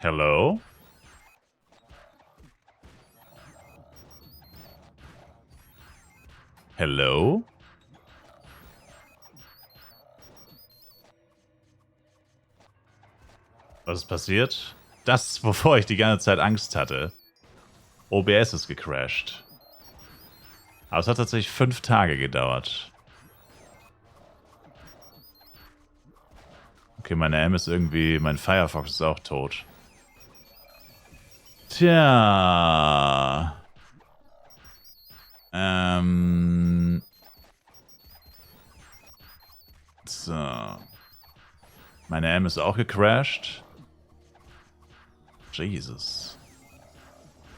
Hello? Hello? Was ist passiert? Das, wovor ich die ganze Zeit Angst hatte. OBS ist gecrashed. Aber es hat tatsächlich 5 Tage gedauert. Okay, meine M ist irgendwie... Mein Firefox ist auch tot. Tja. So. Meine M ist auch gecrashed. Jesus.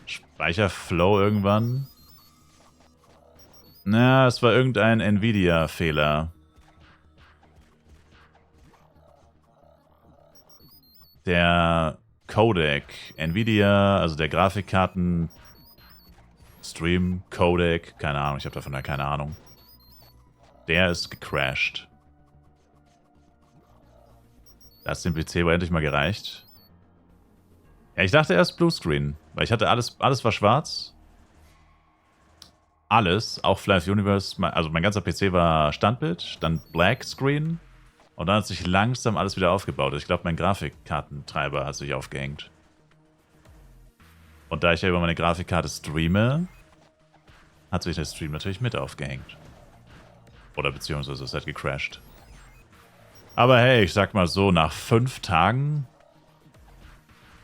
Speicherflow irgendwann. Na, es war irgendein Nvidia-Fehler. Der Codec. Nvidia, also der Grafikkarten... Stream, Codec, keine Ahnung, ich habe davon ja keine Ahnung. Der ist gecrashed. Da hat dem PC aber endlich mal gereicht. Ja, ich dachte erst Bluescreen, weil ich hatte alles war schwarz. Alles, auch Fly Universe, also mein ganzer PC war Standbild, dann Black Screen und dann hat sich langsam alles wieder aufgebaut. Ich glaube, mein Grafikkartentreiber hat sich aufgehängt. Und da ich ja über meine Grafikkarte streame, hat sich der Stream natürlich mit aufgehängt. Oder beziehungsweise es hat gecrashed. Aber hey, ich sag mal so, nach 5 Tagen...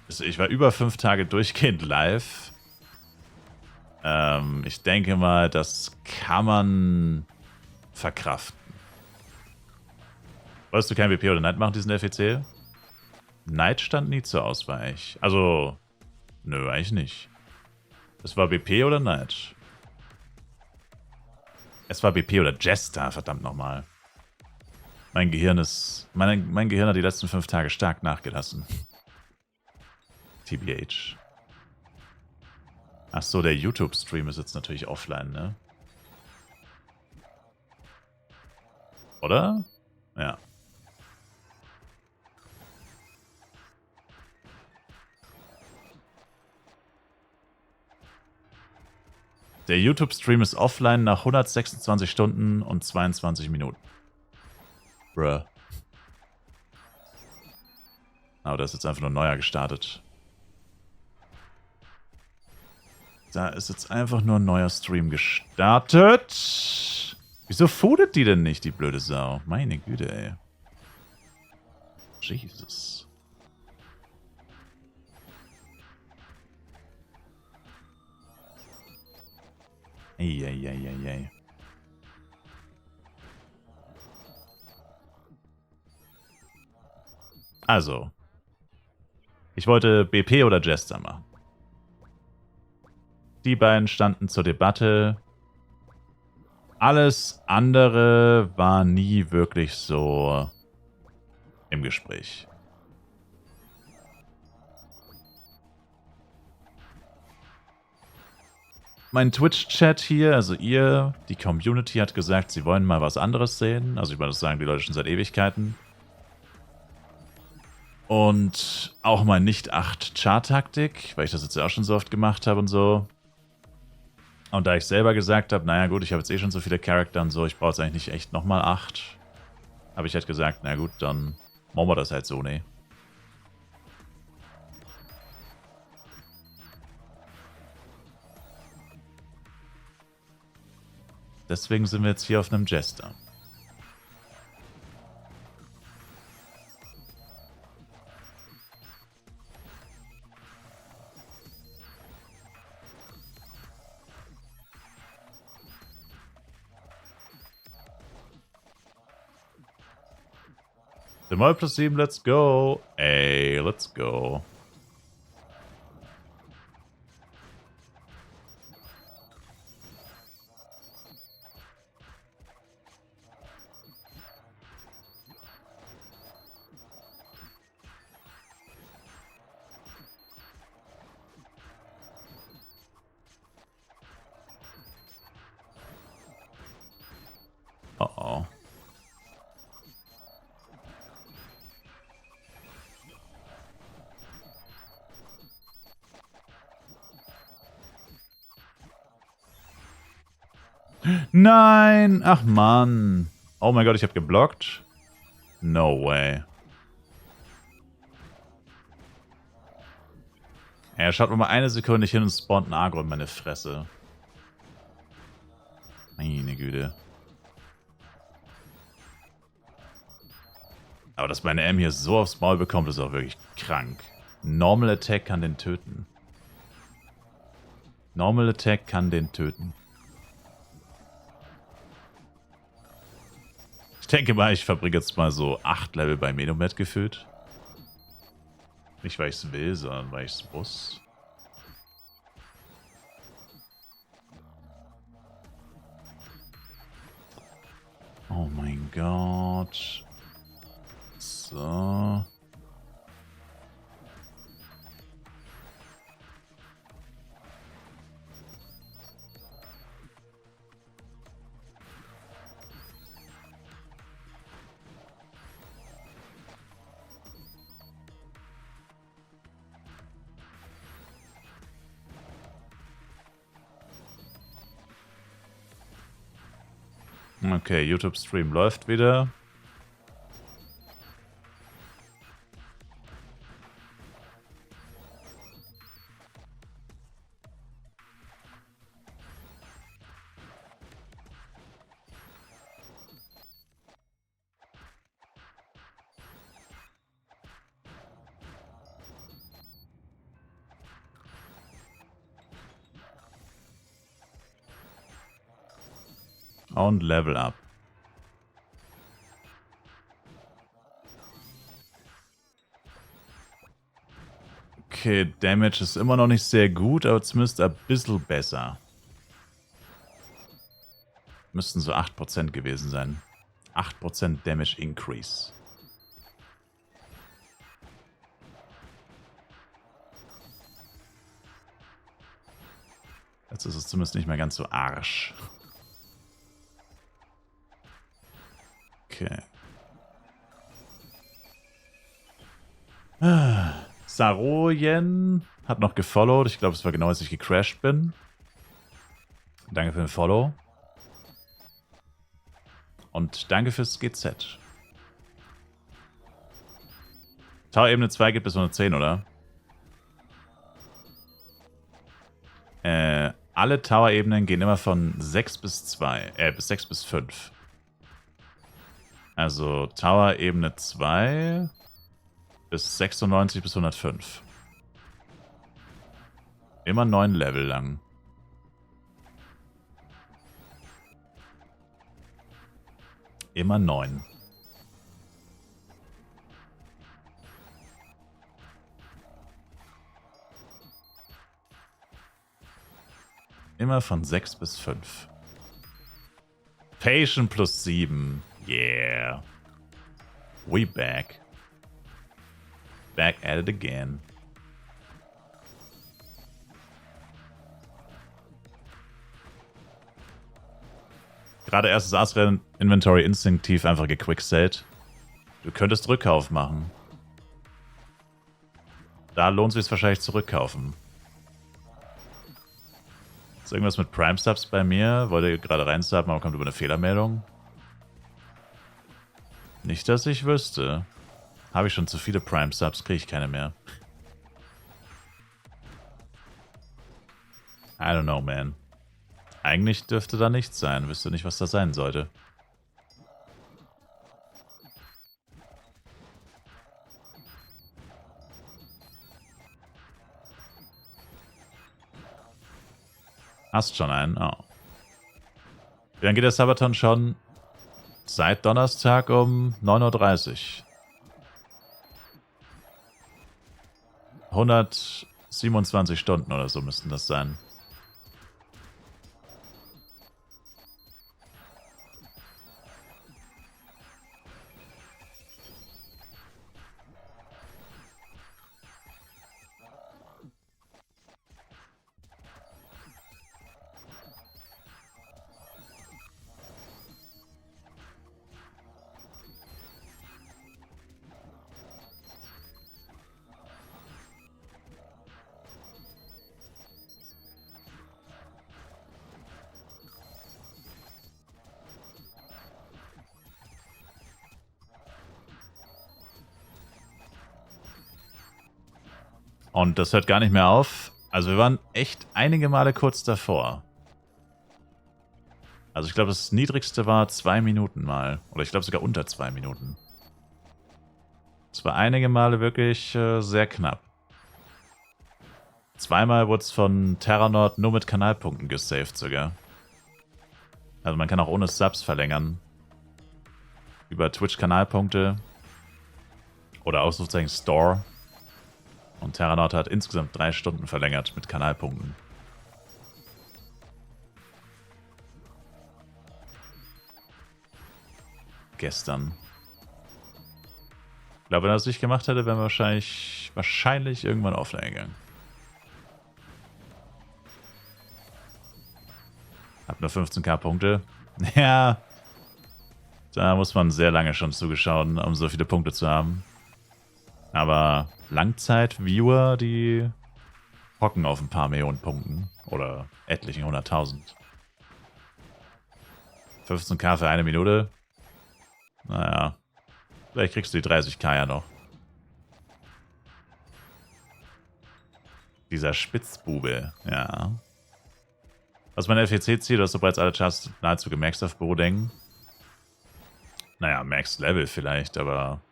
Ich war über 5 Tage durchgehend live. Ich denke mal, das kann man verkraften. Wolltest du kein WP oder Night machen, diesen FEC? Night stand nie zur Auswahl. Also, nö, eigentlich nicht. Es war BP oder Night? Es war BP oder Jester, verdammt nochmal. Mein Gehirn ist... Mein Gehirn hat die letzten 5 Tage stark nachgelassen. TBH. Achso, der YouTube-Stream ist jetzt natürlich offline, ne? Oder? Ja. Der YouTube-Stream ist offline nach 126 Stunden und 22 Minuten. Bruh. Aber da ist jetzt einfach nur neuer gestartet. Da ist jetzt einfach nur ein neuer Stream gestartet. Wieso foodet die denn nicht, die blöde Sau? Meine Güte, ey. Jesus. Eieieiei. Also. Ich wollte BP oder Jester machen. Die beiden standen zur Debatte. Alles andere war nie wirklich so im Gespräch. Mein Twitch-Chat hier, also ihr, die Community hat gesagt, sie wollen mal was anderes sehen. Also ich meine, das sagen die Leute schon seit Ewigkeiten. Und auch mal nicht 8 Char-Taktik, weil ich das jetzt ja auch schon so oft gemacht habe und so. Und da ich selber gesagt habe, naja gut, ich habe jetzt eh schon so viele Charakter und so, ich brauche jetzt eigentlich nicht echt nochmal 8. Habe ich halt gesagt, na gut, dann machen wir das halt so, ne? Deswegen sind wir jetzt hier auf einem Jester. Symbol plus 7, let's go. Ey, let's go. Oh oh. Nein! Ach Mann. Oh mein Gott, ich habe geblockt. No way. Ja, schaut mal eine Sekunde nicht hin und spawnt ein Agro in meine Fresse. Meine Güte. Aber dass meine M hier so aufs Maul bekommt, ist auch wirklich krank. Normal Attack kann den töten. Normal Attack kann den töten. Ich denke mal, ich verbringe jetzt mal so 8 Level bei Menomet gefühlt. Nicht, weil ich es will, sondern weil ich es muss. Oh mein Gott. So. Okay, YouTube-Stream läuft wieder. Und Level Up. Okay, Damage ist immer noch nicht sehr gut, aber zumindest ein bisschen besser. Müssten so 8% gewesen sein. 8% Damage Increase. Jetzt ist es zumindest nicht mehr ganz so arsch. Okay. Saroyen hat noch gefollowt. Ich glaube, es war genau, als ich gecrashed bin. Danke für den Follow. Und danke fürs GZ. Tower-Ebene 2 geht bis 110, oder? Alle Tower-Ebenen gehen immer von 6 bis 2, bis 6 bis 5. Also Tower-Ebene 2 bis 96 bis 105. Immer 9 Level lang. Immer 9. Immer von 6 bis 5. Patient plus 7. Yeah. We back. Back at it again. Gerade erstes Ass-Rennen Inventory instinktiv einfach gequicksellt. Du könntest Rückkauf machen. Da lohnt es sich wahrscheinlich zu rückkaufen. Ist irgendwas mit Prime-Subs bei mir? Wollt ihr gerade reinsubben, aber kommt über eine Fehlermeldung? Nicht, dass ich wüsste. Habe ich schon zu viele Prime-Subs, kriege ich keine mehr. I don't know, man. Eigentlich dürfte da nichts sein. Wüsste nicht, was da sein sollte. Hast schon einen? Oh. Wie lange geht der Sabaton schon? Seit Donnerstag um 9:30 Uhr. 127 Stunden oder so müssten das sein. Und das hört gar nicht mehr auf. Also wir waren echt einige Male kurz davor. Also ich glaube, das niedrigste war 2 Minuten mal. Oder ich glaube sogar unter 2 Minuten. Es war einige Male wirklich sehr knapp. Zweimal wurde es von Terranord nur mit Kanalpunkten gesaved sogar. Also man kann auch ohne Subs verlängern. Über Twitch-Kanalpunkte. Oder Ausrufezeichen Store. Und Terranord hat insgesamt 3 Stunden verlängert mit Kanalpunkten. Gestern. Ich glaube, wenn er das nicht gemacht hätte, wären wir wahrscheinlich irgendwann offline gegangen. Hab nur 15.000 Punkte. Ja, da muss man sehr lange schon zugeschaut, um so viele Punkte zu haben. Aber Langzeit-Viewer, die hocken auf ein paar Millionen Punkten. Oder etlichen 100.000. 15.000 für 1 Minute. Naja, vielleicht kriegst du die 30.000 ja noch. Dieser Spitzbube, ja. Was mein FEC-Ziel, du hast bereits alle Charts nahezu gemaxt auf Bodengen. Naja, Max-Level vielleicht, aber...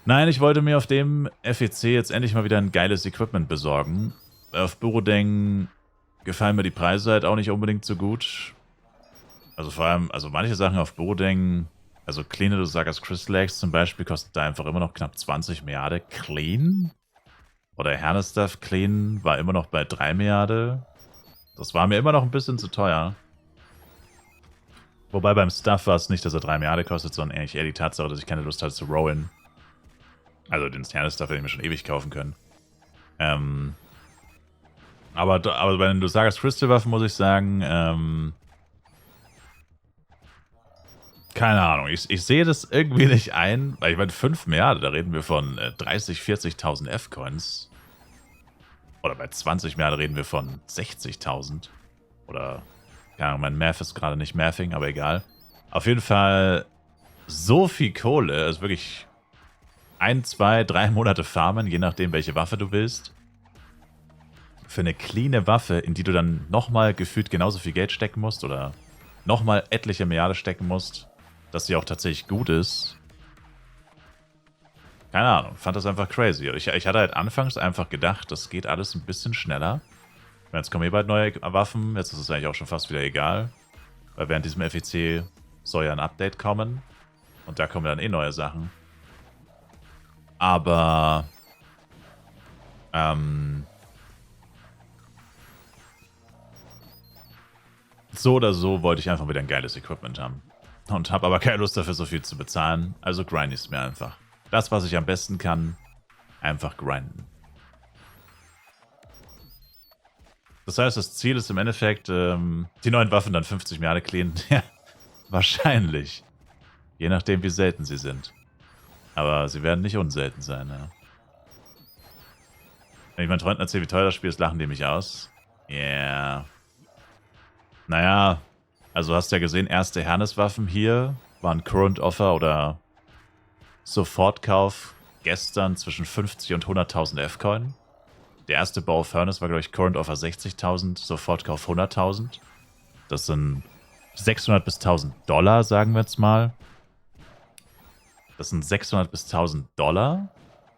Nein, ich wollte mir auf dem FEC jetzt endlich mal wieder ein geiles Equipment besorgen. Auf Borodeng gefallen mir die Preise halt auch nicht unbedingt so gut. Also vor allem, also manche Sachen auf Borodeng, also Clean Dusagas Crystal Eggs zum Beispiel, kostet da einfach immer noch knapp 20 Milliarden Clean. Oder Hernestuff Clean war immer noch bei 3 Milliarden. Das war mir immer noch ein bisschen zu teuer. Wobei beim Stuff war es nicht, dass er 3 Milliarden kostet, sondern eigentlich eher die Tatsache, dass ich keine Lust hatte zu rollen. Also den Hernestuff hätte ich mir schon ewig kaufen können. Aber bei den Dusagas Crystal Waffen muss ich sagen, keine Ahnung, ich sehe das irgendwie nicht ein, weil ich meine 5 Milliarden, da reden wir von 30.000, 40.000 F-Coins. Oder bei 20 Milliarden reden wir von 60.000. Oder, keine Ahnung, mein Math ist gerade nicht Mathing, aber egal. Auf jeden Fall so viel Kohle, also wirklich 1, 2, 3 Monate farmen, je nachdem welche Waffe du willst. Für eine cleane Waffe, in die du dann nochmal gefühlt genauso viel Geld stecken musst oder nochmal etliche Milliarden stecken musst, dass sie auch tatsächlich gut ist. Keine Ahnung, fand das einfach crazy. Ich hatte halt anfangs einfach gedacht, das geht alles ein bisschen schneller. Jetzt kommen bald neue Waffen, jetzt ist es eigentlich auch schon fast wieder egal. Weil während diesem FEC soll ja ein Update kommen. Und da kommen dann eh neue Sachen. Aber... so oder so wollte ich einfach wieder ein geiles Equipment haben. Und habe aber keine Lust dafür, so viel zu bezahlen. Also grind ich es mir einfach. Das, was ich am besten kann, einfach grinden. Das heißt, das Ziel ist im Endeffekt, die neuen Waffen dann 50 Milliarden clean. Ja, wahrscheinlich. Je nachdem, wie selten sie sind. Aber sie werden nicht unselten sein, ja. Wenn ich meinen Freunden erzähle, wie teuer das Spiel ist, lachen die mich aus. Yeah. Naja, also hast du ja gesehen, erste Hernes-Waffen hier waren Current Offer oder Sofortkauf gestern zwischen 50 und 100.000 F-Coin. Der erste Bau of Furnace war, glaube ich, Current Offer 60.000, Sofortkauf 100.000. Das sind 600 bis 1.000 Dollar, sagen wir jetzt mal. Das sind 600 bis 1.000 Dollar.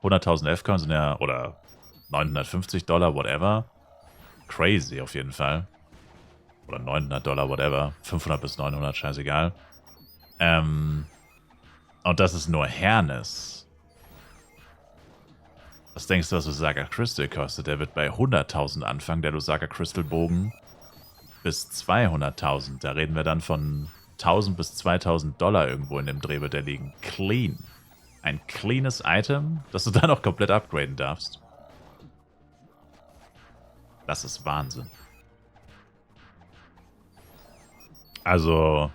100.000 F-Coin sind ja, oder 950 Dollar, whatever. Crazy auf jeden Fall. Oder 900 Dollar, whatever. 500 bis 900, scheißegal. Und das ist nur Hernes. Was denkst du, was Lusaka Crystal kostet? Der wird bei 100.000 anfangen, der Lusaka Crystal Bogen. Bis 200.000. Da reden wir dann von 1.000 bis 2.000 Dollar irgendwo in dem Dreh wird der liegen. Clean. Ein cleanes Item, das du dann auch komplett upgraden darfst. Das ist Wahnsinn. Also...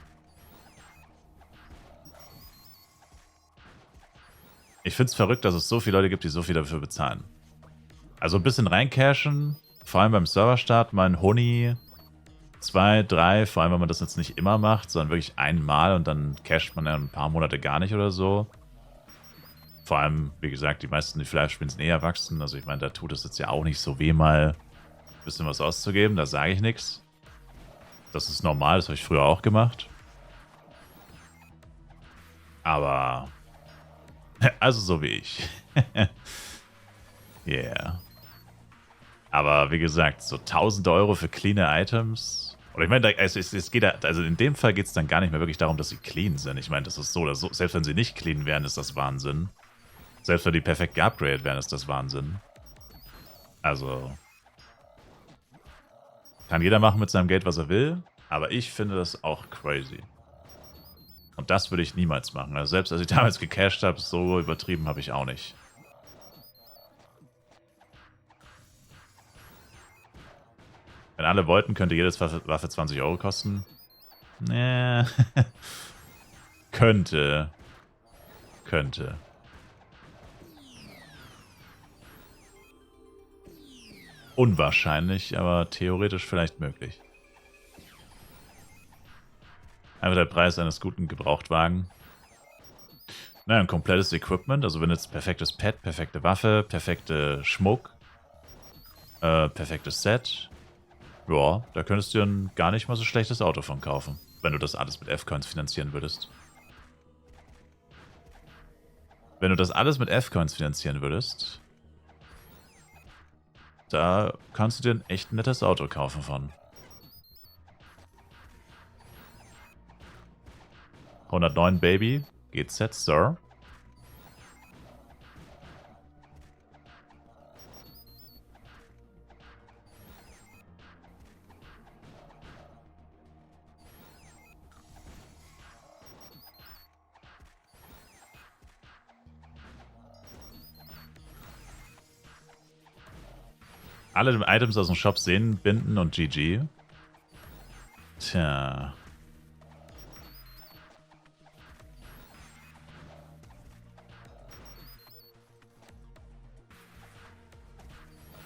ich finde es verrückt, dass es so viele Leute gibt, die so viel dafür bezahlen. Also ein bisschen reincashen, vor allem beim Serverstart, mal ein Honig 2, 3, vor allem wenn man das jetzt nicht immer macht, sondern wirklich einmal und dann casht man ja ein paar Monate gar nicht oder so. Vor allem, wie gesagt, die meisten, die Fleisch spielen, sind eh erwachsen. Also ich meine, da tut es jetzt ja auch nicht so weh, mal ein bisschen was auszugeben. Da sage ich nichts. Das ist normal, das habe ich früher auch gemacht. Aber, also so wie ich. Yeah. Aber wie gesagt, so 1000 Euro für clean Items. Oder ich meine, also es geht, also in dem Fall geht es dann gar nicht mehr wirklich darum, dass sie clean sind. Ich meine, das ist so oder so. Selbst wenn sie nicht clean wären, ist das Wahnsinn. Selbst wenn die perfekt geupgradet wären, ist das Wahnsinn. Also, kann jeder machen mit seinem Geld, was er will. Aber ich finde das auch crazy. Und das würde ich niemals machen. Also selbst als ich damals gecasht habe, so übertrieben habe ich auch nicht. Wenn alle wollten, könnte jedes Waffe 20 Euro kosten. Nee. Könnte. Könnte. Unwahrscheinlich, aber theoretisch vielleicht möglich. Einfach der Preis eines guten Gebrauchtwagen. Naja, ein komplettes Equipment. Also wenn jetzt perfektes Pet, perfekte Waffe, perfekte Schmuck, perfektes Set. Ja, da könntest du ein gar nicht mal so schlechtes Auto von kaufen, wenn du das alles mit F-Coins finanzieren würdest. Wenn du das alles mit F-Coins finanzieren würdest, da kannst du dir ein echt nettes Auto kaufen von. 109 Baby, GZ, Sir. Alle Items aus dem Shop sehen, binden und GG. Tja.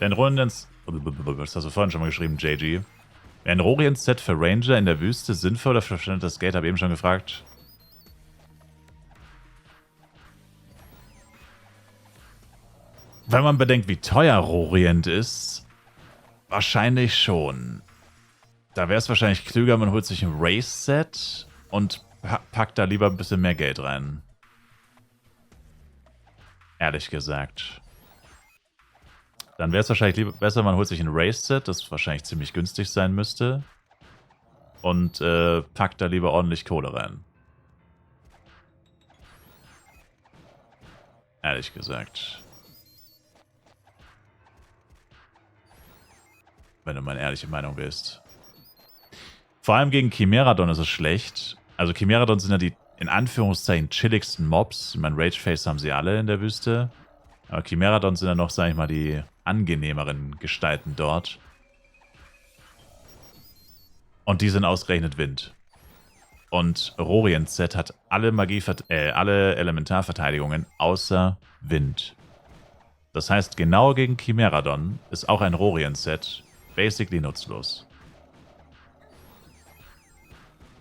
Denn Roriens... Was hast du vorhin schon mal geschrieben, JG? Wäre ein Roriens-Set für Ranger in der Wüste sinnvoll oder verschwendetes Geld? Habe ich eben schon gefragt. Wenn man bedenkt, wie teuer Rorient ist, wahrscheinlich schon. Da wäre es wahrscheinlich klüger, man holt sich ein Race-Set und packt da lieber ein bisschen mehr Geld rein. Ehrlich gesagt. Dann wäre es wahrscheinlich besser, man holt sich ein Race-Set, das wahrscheinlich ziemlich günstig sein müsste. Und packt da lieber ordentlich Kohle rein. Ehrlich gesagt. Wenn du meine ehrliche Meinung willst. Vor allem gegen Chimeradon ist es schlecht. Also Chimeradon sind ja die, in Anführungszeichen, chilligsten Mobs. Ich meine, Rageface haben sie alle in der Wüste. Aber Chimeradon sind ja noch, sag ich mal, die angenehmeren Gestalten dort. Und die sind ausgerechnet Wind. Und Roriens Set hat alle alle Elementarverteidigungen außer Wind. Das heißt, genau gegen Chimeradon ist auch ein Roriens Set basically nutzlos.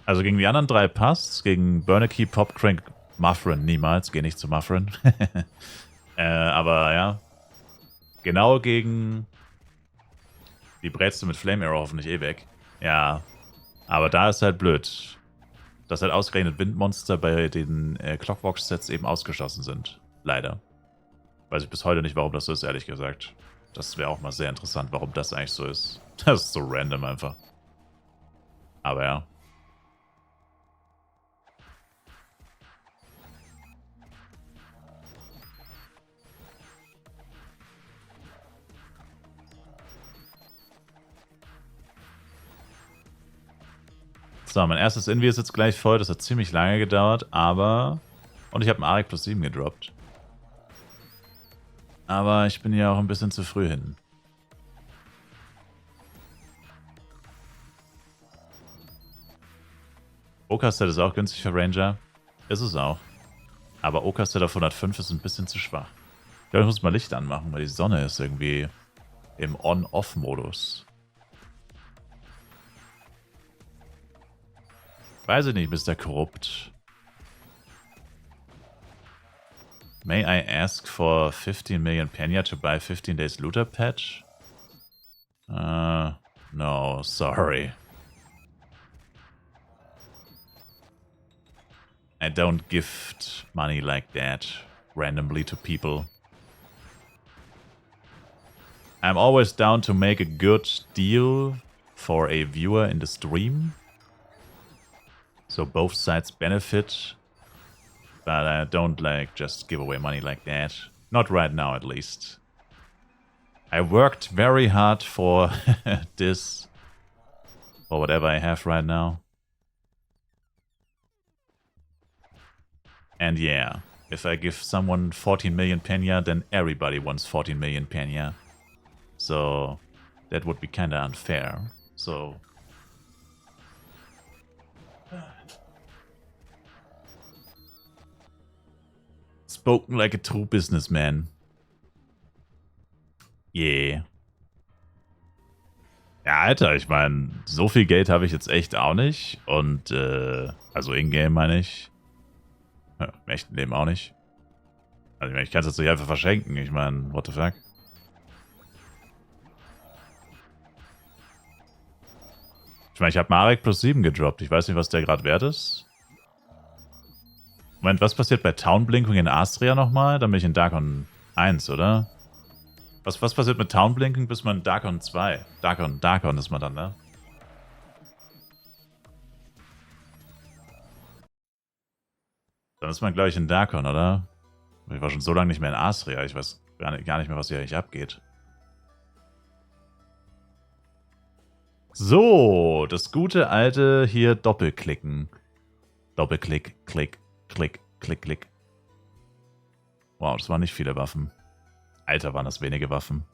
Also gegen die anderen drei passt. Gegen Bernanke, Popcrank, Muffrin niemals. Geh nicht zu Muffrin. Aber ja. Genau gegen... Die brätst du mit Flame Arrow hoffentlich eh weg. Ja. Aber da ist halt blöd, dass halt ausgerechnet Windmonster bei den Clockwork-Sets eben ausgeschlossen sind. Leider. Weiß ich bis heute nicht, warum das so ist, ehrlich gesagt. Das wäre auch mal sehr interessant, warum das eigentlich so ist. Das ist so random einfach. Aber ja. So, mein erstes Invi ist jetzt gleich voll. Das hat ziemlich lange gedauert, aber... Und ich habe einen Arik plus 7 gedroppt. Aber ich bin ja auch ein bisschen zu früh hin. Oka-Set ist auch günstig für Ranger. Ist es auch. Aber Oka-Set auf 105 ist ein bisschen zu schwach. Ich glaube, ich muss mal Licht anmachen, weil die Sonne ist irgendwie im On-Off-Modus. Weiß ich nicht, Mr. Korrupt. May I ask for 15 million Penya to buy 15 days looter patch? No, sorry. I don't gift money like that randomly to people. I'm always down to make a good deal for a viewer in the stream. So both sides benefit. But I don't like just give away money like that. Not right now, at least. I worked very hard for this. Or whatever I have right now. And yeah, if I give someone 14 million Penya, then everybody wants 14 million Penya. So that would be kinda unfair. So... Spoken like a true businessman. Yeah. Ja, Alter, ich meine, so viel Geld habe ich jetzt echt auch nicht. Und, also in-game meine ich. Ja, im echten Leben auch nicht. Also ich meine, ich kann es jetzt nicht einfach verschenken. Ich meine, what the fuck? Ich meine, ich habe Marek plus 7 gedroppt. Ich weiß nicht, was der gerade wert ist. Moment, was passiert bei Townblinkung in Astria nochmal? Dann bin ich in Darkon 1, oder? Was passiert mit Townblinkung, bis man Darkon 2? Darkon ist man dann, ne? Dann ist man gleich in Darkon, oder? Ich war schon so lange nicht mehr in Astria. Ich weiß gar nicht mehr, was hier eigentlich abgeht. So, das gute alte hier Doppelklicken. Doppelklick, Klick, Klick, Klick, Klick. Wow, das waren nicht viele Waffen. Alter, waren das wenige Waffen.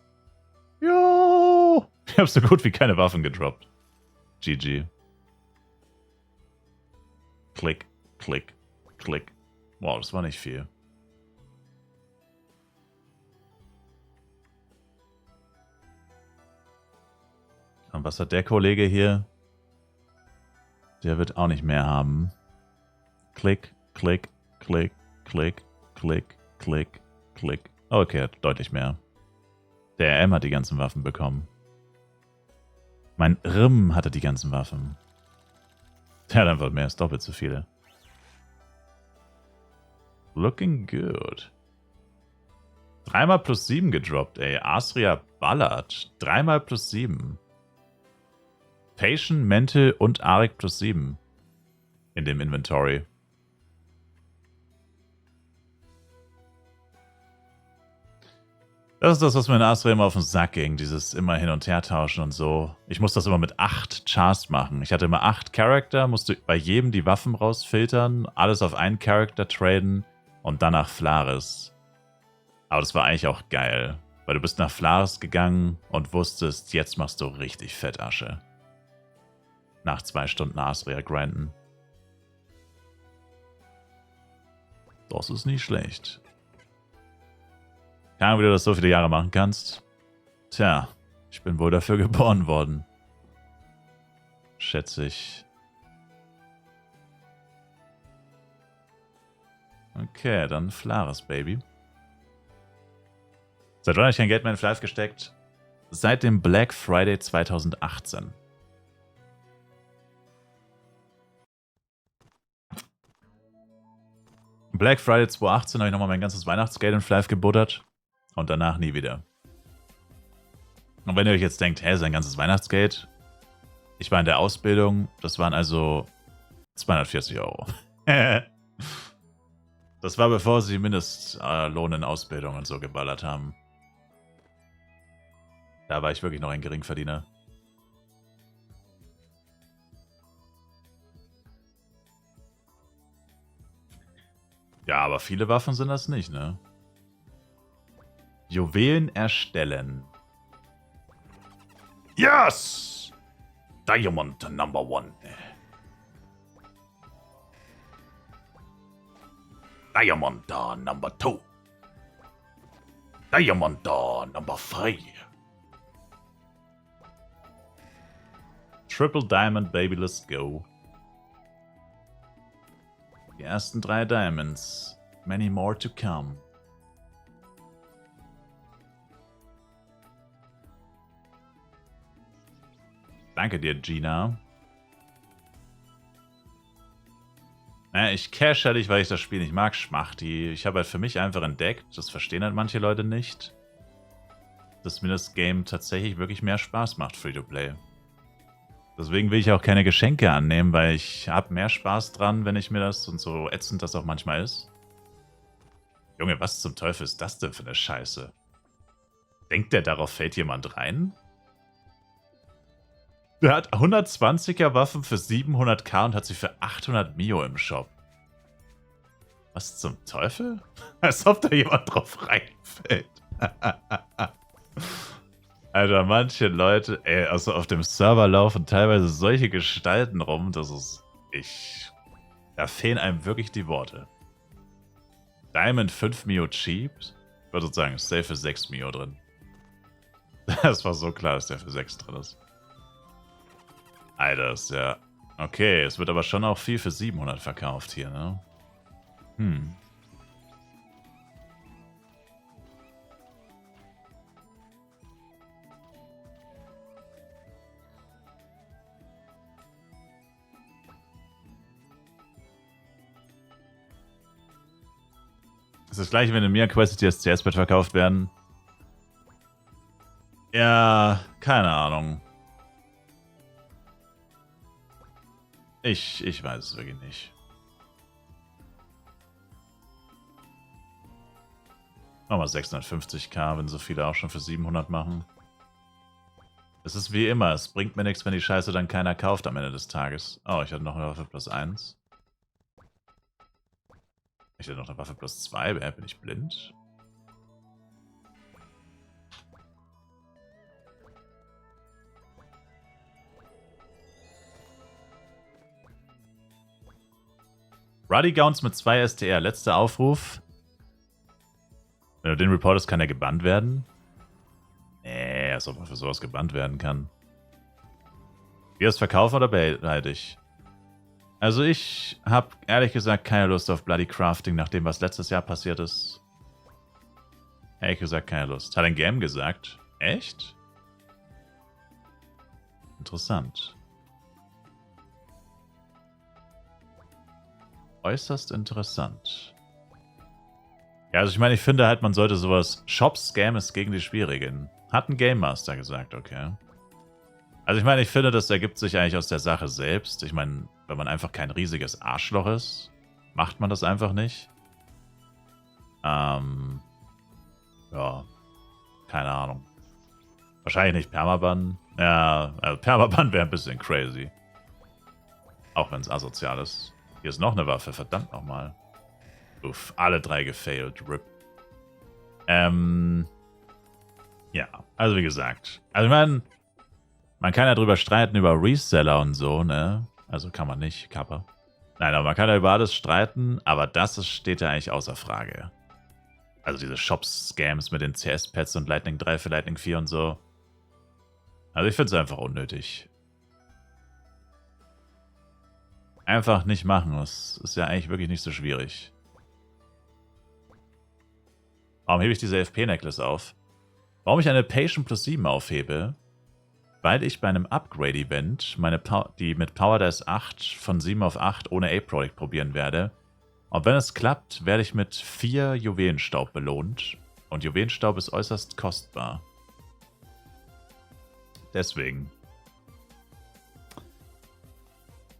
Jo! Ich habe so gut wie keine Waffen gedroppt. GG. Klick, Klick, Klick. Wow, das war nicht viel. Und was hat der Kollege hier? Der wird auch nicht mehr haben. Klick, Klick, Klick, Klick, Klick, Klick, Klick. Okay, hat deutlich mehr. Der RM hat die ganzen Waffen bekommen. Mein Rimm hatte die ganzen Waffen. Der hat einfach mehr als doppelt so viele. Looking good. 3 plus 7 gedroppt, ey. Astria ballert. 3 plus 7. Patient, Mental und Arik plus 7. In dem Inventory. Das ist das, was mir in Astria immer auf den Sack ging. Dieses immer hin und her tauschen und so. Ich muss das immer mit 8 Chars machen. Ich hatte immer 8 Charakter, musste bei jedem die Waffen rausfiltern, alles auf einen Charakter traden und dann nach Flaris. Aber das war eigentlich auch geil. Weil du bist nach Flaris gegangen und wusstest, jetzt machst du richtig Fettasche. Nach 2 Stunden Astria grinden. Das ist nicht schlecht. Keine Ahnung, wie du das so viele Jahre machen kannst. Tja, ich bin wohl dafür geboren worden. Schätze ich. Okay, dann Flaris, Baby. Seit wann habe ich kein Geld mehr in Flaris gesteckt? Seit dem Black Friday 2018. Black Friday 2018 habe ich nochmal mein ganzes Weihnachtsgeld in Flav gebuttert. Und danach nie wieder. Und wenn ihr euch jetzt denkt, hä, sein ganzes Weihnachtsgeld? Ich war in der Ausbildung, das waren also 240 Euro. Das war bevor sie Mindestlohn in Ausbildung und so geballert haben. Da war ich wirklich noch ein Geringverdiener. Ja, aber viele Waffen sind das nicht, ne? Juwelen erstellen. Yes! Diamond Number 1. Diamond Number 2. Diamond Number 3. Triple Diamond, baby, let's go. Die ersten 3 Diamonds. Many more to come. Danke dir, Gina. Naja, ich cash halt nicht, weil ich das Spiel nicht mag, Schmachti. Ich habe halt für mich einfach entdeckt, das verstehen halt manche Leute nicht, dass mir das Game tatsächlich wirklich mehr Spaß macht, Free-to-Play. Deswegen will ich auch keine Geschenke annehmen, weil ich habe mehr Spaß dran, wenn ich mir das, und so ätzend das auch manchmal ist. Junge, was zum Teufel ist das denn für eine Scheiße? Denkt der, darauf fällt jemand rein? Der hat 120er Waffen für 700k und hat sie für 800 Mio im Shop. Was zum Teufel? Als ob da jemand drauf reinfällt. Alter, manche Leute, ey, also auf dem Server laufen teilweise solche Gestalten rum, das ist... Da fehlen einem wirklich die Worte. Diamond 5 Mio cheap? Ich würde sagen, safe für 6 Mio drin. Das war so klar, dass der für 6 drin ist. Alter, ist ja... Okay, es wird aber schon auch viel für 700 verkauft hier, ne? Das ist das gleiche, wenn in Mia Quest die SCS-Bett verkauft werden. Ja, keine Ahnung. Ich weiß es wirklich nicht. Machen wir 650k, wenn so viele auch schon für 700 machen. Es ist wie immer, es bringt mir nichts, wenn die Scheiße dann keiner kauft am Ende des Tages. Oh, ich hatte noch eine Waffe plus 1. Ich hatte noch eine Waffe plus 2, bin ich blind? Ruddy Gowns mit 2 STR, letzter Aufruf. Wenn du den reportest, kann er gebannt werden? Nee, als ob man für sowas gebannt werden kann. Wir es verkaufen oder behalte ich? Also ich habe ehrlich gesagt keine Lust auf Bloody Crafting, nach dem, was letztes Jahr passiert ist. Ehrlich gesagt keine Lust. Hat ein Game gesagt. Echt? Interessant. Äußerst interessant. Ja, also ich meine, ich finde halt, man sollte sowas... Shop-Scam ist gegen die Spielregeln. Hat ein Game Master gesagt, okay. Also ich meine, ich finde, das ergibt sich eigentlich aus der Sache selbst. Ich meine, wenn man einfach kein riesiges Arschloch ist, macht man das einfach nicht. Ja, keine Ahnung. Wahrscheinlich nicht Permaban. Ja, also Permaban wäre ein bisschen crazy. Auch wenn es asozial ist. Hier ist noch eine Waffe, verdammt nochmal. Uff, alle 3 gefailt. RIP. Ja, also wie gesagt. Also ich meine, man kann ja drüber streiten über Reseller und so, ne? Also kann man nicht, Kappa. Nein, aber man kann ja über alles streiten, aber das steht ja eigentlich außer Frage. Also diese Shop-Scams mit den CS-Pads und Lightning 3 für Lightning 4 und so. Also ich finde es einfach unnötig. Einfach nicht machen, das ist ja eigentlich wirklich nicht so schwierig. Warum hebe ich diese FP-Necklace auf? Warum ich eine Patient plus 7 aufhebe? Weil ich bei einem Upgrade-Event die mit Power Dice 8 von 7 auf 8 ohne A-Product probieren werde. Und wenn es klappt, werde ich mit 4 Juwelenstaub belohnt. Und Juwelenstaub ist äußerst kostbar. Deswegen.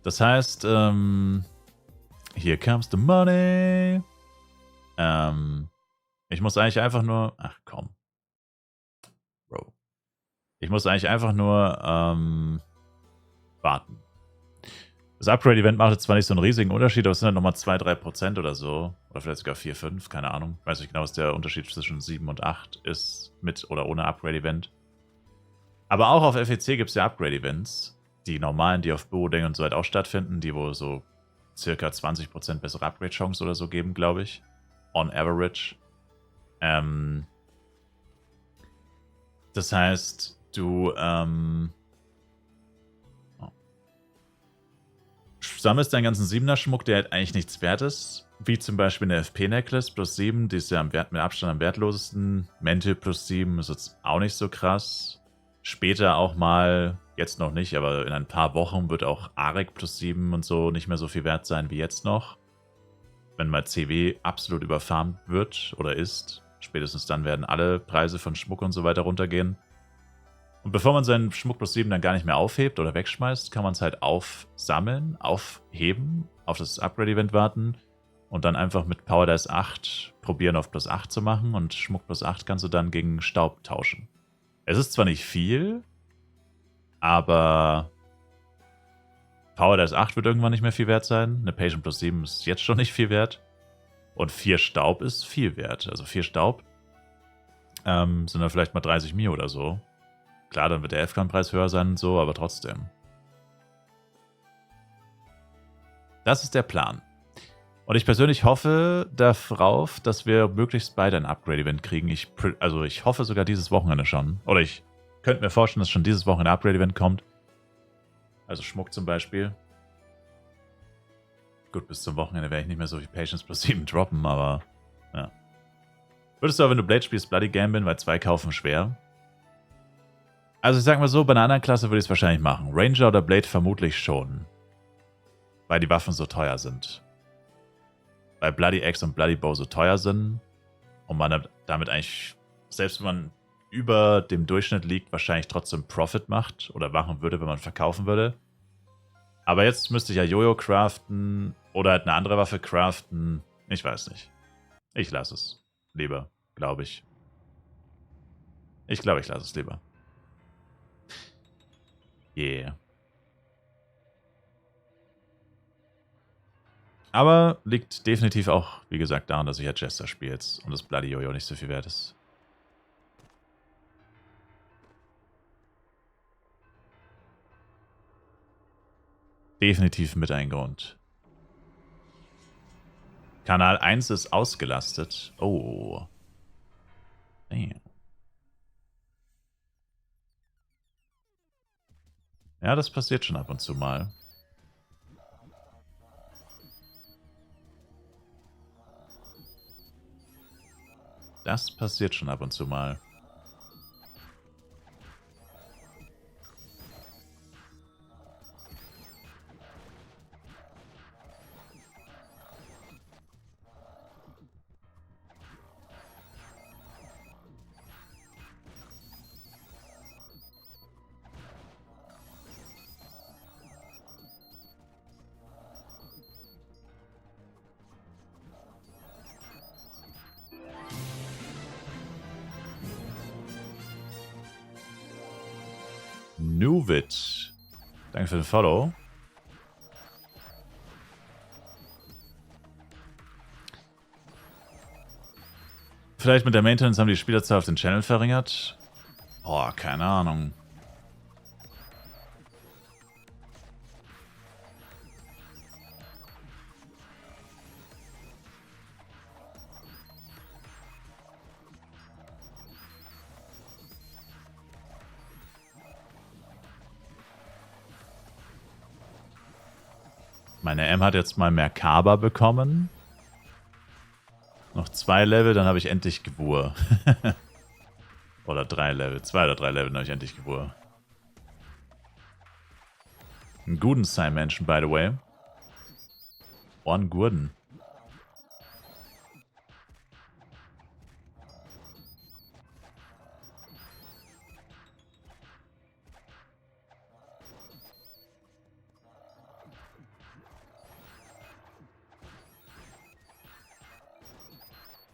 Das heißt, here comes the money. Ich muss eigentlich einfach nur... Ach komm. Bro. Ich muss eigentlich einfach nur warten. Das Upgrade-Event macht jetzt zwar nicht so einen riesigen Unterschied, aber es sind dann nochmal 2-3% oder so. Oder vielleicht sogar 4-5, keine Ahnung. Weiß nicht genau, was der Unterschied zwischen 7 und 8 ist, mit oder ohne Upgrade-Event. Aber auch auf FEC gibt es ja Upgrade-Events. Die normalen, die auf Duodeng und so halt auch stattfinden, die wohl so circa 20% bessere Upgrade-Chance oder so geben, glaube ich. On average. Das heißt, du sammelst deinen ganzen 7er-Schmuck, der halt eigentlich nichts wert ist. Wie zum Beispiel eine FP-Necklace plus 7, die ist ja mit Abstand am wertlosesten. Mantle plus 7 ist jetzt auch nicht so krass. Später auch mal Jetzt noch nicht, aber in ein paar Wochen wird auch Arek +7 und so nicht mehr so viel wert sein wie jetzt noch. Wenn mal CW absolut überfarmt wird oder ist, spätestens dann werden alle Preise von Schmuck und so weiter runtergehen. Und bevor man seinen Schmuck +7 dann gar nicht mehr aufhebt oder wegschmeißt, kann man es halt aufsammeln, aufheben, auf das Upgrade-Event warten und dann einfach mit Power Dice 8 probieren auf +8 zu machen und Schmuck +8 kannst du dann gegen Staub tauschen. Es ist zwar nicht viel, aber Power Dice 8 wird irgendwann nicht mehr viel wert sein. Eine Patient +7 ist jetzt schon nicht viel wert. Und 4 Staub ist viel wert. Also 4 Staub sind dann vielleicht mal 30 Mio oder so. Klar, dann wird der Elfkan-Preis höher sein und so, aber trotzdem. Das ist der Plan. Und ich persönlich hoffe darauf, dass wir möglichst beide ein Upgrade-Event kriegen. Ich hoffe sogar dieses Wochenende schon. Oder ich könnte mir vorstellen, dass schon dieses Wochenende ein Upgrade-Event kommt. Also Schmuck zum Beispiel. Gut, bis zum Wochenende werde ich nicht mehr so viel Patience +7 droppen, aber ja. Würdest du aber, wenn du Blade spielst, Bloody gambeln, weil 2 kaufen schwer? Also ich sag mal so, bei einer anderen Klasse würde ich es wahrscheinlich machen. Ranger oder Blade vermutlich schon. Weil die Waffen so teuer sind. Weil Bloody Axe und Bloody Bow so teuer sind und man damit eigentlich, selbst wenn man über dem Durchschnitt liegt, wahrscheinlich trotzdem Profit macht oder machen würde, wenn man verkaufen würde. Aber jetzt müsste ich ja Jojo craften oder halt eine andere Waffe craften. Ich weiß nicht. Ich lasse es lieber, glaube ich. Ich glaube, ich lasse es lieber. Yeah. Aber liegt definitiv auch, wie gesagt, daran, dass ich ja Jester spiele jetzt und das Bloody Jojo nicht so viel wert ist. Definitiv mit ein Grund. Kanal 1 ist ausgelastet. Oh. Damn. Ja, das passiert schon ab und zu mal. Das passiert schon ab und zu mal. Nuvit. Danke für den Follow. Vielleicht mit der Maintenance haben die Spielerzahl auf den Channel verringert. Oh, keine Ahnung. Meine M hat jetzt mal mehr Kaba bekommen. Noch 2 Level, dann habe ich endlich Gebur. Oder 3 Level. 2 oder 3 Level, dann habe ich endlich Gebur. Ein guten Sein-Menschen, by the way. One Gurden.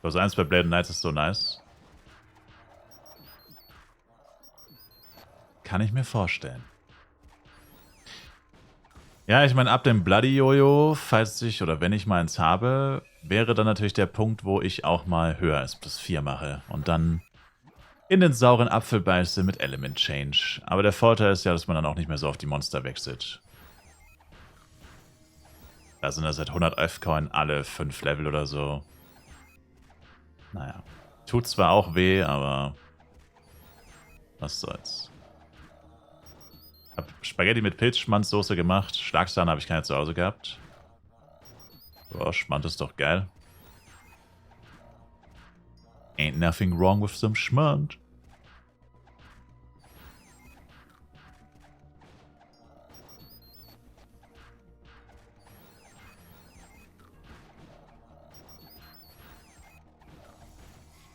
+1 bei Blade Knights ist so nice. Kann ich mir vorstellen. Ja, ich meine, ab dem Bloody Jojo, falls ich oder wenn ich mal eins habe, wäre dann natürlich der Punkt, wo ich auch mal höher als +4 mache und dann in den sauren Apfel beiße mit Element Change. Aber der Vorteil ist ja, dass man dann auch nicht mehr so auf die Monster wechselt. Da sind ja seit 100 F-Coin alle 5 Level oder so. Naja. Tut zwar auch weh, aber was soll's. Hab Spaghetti mit Pilzschmanzsoße gemacht. Schlagsahne habe ich keine zu Hause gehabt. Boah, Schmand ist doch geil. Ain't nothing wrong with some Schmand.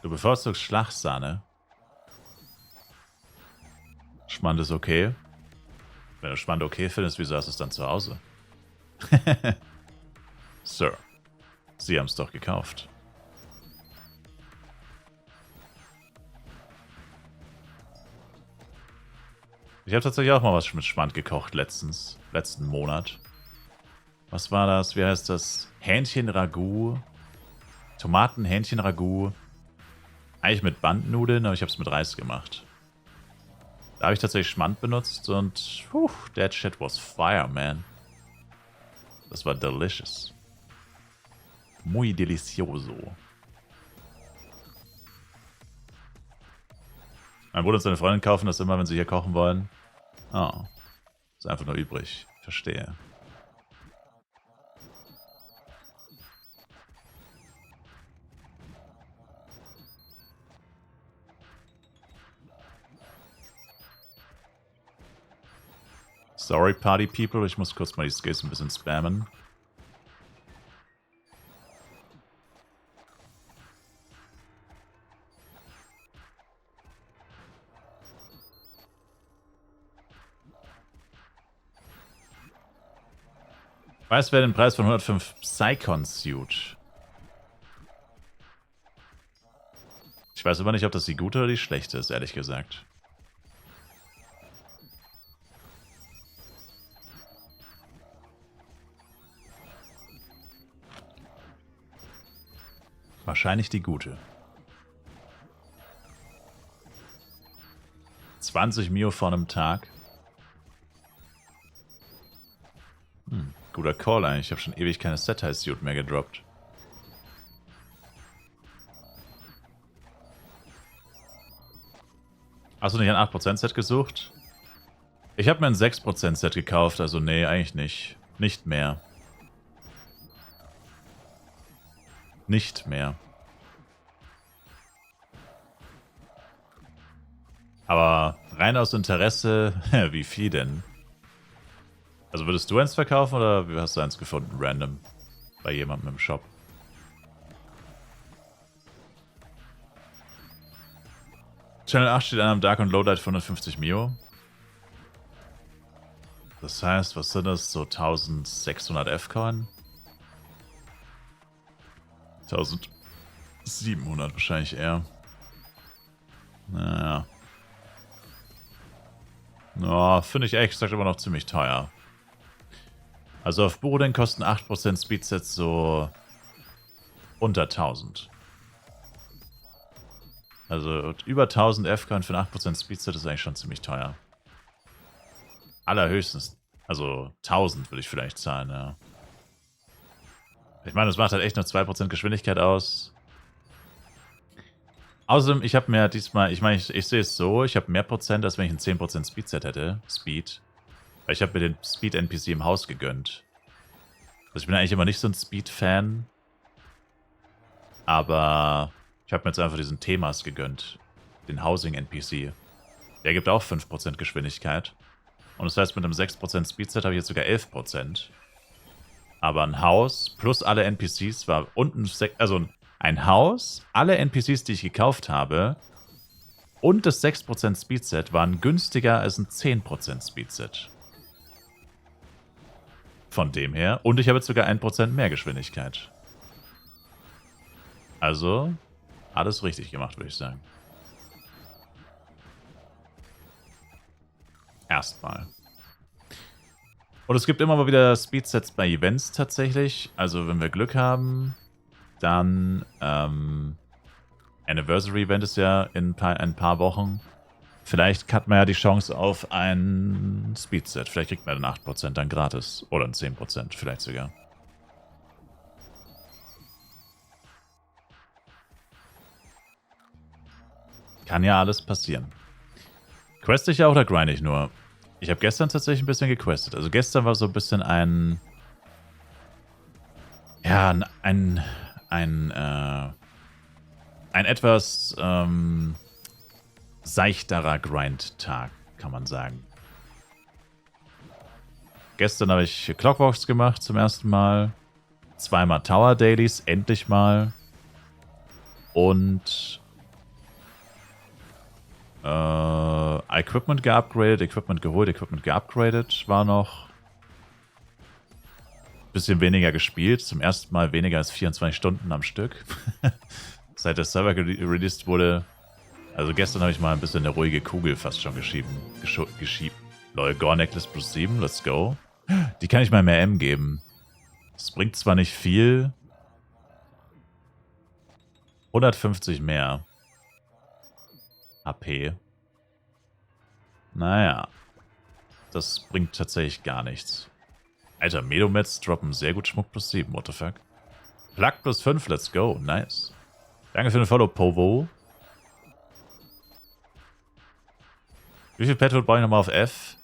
Du bevorzugst Schlagsahne. Schmand ist okay. Wenn du Schmand okay findest, wieso hast du es dann zu Hause? Sir, Sie haben es doch gekauft. Ich habe tatsächlich auch mal was mit Schmand gekocht letzten Monat. Was war das? Wie heißt das? Hähnchen-Ragout. Tomaten-Hähnchen-Ragout. Eigentlich mit Bandnudeln, aber ich habe es mit Reis gemacht. Da habe ich tatsächlich Schmand benutzt und that shit was fire, man. Das war delicious. Muy delicioso. Mein Bruder und seine Freundin kaufen das immer, wenn sie hier kochen wollen. Oh. Ist einfach nur übrig. Verstehe. Sorry, Party People. Ich muss kurz mal die Skills ein bisschen spammen. Weiß wer den Preis von 105 Psychon Suit? Ich weiß aber nicht, ob das die gute oder die schlechte ist, ehrlich gesagt. Wahrscheinlich die gute. 20 Mio vor einem Tag. Guter Call eigentlich. Ich habe schon ewig keine Set-High-Suit mehr gedroppt. Hast du nicht ein 8% Set gesucht? Ich habe mir ein 6% Set gekauft, also nee, eigentlich nicht. Nicht mehr. Nicht mehr. Aber rein aus Interesse, wie viel denn? Also würdest du eins verkaufen oder hast du eins gefunden, random? Bei jemandem im Shop? Channel 8 steht einem Dark und Lowlight für 150 Mio. Das heißt, was sind das? So 1600 F-Coin? 1700 wahrscheinlich eher. Naja. Ja, finde ich ehrlich gesagt immer noch ziemlich teuer. Also auf Boden kosten 8% Speedsets so unter 1000. Also über 1000 F-Coin für ein 8% Speedset ist eigentlich schon ziemlich teuer. Allerhöchstens, also 1000 würde ich vielleicht zahlen, ja. Ich meine, das macht halt echt nur 2% Geschwindigkeit aus. Außerdem, ich habe mir diesmal, ich meine, ich sehe es so, ich habe mehr Prozent, als wenn ich ein 10% Speedset hätte. Speed. Weil ich habe mir den Speed-NPC im Haus gegönnt. Also ich bin eigentlich immer nicht so ein Speed-Fan. Aber ich habe mir jetzt einfach diesen Themas gegönnt. Den Housing-NPC. Der gibt auch 5% Geschwindigkeit. Und das heißt, mit einem 6% Speedset habe ich jetzt sogar 11%. Aber ein Haus plus alle NPCs war unten, also ein Haus, alle NPCs, die ich gekauft habe und das 6% Speedset waren günstiger als ein 10% Speedset. Von dem her. Und ich habe jetzt sogar 1% mehr Geschwindigkeit. Also, alles richtig gemacht, würde ich sagen. Erstmal. Und es gibt immer mal wieder Speedsets bei Events tatsächlich. Also, wenn wir Glück haben, dann Anniversary Event ist ja in ein paar Wochen. Vielleicht hat man ja die Chance auf ein Speedset. Vielleicht kriegt man dann 8% dann gratis. Oder ein 10% vielleicht sogar. Kann ja alles passieren. Quest ich ja oder grind ich nur? Ich habe gestern tatsächlich ein bisschen gequestet. Also gestern war so ein bisschen ein... Ja, ein etwas seichterer Grind-Tag, kann man sagen. Gestern habe ich Clockwalks gemacht zum ersten Mal. Zweimal Tower Dailies, endlich mal. Und Equipment geupgradet, Equipment geholt, Equipment geupgradet. War noch ein bisschen weniger gespielt. Zum ersten Mal weniger als 24 Stunden am Stück. Seit der Server released wurde. Also gestern habe ich mal ein bisschen eine ruhige Kugel fast schon geschiebt. Lol, Gore Necklace plus 7, let's go. Die kann ich mal mehr M geben. Das bringt zwar nicht viel. 150 mehr. AP. Naja. Das bringt tatsächlich gar nichts. Alter, Medomets droppen sehr gut Schmuck plus 7, what the fuck. Plug plus 5, let's go, nice. Danke für den Follow, Povo. Wie viel Petwood brauche ich nochmal auf F?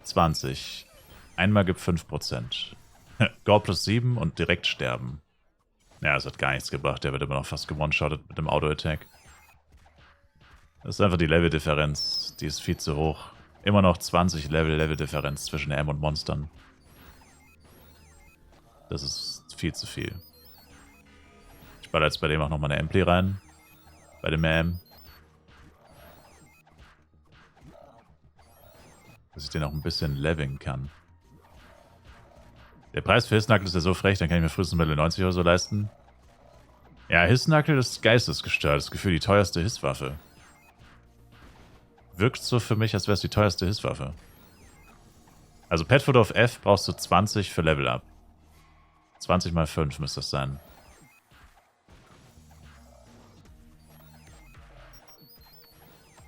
20. Einmal gibt 5%. Gore plus 7 und direkt sterben. Ja, das hat gar nichts gebracht. Der wird immer noch fast gewone-shottet mit dem Auto-Attack. Das ist einfach die Level-Differenz. Die ist viel zu hoch. Immer noch 20 Level-Differenz zwischen M und Monstern. Das ist viel zu viel. Ich baller jetzt bei dem auch nochmal eine Ampli rein. Bei dem M. Dass ich den auch ein bisschen leveln kann. Der Preis für Hisnackel ist ja so frech, dann kann ich mir frühestens Level 90 oder so leisten. Ja, Hisnackel ist geistesgestört. Das Gefühl, die teuerste Hisswaffe. Wirkt so für mich, als wäre es die teuerste Hisswaffe. Also Petfoot auf F brauchst du 20 für Level Up. 20 mal 5 müsste das sein.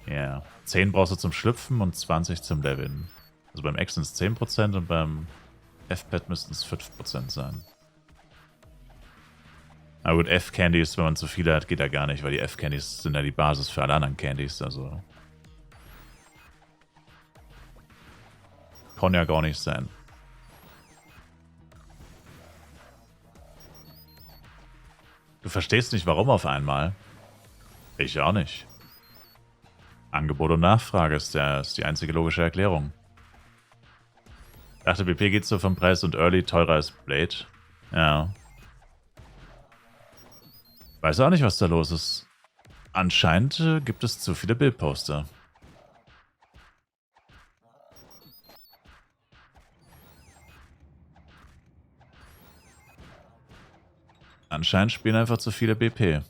Ja. Yeah. 10 brauchst du zum Schlüpfen und 20 zum Leveln. Also beim X sind es 10% und beim F-Pad müssten es 5% sein. Aber gut, F-Candies, wenn man zu viele hat, geht ja gar nicht, weil die F-Candies sind ja die Basis für alle anderen Candies, also... Kann ja gar nicht sein. Du verstehst nicht, warum auf einmal? Ich auch nicht. Angebot und Nachfrage ist die einzige logische Erklärung. Ich dachte, BP geht so vom Preis und Early teurer als Blade. Ja. Weiß auch nicht, was da los ist. Anscheinend gibt es zu viele Bildposter. Anscheinend spielen einfach zu viele BP.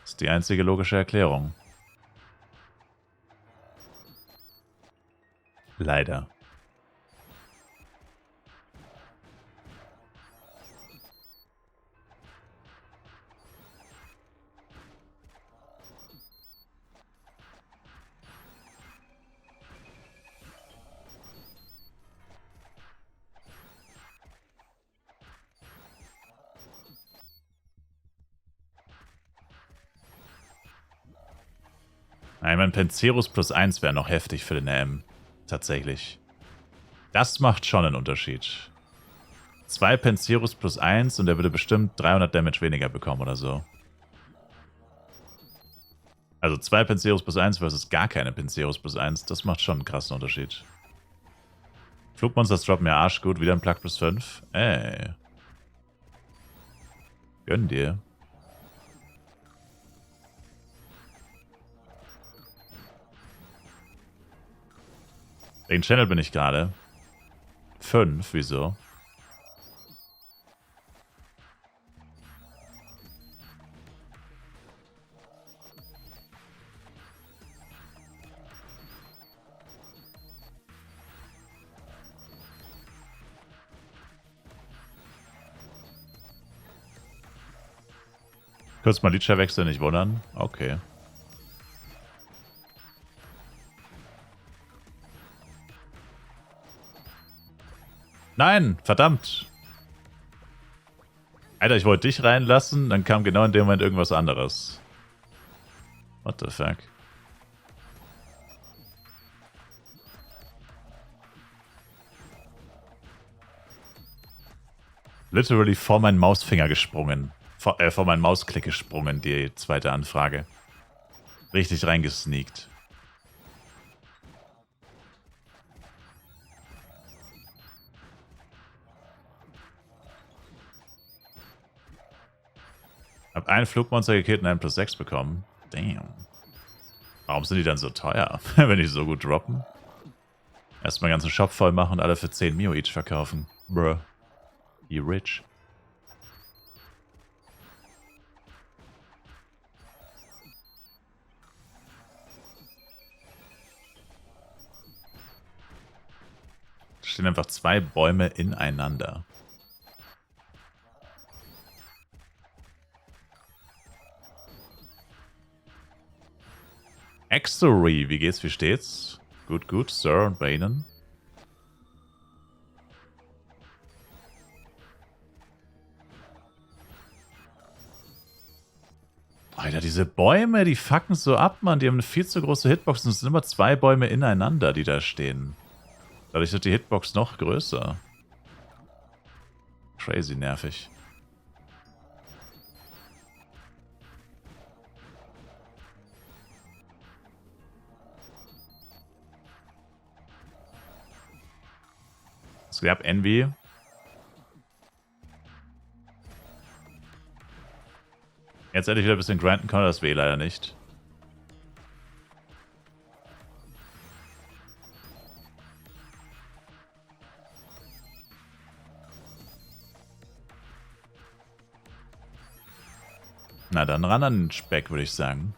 Das ist die einzige logische Erklärung. Leider. Ich meine, Pencerus plus 1 wäre noch heftig für den AM. Tatsächlich. Das macht schon einen Unterschied. 2 Pencerus plus 1 und er würde bestimmt 300 Damage weniger bekommen oder so. Also 2 Pencerus plus 1 versus gar keine Pencerus plus 1, das macht schon einen krassen Unterschied. Flugmonsters droppen mir arschgut, wieder ein Plug plus 5. Ey. Gönn dir. Den Channel bin ich gerade. 5, wieso? Kurz mal Leacher wechseln, nicht wundern. Okay. Nein, verdammt. Alter, ich wollte dich reinlassen, dann kam genau in dem Moment irgendwas anderes. What the fuck? Literally vor meinen Mausfinger gesprungen. Vor meinen Mausklick gesprungen, die zweite Anfrage. Richtig reingesneakt. Hab ein Flugmonster gekillt und einen plus 6 bekommen. Damn. Warum sind die dann so teuer, wenn die so gut droppen? Erstmal den ganzen Shop voll machen und alle für 10 Mio each verkaufen. Bruh. You rich. Da stehen einfach 2 Bäume ineinander. Exory, wie geht's, wie steht's? Gut, gut, Sir, und bei Ihnen? Alter, diese Bäume, die fucken so ab, Mann. Die haben eine viel zu große Hitbox und es sind immer 2 Bäume ineinander, die da stehen. Dadurch wird die Hitbox noch größer. Crazy nervig. Es gab Envy. Jetzt endlich wieder ein bisschen grinden kann, das weh leider nicht. Na dann ran an den Speck, würde ich sagen.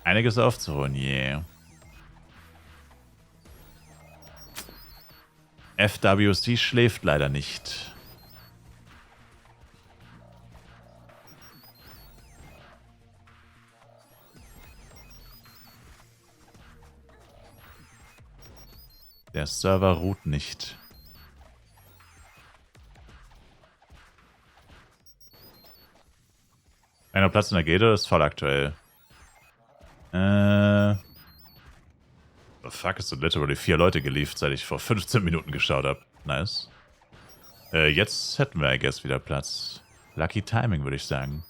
Einiges aufzuholen, yeah. FWC schläft leider nicht. Der Server ruht nicht. Einer Platz in der Gilde ist voll aktuell. Oh fuck, es sind literally 4 Leute geliefert, seit ich vor 15 Minuten geschaut habe. Nice. Jetzt hätten wir, I guess, wieder Platz. Lucky Timing, würde ich sagen.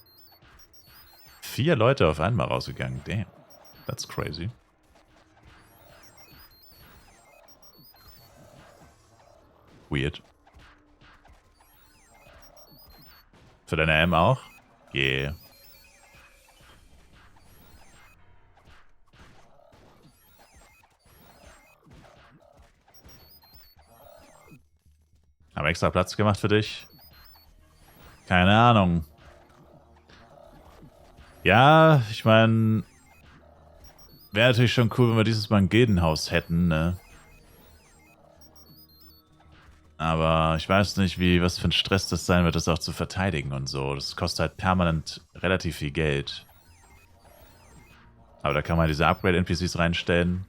4 Leute auf einmal rausgegangen. Damn. That's crazy. Weird. Für deine M auch? Yeah. Haben extra Platz gemacht für dich? Keine Ahnung. Ja, ich meine, wäre natürlich schon cool, wenn wir dieses Mal ein Gildenhaus hätten, ne? Aber ich weiß nicht, was für ein Stress das sein wird, das auch zu verteidigen und so. Das kostet halt permanent relativ viel Geld. Aber da kann man diese Upgrade-NPCs reinstellen,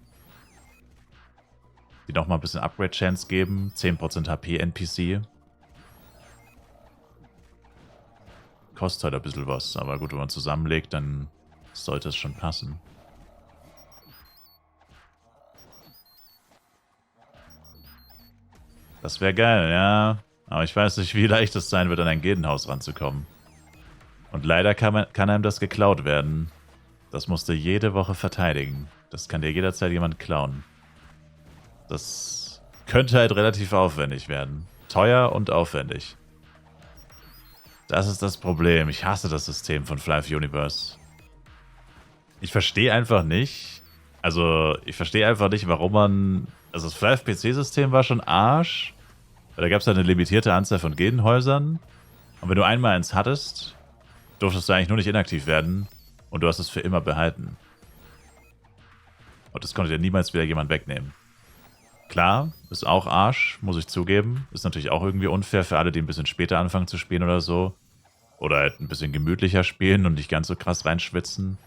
die nochmal ein bisschen Upgrade-Chance geben. 10% HP-NPC. Kostet halt ein bisschen was, aber gut, wenn man zusammenlegt, dann sollte es schon passen. Das wäre geil, ja. Aber ich weiß nicht, wie leicht es sein wird, an ein Gildenhaus ranzukommen. Und leider kann einem das geklaut werden. Das musst du jede Woche verteidigen. Das kann dir jederzeit jemand klauen. Das könnte halt relativ aufwendig werden. Teuer und aufwendig. Das ist das Problem. Ich hasse das System von Flive Universe. Ich verstehe einfach nicht. Also, ich verstehe einfach nicht, warum man. Also, das Flive PC-System war schon Arsch. Weil da gab es halt eine limitierte Anzahl von Gildenhäusern. Und wenn du einmal eins hattest, durftest du eigentlich nur nicht inaktiv werden. Und du hast es für immer behalten. Und das konnte dir niemals wieder jemand wegnehmen. Klar, ist auch Arsch, muss ich zugeben. Ist natürlich auch irgendwie unfair für alle, die ein bisschen später anfangen zu spielen oder so. Oder halt ein bisschen gemütlicher spielen und nicht ganz so krass reinschwitzen.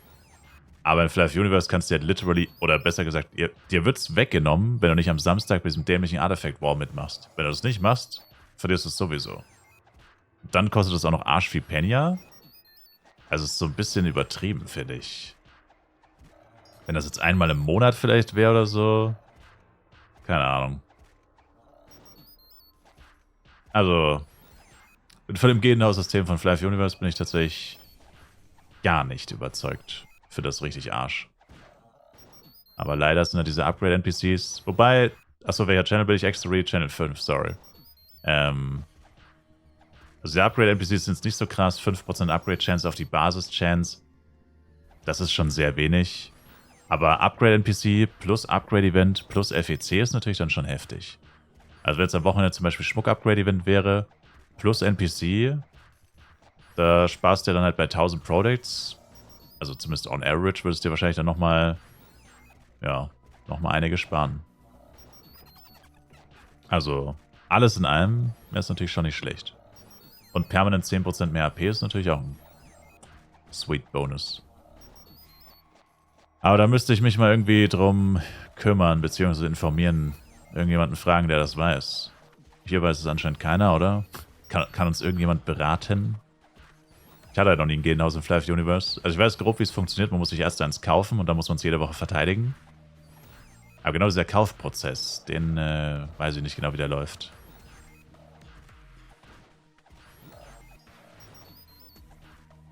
Aber in Flive Universe kannst du halt literally, oder besser gesagt, dir wird's weggenommen, wenn du nicht am Samstag bei diesem dämlichen Artifact War mitmachst. Wenn du das nicht machst, verlierst du es sowieso. Dann kostet es auch noch Arsch wie Penya. Also es ist so ein bisschen übertrieben, finde ich. Wenn das jetzt einmal im Monat vielleicht wäre oder so. Keine Ahnung. Also, von dem Gildenhaus-System von Flive Universe bin ich tatsächlich gar nicht überzeugt. Für das richtig Arsch. Aber leider sind da diese Upgrade-NPCs. Wobei, achso, welcher Channel bin ich? Extra Channel 5, sorry. Also die Upgrade-NPCs sind nicht so krass. 5% Upgrade-Chance auf die Basis-Chance. Das ist schon sehr wenig. Aber Upgrade-NPC plus Upgrade-Event plus FEC ist natürlich dann schon heftig. Also wenn es am Wochenende zum Beispiel Schmuck-Upgrade-Event wäre, plus NPC, da sparst du dann halt bei 1000 Products, also zumindest on average, würdest du dir wahrscheinlich dann nochmal, ja, nochmal einige sparen. Also alles in allem wäre es natürlich schon nicht schlecht. Und permanent 10% mehr AP ist natürlich auch ein sweet Bonus. Aber da müsste ich mich mal irgendwie drum kümmern, beziehungsweise informieren. Irgendjemanden fragen, der das weiß. Hier weiß es anscheinend keiner, oder? Kann uns irgendjemand beraten? Ich hatte halt noch nie ein Gehen aus dem Flight Universe. Also ich weiß grob, wie es funktioniert. Man muss sich erst eins kaufen und dann muss man es jede Woche verteidigen. Aber genau dieser Kaufprozess, den weiß ich nicht genau, wie der läuft.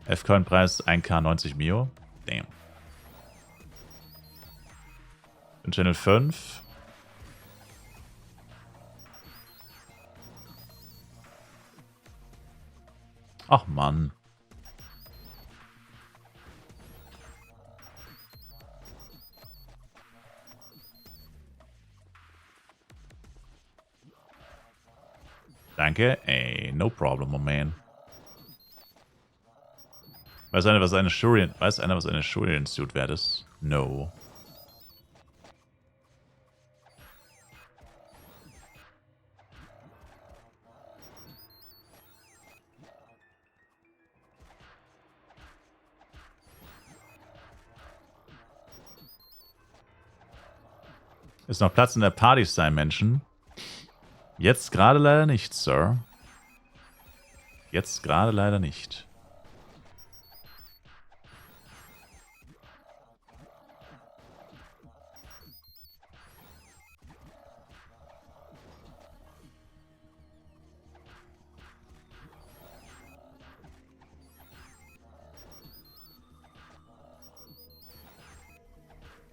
F-Coin-Preis 1K 90 Mio. Damn. In Channel 5. Ach Mann. Danke. Ey, no problem, my man. Weiß einer, was eine Shurian-Suit wert ist? No. Ist noch Platz in der Party sein, Menschen? Jetzt gerade leider nicht, Sir. Jetzt gerade leider nicht.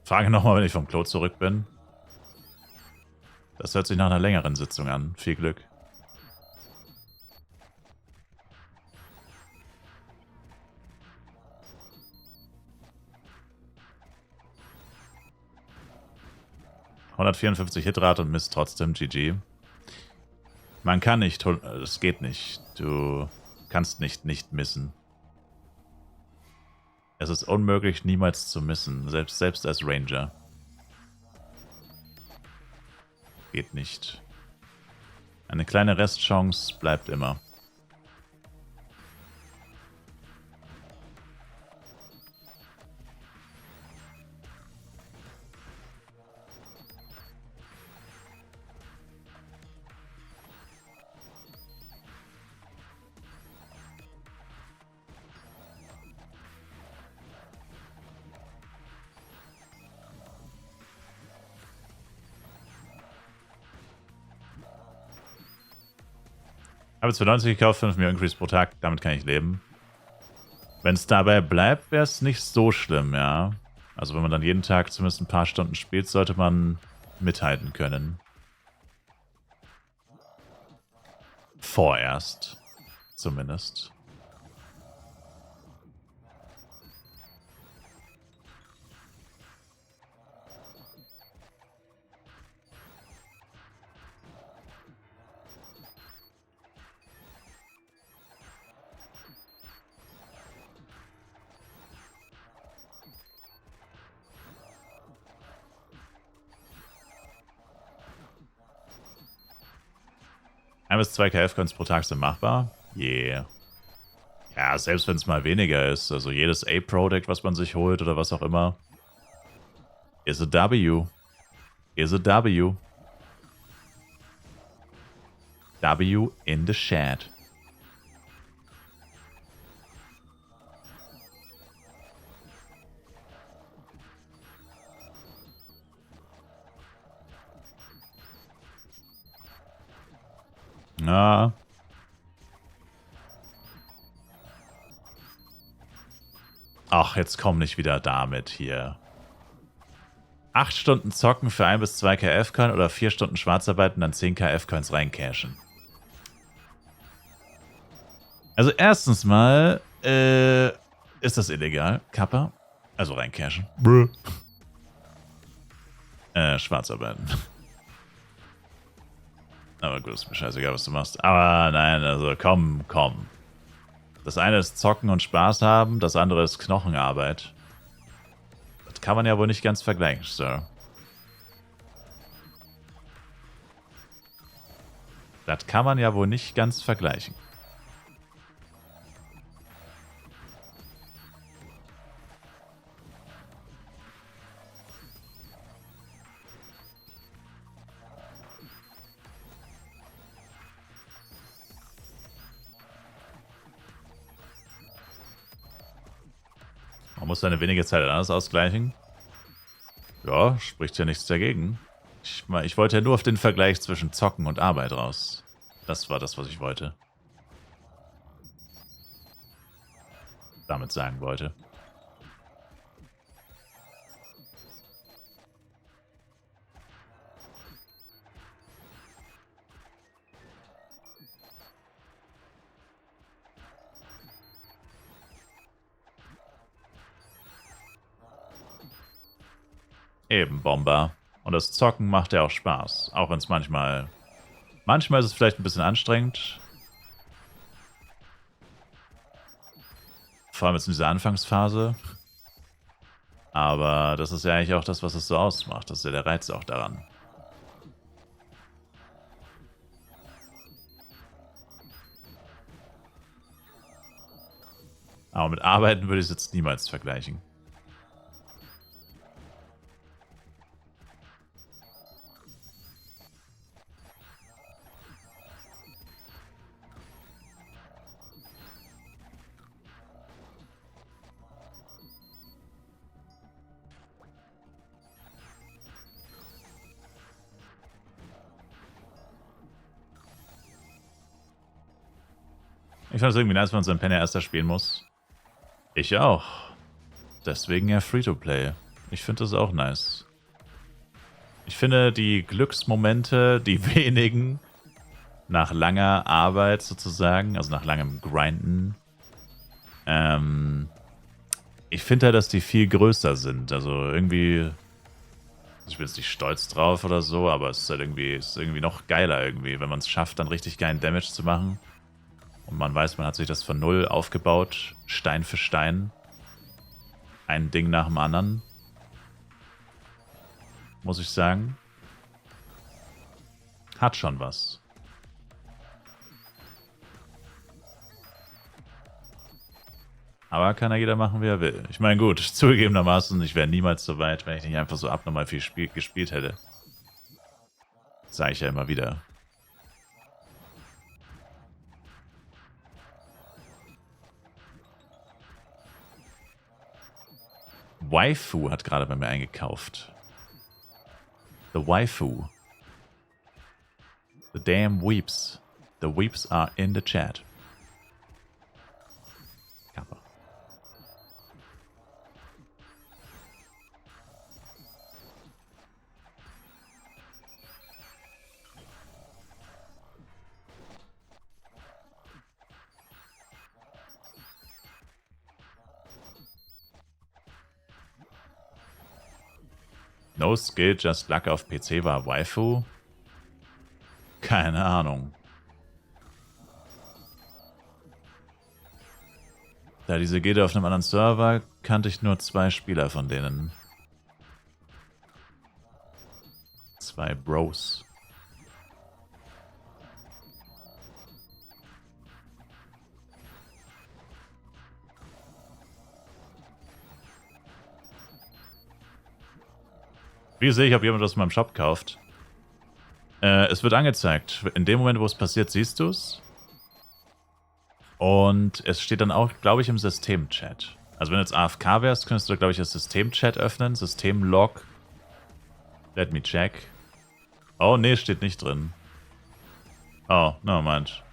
Frage nochmal, wenn ich vom Klo zurück bin. Das hört sich nach einer längeren Sitzung an. Viel Glück. ...154 Hitrate und misst trotzdem. GG. Man kann nicht... Es geht nicht. Du kannst nicht missen. Es ist unmöglich, niemals zu missen. Selbst als Ranger. Geht nicht. Eine kleine Restchance bleibt immer. Habe jetzt für 90 gekauft, 5 Mio Increase pro Tag, damit kann ich leben. Wenn es dabei bleibt, wäre es nicht so schlimm, ja. Also wenn man dann jeden Tag zumindest ein paar Stunden spielt, sollte man mithalten können. Vorerst. Zumindest. Ein bis 2 KF-Coins pro Tag sind machbar. Yeah. Ja, selbst wenn es mal weniger ist. Also jedes A-Product, was man sich holt oder was auch immer. Is a W. Is a W. W in the chat. Na. Ach, jetzt komm nicht wieder damit hier. 8 Stunden zocken für 1 bis 2 KF-Coin oder 4 Stunden Schwarzarbeit und dann 10 KF-Coins reincashen. Also erstens mal ist das illegal, Kappa. Also reincashen. Schwarzarbeiten. Aber gut, ist mir scheißegal, was du machst. Aber nein, also komm. Das eine ist Zocken und Spaß haben, das andere ist Knochenarbeit. Das kann man ja wohl nicht ganz vergleichen, Sir. Das kann man ja wohl nicht ganz vergleichen. Man muss seine wenige Zeit anders ausgleichen. Ja, spricht ja nichts dagegen. Ich wollte ja nur auf den Vergleich zwischen Zocken und Arbeit raus. Das war das, was ich wollte. Damit sagen wollte. Eben, Bomber. Und das Zocken macht ja auch Spaß. Auch wenn es manchmal... Manchmal ist es vielleicht ein bisschen anstrengend. Vor allem jetzt in dieser Anfangsphase. Aber das ist ja eigentlich auch das, was es so ausmacht. Das ist ja der Reiz auch daran. Aber mit Arbeiten würde ich es jetzt niemals vergleichen. Ich fand es irgendwie nice, wenn man seinen Penner erster spielen muss. Ich auch. Deswegen ja Free-to-Play. Ich finde das auch nice. Ich finde die Glücksmomente, die wenigen, nach langer Arbeit sozusagen, also nach langem Grinden, ich finde halt, dass die viel größer sind. Also irgendwie, ich bin jetzt nicht stolz drauf oder so, aber es ist halt irgendwie noch geiler irgendwie, wenn man es schafft, dann richtig geilen Damage zu machen. Und man weiß, man hat sich das von null aufgebaut, Stein für Stein. Ein Ding nach dem anderen. Muss ich sagen. Hat schon was. Aber kann ja jeder machen, wie er will. Ich meine, gut, zugegebenermaßen, ich wäre niemals so weit, wenn ich nicht einfach so abnormal viel gespielt hätte. Sage ich ja immer wieder. Waifu hat gerade bei mir eingekauft. The Waifu. The damn weeps. The weeps are in the chat. Kappa. No Skill, Just Luck auf PC war Waifu? Keine Ahnung. Da diese Gilde auf einem anderen Server, kannte ich nur 2 Spieler von denen. 2 Bros. Wie sehe ich, ob jemand das in meinem Shop kauft? Es wird angezeigt. In dem Moment, wo es passiert, siehst du es. Und es steht dann auch, glaube ich, im Systemchat. Also wenn du jetzt AFK wärst, könntest du, glaube ich, das Systemchat öffnen. Systemlog. Let me check. Oh, nee, steht nicht drin. Oh, no, Mensch.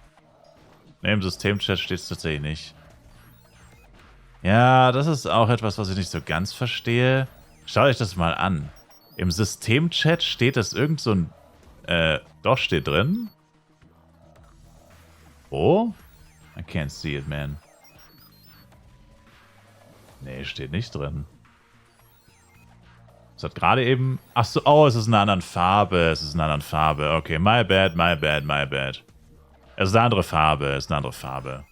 Nee, im Systemchat steht es tatsächlich nicht. Ja, das ist auch etwas, was ich nicht so ganz verstehe. Schaut euch das mal an. Im Systemchat steht das irgend so ein... doch, steht drin. Oh? I can't see it, man. Nee, steht nicht drin. Es hat gerade eben... Achso, oh, es ist in einer anderen Farbe. Es ist in einer anderen Farbe. Okay, my bad, my bad, my bad. Es ist eine andere Farbe, es ist eine andere Farbe.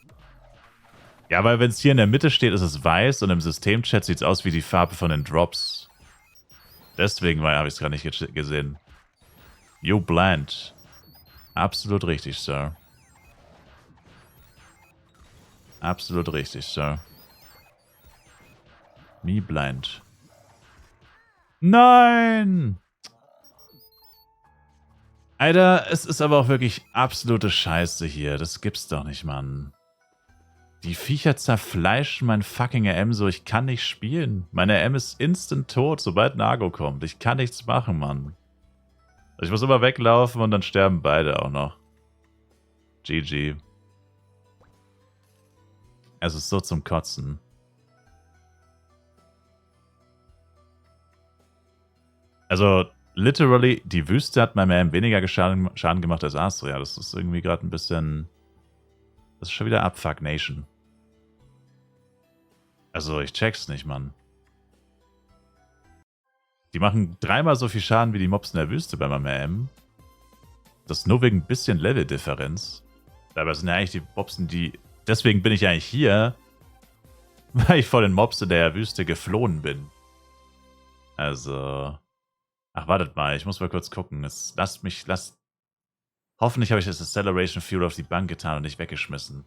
Ja, weil wenn es hier in der Mitte steht, ist es weiß und im Systemchat sieht es aus wie die Farbe von den Drops. Deswegen habe ich es gerade nicht gesehen. You blind. Absolut richtig, Sir. Absolut richtig, Sir. Me blind. Nein! Alter, es ist aber auch wirklich absolute Scheiße hier. Das gibt's doch nicht, Mann. Die Viecher zerfleischen mein fucking RM so. Ich kann nicht spielen. Meine RM ist instant tot, sobald Nago kommt. Ich kann nichts machen, Mann. Ich muss immer weglaufen und dann sterben beide auch noch. GG. Es ist so zum Kotzen. Also, literally, die Wüste hat meinem RM weniger Schaden gemacht als Astria. Das ist irgendwie gerade ein bisschen... Das ist schon wieder Abfuck Nation. Also, ich check's nicht, Mann. Die machen 3-mal so viel Schaden wie die Mobs in der Wüste bei meinem RM. Das nur wegen ein bisschen Level-Differenz. Dabei sind ja eigentlich die Mobs, die... Deswegen bin ich eigentlich hier, weil ich vor den Mobs in der Wüste geflohen bin. Also... Ach, wartet mal, ich muss mal kurz gucken. Hoffentlich habe ich das Acceleration Fuel auf die Bank getan und nicht weggeschmissen.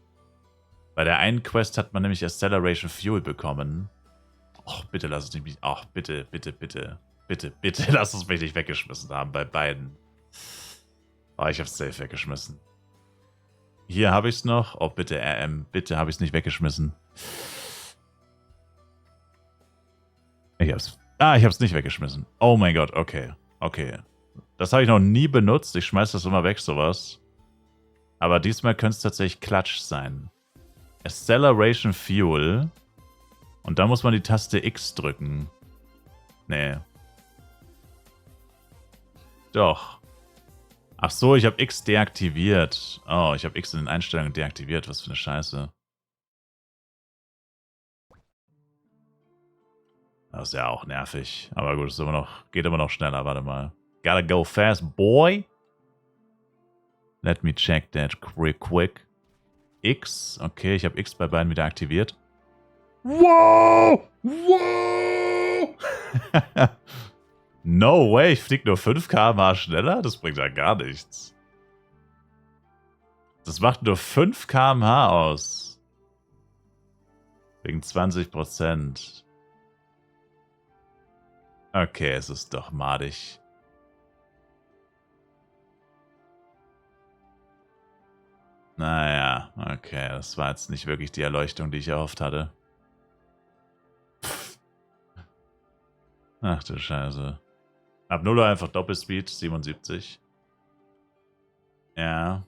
Bei der einen Quest hat man nämlich Acceleration Fuel bekommen. Och, bitte lass es nicht... Ach, bitte, bitte, bitte. Bitte, bitte lass es mich nicht weggeschmissen haben bei beiden. Oh, ich hab's safe weggeschmissen. Hier habe ich es noch. Oh, bitte, RM. Bitte habe ich es nicht weggeschmissen. Ich hab's nicht weggeschmissen. Oh mein Gott, okay. Okay. Das habe ich noch nie benutzt. Ich schmeiß das immer weg, sowas. Aber diesmal könnte es tatsächlich Klatsch sein. Acceleration Fuel. Und da muss man die Taste X drücken. Nee. Doch. Ach so, ich habe X deaktiviert. Oh, ich habe X in den Einstellungen deaktiviert. Was für eine Scheiße. Das ist ja auch nervig. Aber gut, geht immer noch schneller. Warte mal. Gotta go fast, boy. Let me check that quick. X. Okay, ich habe X bei beiden wieder aktiviert. Wow! Wow! No way, ich fliege nur 5 km/h schneller? Das bringt ja gar nichts. Das macht nur 5 km/h aus. Wegen 20%. Okay, es ist doch madig. Naja, okay, das war jetzt nicht wirklich die Erleuchtung, die ich erhofft hatte. Ach du Scheiße. Ab 0 einfach Doppelspeed, 77. Ja.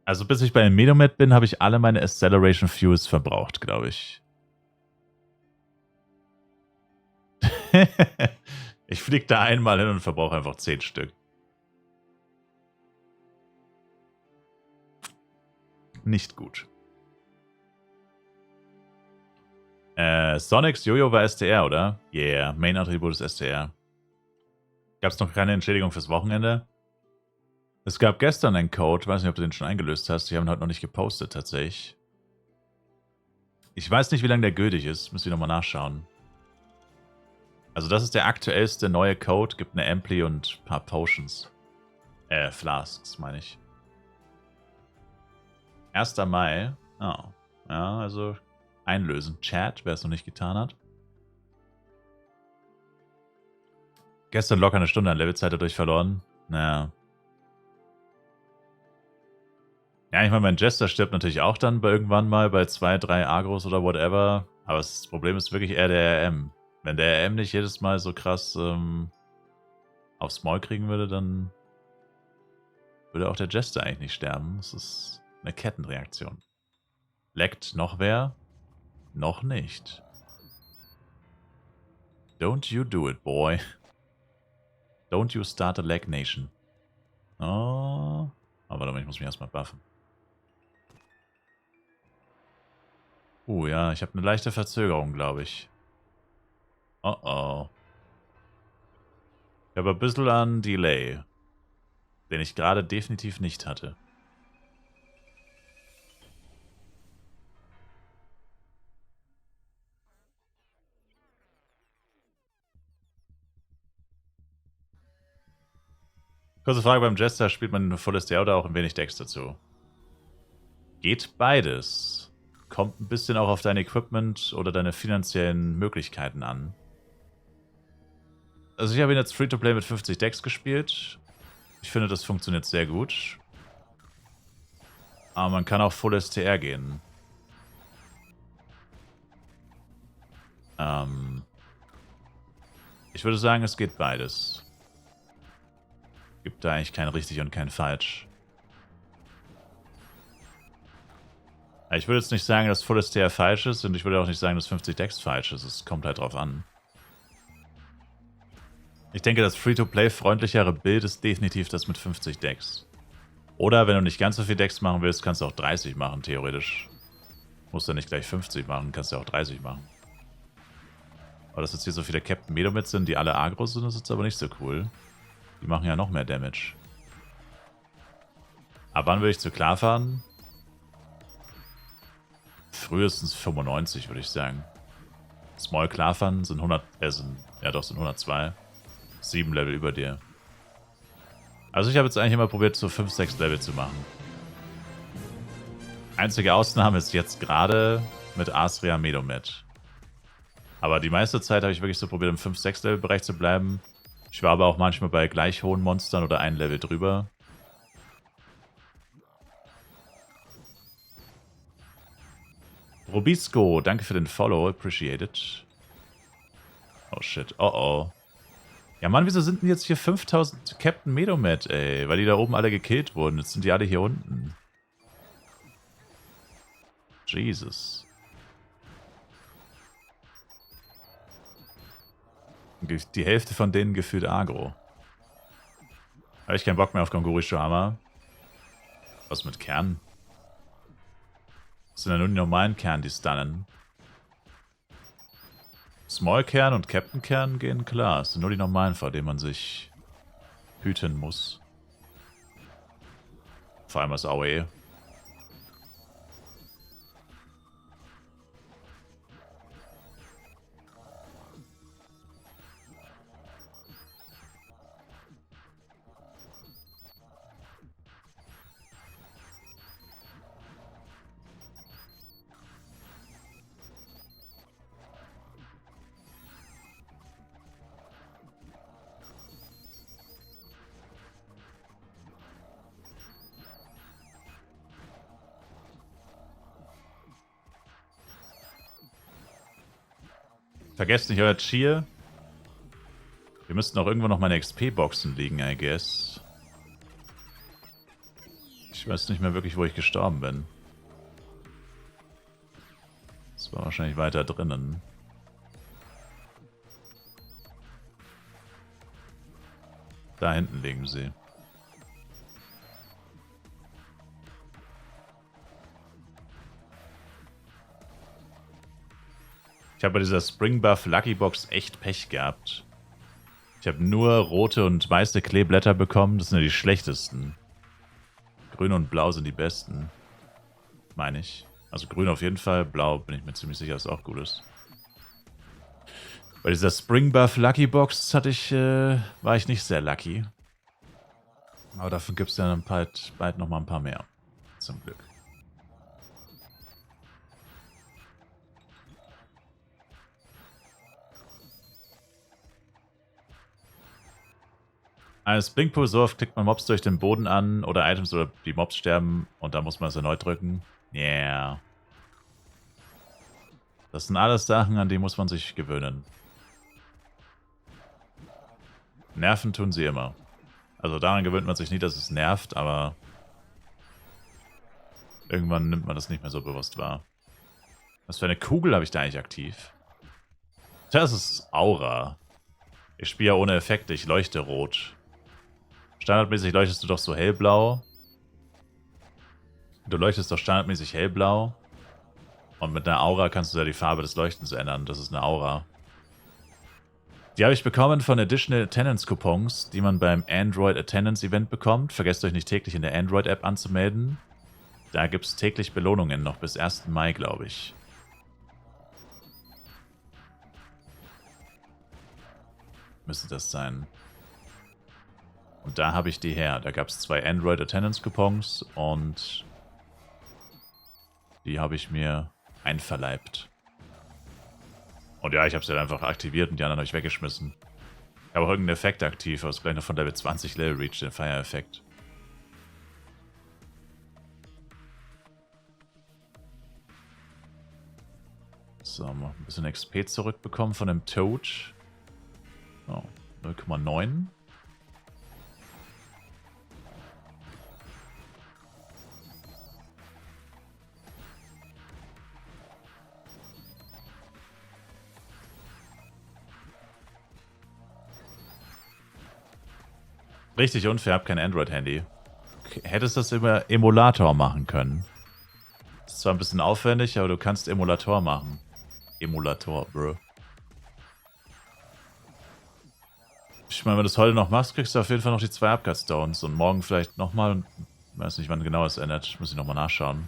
Also bis ich bei den Medomet bin, habe ich alle meine Acceleration Fuels verbraucht, glaube ich. Ich fliege da einmal hin und verbrauche einfach 10 Stück. Nicht gut. Sonics Jojo war STR, oder? Yeah, Main-Attribut ist STR. Gab es noch keine Entschädigung fürs Wochenende? Es gab gestern einen Code, weiß nicht, ob du den schon eingelöst hast. Die haben ihn heute noch nicht gepostet, tatsächlich. Ich weiß nicht, wie lange der gültig ist. Müssen wir nochmal nachschauen. Also das ist der aktuellste neue Code. Gibt eine Ampli und ein paar Potions. Flasks, meine ich. 1. Mai. Oh. Ja, also einlösen. Chat, wer es noch nicht getan hat. Gestern locker eine Stunde an Levelzeit dadurch verloren. Naja. Ja, ich meine, mein Jester stirbt natürlich auch dann irgendwann mal bei 2, 3 Agros oder whatever. Aber das Problem ist wirklich eher der RM. Wenn der RM nicht jedes Mal so krass aufs Maul kriegen würde, dann würde auch der Jester eigentlich nicht sterben. Das ist eine Kettenreaktion. Leckt noch wer? Noch nicht. Don't you do it, boy. Don't you start a lag nation. Oh. Aber warte mal, ich muss mich erstmal buffen. Ja, ich habe eine leichte Verzögerung, glaube ich. Oh oh. Ich habe ein bisschen an Delay, den ich gerade definitiv nicht hatte. Kurze Frage, beim Jester spielt man nur volles DA oder auch ein wenig Decks dazu? Geht beides. Kommt ein bisschen auch auf dein Equipment oder deine finanziellen Möglichkeiten an. Also ich habe ihn jetzt Free-to-Play mit 50 Decks gespielt. Ich finde, das funktioniert sehr gut. Aber man kann auch Full STR gehen. Ich würde sagen, es geht beides. Gibt da eigentlich kein richtig und kein falsch. Ich würde jetzt nicht sagen, dass Full STR falsch ist und ich würde auch nicht sagen, dass 50 Decks falsch ist. Es kommt halt drauf an. Ich denke, das Free-to-Play freundlichere Bild ist definitiv das mit 50 Decks. Oder wenn du nicht ganz so viel Decks machen willst, kannst du auch 30 machen, theoretisch. Musst du nicht gleich 50 machen, kannst du auch 30 machen. Aber dass jetzt hier so viele Captain Medomit sind, die alle Agro sind, das ist jetzt aber nicht so cool. Die machen ja noch mehr Damage. Ab wann würde ich zu klar fahren? Frühestens 95, würde ich sagen. Small Klarfahren sind 100, sind 102. 7 Level über dir. Also ich habe jetzt eigentlich immer probiert, so 5, 6 Level zu machen. Einzige Ausnahme ist jetzt gerade mit Asria Medomet. Aber die meiste Zeit habe ich wirklich so probiert, im 5, 6 Level Bereich zu bleiben. Ich war aber auch manchmal bei gleich hohen Monstern oder ein Level drüber. Robisco, danke für den Follow, appreciate it. Oh shit, oh oh. Ja Mann, wieso sind denn jetzt hier 5000 Captain Medomet, ey? Weil die da oben alle gekillt wurden. Jetzt sind die alle hier unten. Jesus. Die Hälfte von denen gefühlt Agro. Habe ich keinen Bock mehr auf Kongurisho-Hammer. Was mit Kern? Das sind ja nur die normalen Kern, die stunnen. Small-Kern und Captain-Kern gehen klar. Es sind nur die normalen, vor denen man sich hüten muss. Vor allem als AOE. Vergesst nicht euer Cheer. Wir müssten auch irgendwo noch meine XP-Boxen liegen, I guess. Ich weiß nicht mehr wirklich, wo ich gestorben bin. Das war wahrscheinlich weiter drinnen. Da hinten liegen sie. Ich habe bei dieser Spring Buff Lucky Box echt Pech gehabt. Ich habe nur rote und weiße Kleeblätter bekommen. Das sind ja die schlechtesten. Grün und blau sind die besten. Meine ich. Also grün auf jeden Fall. Blau bin ich mir ziemlich sicher, dass es auch gut ist. Bei dieser Spring Buff Lucky Box war ich nicht sehr lucky. Aber dafür gibt es dann bald nochmal ein paar mehr. Zum Glück. Als Blinkpool so oft klickt man Mobs durch den Boden an oder Items oder die Mobs sterben und dann muss man es erneut drücken. Yeah. Das sind alles Sachen, an die muss man sich gewöhnen. Nerven tun sie immer. Also daran gewöhnt man sich nie, dass es nervt, aber irgendwann nimmt man das nicht mehr so bewusst wahr. Was für eine Kugel habe ich da eigentlich aktiv? Das ist Aura. Ich spiele ja ohne Effekte, ich leuchte rot. Standardmäßig leuchtest du doch so hellblau. Du leuchtest doch standardmäßig hellblau. Und mit einer Aura kannst du ja die Farbe des Leuchtens ändern. Das ist eine Aura. Die habe ich bekommen von Additional Attendance Coupons, die man beim Android Attendance Event bekommt. Vergesst euch nicht täglich in der Android-App anzumelden. Da gibt es täglich Belohnungen, noch bis 1. Mai, glaube ich. Müsste das sein. Und da habe ich die her. Da gab es 2 Android Attendance Coupons und die habe ich mir einverleibt. Und ja, ich habe sie dann einfach aktiviert und die anderen habe ich weggeschmissen. Ich habe auch irgendeinen Effekt aktiv, aus gleich noch von Level 20 Level Reach, den Fire-Effekt. So, mal ein bisschen XP zurückbekommen von dem Toad. Oh, 0,9. Richtig unfair, hab kein Android-Handy. Hättest das über Emulator machen können. Das ist zwar ein bisschen aufwendig, aber du kannst Emulator machen. Emulator, bro. Ich meine, wenn du das heute noch machst, kriegst du auf jeden Fall noch die 2 Upcut-Stones. Und morgen vielleicht nochmal. Ich weiß nicht, wann genau es endet. Muss ich nochmal nachschauen.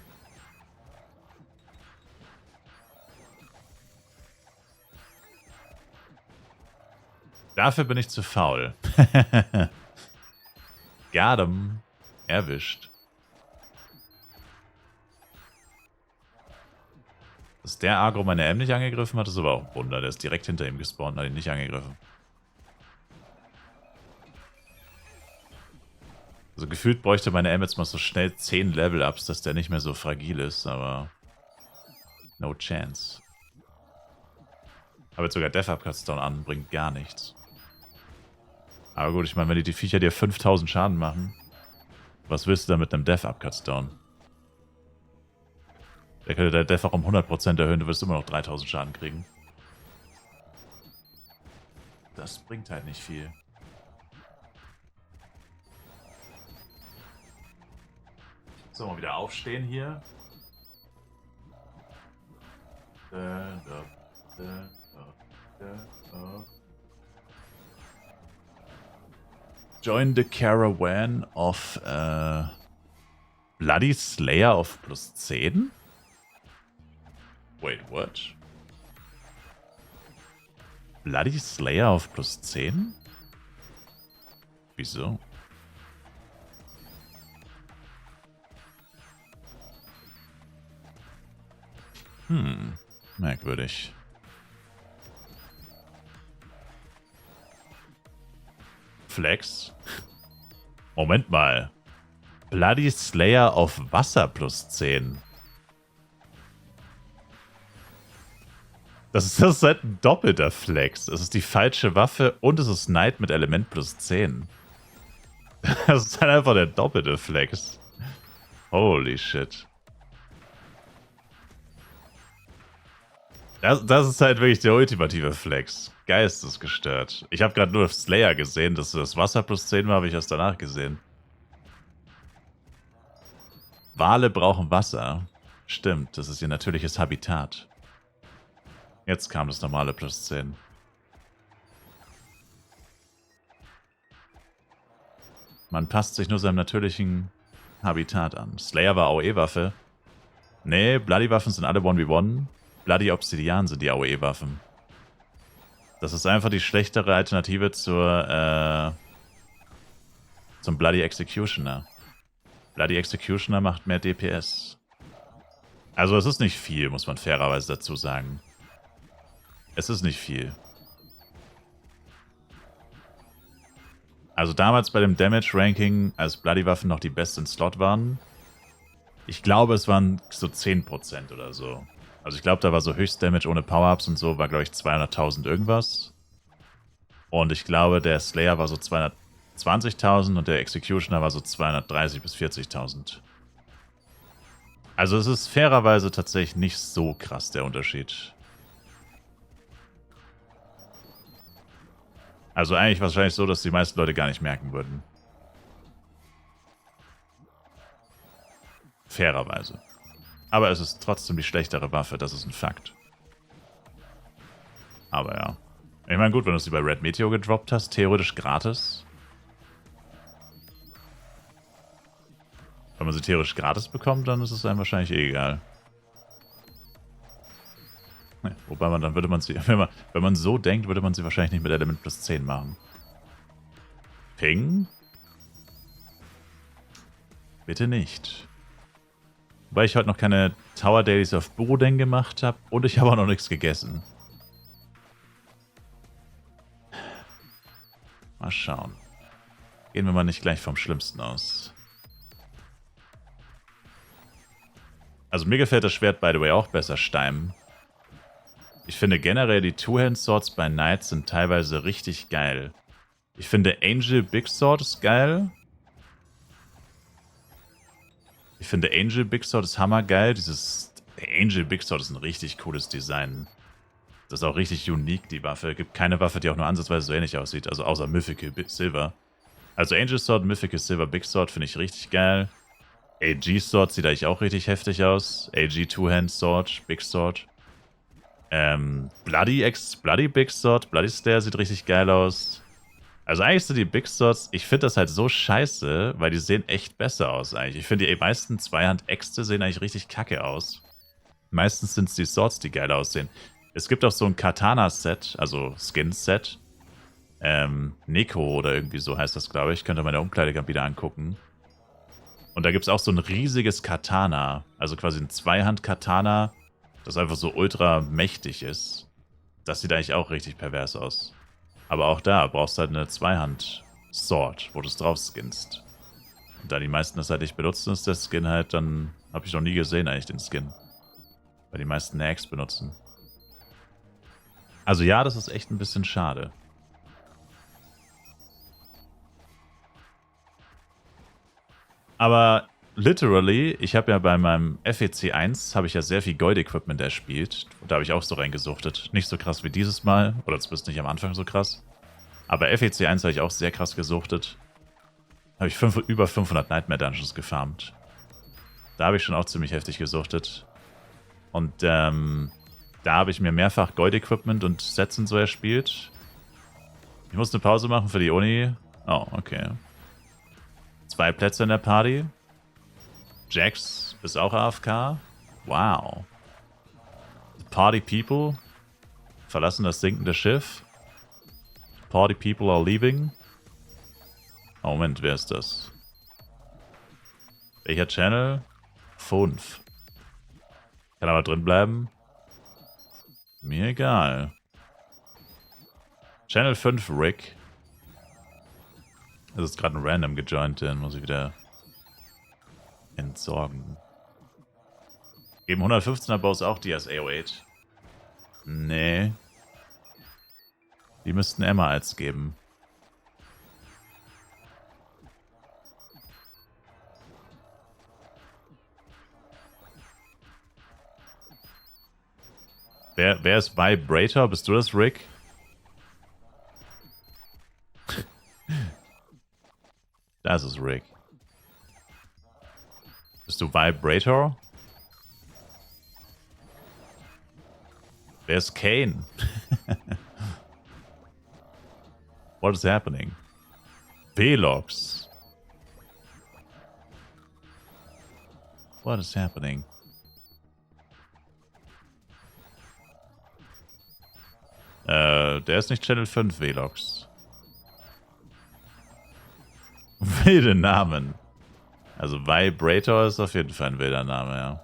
Dafür bin ich zu faul. Got him. Erwischt. Dass der Agro meine M nicht angegriffen hat, ist aber auch ein Wunder. Der ist direkt hinter ihm gespawnt und hat ihn nicht angegriffen. Also gefühlt bräuchte meine M jetzt mal so schnell 10 Level-Ups, dass der nicht mehr so fragil ist, aber no chance. Aber jetzt sogar Death Upcuts down an, bringt gar nichts. Aber gut, ich meine, wenn die Viecher dir 5000 Schaden machen, was willst du da mit einem Death Upcuts down? Der könnte der Death auch um 100% erhöhen, du wirst immer noch 3000 Schaden kriegen. Das bringt halt nicht viel. So, mal wieder aufstehen hier. Join the caravan of Bloody Slayer of +10? Wait, what? Bloody Slayer of +10? Wieso? Merkwürdig. Flex? Moment mal. Bloody Slayer auf Wasser +10. Das ist halt ein doppelter Flex. Das ist die falsche Waffe und es ist Knight mit Element +10. Das ist halt einfach der doppelte Flex. Holy shit. Das ist halt wirklich der ultimative Flex. Geistesgestört. Ich habe gerade nur Slayer gesehen, dass das Wasser +10 war, habe ich erst danach gesehen. Wale brauchen Wasser. Stimmt, das ist ihr natürliches Habitat. Jetzt kam das normale +10. Man passt sich nur seinem natürlichen Habitat an. Slayer war AOE-Waffe. Nee, Bloody-Waffen sind alle 1v1. Bloody Obsidian sind die AOE-Waffen. Das ist einfach die schlechtere Alternative zum Bloody Executioner. Bloody Executioner macht mehr DPS. Also es ist nicht viel, muss man fairerweise dazu sagen. Es ist nicht viel. Also damals bei dem Damage-Ranking, als Bloody-Waffen noch die besten Slot waren, ich glaube, es waren so 10% oder so. Also ich glaube, da war so Höchstdamage ohne Power-Ups und so, war glaube ich 200.000 irgendwas. Und ich glaube, der Slayer war so 220.000 und der Executioner war so 230.000 bis 40.000. Also es ist fairerweise tatsächlich nicht so krass der Unterschied. Also eigentlich wahrscheinlich so, dass die meisten Leute gar nicht merken würden. Fairerweise. Aber es ist trotzdem die schlechtere Waffe, das ist ein Fakt. Aber ja. Ich meine, gut, wenn du sie bei Red Meteor gedroppt hast, theoretisch gratis. Wenn man sie theoretisch gratis bekommt, dann ist es einem wahrscheinlich eh egal. Nee, wobei man dann würde man sie, wenn man so denkt, würde man sie wahrscheinlich nicht mit Element plus 10 machen. Ping? Bitte nicht. Wobei ich heute noch keine Tower Dailies auf Buruden gemacht habe und ich habe auch noch nichts gegessen. Mal schauen. Gehen wir mal nicht gleich vom Schlimmsten aus. Also mir gefällt das Schwert, by the way, auch besser, Stein. Ich finde generell die Two-Hand-Swords bei Knights sind teilweise richtig geil. Ich finde Angel Big Sword ist geil. Ich finde Angel Big Sword ist hammergeil. Dieses Angel Big Sword ist ein richtig cooles Design. Das ist auch richtig unique, die Waffe. Es gibt keine Waffe, die auch nur ansatzweise so ähnlich aussieht. Also außer Mythical Silver. Also Angel Sword, Mythical Silver, Big Sword finde ich richtig geil. AG Sword sieht eigentlich auch richtig heftig aus. AG Two-Hand Sword, Big Sword. Bloody Big Sword, Bloody Stare sieht richtig geil aus. Also eigentlich sind die Big Swords, ich finde das halt so scheiße, weil die sehen echt besser aus eigentlich. Ich finde die meisten Zweihand-Äxte sehen eigentlich richtig kacke aus. Meistens sind es die Swords, die geil aussehen. Es gibt auch so ein Katana-Set, also Skin-Set. Neko oder irgendwie so heißt das, glaube ich. Könnt ihr meine Umkleidekabine wieder angucken. Und da gibt es auch so ein riesiges Katana. Also quasi ein Zweihand-Katana, das einfach so ultra mächtig ist. Das sieht eigentlich auch richtig pervers aus. Aber auch da brauchst du halt eine Zweihand-Sword, wo du es drauf skinnst. Und da die meisten das halt nicht benutzen, ist der Skin halt dann... Habe ich noch nie gesehen eigentlich, den Skin. Weil die meisten eine Axe benutzen. Also ja, das ist echt ein bisschen schade. Aber literally, ich habe ja bei meinem FEC 1 habe ich ja sehr viel Gold-Equipment erspielt. Und da habe ich auch so reingesuchtet. Nicht so krass wie dieses Mal, oder zumindest nicht am Anfang so krass. Aber FEC 1 habe ich auch sehr krass gesuchtet. Habe ich über 500 Nightmare Dungeons gefarmt. Da habe ich schon auch ziemlich heftig gesuchtet. Und da habe ich mir mehrfach Gold-Equipment und Sets und so erspielt. Ich muss eine Pause machen für die Uni. Oh, okay. 2 Plätze in der Party. Jax ist auch AFK. Wow. The Party People verlassen das sinkende Schiff. The Party People are leaving. Oh, Moment, wer ist das? Welcher Channel? 5. Kann aber drin bleiben. Mir egal. Channel 5, Rick. Das ist gerade ein Random gejoint, den muss ich wieder entsorgen. Geben 115er Bows auch die als AO8? Nee. Die müssten Emma als geben. Wer ist Vibrator? Bist du das, Rick? Das ist Rick. Bist du Vibrator? Wer ist Kane? What is happening? Velox. What is happening? Der ist nicht Channel 5, Velox. Wilde Namen. Also Vibrator ist auf jeden Fall ein wilder Name, ja.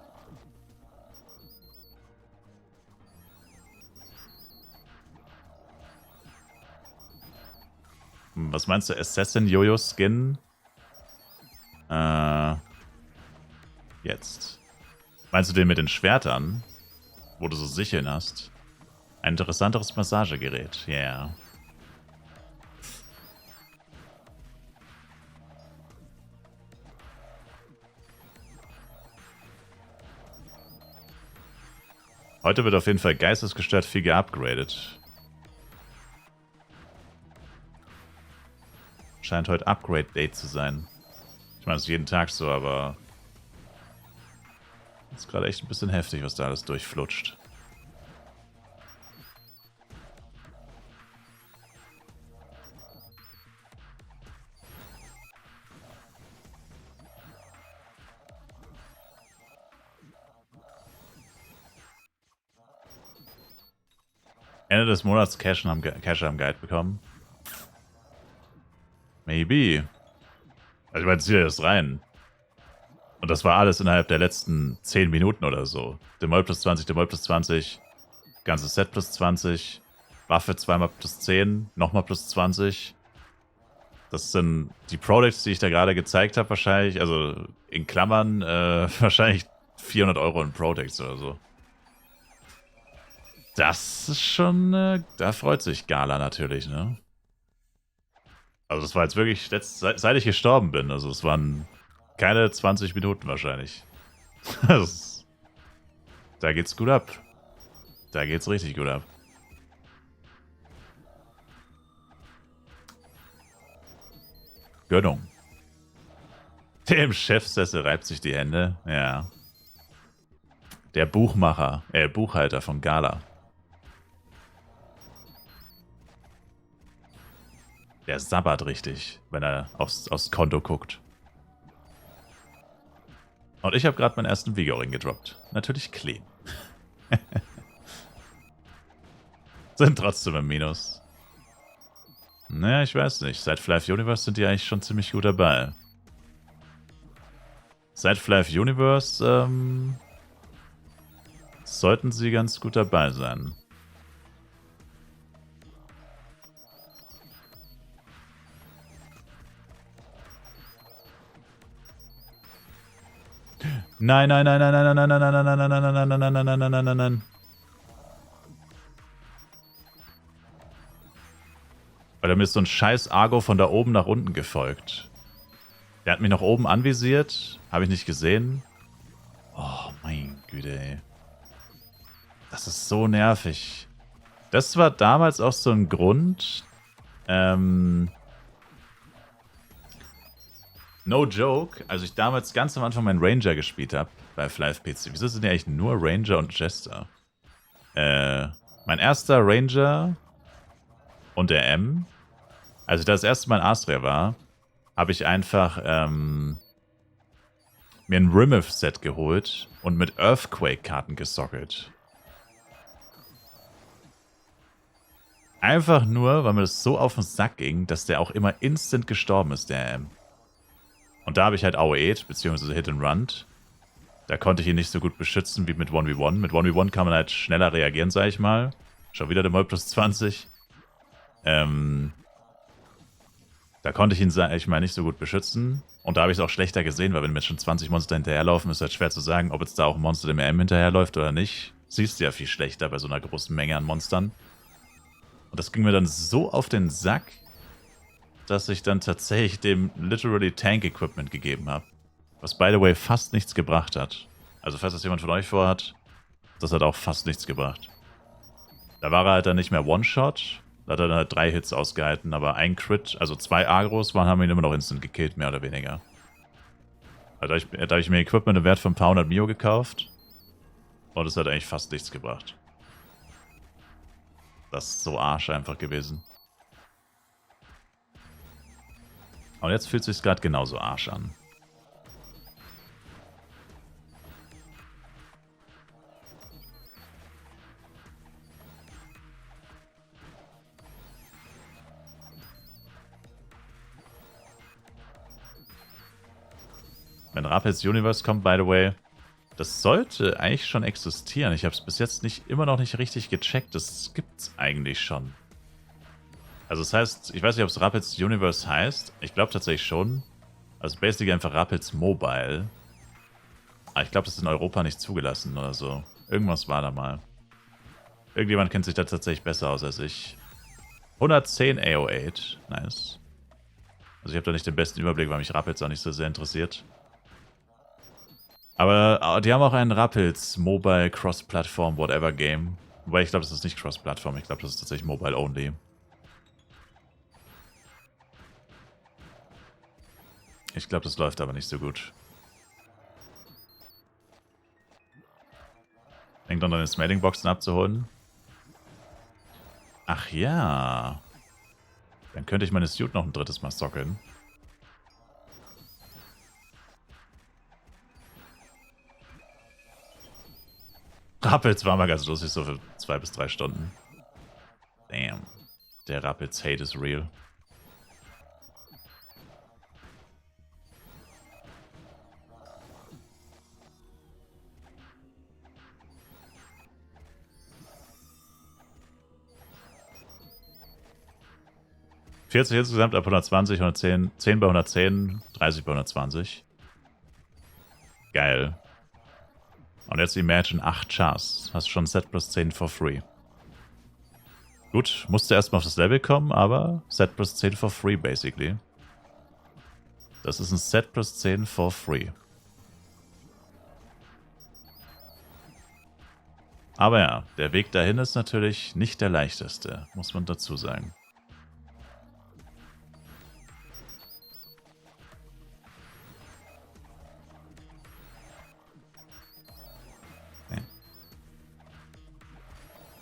Was meinst du? Assassin Jojo Skin? Jetzt. Meinst du den mit den Schwertern? Wo du so Sicheln hast? Ein interessanteres Massagegerät, ja. Yeah. Heute wird auf jeden Fall geistesgestört viel geupgradet. Scheint heute Upgrade-Date zu sein. Ich meine, es ist jeden Tag so, aber... ist gerade echt ein bisschen heftig, was da alles durchflutscht. Ende des Monats Cash am Guide bekommen. Maybe. Also ich meine, zieh dir das rein. Und das war alles innerhalb der letzten 10 Minuten oder so. Demol plus 20, Demol plus 20, ganzes Set plus 20, Waffe zweimal plus 10, nochmal plus 20. Das sind die Products, die ich da gerade gezeigt habe, wahrscheinlich, also in Klammern, wahrscheinlich 400 Euro in Products oder so. Das ist schon, da freut sich Gala natürlich, ne? Also das war jetzt wirklich, seit ich gestorben bin, also es waren keine 20 Minuten wahrscheinlich. Da geht's gut ab. Da geht's richtig gut ab. Gönnung. Der im Chefsessel reibt sich die Hände. Ja. Der Buchhalter von Gala. Der sabbert richtig, wenn er aufs Konto guckt. Und ich habe gerade meinen ersten Vigoring gedroppt. Natürlich clean. Sind trotzdem im Minus. Naja, ich weiß nicht. Seit Flive Universe sind die eigentlich schon ziemlich gut dabei. Seit Flive Universe, sollten sie ganz gut dabei sein. Nein, nein, nein, nein, nein, nein, nein, nein, nein, nein, nein, nein, nein, nein, nein, nein, nein, nein, nein, nein. Weil mir ist so ein scheiß Argo von da oben nach unten gefolgt. Der hat mich nach oben anvisiert. Habe ich nicht gesehen. Oh, mein Güte, ey. Das ist so nervig. Das war damals auch so ein Grund. No joke, als ich damals ganz am Anfang meinen Ranger gespielt habe bei Flive PC. Wieso sind die eigentlich nur Ranger und Jester? Mein erster Ranger und der M. Als ich das erste Mal in Astria war, habe ich einfach mir ein Rimith-Set geholt und mit Earthquake-Karten gesockelt. Einfach nur, weil mir das so auf den Sack ging, dass der auch immer instant gestorben ist, der M. Und da habe ich halt AOE, beziehungsweise Hit and Run. Da konnte ich ihn nicht so gut beschützen wie mit 1v1. Mit 1v1 kann man halt schneller reagieren, sag ich mal. Schon wieder der Moll plus 20. Da konnte ich ihn, sag ich mal, nicht so gut beschützen. Und da habe ich es auch schlechter gesehen, weil wenn mir schon 20 Monster hinterherlaufen, ist halt schwer zu sagen, ob jetzt da auch ein Monster dem RM hinterherläuft oder nicht. Siehst du ja viel schlechter bei so einer großen Menge an Monstern. Und das ging mir dann so auf den Sack, dass ich dann tatsächlich dem literally Tank-Equipment gegeben habe. Was, by the way, fast nichts gebracht hat. Also falls das jemand von euch vorhat, das hat auch fast nichts gebracht. Da war er halt dann nicht mehr One-Shot. Da hat er dann halt 3 Hits ausgehalten, aber ein Crit, also 2 Agros haben ihn immer noch instant gekillt, mehr oder weniger. Also da habe ich mir Equipment im Wert von ein paar hundert Mio gekauft. Und es hat eigentlich fast nichts gebracht. Das ist so Arsch einfach gewesen. Und jetzt fühlt es sich gerade genauso Arsch an. Wenn Rapids Universe kommt, by the way, das sollte eigentlich schon existieren. Ich habe es bis jetzt immer noch nicht richtig gecheckt. Das gibt's eigentlich schon. Also das heißt, ich weiß nicht, ob es Rapids Universe heißt. Ich glaube tatsächlich schon. Also basically einfach Rapids Mobile. Aber ich glaube, das ist in Europa nicht zugelassen oder so. Irgendwas war da mal. Irgendjemand kennt sich da tatsächlich besser aus als ich. 110 AO8. Nice. Also ich habe da nicht den besten Überblick, weil mich Rapids auch nicht so sehr interessiert. Aber die haben auch ein Rapids Mobile Cross-Plattform Whatever Game. Wobei ich glaube, das ist nicht Cross-Plattform. Ich glaube, das ist tatsächlich Mobile Only. Ich glaube, das läuft aber nicht so gut. Denkt an deine Smelling-Boxen abzuholen. Ach ja. Dann könnte ich meine Suit noch ein drittes Mal sockeln. Rapids war mal ganz lustig, so für 2 bis 3 Stunden. Damn. Der Rapids Hate is real. ...40 insgesamt ab 120, 110, 10 bei 110, 30 bei 120. Geil. Und jetzt Imagine 8 Chars. Hast schon Set plus 10 for free. Gut, musste erstmal auf das Level kommen, aber Set plus 10 for free, basically. Das ist ein Set plus 10 for free. Aber ja, der Weg dahin ist natürlich nicht der leichteste, muss man dazu sagen.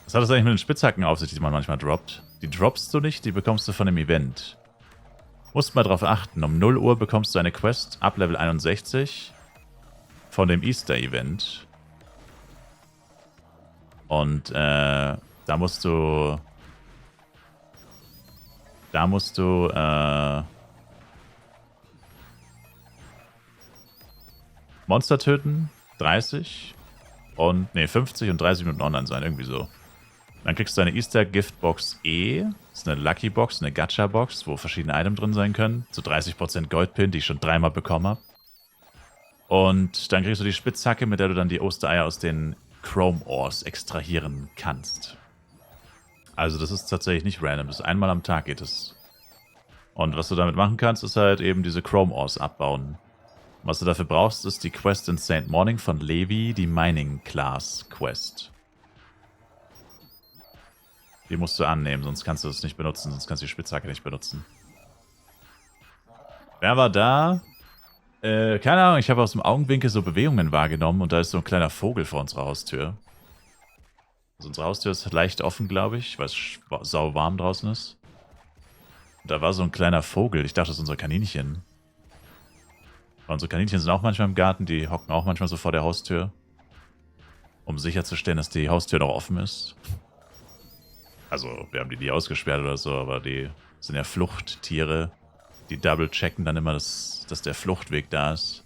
Was hat das eigentlich mit den Spitzhacken auf sich, die man manchmal droppt? Die droppst du nicht, die bekommst du von dem Event. Musst mal drauf achten, um 0 Uhr bekommst du eine Quest ab Level 61 von dem Easter-Event. Und da musst du Monster töten, 30 und, 50 und 30 Minuten online sein, irgendwie so. Dann kriegst du eine Easter Gift Box E. Das ist eine Lucky Box, eine Gacha Box, wo verschiedene Items drin sein können. Zu 30% Goldpin, die ich schon 3-mal bekommen habe. Und dann kriegst du die Spitzhacke, mit der du dann die Ostereier aus den Chrome Ores extrahieren kannst. Also das ist tatsächlich nicht random. Das ist einmal am Tag geht es. Und was du damit machen kannst, ist halt eben diese Chrome Ores abbauen. Was du dafür brauchst, ist die Quest in St. Morning von Levi, die Mining Class Quest. Die musst du annehmen, sonst kannst du das nicht benutzen, sonst kannst du die Spitzhacke nicht benutzen. Wer war da? Keine Ahnung, ich habe aus dem Augenwinkel so Bewegungen wahrgenommen und da ist so ein kleiner Vogel vor unserer Haustür. Also unsere Haustür ist leicht offen, glaube ich, weil es sau warm draußen ist. Und da war so ein kleiner Vogel, ich dachte, das ist unser Kaninchen. Aber unsere Kaninchen sind auch manchmal im Garten, die hocken auch manchmal so vor der Haustür. Um sicherzustellen, dass die Haustür noch offen ist. Also, wir haben die nie ausgesperrt oder so, aber die sind ja Fluchttiere. Die double-checken dann immer, dass der Fluchtweg da ist.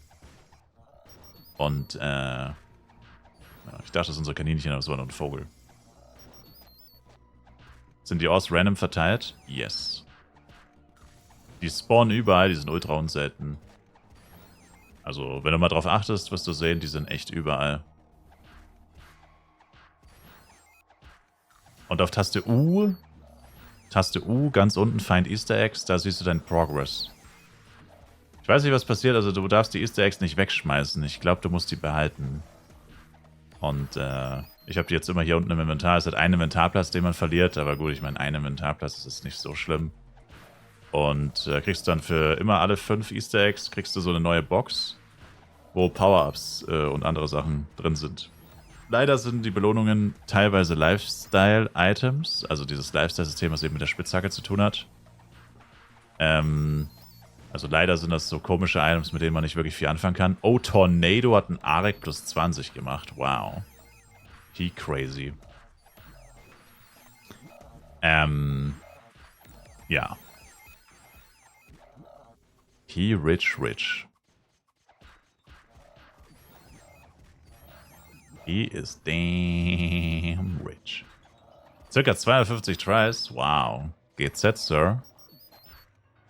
Und, ja, ich dachte, das ist unser Kaninchen, aber es war nur ein Vogel. Sind die Ors random verteilt? Yes. Die spawnen überall, die sind ultra unselten. Also, wenn du mal drauf achtest, wirst du sehen, die sind echt überall. Und auf Taste U, ganz unten, Find Easter Eggs, da siehst du deinen Progress. Ich weiß nicht, was passiert, also du darfst die Easter Eggs nicht wegschmeißen. Ich glaube, du musst die behalten. Und ich habe die jetzt immer hier unten im Inventar. Es hat einen Inventarplatz, den man verliert, aber gut, ich meine, ein Inventarplatz ist nicht so schlimm. Und kriegst dann für immer alle 5 Easter Eggs, kriegst du so eine neue Box, wo Power-Ups und andere Sachen drin sind. Leider sind die Belohnungen teilweise Lifestyle-Items, also dieses Lifestyle-System, was eben mit der Spitzhacke zu tun hat. Also leider sind das so komische Items, mit denen man nicht wirklich viel anfangen kann. Oh, Tornado hat einen Arek plus 20 gemacht. Wow. He crazy. Ja. He rich. He is damn rich. Circa 250 Tries. Wow. GZ, Sir.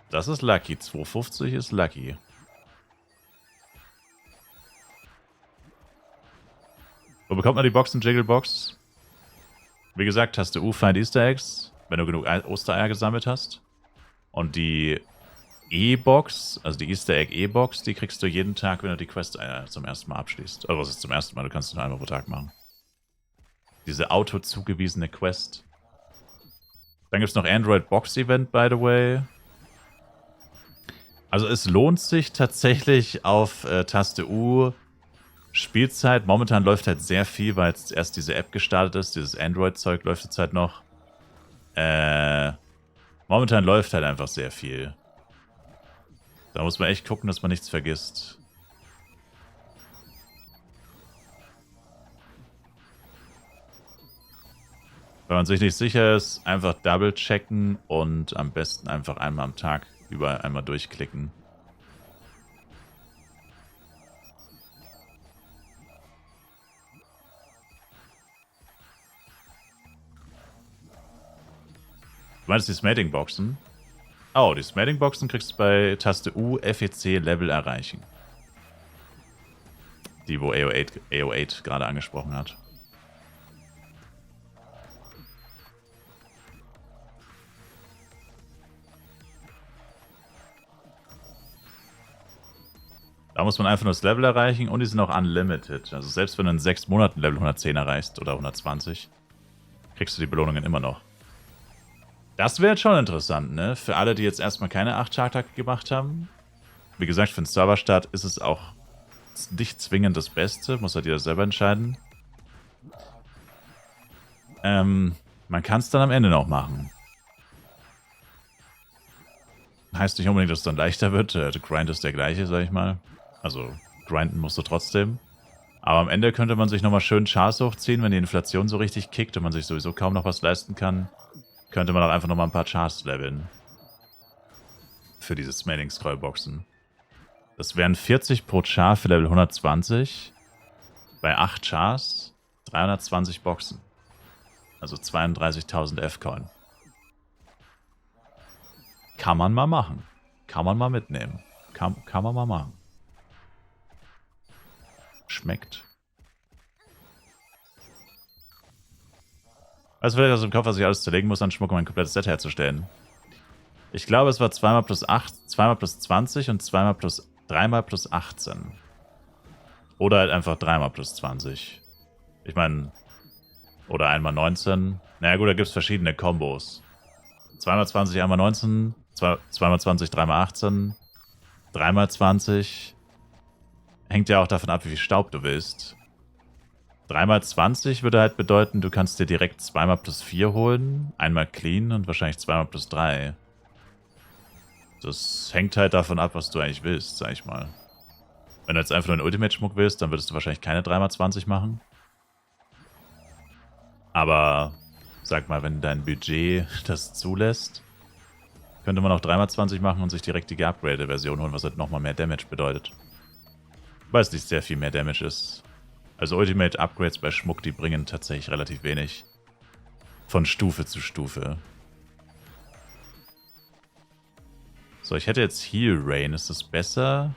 Das ist lucky. 250 ist lucky. Wo bekommt man die Boxen-Jiggle-Box? Wie gesagt, Taste U, Find Easter Eggs, wenn du genug Ostereier gesammelt hast. Und die E-Box, also die Easter Egg E-Box, die kriegst du jeden Tag, wenn du die Quest zum ersten Mal abschließt. Also was ist zum ersten Mal? Du kannst es nur einmal pro Tag machen. Diese auto-zugewiesene Quest. Dann gibt es noch Android Box Event, by the way. Also es lohnt sich tatsächlich auf Taste U Spielzeit. Momentan läuft halt sehr viel, weil jetzt erst diese App gestartet ist. Dieses Android-Zeug läuft jetzt halt noch. Momentan läuft halt einfach sehr viel. Da muss man echt gucken, dass man nichts vergisst. Wenn man sich nicht sicher ist, einfach double checken und am besten einfach einmal am Tag überall einmal durchklicken. Du meinst die Smelting-Boxen? Oh, die Smelting-Boxen kriegst du bei Taste U, FEC, Level erreichen. Die, wo AO8 gerade angesprochen hat. Da muss man einfach nur das Level erreichen und die sind auch unlimited. Also selbst wenn du in 6 Monaten Level 110 erreichst oder 120, kriegst du die Belohnungen immer noch. Das wäre jetzt schon interessant, ne? Für alle, die jetzt erstmal keine 8 Tagtage gemacht haben. Wie gesagt, für den Serverstart ist es auch nicht zwingend das Beste. Muss halt jeder selber entscheiden. Man kann es dann am Ende noch machen. Heißt nicht unbedingt, dass es dann leichter wird. Der Grind ist der gleiche, sag ich mal. Also, grinden musst du trotzdem. Aber am Ende könnte man sich nochmal schön Chars hochziehen, wenn die Inflation so richtig kickt und man sich sowieso kaum noch was leisten kann. Könnte man auch einfach nochmal ein paar Chars leveln. Für diese Smelling-Scroll-Boxen. Das wären 40 pro Char für Level 120. Bei 8 Chars 320 Boxen. Also 32.000 F-Coin. Kann man mal machen. Kann man mal mitnehmen. Kann man mal machen. Schmeckt. Also vielleicht aus dem Kopf, was ich alles zerlegen muss, an Schmuck, um ein komplettes Set herzustellen. Ich glaube, es war 2 plus 8, 2 plus 20 und 3 plus 18. Oder halt einfach 3 plus 20. Ich meine, oder 1 19. Naja gut, da gibt es verschiedene Kombos. 2 20, 1 19, 2 20, 3 18, 3 20. Hängt ja auch davon ab, wie viel Staub du willst. 3 20 würde halt bedeuten, du kannst dir direkt 2 plus 4 holen, einmal clean und wahrscheinlich 2 plus 3. Das hängt halt davon ab, was du eigentlich willst, sag ich mal. Wenn du jetzt einfach nur einen Ultimate-Schmuck willst, dann würdest du wahrscheinlich keine 3 20 machen. Aber, sag mal, wenn dein Budget das zulässt, könnte man auch 3 20 machen und sich direkt die geupgradete Version holen, was halt nochmal mehr Damage bedeutet. Weil es nicht sehr viel mehr Damage ist. Also Ultimate-Upgrades bei Schmuck, die bringen tatsächlich relativ wenig. Von Stufe zu Stufe. So, ich hätte jetzt Heal Rain. Ist das besser?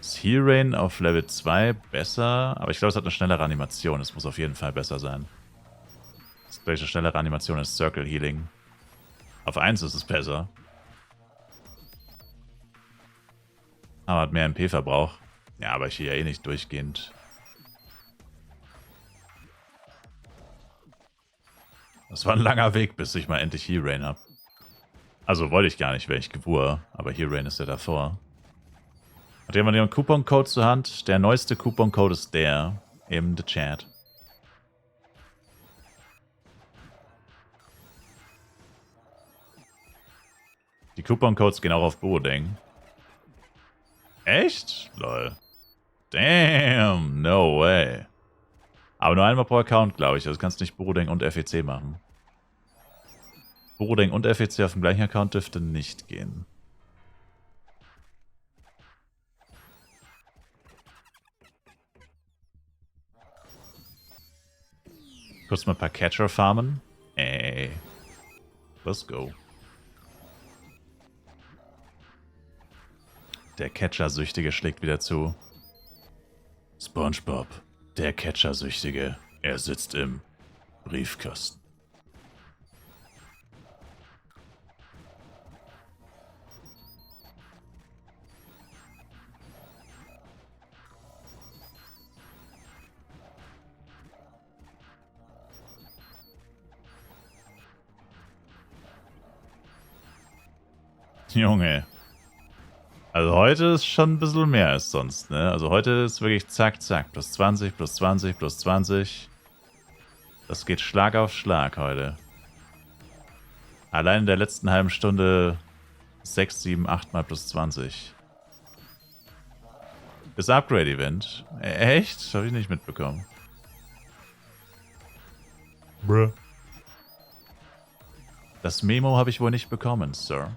Ist Heal Rain auf Level 2 besser? Aber ich glaube, es hat eine schnellere Animation. Es muss auf jeden Fall besser sein. Das gleiche schnellere Animation ist Circle Healing. Auf 1 ist es besser. Aber hat mehr MP-Verbrauch. Ja, aber ich hier ja eh nicht durchgehend. Das war ein langer Weg, bis ich mal endlich Heal Rain habe. Also wollte ich gar nicht, wäre ich Gewur. Aber Heal Rain ist ja davor. Hat jemand einen Coupon-Code zur Hand? Der neueste Coupon-Code ist der. Im The Chat. Die Coupon-Codes gehen auch auf Borodeng. Echt? Lol. Damn, no way. Aber nur einmal pro Account, glaube ich. Also kannst du nicht Borodeng und FEC machen. Borodeng und FEC auf dem gleichen Account dürfte nicht gehen. Kurz mal ein paar Catcher farmen. Ey. Let's go. Der Catcher-Süchtige schlägt wieder zu. SpongeBob, der Catcher-Süchtige. Er sitzt im Briefkasten. Junge. Also heute ist schon ein bisschen mehr als sonst, ne? Also heute ist wirklich zack, zack. Plus 20, plus 20, plus 20. Das geht Schlag auf Schlag heute. Allein in der letzten halben Stunde 6, 7, 8 mal plus 20. Das Upgrade-Event. Echt? Das habe ich nicht mitbekommen. Bruh. Das Memo habe ich wohl nicht bekommen, Sir.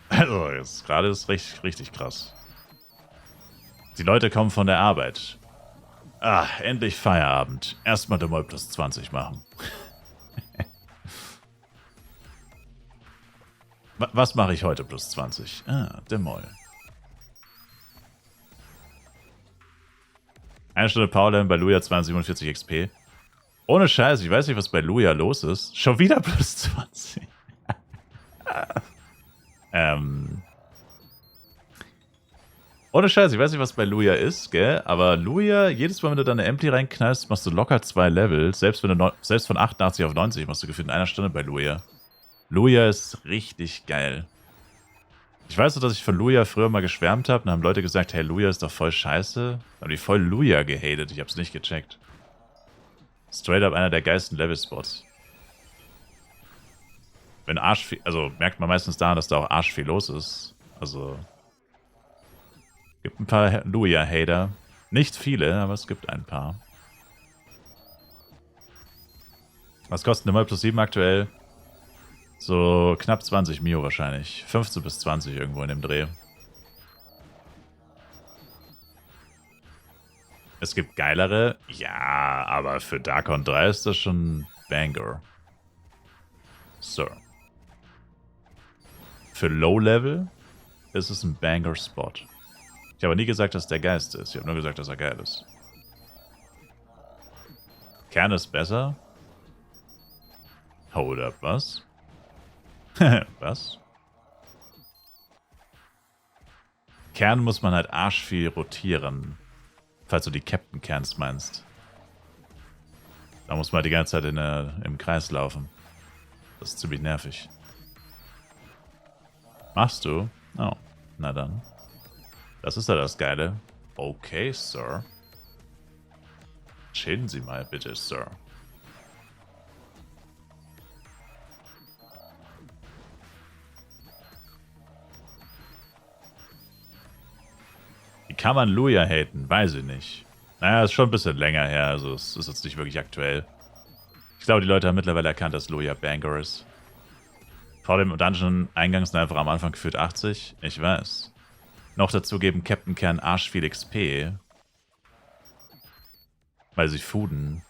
Also, jetzt gerade ist richtig, richtig krass. Die Leute kommen von der Arbeit. Ah, endlich Feierabend. Erstmal Demoll plus 20 machen. Was mache ich heute plus 20? Ah, Demoll. 1 Stunde Powerlevel bei Luja 247 XP. Ohne Scheiß, ich weiß nicht, was bei Luja los ist. Schon wieder plus 20. Ohne Scheiß, ich weiß nicht, was bei Luja ist, gell? Aber Luja, jedes Mal, wenn du deine Ampli reinknallst, machst du locker 2 Level. Selbst von 88 auf 90 machst du gefühlt in einer Stunde bei Luja. Luja ist richtig geil. Ich weiß nur, dass ich von Luja früher mal geschwärmt habe. Dann haben Leute gesagt, hey, Luja ist doch voll scheiße. Dann haben die voll Luja gehatet. Ich hab's nicht gecheckt. Straight up einer der geilsten Level-Spots. Wenn arschviel, also merkt man meistens daran, dass da auch arschviel los ist. Also gibt ein paar Luja-Hater. Nicht viele, aber es gibt ein paar. Was kostet eine Mal plus 7 aktuell? So knapp 20 Mio wahrscheinlich. 15 bis 20 irgendwo in dem Dreh. Es gibt geilere. Ja, aber für Darkon 3 ist das schon Banger. So. Für Low-Level ist es ein Banger-Spot. Ich habe nie gesagt, dass der geilste ist. Ich habe nur gesagt, dass er geil ist. Kern ist besser. Hold up, was? Was? Kern muss man halt arschviel rotieren. Falls du die Captain-Kerns meinst. Da muss man halt die ganze Zeit im Kreis laufen. Das ist ziemlich nervig. Machst du? Oh, na dann. Das ist ja das Geile. Okay, Sir. Chillen Sie mal bitte, Sir. Wie kann man Luja haten? Weiß ich nicht. Naja, ist schon ein bisschen länger her, also es ist jetzt nicht wirklich aktuell. Ich glaube, die Leute haben mittlerweile erkannt, dass Luja Banger ist. Vor dem Dungeon-Eingang sind einfach am Anfang gefühlt 80. Ich weiß. Noch dazu geben Captain Kern arsch viel XP. Weil sie fooden.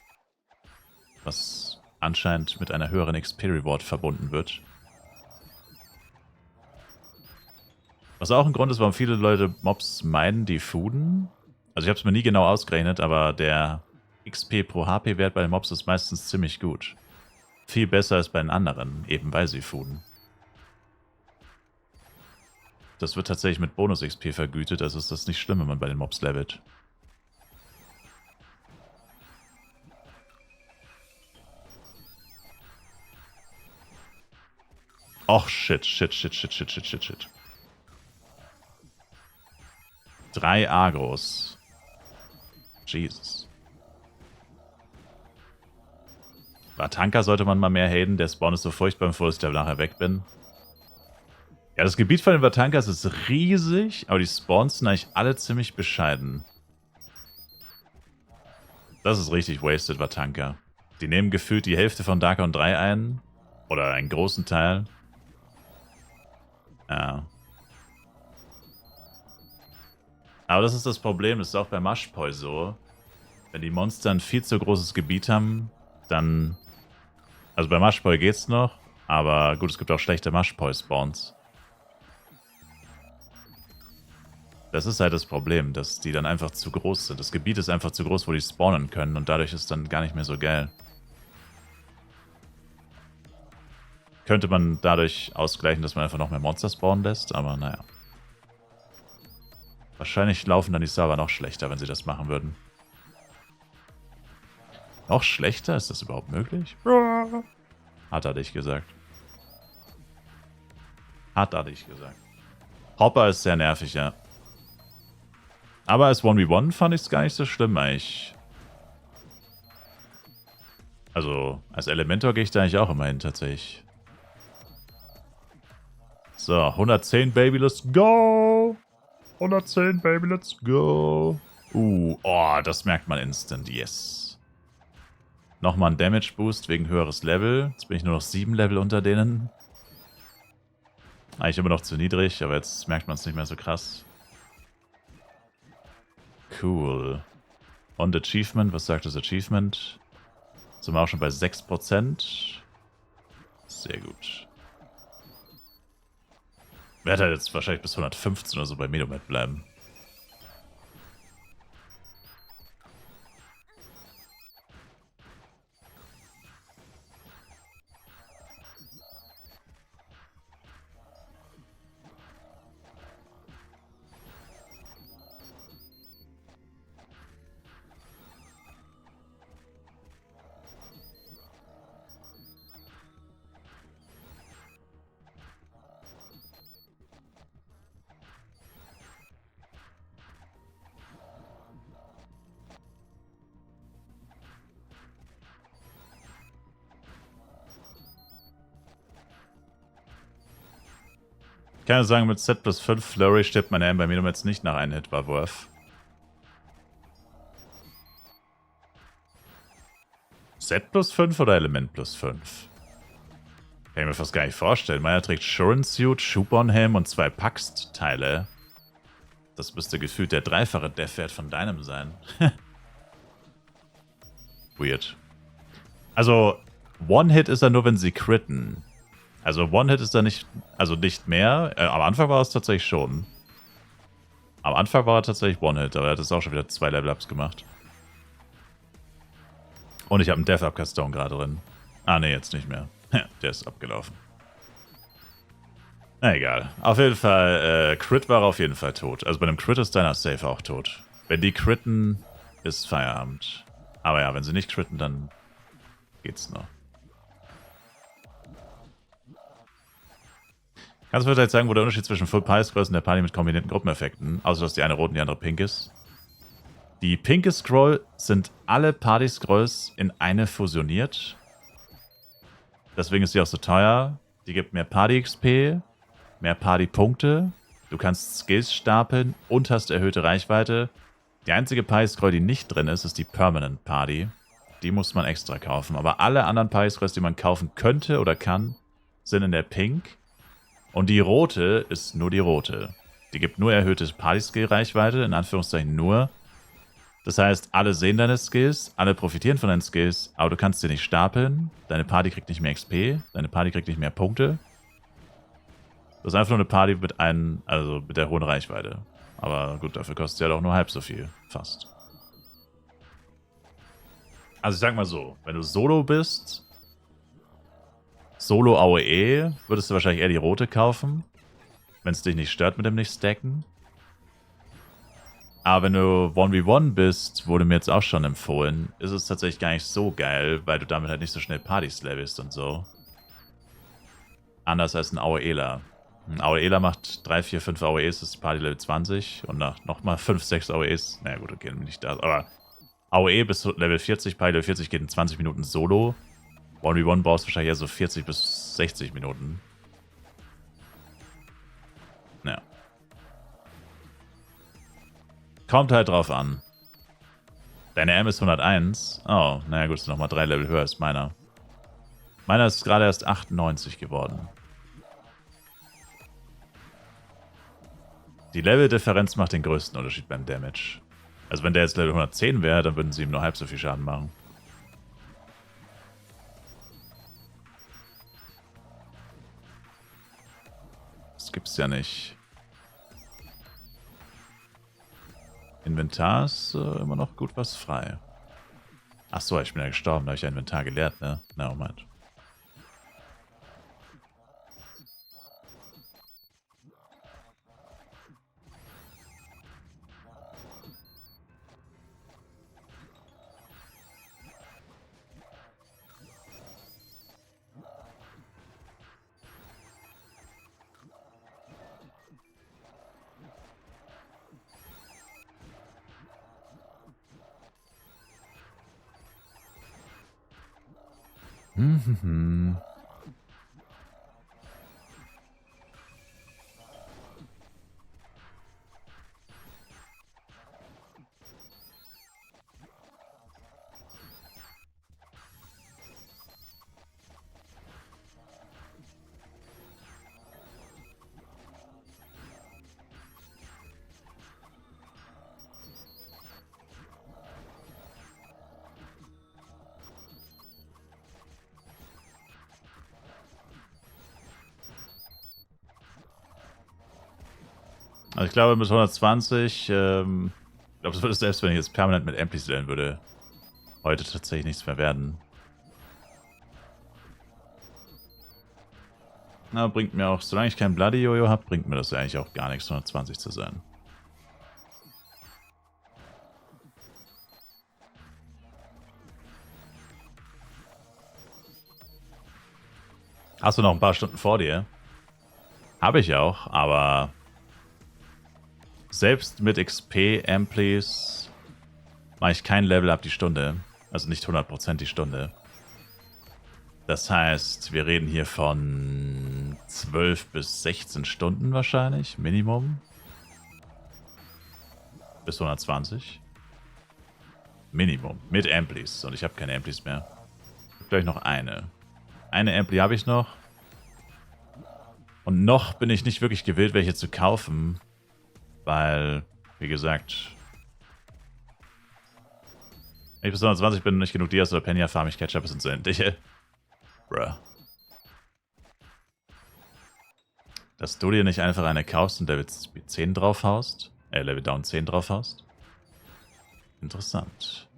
Was anscheinend mit einer höheren XP-Reward verbunden wird. Was auch ein Grund ist, warum viele Leute Mobs meiden, die fooden. Also ich habe es mir nie genau ausgerechnet, aber der XP pro HP-Wert bei den Mobs ist meistens ziemlich gut. Viel besser als bei den anderen, eben weil sie fooden. Das wird tatsächlich mit Bonus-XP vergütet, also ist das nicht schlimm, wenn man bei den Mobs levelt. Och, shit. 3 Agros. Jesus. Tatanka sollte man mal mehr haten. Der Spawn ist so furchtbar, bevor ich da nachher weg bin. Ja, das Gebiet von den Vatankas ist riesig, aber die Spawns sind eigentlich alle ziemlich bescheiden. Das ist richtig wasted, Vatanka. Die nehmen gefühlt die Hälfte von Darkon 3 ein. Oder einen großen Teil. Ja. Aber das ist das Problem, das ist auch bei Mushpoi so. Wenn die Monster ein viel zu großes Gebiet haben, dann... Also bei Mushpoi geht's noch, aber gut, es gibt auch schlechte Mushpoi-Spawns. Das ist halt das Problem, dass die dann einfach zu groß sind. Das Gebiet ist einfach zu groß, wo die spawnen können und dadurch ist es dann gar nicht mehr so geil. Könnte man dadurch ausgleichen, dass man einfach noch mehr Monster spawnen lässt, aber naja. Wahrscheinlich laufen dann die Server noch schlechter, wenn sie das machen würden. Noch schlechter? Ist das überhaupt möglich? Hat er dich gesagt. Hat er dich gesagt. Hopper ist sehr nervig, ja. Aber als 1v1 fand ich es gar nicht so schlimm eigentlich. Also, als Elementor gehe ich da eigentlich auch immer hin, tatsächlich. So, 110, Baby, let's go! 110, Baby, let's go! Oh, das merkt man instant, yes. Nochmal ein Damage Boost wegen höheres Level. Jetzt bin ich nur noch 7 Level unter denen. Eigentlich immer noch zu niedrig, aber jetzt merkt man es nicht mehr so krass. Cool. Und Achievement, was sagt das Achievement? Sind wir auch schon bei 6%. Sehr gut. Werde halt jetzt wahrscheinlich bis 115 oder so bei Medomet bleiben. Ich kann ja sagen, mit Z plus 5 Flurry stirbt mein Aim bei Medomets nicht nach einem Hit war Wurf. Z plus 5 oder Element plus 5? Kann ich mir fast gar nicht vorstellen. Meiner trägt Shurren Suit, Shoebone-Helm und 2 Paxt-Teile. Das müsste gefühlt der dreifache Death-Wert von deinem sein. Weird. Also, One-Hit ist er nur, wenn sie critten. Also, One-Hit ist er nicht, also nicht mehr. Am Anfang war es tatsächlich schon. Am Anfang war er tatsächlich One-Hit, aber er hat jetzt auch schon wieder 2 Level-Ups gemacht. Und ich habe einen Death-Up Castone gerade drin. Ah, ne, jetzt nicht mehr. Der ist abgelaufen. Na egal. Auf jeden Fall, Crit war auf jeden Fall tot. Also bei einem Crit ist deiner Safe auch tot. Wenn die critten, ist Feierabend. Aber ja, wenn sie nicht critten, dann geht's noch. Kannst du mir vielleicht sagen, wo der Unterschied zwischen Full Pie Scrolls und der Party mit kombinierten Gruppeneffekten, außer dass die eine rot und die andere pink ist? Die pinke Scroll sind alle Party Scrolls in eine fusioniert. Deswegen ist sie auch so teuer. Die gibt mehr Party XP, mehr Party-Punkte. Du kannst Skills stapeln und hast erhöhte Reichweite. Die einzige Party-Scroll, die nicht drin ist, ist die Permanent Party. Die muss man extra kaufen. Aber alle anderen Party-Scrolls, die man kaufen könnte oder kann, sind in der Pink. Und die rote ist nur die rote. Die gibt nur erhöhte Party-Skill-Reichweite, in Anführungszeichen nur. Das heißt, alle sehen deine Skills, alle profitieren von deinen Skills, aber du kannst sie nicht stapeln. Deine Party kriegt nicht mehr XP, deine Party kriegt nicht mehr Punkte. Das ist einfach nur eine Party mit mit der hohen Reichweite. Aber gut, dafür kostet sie halt auch nur halb so viel. Fast. Also ich sag mal so, wenn du Solo bist, Solo AOE, würdest du wahrscheinlich eher die rote kaufen. Wenn es dich nicht stört mit dem Nicht-Stacken. Aber wenn du 1v1 bist, wurde mir jetzt auch schon empfohlen, ist es tatsächlich gar nicht so geil, weil du damit halt nicht so schnell Partys levelst und so. Anders als ein AOEler. Ein AOEler macht 3, 4, 5 AOEs, ist Party Level 20 und nach nochmal 5, 6 AOEs, naja gut, okay, nicht da, aber AOE bis Level 40, Party Level 40 geht in 20 Minuten Solo. 1v1 brauchst du wahrscheinlich eher so 40 bis 60 Minuten. Naja. Kommt halt drauf an. Deine M ist 101. Oh, naja gut, ist nochmal 3 Level höher als meiner. Meiner ist gerade erst 98 geworden. Die Level-Differenz macht den größten Unterschied beim Damage. Also wenn der jetzt Level 110 wäre, dann würden sie ihm nur halb so viel Schaden machen. Das gibt's ja nicht. Inventar ist immer noch gut was frei. Achso, ich bin ja gestorben, da habe ich ja Inventar geleert, ne? Na, Moment. Also ich glaube, mit 120, ich glaube, das würde selbst, wenn ich jetzt permanent mit Amplis stellen würde, heute tatsächlich nichts mehr werden. Na, bringt mir auch, solange ich kein Bloody Jojo habe, bringt mir das ja eigentlich auch gar nichts, 120 zu sein. Hast du noch ein paar Stunden vor dir? Habe ich auch, aber selbst mit XP, Amplis mache ich kein Level up die Stunde. Also nicht 100% die Stunde. Das heißt, wir reden hier von 12 bis 16 Stunden wahrscheinlich, Minimum. Bis 120. Minimum. Mit Amplis. Und ich habe keine Amplis mehr. Ich habe gleich noch eine. Eine Ampli habe ich noch. Und noch bin ich nicht wirklich gewillt, welche zu kaufen. Weil, wie gesagt, wenn ich bis 120 bin und nicht genug Dias oder Penya farm, ich Ketchup sind so endliche. Bruh. Dass du dir nicht einfach eine kaufst und Level 10 drauf haust. Level Down 10 drauf haust. Interessant.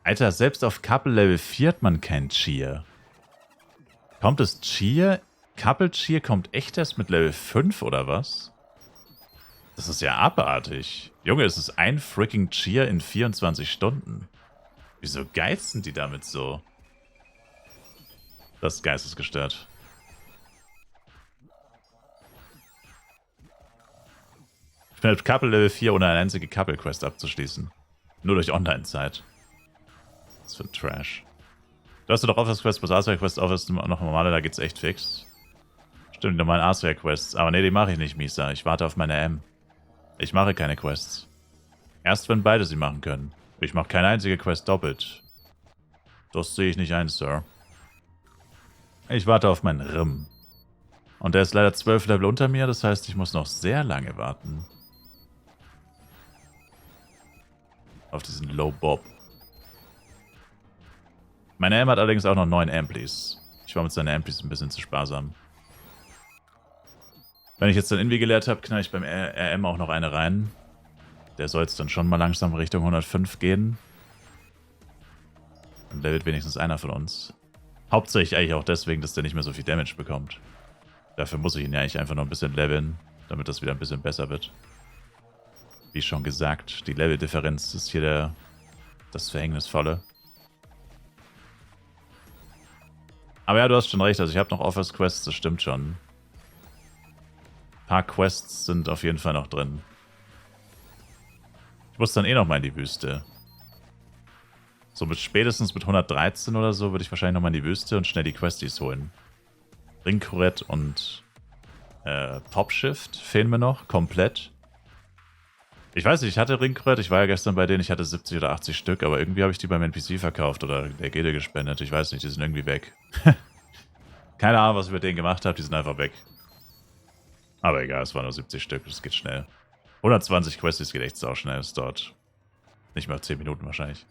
Alter, selbst auf Couple Level 4 hat man kein Cheer. Kommt es Cheer? Couple Cheer kommt echt erst mit Level 5 oder was? Das ist ja abartig. Junge, es ist ein freaking Cheer in 24 Stunden. Wieso geizen die damit so? Das ist geistesgestört. Ich bin mit Couple Level 4 ohne eine einzige Couple Quest abzuschließen. Nur durch Online-Zeit. Was für ein Trash. Du hast doch Office Quest plus Asia Quest, Office noch normale, da geht's echt fix. Stimmt, die normalen Asia Quests. Aber nee, die mache ich nicht, Misa. Ich warte auf meine M. Ich mache keine Quests. Erst wenn beide sie machen können. Ich mache keine einzige Quest doppelt. Das sehe ich nicht ein, Sir. Ich warte auf meinen Rim. Und der ist leider 12 Level unter mir, das heißt, ich muss noch sehr lange warten. Auf diesen Low Bob. Meine M hat allerdings auch noch 9 Amplis. Ich war mit seinen Amplis ein bisschen zu sparsam. Wenn ich jetzt dann Invi gelehrt habe, knall ich beim RM auch noch eine rein. Der soll jetzt dann schon mal langsam Richtung 105 gehen. Dann levelt wenigstens einer von uns. Hauptsächlich eigentlich auch deswegen, dass der nicht mehr so viel Damage bekommt. Dafür muss ich ihn ja eigentlich einfach noch ein bisschen leveln, damit das wieder ein bisschen besser wird. Wie schon gesagt, die Leveldifferenz ist hier das Verhängnisvolle. Aber ja, du hast schon recht, also ich habe noch Office Quests, das stimmt schon. Ein paar Quests sind auf jeden Fall noch drin. Ich muss dann eh noch mal in die Wüste. So spätestens mit 113 oder so würde ich wahrscheinlich noch mal in die Wüste und schnell die Questies holen. Ringkurett und Popshift fehlen mir noch, komplett. Ich weiß nicht, ich hatte Ringkurett, ich war ja gestern bei denen, ich hatte 70 oder 80 Stück, aber irgendwie habe ich die beim NPC verkauft oder der Gilde gespendet, ich weiß nicht, die sind irgendwie weg. Keine Ahnung, was ich mit denen gemacht habe, die sind einfach weg. Aber egal, es waren nur 70 Stück, das geht schnell. 120 Questies geht echt sau schnell, es dauert nicht mal 10 Minuten wahrscheinlich.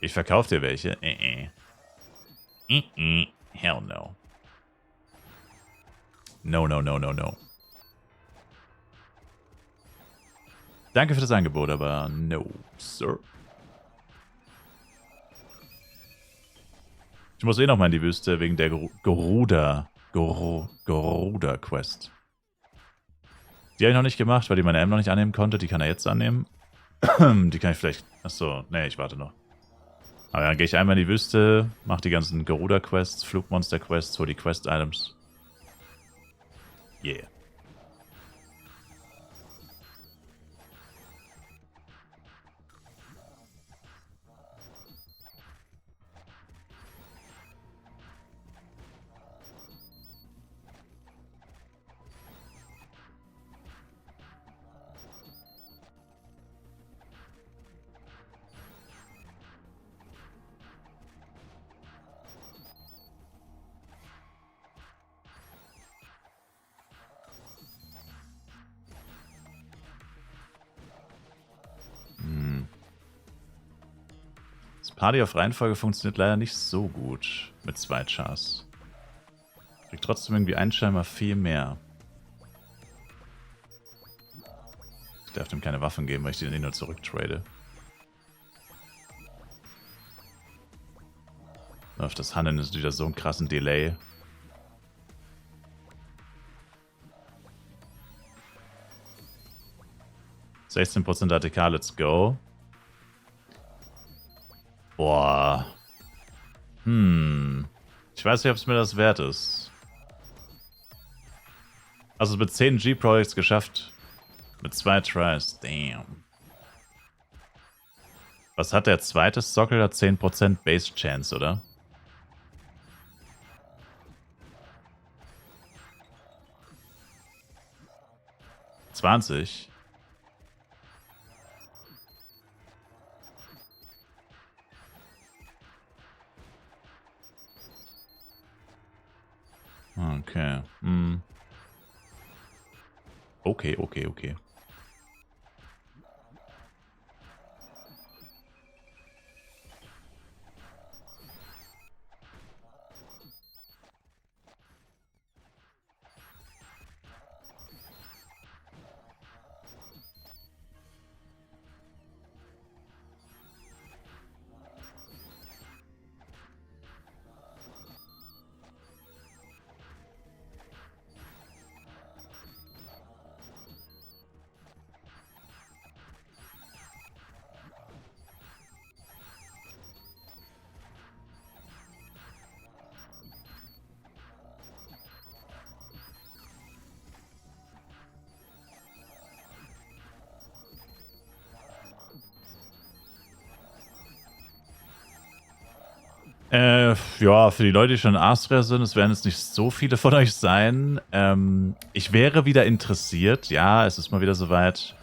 Ich verkaufe dir welche? Hell no. No, no, no, no, no. Danke für das Angebot, aber no, Sir. Ich muss eh noch mal in die Wüste wegen der Geruda-Quest. Die habe ich noch nicht gemacht, weil die meine M noch nicht annehmen konnte. Die kann er jetzt annehmen. Die kann ich vielleicht... Achso, nee, ich warte noch. Aber dann gehe ich einmal in die Wüste, mache die ganzen Geruda-Quests, Flugmonster-Quests, hole die Quest-Items. Yeah. Das Party auf Reihenfolge funktioniert leider nicht so gut mit 2 Chars. Krieg trotzdem irgendwie einen scheinbar viel mehr. Ich darf dem keine Waffen geben, weil ich die dann nur zurücktrade. Auf das Handeln ist wieder so einen krassen Delay. %16% ATK, let's go. Boah. Ich weiß nicht, ob es mir das wert ist. Also mit 10 G-Projects geschafft. Mit 2 Tries. Damn. Was hat der zweite Sockel? Hat 10% Base Chance, oder? $20. Okay. Okay. Ja, für die Leute, die schon Astria sind, es werden jetzt nicht so viele von euch sein. Ich wäre wieder interessiert. Ja, es ist mal wieder soweit.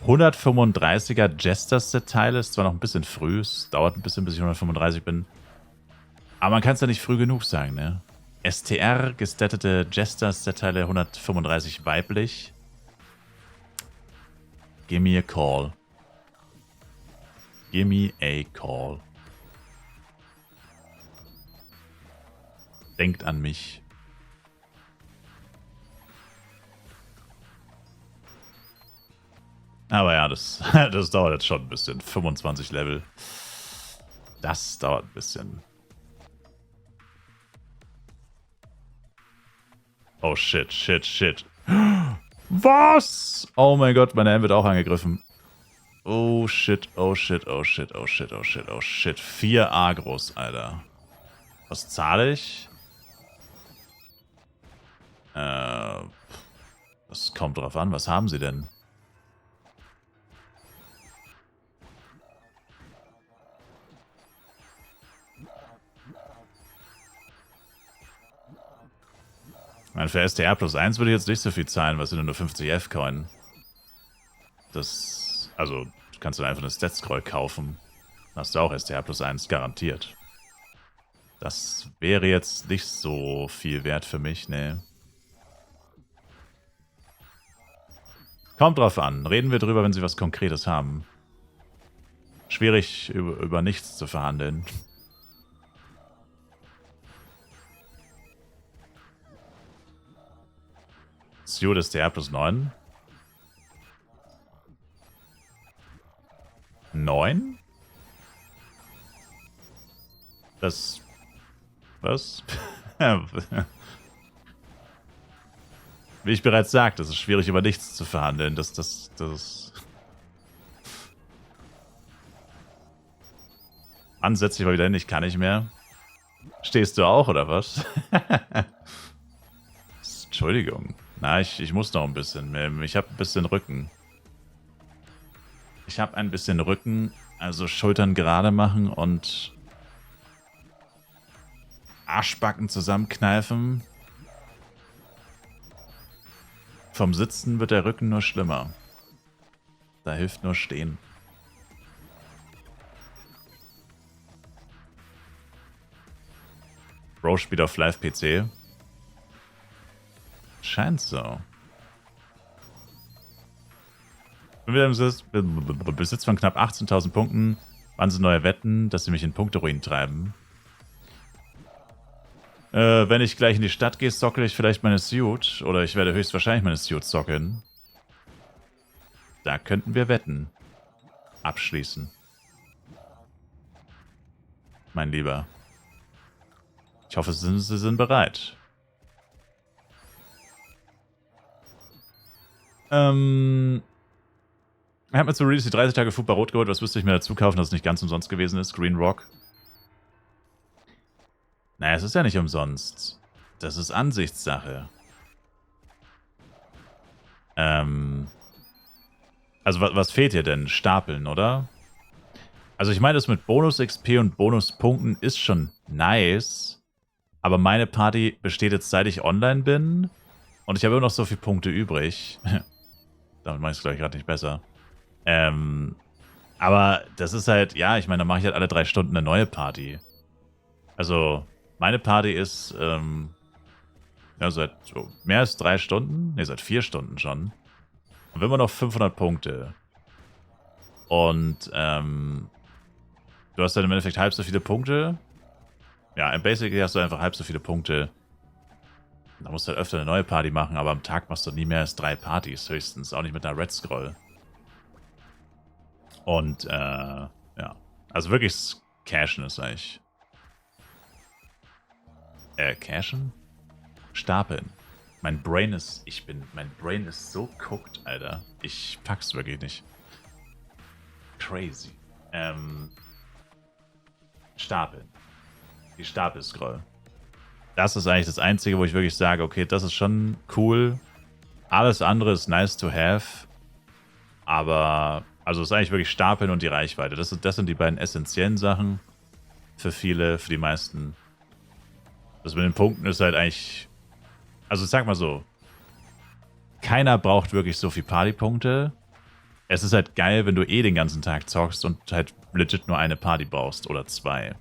135er Jester-Set-Teile. Ist zwar noch ein bisschen früh. Es dauert ein bisschen, bis ich 135 bin. Aber man kann es ja nicht früh genug sagen, ne? STR, gestattete Jester-Set-Teile, 135 weiblich. Give me a call. Give me a call. Denkt an mich. Aber ja, das dauert jetzt schon ein bisschen. 25 Level. Das dauert ein bisschen. Oh shit. Was? Oh mein Gott, meine M wird auch angegriffen. Oh shit. 4 Agros, Alter. Was zahle ich? Das kommt drauf an. Was haben sie denn? Ich meine, für STR plus 1 würde ich jetzt nicht so viel zahlen, was sind denn nur 50 F-Coin? Das, also, du kannst dann einfach eine Stat-Scroll kaufen. Dann hast du auch STR plus 1 garantiert. Das wäre jetzt nicht so viel wert für mich, ne. Kommt drauf an. Reden wir drüber, wenn sie was Konkretes haben. Schwierig, über nichts zu verhandeln. Steward ist der plus 9. 9? Das... Was? Wie ich bereits sagte, es ist schwierig, über nichts zu verhandeln. Das... Mann, setz dich mal wieder hin, ich kann nicht mehr. Stehst du auch, oder was? Entschuldigung. Na, ich muss noch ein bisschen. Ich habe ein bisschen Rücken. Ich habe ein bisschen Rücken, also Schultern gerade machen und Arschbacken zusammenkneifen. Vom Sitzen wird der Rücken nur schlimmer. Da hilft nur Stehen. Bro spielt auf Live-PC. Scheint so. Bin wieder im Besitz von knapp 18.000 Punkten. Wann sind neue Wetten, dass sie mich in Punkteruin treiben? Wenn ich gleich in die Stadt gehe, sockel ich vielleicht meine Suit. Oder ich werde höchstwahrscheinlich meine Suit sockeln. Da könnten wir wetten. Abschließen. Mein Lieber. Ich hoffe, Sie sind bereit. Ich habe mir zu Release die 30 Tage Food bei Rot geholt. Was müsste ich mir dazu kaufen, dass es nicht ganz umsonst gewesen ist? Green Rock. Naja, es ist ja nicht umsonst. Das ist Ansichtssache. Also was fehlt dir denn? Stapeln, oder? Also ich meine, das mit Bonus-XP und Bonuspunkten ist schon nice. Aber meine Party besteht jetzt, seit ich online bin. Und ich habe immer noch so viele Punkte übrig. Damit mache ich es, glaube ich, gerade nicht besser. Aber das ist halt, ja, ich meine, da mache ich halt alle 3 Stunden eine neue Party. Also, meine Party ist, ja, seit so mehr als 3 Stunden. Ne, seit 4 Stunden schon. Und wir haben noch 500 Punkte. Und, du hast dann im Endeffekt halb so viele Punkte. Ja, im Basic hast du einfach halb so viele Punkte. Da musst du halt öfter eine neue Party machen, aber am Tag machst du nie mehr als 3 Partys höchstens. Auch nicht mit einer Red Scroll. Und, ja. Also wirklich Cashen ist eigentlich. Cashen? Stapeln. Mein Brain ist so cooked, Alter. Ich pack's wirklich nicht. Crazy. Stapeln. Die Stapel-Scroll. Das ist eigentlich das Einzige, wo ich wirklich sage, okay, das ist schon cool. Alles andere ist nice to have. Aber, also ist eigentlich wirklich Stapeln und die Reichweite. Das sind die beiden essentiellen Sachen. Für viele, für die meisten. Das mit den Punkten ist halt eigentlich... Also ich sag mal so, keiner braucht wirklich so viel Partypunkte. Es ist halt geil, wenn du eh den ganzen Tag zockst und halt legit nur eine Party brauchst oder 2.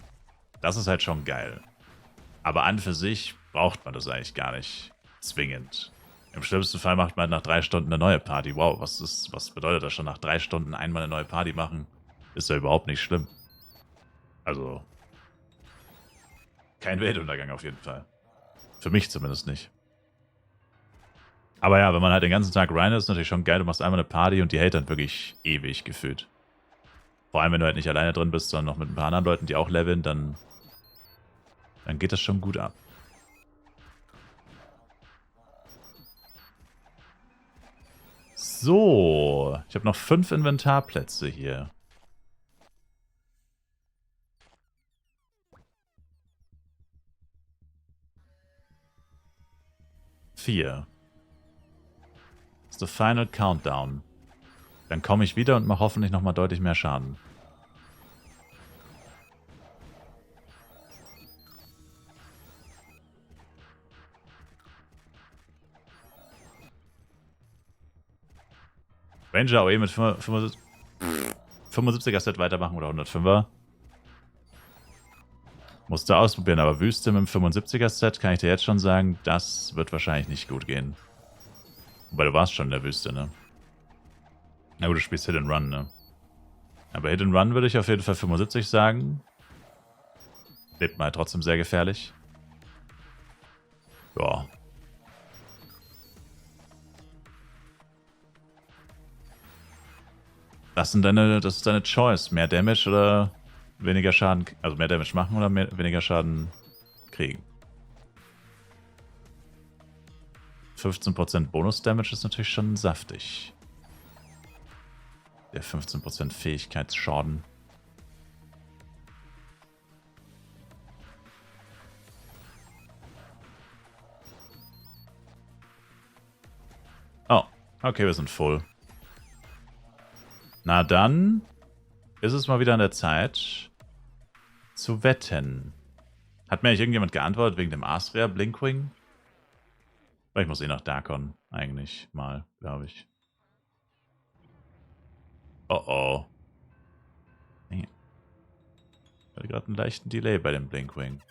Das ist halt schon geil. Aber an für sich braucht man das eigentlich gar nicht zwingend. Im schlimmsten Fall macht man nach 3 Stunden eine neue Party. Wow, was bedeutet das schon? Nach 3 Stunden einmal eine neue Party machen? Ist ja überhaupt nicht schlimm. Also, kein Weltuntergang auf jeden Fall. Für mich zumindest nicht. Aber ja, wenn man halt den ganzen Tag rein ist natürlich schon geil. Du machst einmal eine Party und die hält dann wirklich ewig gefühlt. Vor allem, wenn du halt nicht alleine drin bist, sondern noch mit ein paar anderen Leuten, die auch leveln, dann geht das schon gut ab. So, ich habe noch 5 Inventarplätze hier. Vier. Das ist the final countdown. Dann komme ich wieder und mache hoffentlich nochmal deutlich mehr Schaden. Ranger AOE mit 75er Set weitermachen oder 105er. Musste ausprobieren, aber Wüste mit dem 75er Set kann ich dir jetzt schon sagen, das wird wahrscheinlich nicht gut gehen. Wobei du warst schon in der Wüste, ne? Na gut, du spielst Hit and Run, ne? Aber Hit and Run würde ich auf jeden Fall 75 sagen. Lebt mal trotzdem sehr gefährlich. Ja. Das ist deine Choice. Mehr Damage oder weniger Schaden, also mehr Damage machen oder weniger Schaden kriegen. 15% Bonus-Damage ist natürlich schon saftig. Der 15% Fähigkeitsschaden. Oh, okay, wir sind full. Na dann ist es mal wieder an der Zeit zu wetten. Hat mir eigentlich irgendjemand geantwortet wegen dem Astria Blinkwing? Weil ich muss eh nach Darkon eigentlich mal, glaube ich. Oh oh. Nee. Ich hatte gerade einen leichten Delay bei dem Blinkwing.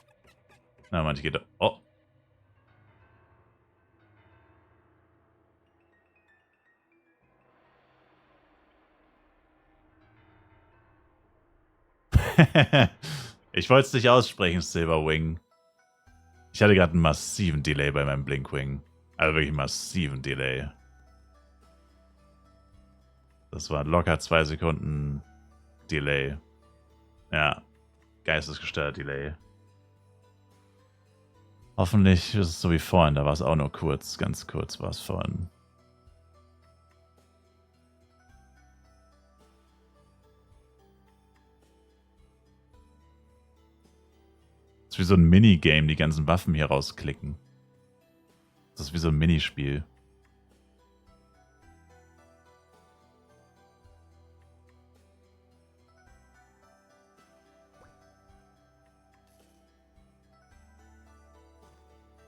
Na, manche geht... Oh. Ich wollte es nicht aussprechen, Silverwing. Ich hatte gerade einen massiven Delay bei meinem Blinkwing. Also wirklich einen massiven Delay. Das war locker 2 Sekunden Delay. Ja, geistesgesteuert Delay. Hoffentlich ist es so wie vorhin, da war es auch nur kurz, ganz kurz war es vorhin. Das ist wie so ein Minigame, die ganzen Waffen hier rausklicken. Das ist wie so ein Minispiel.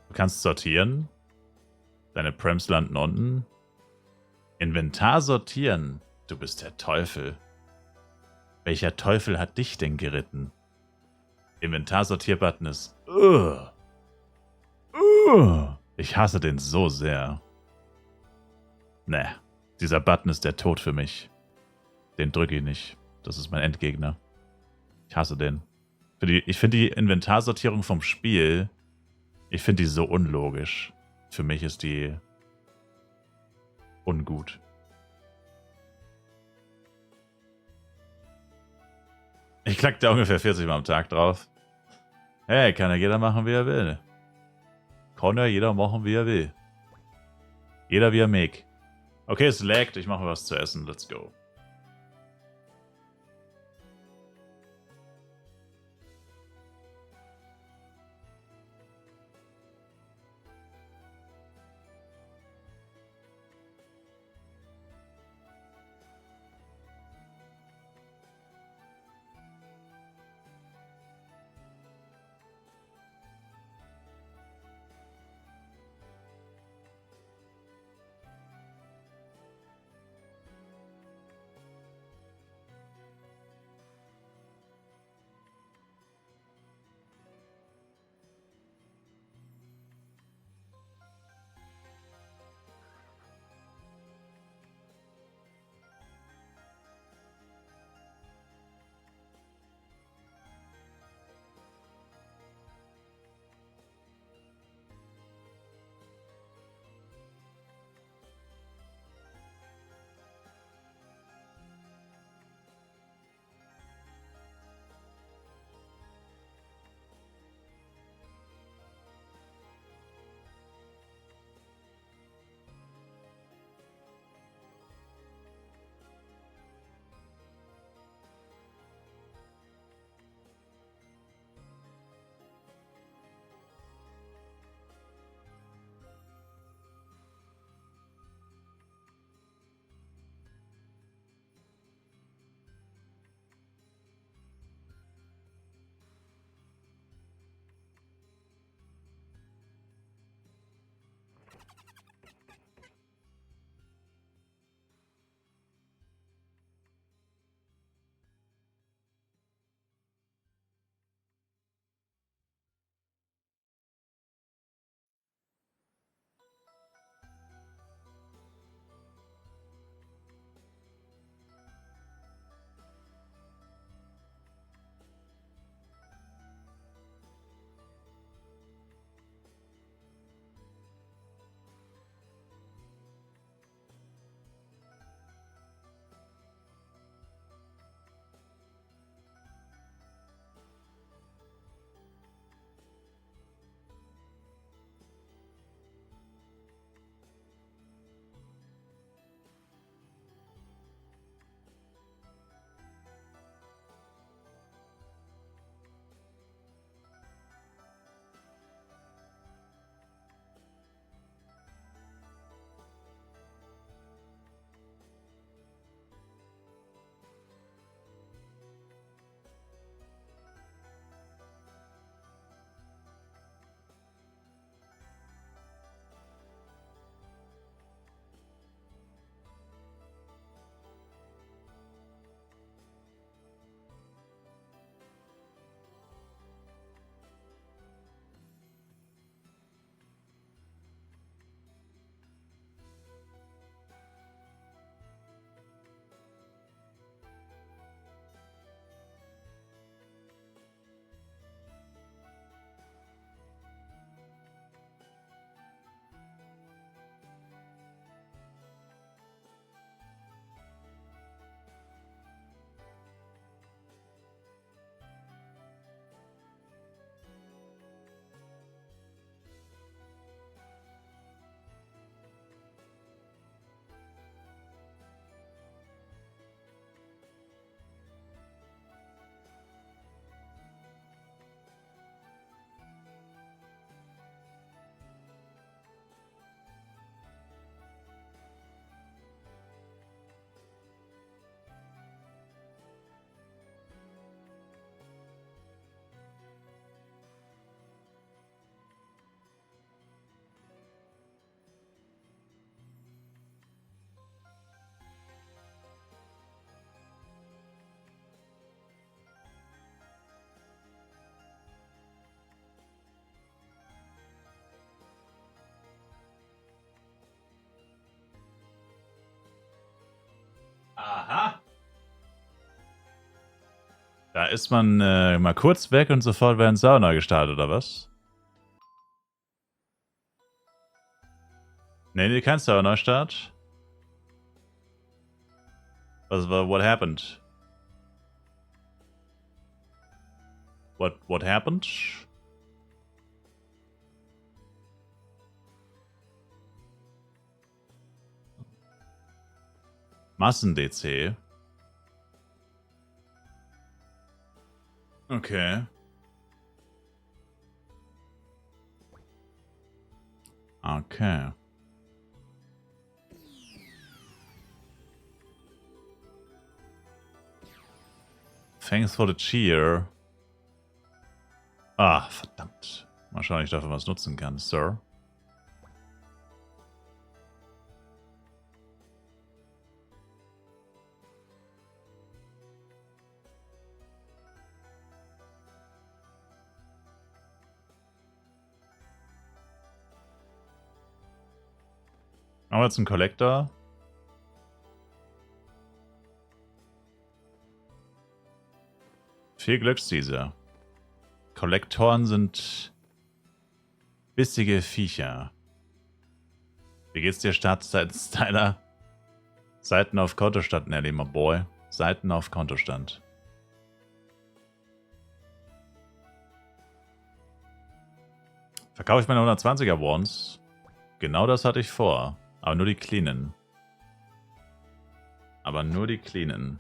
Du kannst sortieren. Deine Prems landen unten. Inventar sortieren. Du bist der Teufel. Welcher Teufel hat dich denn geritten? Inventarsortierbutton ist... Ich hasse den so sehr. Ne, dieser Button ist der Tod für mich. Den drücke ich nicht. Das ist mein Endgegner. Ich hasse den. Ich finde die Inventarsortierung vom Spiel, ich finde die so unlogisch. Für mich ist die ungut. Ich klack da ungefähr 40 Mal am Tag drauf. Hey, kann ja jeder machen, wie er will. Kann ja jeder machen, wie er will. Jeder wie er mag. Okay, es laggt. Ich mache was zu essen. Let's go. Da ist man mal kurz weg und sofort werden Sauna gestartet, oder was? Nee, kein Sauna-Start. What happened? What happened? Massen-DC. Okay. Okay. Thanks for the cheer. Ah, verdammt. Mal schauen, ob ich dafür was nutzen kann, Sir. Machen wir jetzt einen Collector. Viel Glücksteaser. Kollektoren sind bissige Viecher. Wie geht's dir, Startseiten-Styler? Seiten auf Kontostand, Nelly, my boy. Seiten auf Kontostand. Verkaufe ich meine 120er Wands? Genau das hatte ich vor. Aber nur die cleanen. Aber nur die cleanen.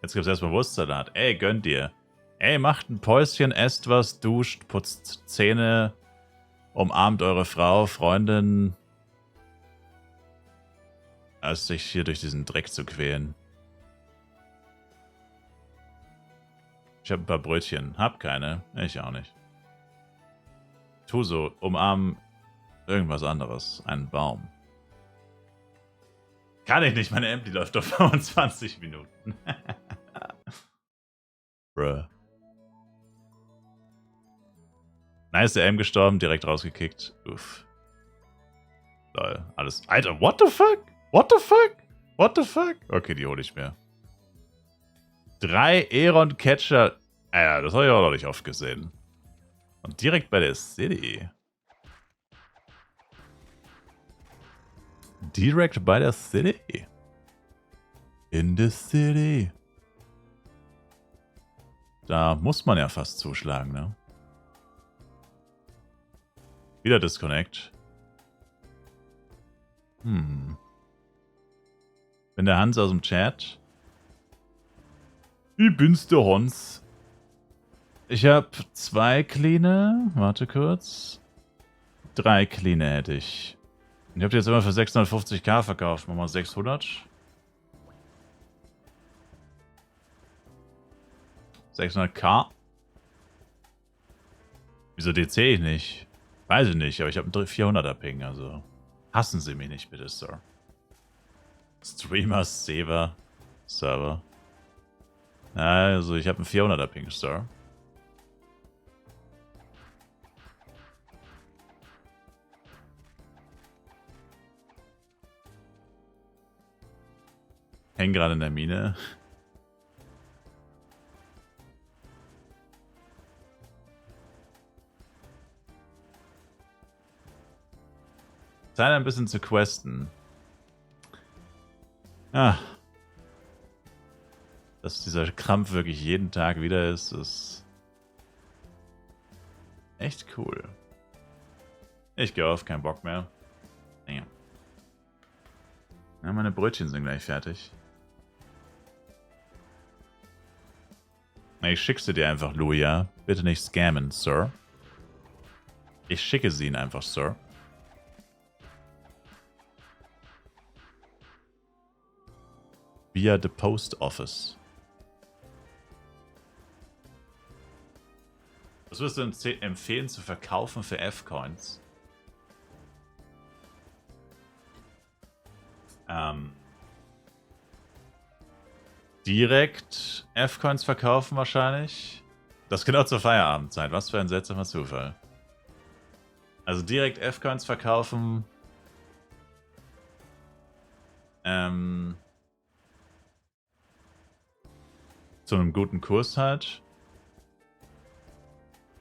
Jetzt gibt's erstmal Wurstsalat. Ey, gönnt dir. Ey, macht ein Päuschen, esst was, duscht, putzt Zähne, umarmt eure Frau, Freundin, als sich hier durch diesen Dreck zu quälen. Ich habe ein paar Brötchen. Hab keine. Ich auch nicht. Tu so. Umarm irgendwas anderes. Einen Baum. Kann ich nicht. Meine Empty läuft auf 25 Minuten. Bruh. Nice, der M gestorben. Direkt rausgekickt. Uff. Lol. Alles. Alter, what the fuck? What the fuck? What the fuck? Okay, die hole ich mir. 3 Aeron Catcher. Alter, das habe ich auch noch nicht oft gesehen. Und direkt bei der City. Direkt bei der City. In the City. Da muss man ja fast zuschlagen, ne? Wieder Disconnect. Bin der Hans aus dem Chat. Ich bin's, der Hans. Ich habe 2 Cleane. Warte kurz. 3 Cleane hätte ich. Ich habe die jetzt immer für 650k verkauft. Machen wir 600. 600k. Wieso DC ich nicht? Weiß ich nicht, aber ich habe einen 400er Ping, also hassen Sie mich nicht bitte, Sir. Streamer, Saver, Server. Also ich habe einen 400er Ping, Sir. Häng gerade in der Mine. Zeit ein bisschen zu questen. Ah. Dass dieser Krampf wirklich jeden Tag wieder ist echt cool. Ich gehe auf, kein Bock mehr. Ja, meine Brötchen sind gleich fertig. Ich schicke sie dir einfach, Luja. Bitte nicht scammen, Sir. Ich schicke sie Ihnen einfach, Sir. Via the Post Office. Was würdest du empfehlen zu verkaufen für F-Coins? Direkt F-Coins verkaufen wahrscheinlich. Das genau zur Feierabendzeit. Was für ein seltsamer Zufall. Also direkt F-Coins verkaufen. Zu einem guten Kurs halt.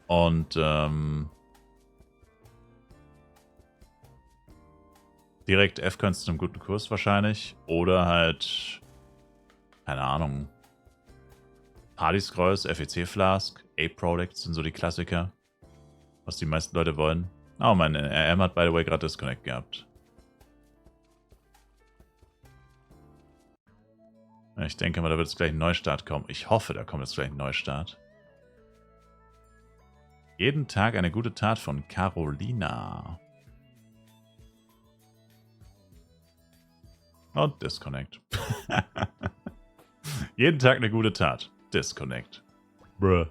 Und direkt F-Coins zu einem guten Kurs wahrscheinlich. Oder halt, keine Ahnung, Party Scrolls, FEC Flask, A-Products sind so die Klassiker. Was die meisten Leute wollen. Oh, mein RM hat by the way gerade Disconnect gehabt. Ich denke mal, da wird jetzt gleich ein Neustart kommen. Ich hoffe, da kommt jetzt gleich ein Neustart. Jeden Tag eine gute Tat von Carolina. Und Disconnect. Jeden Tag eine gute Tat. Disconnect. Bruh.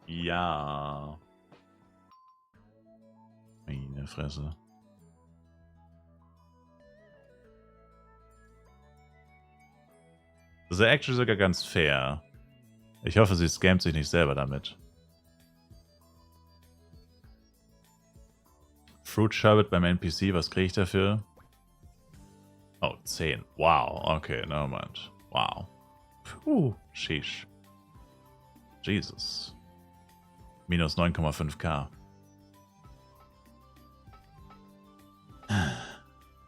Ja. Meine Fresse. Das ist ja actually sogar ganz fair. Ich hoffe, sie scammt sich nicht selber damit. Fruit Sherbet beim NPC, was kriege ich dafür? Oh, 10. Wow, okay, no Moment. Wow. Puh, sheesh. Jesus. Minus 9,5k.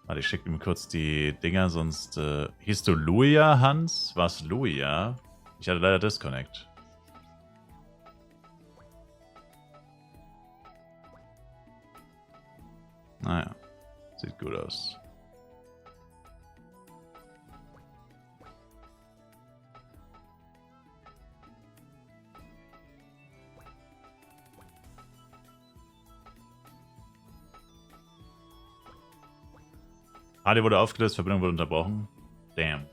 Warte, ich schicke ihm kurz die Dinger, sonst... hieß du Luia, Hans? War's Luia? Ich hatte leider Disconnect. Naja, sieht gut aus. Radio wurde aufgelöst, Verbindung wurde unterbrochen. Damn.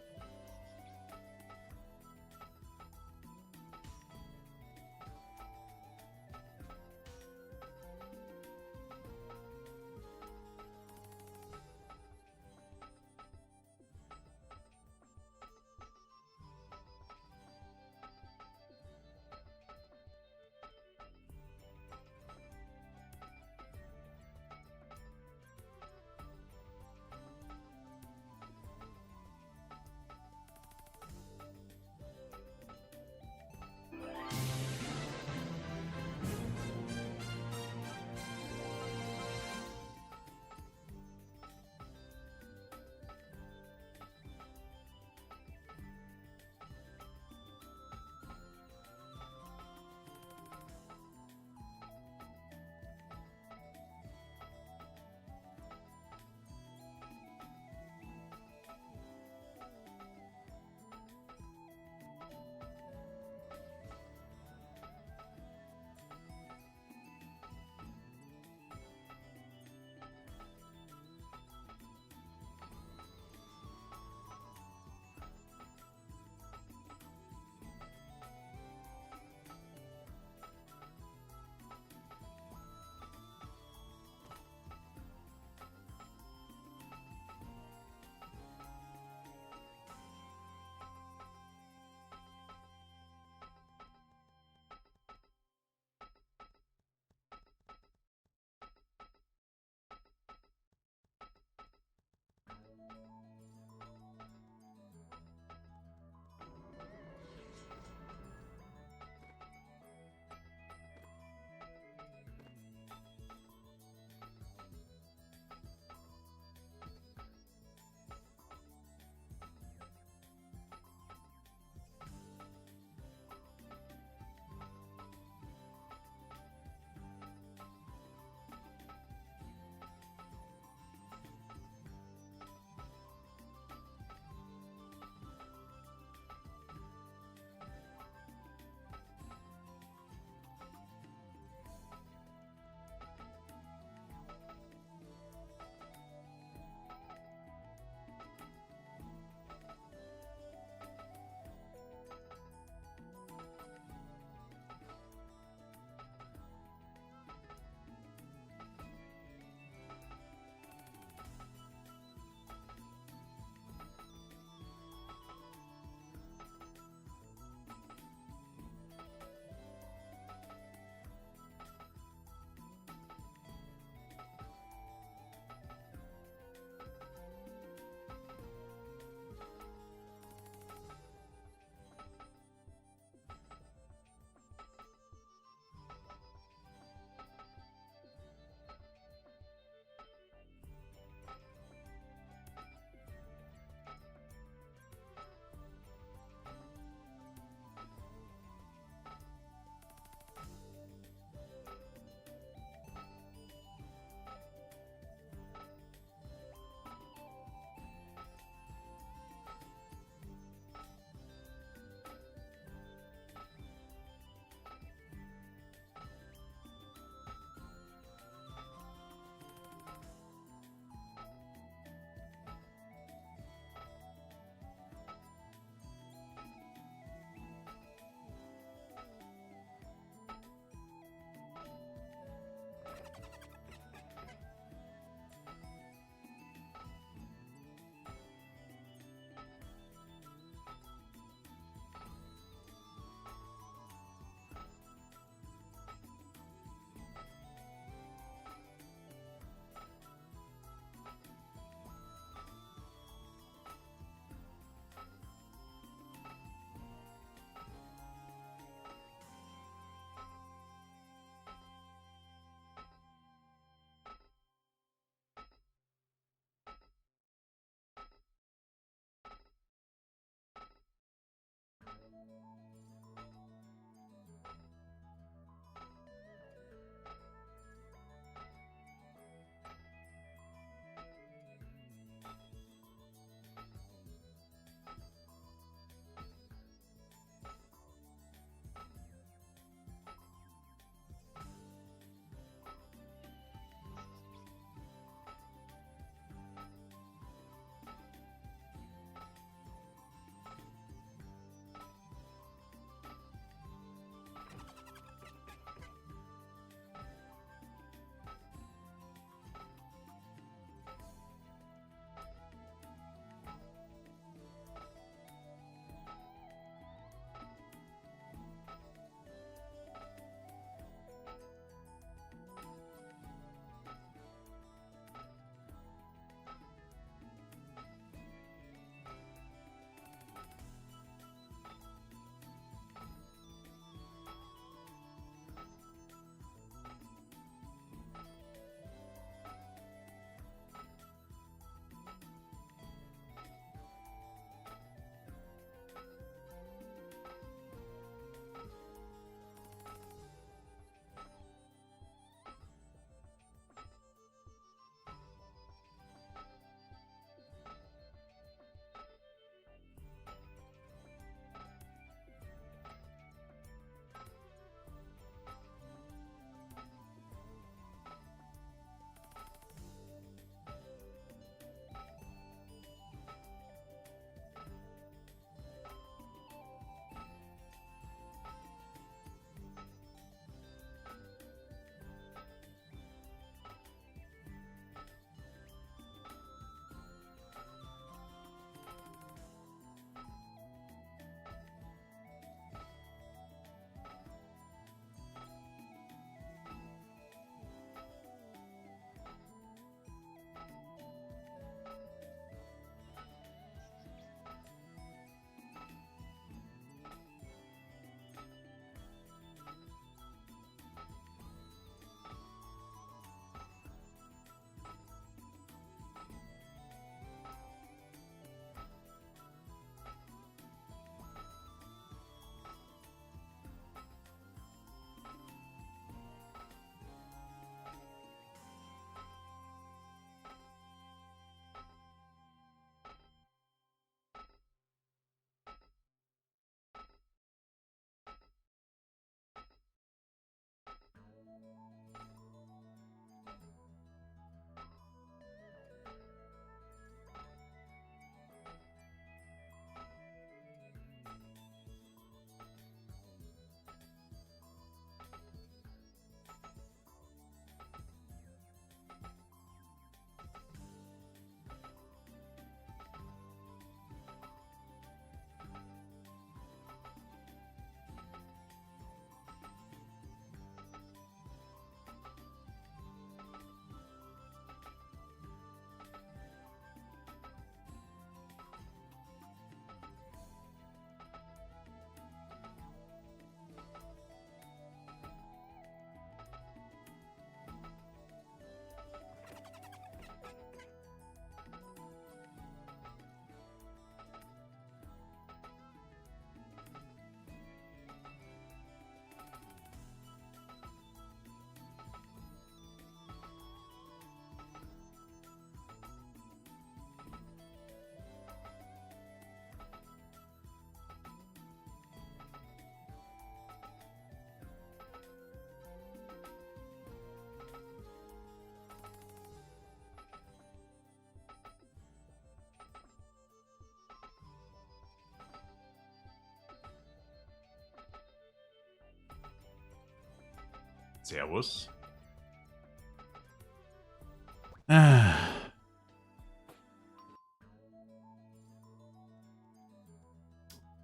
Servus.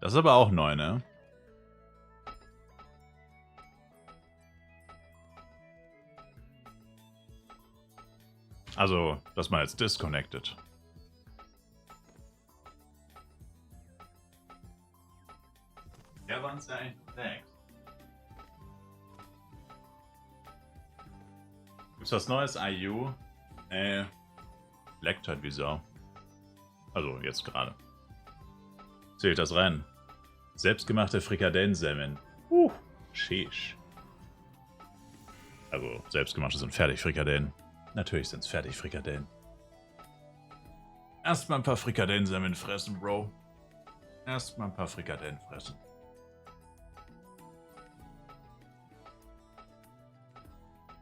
Das ist aber auch neu, ne? Also, dass man jetzt disconnected. Ja, waren es ja eigentlich perfekt. Gibt's was Neues, IU? Leckt halt wie Sau. Also, jetzt gerade. Zählt das Rennen. Selbstgemachte Frikadellensemmeln. Sheesh. Also, selbstgemachte sind Fertigfrikadellen. Natürlich sind es Fertigfrikadellen. Erstmal ein paar Frikadellensemmeln fressen, Bro. Erstmal ein paar Frikadellen fressen.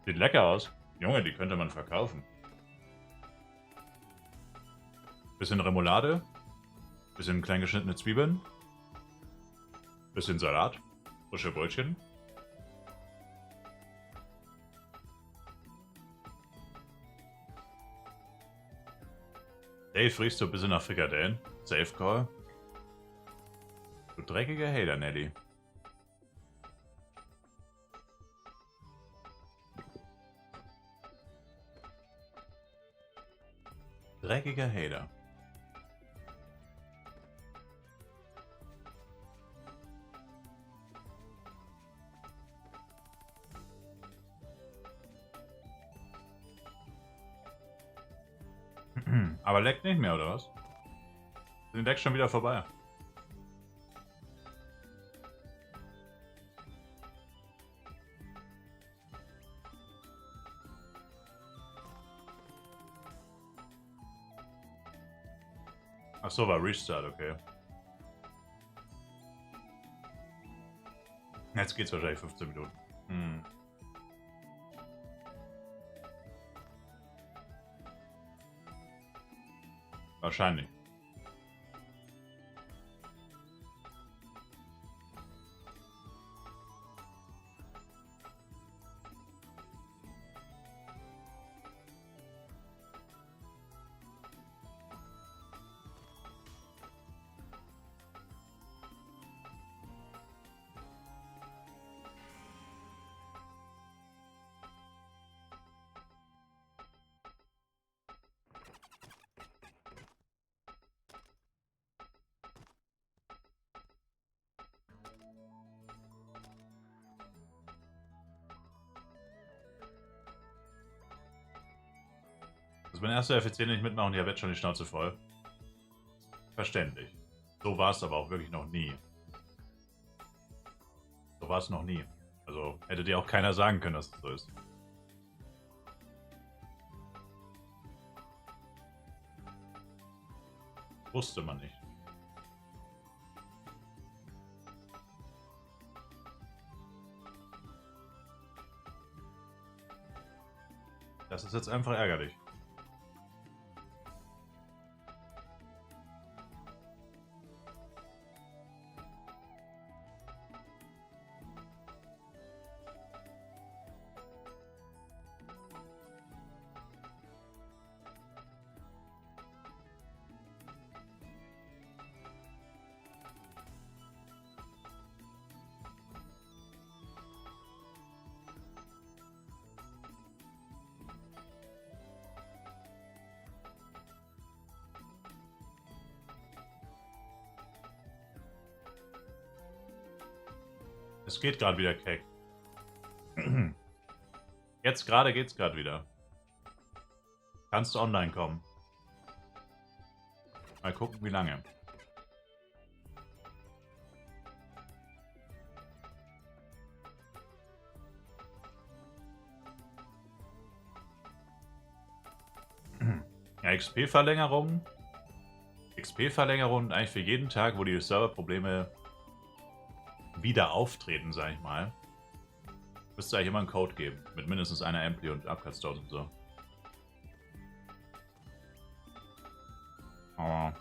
Sieht lecker aus. Junge, die könnte man verkaufen. Bisschen Remoulade. Bisschen klein geschnittene Zwiebeln. Bisschen Salat. Frische Brötchen. Dave, riechst du ein bisschen nach Frikadellen? Safe Call. Du dreckiger Hater, Nelly. Dreckiger Hater. Aber leckt nicht mehr, oder was? Sind leckt schon wieder vorbei. Ach so, war Restart, okay. Jetzt geht's wahrscheinlich 15 Minuten. Wahrscheinlich. Also mein erster FC nicht mitmachen, ich habe jetzt schon die Schnauze voll. Verständlich. So war es aber auch wirklich noch nie. So war es noch nie. Also hätte dir auch keiner sagen können, dass es so ist. Wusste man nicht. Das ist jetzt einfach ärgerlich. Es geht gerade wieder, Keck. Jetzt gerade geht's gerade wieder. Kannst du online kommen. Mal gucken, wie lange. Ja, XP-Verlängerung. XP-Verlängerung eigentlich für jeden Tag, wo die Serverprobleme wieder auftreten, sag ich mal. Müsste eigentlich immer einen Code geben. Mit mindestens einer Ampli und Upcut-Stores und so. Aber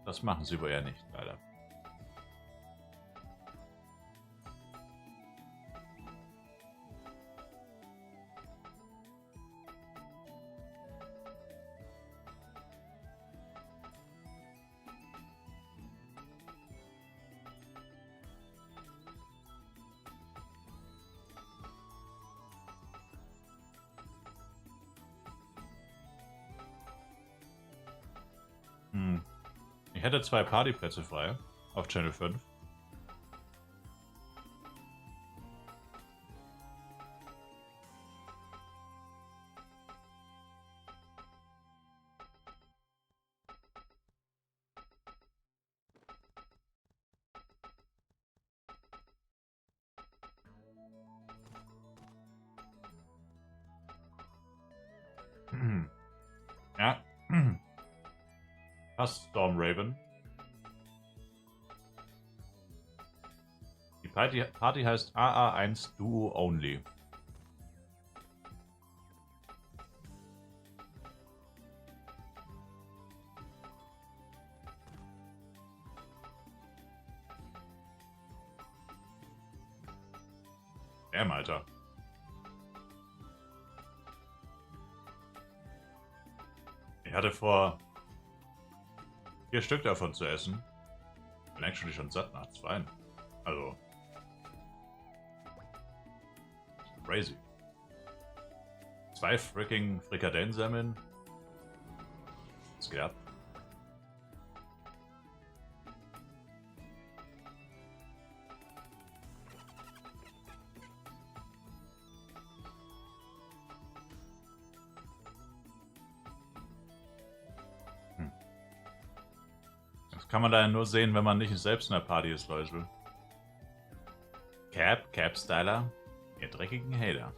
das machen sie wohl eher nicht, leider. Ich hätte 2 Partyplätze frei auf Channel 5. Passt, Stormraven. Die Party heißt AA1 Duo Only. Alter. Ich hatte vor 4 Stück davon zu essen. Bin actually schon satt nach 2. Also. Crazy. 2 freaking Frikadellensemmeln. Was geht ab? Kann man da ja nur sehen, wenn man nicht selbst in der Party ist, Leute. Cap-Styler, ihr dreckigen Hater.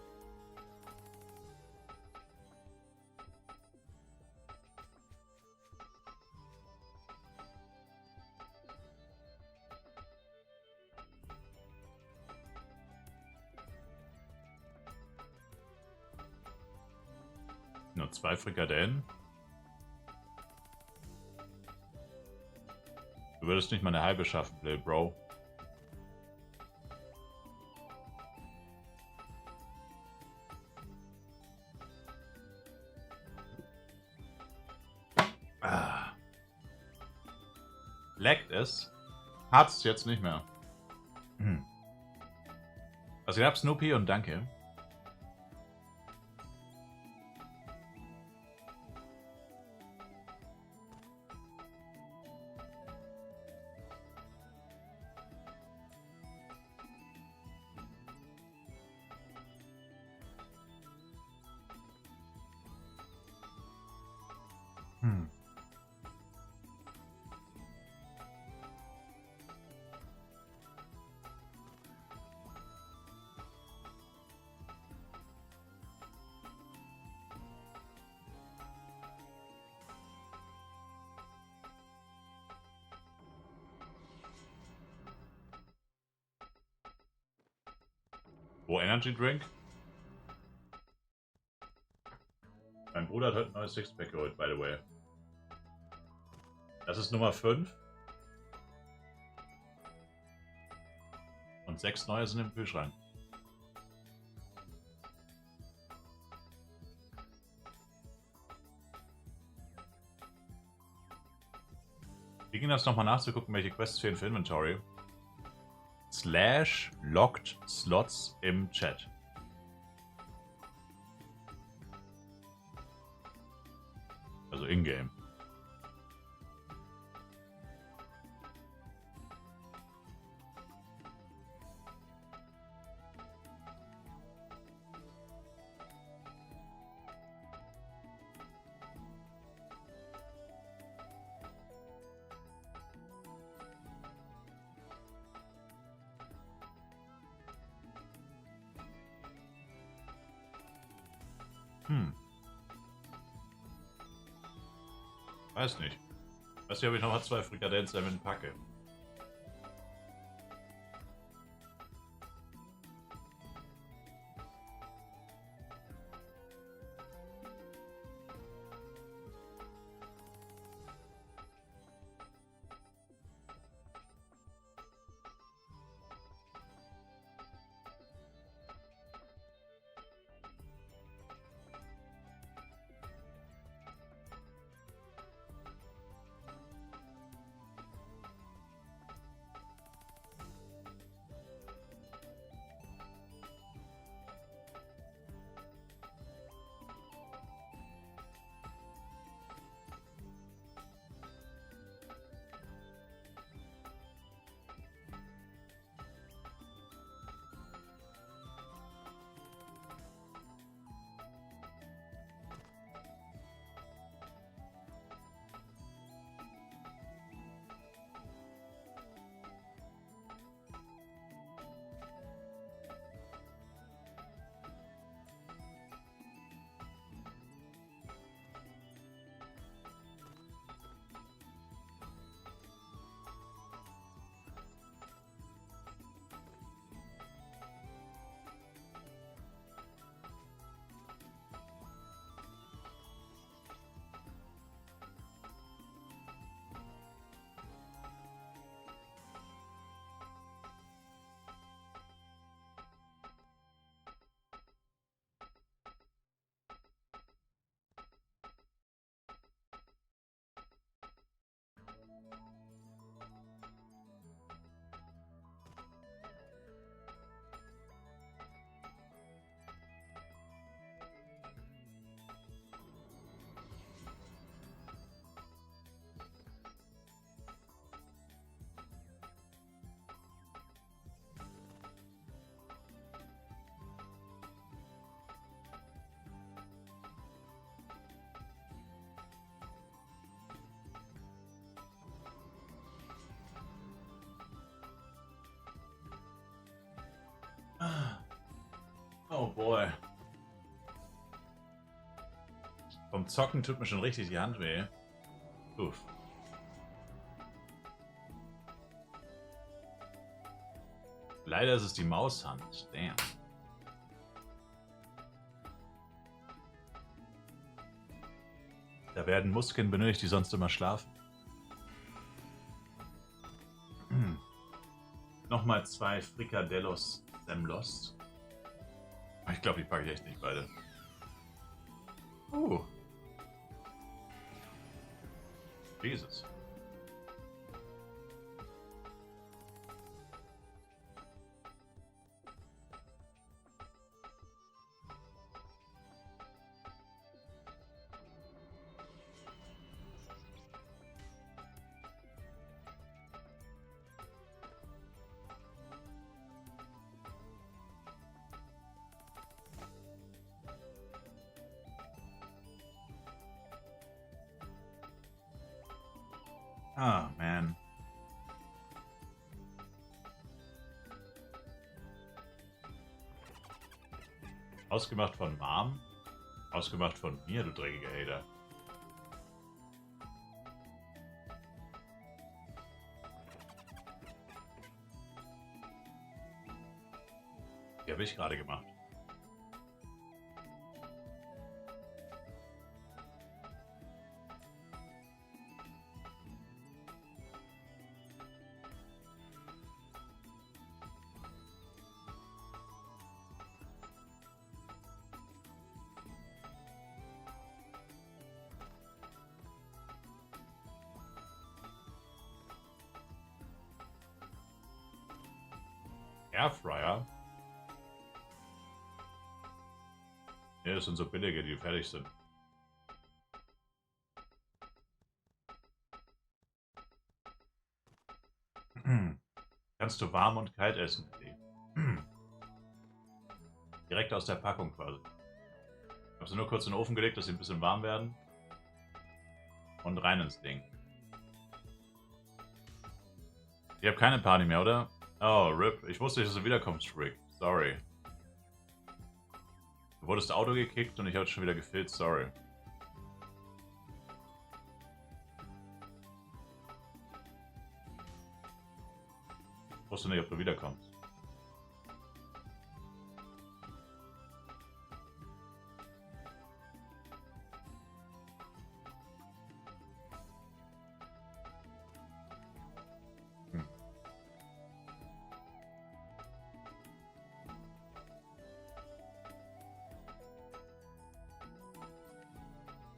Nur 2 Frikadellen. Du würdest nicht mal eine halbe schaffen, Lil Bro. Leckt es? Hat's jetzt nicht mehr. Was geht ab, Snoopy, und danke. Wo Energy Drink? Mein Bruder hat heute ein neues Sixpack geholt, by the way. Das ist Nummer 5. Und 6 neue sind im Kühlschrank. Wie ging das nochmal nachzugucken, welche Quests fehlen für Inventory? / locked slots im Chat. Also in-game. Weiß nicht. Weiß nicht, ob ich noch 2 Frikadellen packe. boy. Vom Zocken tut mir schon richtig die Hand weh. Uff. Leider ist es die Maushand. Damn. Da werden Muskeln benötigt, die sonst immer schlafen. Nochmal 2 Frikadellos Semlost. Ich glaube, die packe ich echt nicht beide. Jesus. Ah, man. Ausgemacht von Mom? Ausgemacht von mir, du dreckiger Hater. Die habe ich gerade gemacht. Airfryer? Ja, das sind so billige, die fertig sind. Kannst du warm und kalt essen? Direkt aus der Packung quasi. Ich habe sie nur kurz in den Ofen gelegt, dass sie ein bisschen warm werden. Und rein ins Ding. Ich habe keine Party mehr, oder? Oh, RIP. Ich wusste nicht, dass du wiederkommst, Rick. Sorry. Du wurdest Auto gekickt und ich habe schon wieder gefilzt. Sorry. Ich wusste nicht, ob du wiederkommst.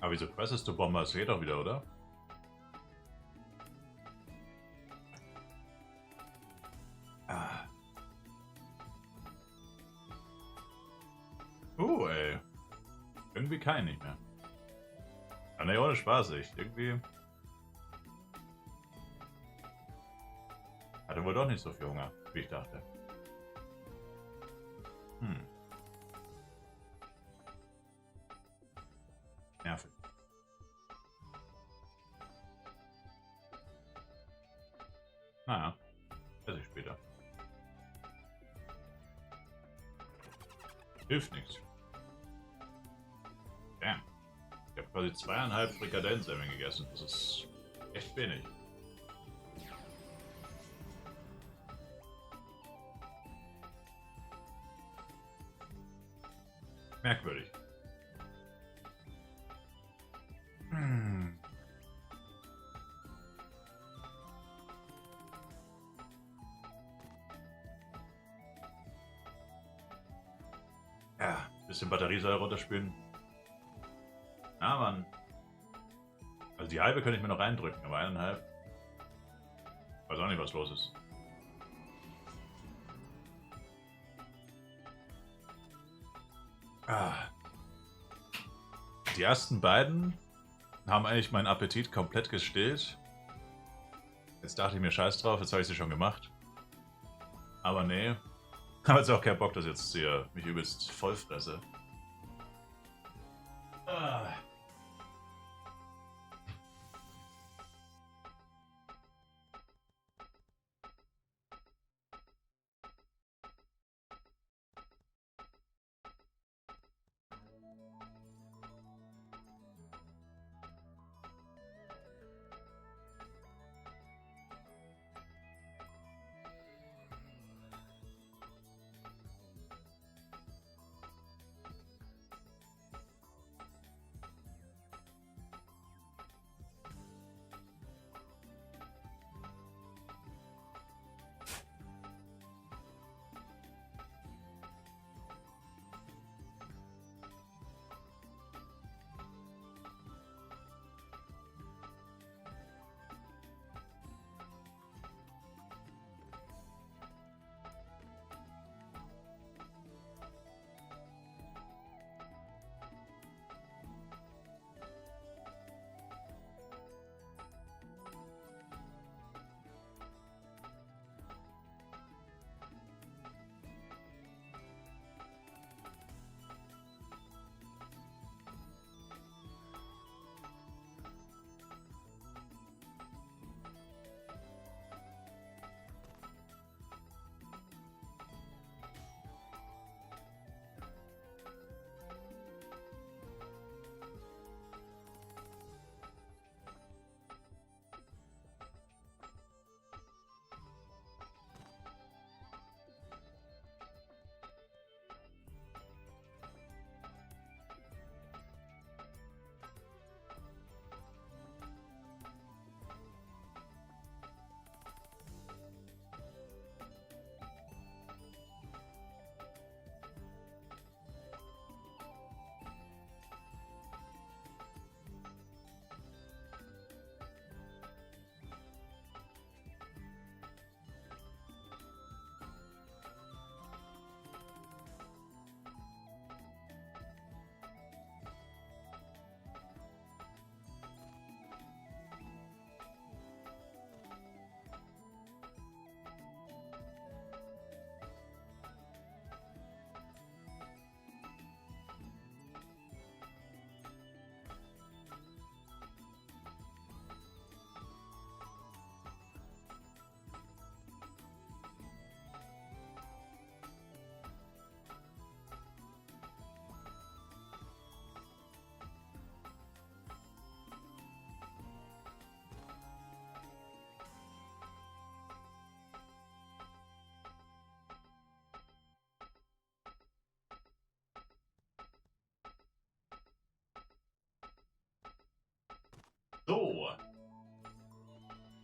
Aber wieso pressest du Bomber? Es geht doch wieder, oder? Ey. Irgendwie kann ich nicht mehr. Ah, ne, ohne Spaß, echt. Irgendwie... Hatte wohl doch nicht so viel Hunger, wie ich dachte. Nervig. Naja, esse ich später. Hilft nichts. Damn. Ich habe quasi 2,5 Frikadellensemmeln gegessen. Das ist echt wenig. Merkwürdig. Ja, bisschen Batteriesäure runterspülen. Ja, Mann. Also die halbe könnte ich mir noch reindrücken, aber 1,5. Weiß auch nicht, was los ist. Die ersten beiden haben eigentlich meinen Appetit komplett gestillt. Jetzt dachte ich mir, scheiß drauf, jetzt habe ich sie schon gemacht. Aber nee, habe jetzt auch keinen Bock, dass jetzt hier mich übelst voll fresse.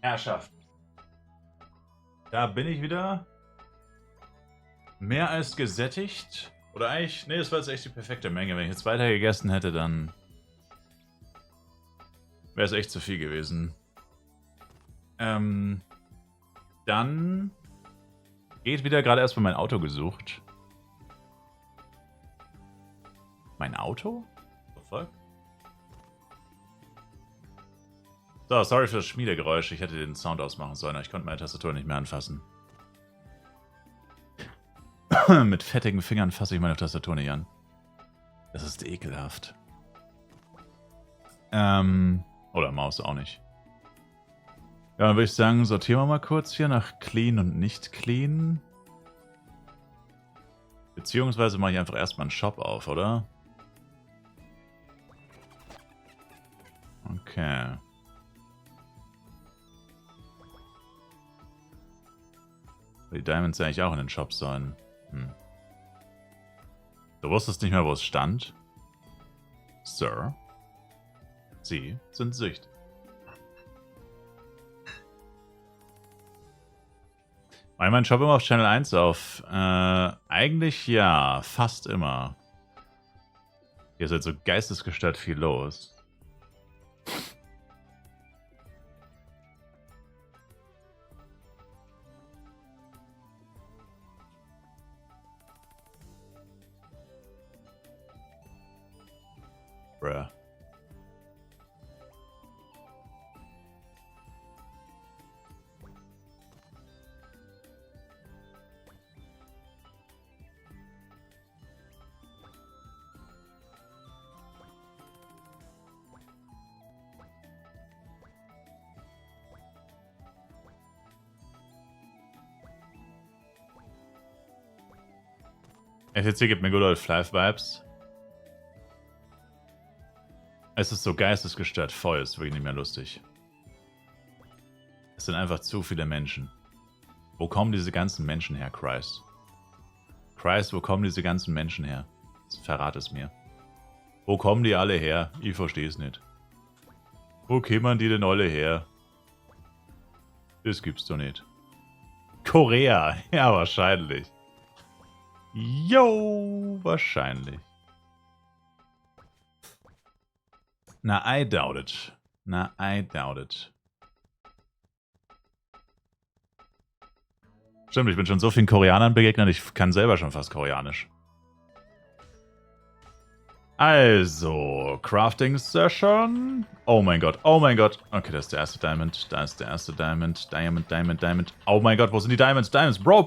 Herrschaft. Da bin ich wieder. Mehr als gesättigt. Oder eigentlich, nee, das war jetzt echt die perfekte Menge. Wenn ich jetzt weiter gegessen hätte, dann wäre es echt zu viel gewesen. Dann geht wieder gerade erstmal mein Auto gesucht. Mein Auto? What the fuck? So, sorry für das Schmiedegeräusch. Ich hätte den Sound ausmachen sollen, aber ich konnte meine Tastatur nicht mehr anfassen. Mit fettigen Fingern fasse ich meine Tastatur nicht an. Das ist ekelhaft. Oder Maus auch nicht. Ja, dann würde ich sagen, sortieren wir mal kurz hier nach Clean und nicht Clean. Beziehungsweise mache ich einfach erstmal einen Shop auf, oder? Okay. Die Diamonds eigentlich auch in den Shop sollen. Du wusstest nicht mehr, wo es stand? Sir? Sie sind süchtig. Mach ich meinen Shop immer auf Channel 1 auf? Eigentlich ja, fast immer. Hier ist halt so geistesgestört viel los. Bruh. FTC gibt mir Good Old Life Vibes. Es ist so geistesgestört voll, ist wirklich nicht mehr lustig. Es sind einfach zu viele Menschen. Wo kommen diese ganzen Menschen her, Christ? Christ, wo kommen diese ganzen Menschen her? Verrat es mir. Wo kommen die alle her? Ich verstehe es nicht. Wo kämen die denn alle her? Das gibt's doch nicht. Korea, ja wahrscheinlich. Yo, wahrscheinlich. Na, I doubt it. Na, I doubt it. Stimmt, ich bin schon so vielen Koreanern begegnet, ich kann selber schon fast Koreanisch. Also, Crafting Session. Oh mein Gott, oh mein Gott. Okay, das ist der erste Diamond, da ist der erste Diamond. Diamond, Diamond, Diamond. Oh mein Gott, wo sind die Diamonds? Diamonds, Bro.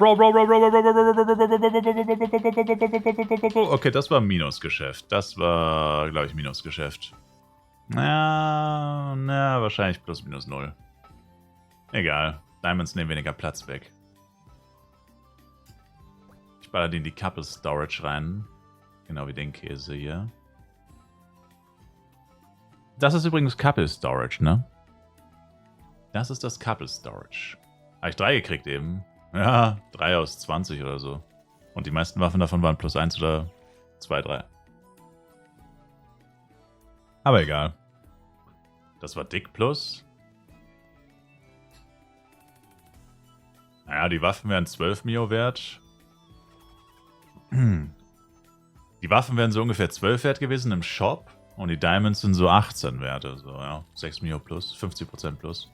Okay, das war Minusgeschäft. Das war, glaube ich, Minusgeschäft. Na, wahrscheinlich plus minus 0. Egal, Diamonds nehmen weniger Platz weg. Ich baller die in die Couple Storage rein. Genau wie den Käse hier. Das ist übrigens Couple Storage, ne? Das ist das Couple Storage. Habe ich 3 gekriegt eben. Ja, 3 aus 20 oder so. Und die meisten Waffen davon waren plus 1 oder 2, 3. Aber egal. Das war dick plus. Naja, die Waffen wären 12 Mio wert. Die Waffen wären so ungefähr 12 wert gewesen im Shop. Und die Diamonds sind so 18 wert. Also ja, 6 Mio plus, 50% plus.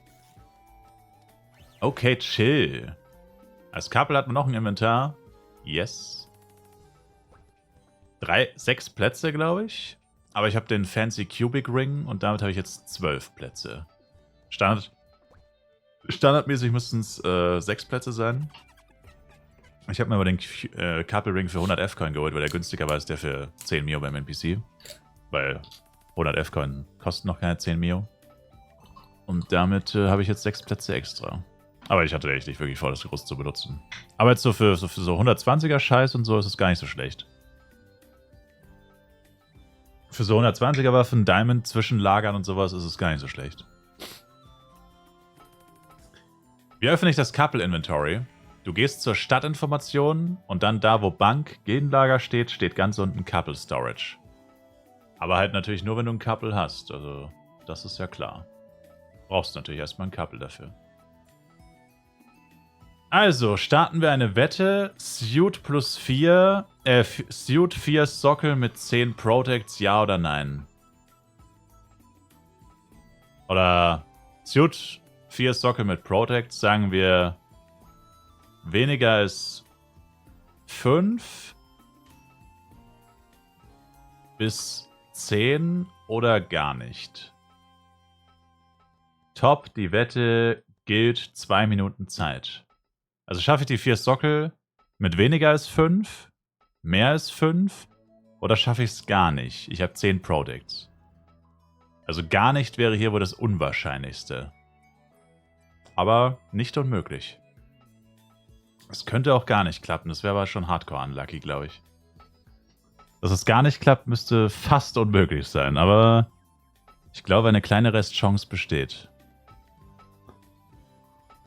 Okay, chill. Als Couple hat man noch ein Inventar. Yes. 6 Plätze, glaube ich. Aber ich habe den Fancy Cubic Ring und damit habe ich jetzt 12 Plätze. Standardmäßig müssten es 6 Plätze sein. Ich habe mir aber den Couple Ring für 100 F-Coin geholt, weil der günstiger war als der für 10 Mio beim NPC. Weil 100 F-Coin kosten noch keine 10 Mio. Und damit habe ich jetzt 6 Plätze extra. Aber ich hatte echt nicht wirklich vor, das groß zu benutzen. Aber jetzt so für so 120er Scheiß und so ist es gar nicht so schlecht. Für so 120er Waffen, Diamond zwischenlagern und sowas ist es gar nicht so schlecht. Wie öffne ich das Couple Inventory? Du gehst zur Stadtinformation und dann da, wo Bank, Genlager steht, steht ganz unten Couple Storage. Aber halt natürlich nur, wenn du ein Couple hast. Also, das ist ja klar. Brauchst natürlich erstmal ein Couple dafür. Also, starten wir eine Wette. Suit plus 4. Suit 4 Sockel mit 10 Protects, ja oder nein? Oder Suit 4 Sockel mit Protects, sagen wir weniger als 5 bis 10 oder gar nicht. Top, die Wette gilt 2 Minuten Zeit. Also schaffe ich die 4 Sockel mit weniger als 5, mehr als 5 oder schaffe ich es gar nicht? Ich habe 10 Protects. Also gar nicht wäre hier wohl das Unwahrscheinlichste. Aber nicht unmöglich. Es könnte auch gar nicht klappen. Das wäre aber schon hardcore unlucky, glaube ich. Dass es gar nicht klappt, müsste fast unmöglich sein. Aber ich glaube, eine kleine Restchance besteht.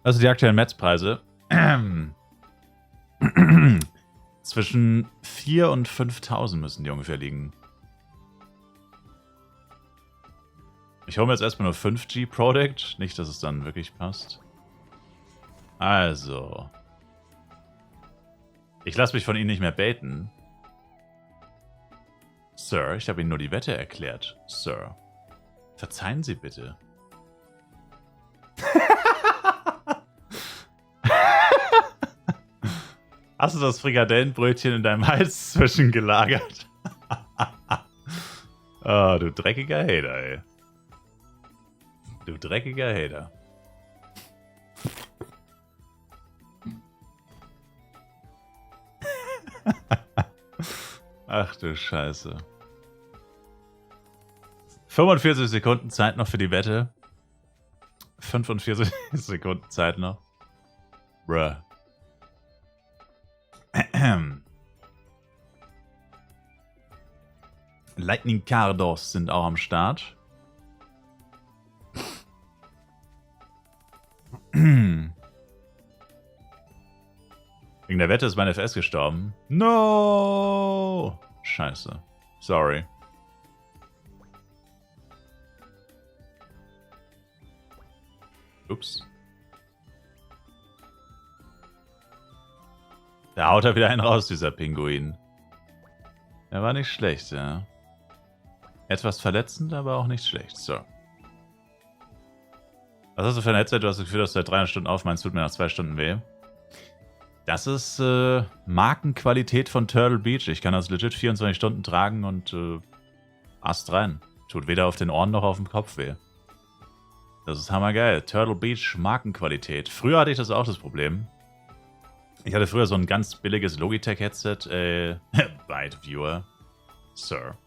Also die aktuellen Metzpreise. Zwischen 4.000 und 5.000 müssen die ungefähr liegen. Ich hole mir jetzt erstmal nur 5G Product. Nicht, dass es dann wirklich passt. Also. Ich lasse mich von Ihnen nicht mehr baiten. Sir, ich habe Ihnen nur die Wette erklärt. Sir. Verzeihen Sie bitte. Hast du das Frikadellenbrötchen in deinem Hals zwischengelagert? Oh, du dreckiger Hater, ey. Du dreckiger Hater. Ach du Scheiße. 45 Sekunden Zeit noch für die Wette. 45 Sekunden Zeit noch. Bruh. Lightning Cardos sind auch am Start. Wegen der Wette ist mein FS gestorben. No! Scheiße. Sorry. Ups. Da haut er wieder einen raus, dieser Pinguin. Der war nicht schlecht, ja. Etwas verletzend, aber auch nicht schlecht. So. Was hast du für ein Headset? Du hast das Gefühl, dass du seit 300 Stunden aufmeinst, tut mir nach 2 Stunden weh. Das ist Markenqualität von Turtle Beach. Ich kann das legit 24 Stunden tragen und Ast rein. Tut weder auf den Ohren noch auf dem Kopf weh. Das ist hammergeil. Turtle Beach Markenqualität. Früher hatte ich das auch das Problem. Ich hatte früher so ein ganz billiges Logitech-Headset. Byte Viewer. Sir.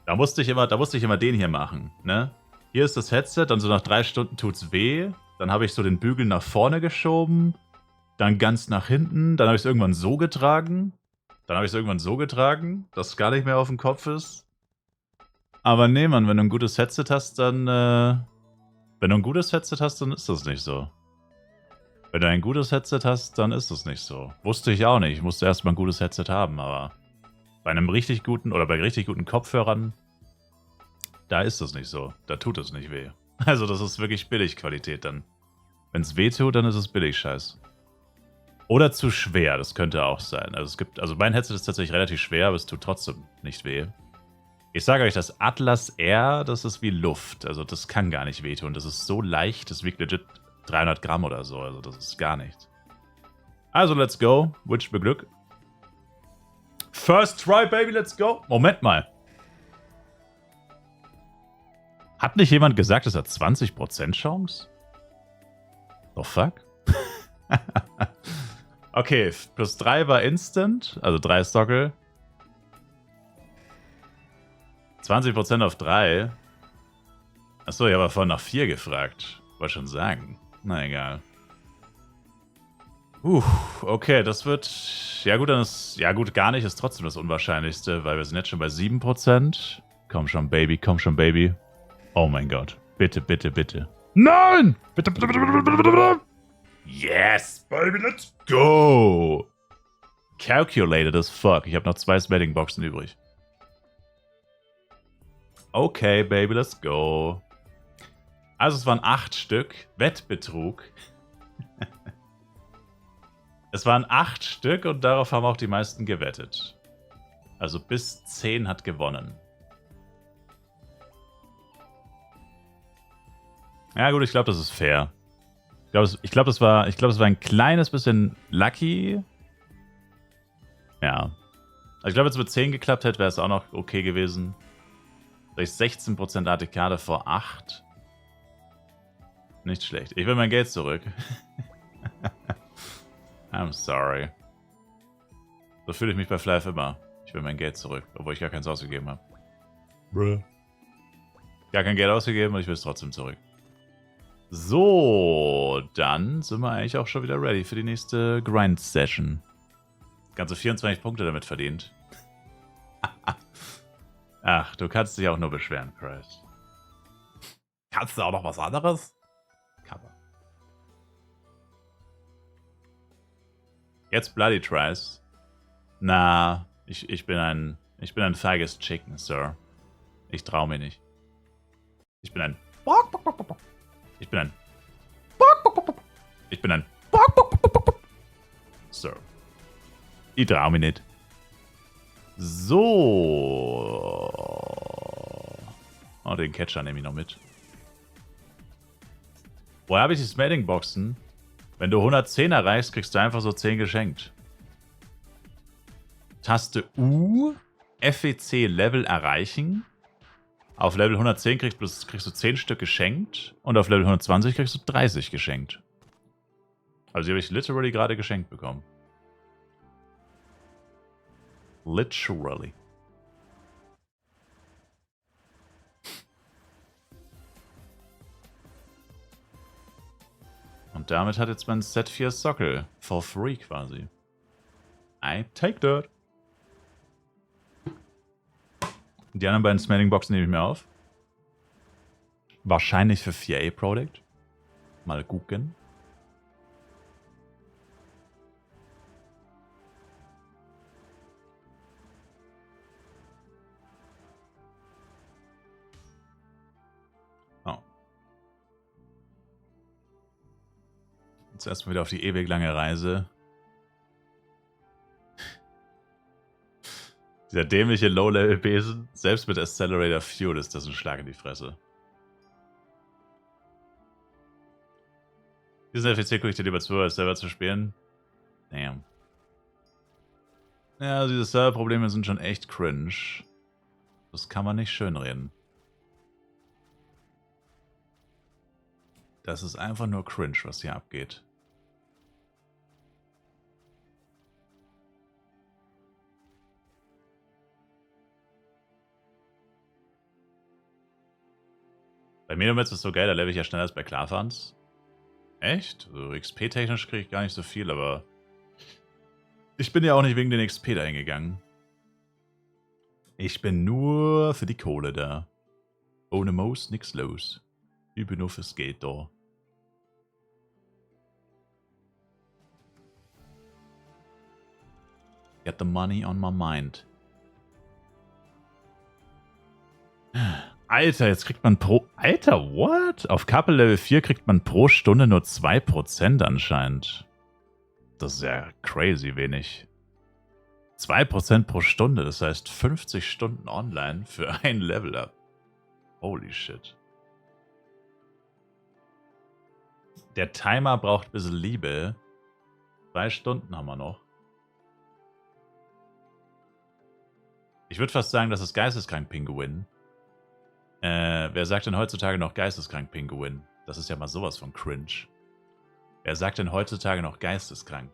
Da musste ich immer den hier machen, ne? Hier ist das Headset, dann so nach 3 Stunden tut's weh. Dann habe ich so den Bügel nach vorne geschoben. Dann ganz nach hinten. Dann habe ich es irgendwann so getragen. Dass es gar nicht mehr auf dem Kopf ist. Aber nee, Mann, wenn du ein gutes Headset hast, dann ist das nicht so. Wenn du ein gutes Headset hast, dann ist das nicht so. Wusste ich auch nicht. Ich musste erstmal ein gutes Headset haben, aber bei einem richtig guten oder bei richtig guten Kopfhörern, da ist das nicht so. Da tut es nicht weh. Also das ist wirklich Billigqualität dann. Wenn es weh tut, dann ist es Billig-Scheiß. Oder zu schwer, das könnte auch sein. Also mein Headset ist tatsächlich relativ schwer, aber es tut trotzdem nicht weh. Ich sage euch, das Atlas R, das ist wie Luft. Also das kann gar nicht wehtun. Das ist so leicht, das wiegt legit 300 Gramm oder so. Also das ist gar nichts. Also let's go. Wünsch mir Glück. First try, baby, let's go. Moment mal. Hat nicht jemand gesagt, es hat 20% Chance? The fuck? Okay, plus 3 war Instant, also 3 Sockel. 20% auf 3. Achso, ich habe vorhin nach 4 gefragt. Wollte schon sagen. Na egal. Okay, das wird... Ja gut, dann ist... Ja gut, gar nicht ist trotzdem das Unwahrscheinlichste, weil wir sind jetzt schon bei 7%. Komm schon, Baby, komm schon, Baby. Oh mein Gott. Bitte, bitte, bitte. Nein! Bitte, bitte, bitte, bitte, bitte, bitte. Yes, baby, let's go! Calculated as fuck. Ich habe noch 2 Smelling-Boxen übrig. Okay, baby, let's go. Also es waren 8 Stück. Wettbetrug. Es waren 8 Stück und darauf haben auch die meisten gewettet. Also bis 10 hat gewonnen. Ja gut, ich glaube, das ist fair. Ich glaube, das war ein kleines bisschen lucky. Ja. Also ich glaube, wenn es mit 10 geklappt hätte, wäre es auch noch okay gewesen. 16% ATK vor 8. Nicht schlecht. Ich will mein Geld zurück. I'm sorry. So fühle ich mich bei Flive immer. Ich will mein Geld zurück, obwohl ich gar keins ausgegeben habe. Bruh. Gar kein Geld ausgegeben und ich will es trotzdem zurück. So, dann sind wir eigentlich auch schon wieder ready für die nächste Grind-Session. Ganze 24 Punkte damit verdient. Ach, du kannst dich auch nur beschweren, Chris. Kannst du auch noch was anderes? Cover. Jetzt Bloody Tries. Na, ich bin ein feiges Chicken, Sir. Ich trau mir nicht. Ich bin ein Sir. Ich trau mir nicht. So. Oh, den Catcher nehme ich noch mit. Woher habe ich die Smelling-Boxen? Wenn du 110 erreichst, kriegst du einfach so 10 geschenkt. Taste U, FEC Level erreichen. Auf Level 110 kriegst du 10 Stück geschenkt. Und auf Level 120 kriegst du 30 geschenkt. Also die habe ich literally gerade geschenkt bekommen. Literally. Und damit hat jetzt mein Set 4 Sockel. For free quasi. I take that. Die anderen beiden Smelling-Boxen nehme ich mir auf. Wahrscheinlich für 4A Product. Mal gucken. Oh. Jetzt erstmal wieder auf die ewig lange Reise. Dieser dämliche Low-Level-Besen, selbst mit Accelerator Fuel ist das ein Schlag in die Fresse. Diesen FEC gucke ich dir lieber zu, als selber zu spielen. Damn. Ja, diese Server-Probleme sind schon echt cringe. Das kann man nicht schönreden. Das ist einfach nur cringe, was hier abgeht. Bei Medomets ist es so geil, da level ich ja schneller als bei Klarfans. Echt? Also XP-technisch kriege ich gar nicht so viel, aber ich bin ja auch nicht wegen den XP da hingegangen. Ich bin nur für die Kohle da. Ohne Moos nix los. Ich bin nur fürs Geld da. Get the money on my mind. Alter, jetzt kriegt man pro... Alter, what? Auf Couple Level 4 kriegt man pro Stunde nur 2% anscheinend. Das ist ja crazy wenig. 2% pro Stunde, das heißt 50 Stunden online für ein Level-Up. Holy shit. Der Timer braucht ein bisschen Liebe. 2 Stunden haben wir noch. Ich würde fast sagen, das ist geisteskrank Pinguin. Wer sagt denn heutzutage noch geisteskrank Pinguin? Das ist ja mal sowas von cringe. Wer sagt denn heutzutage noch geisteskrank?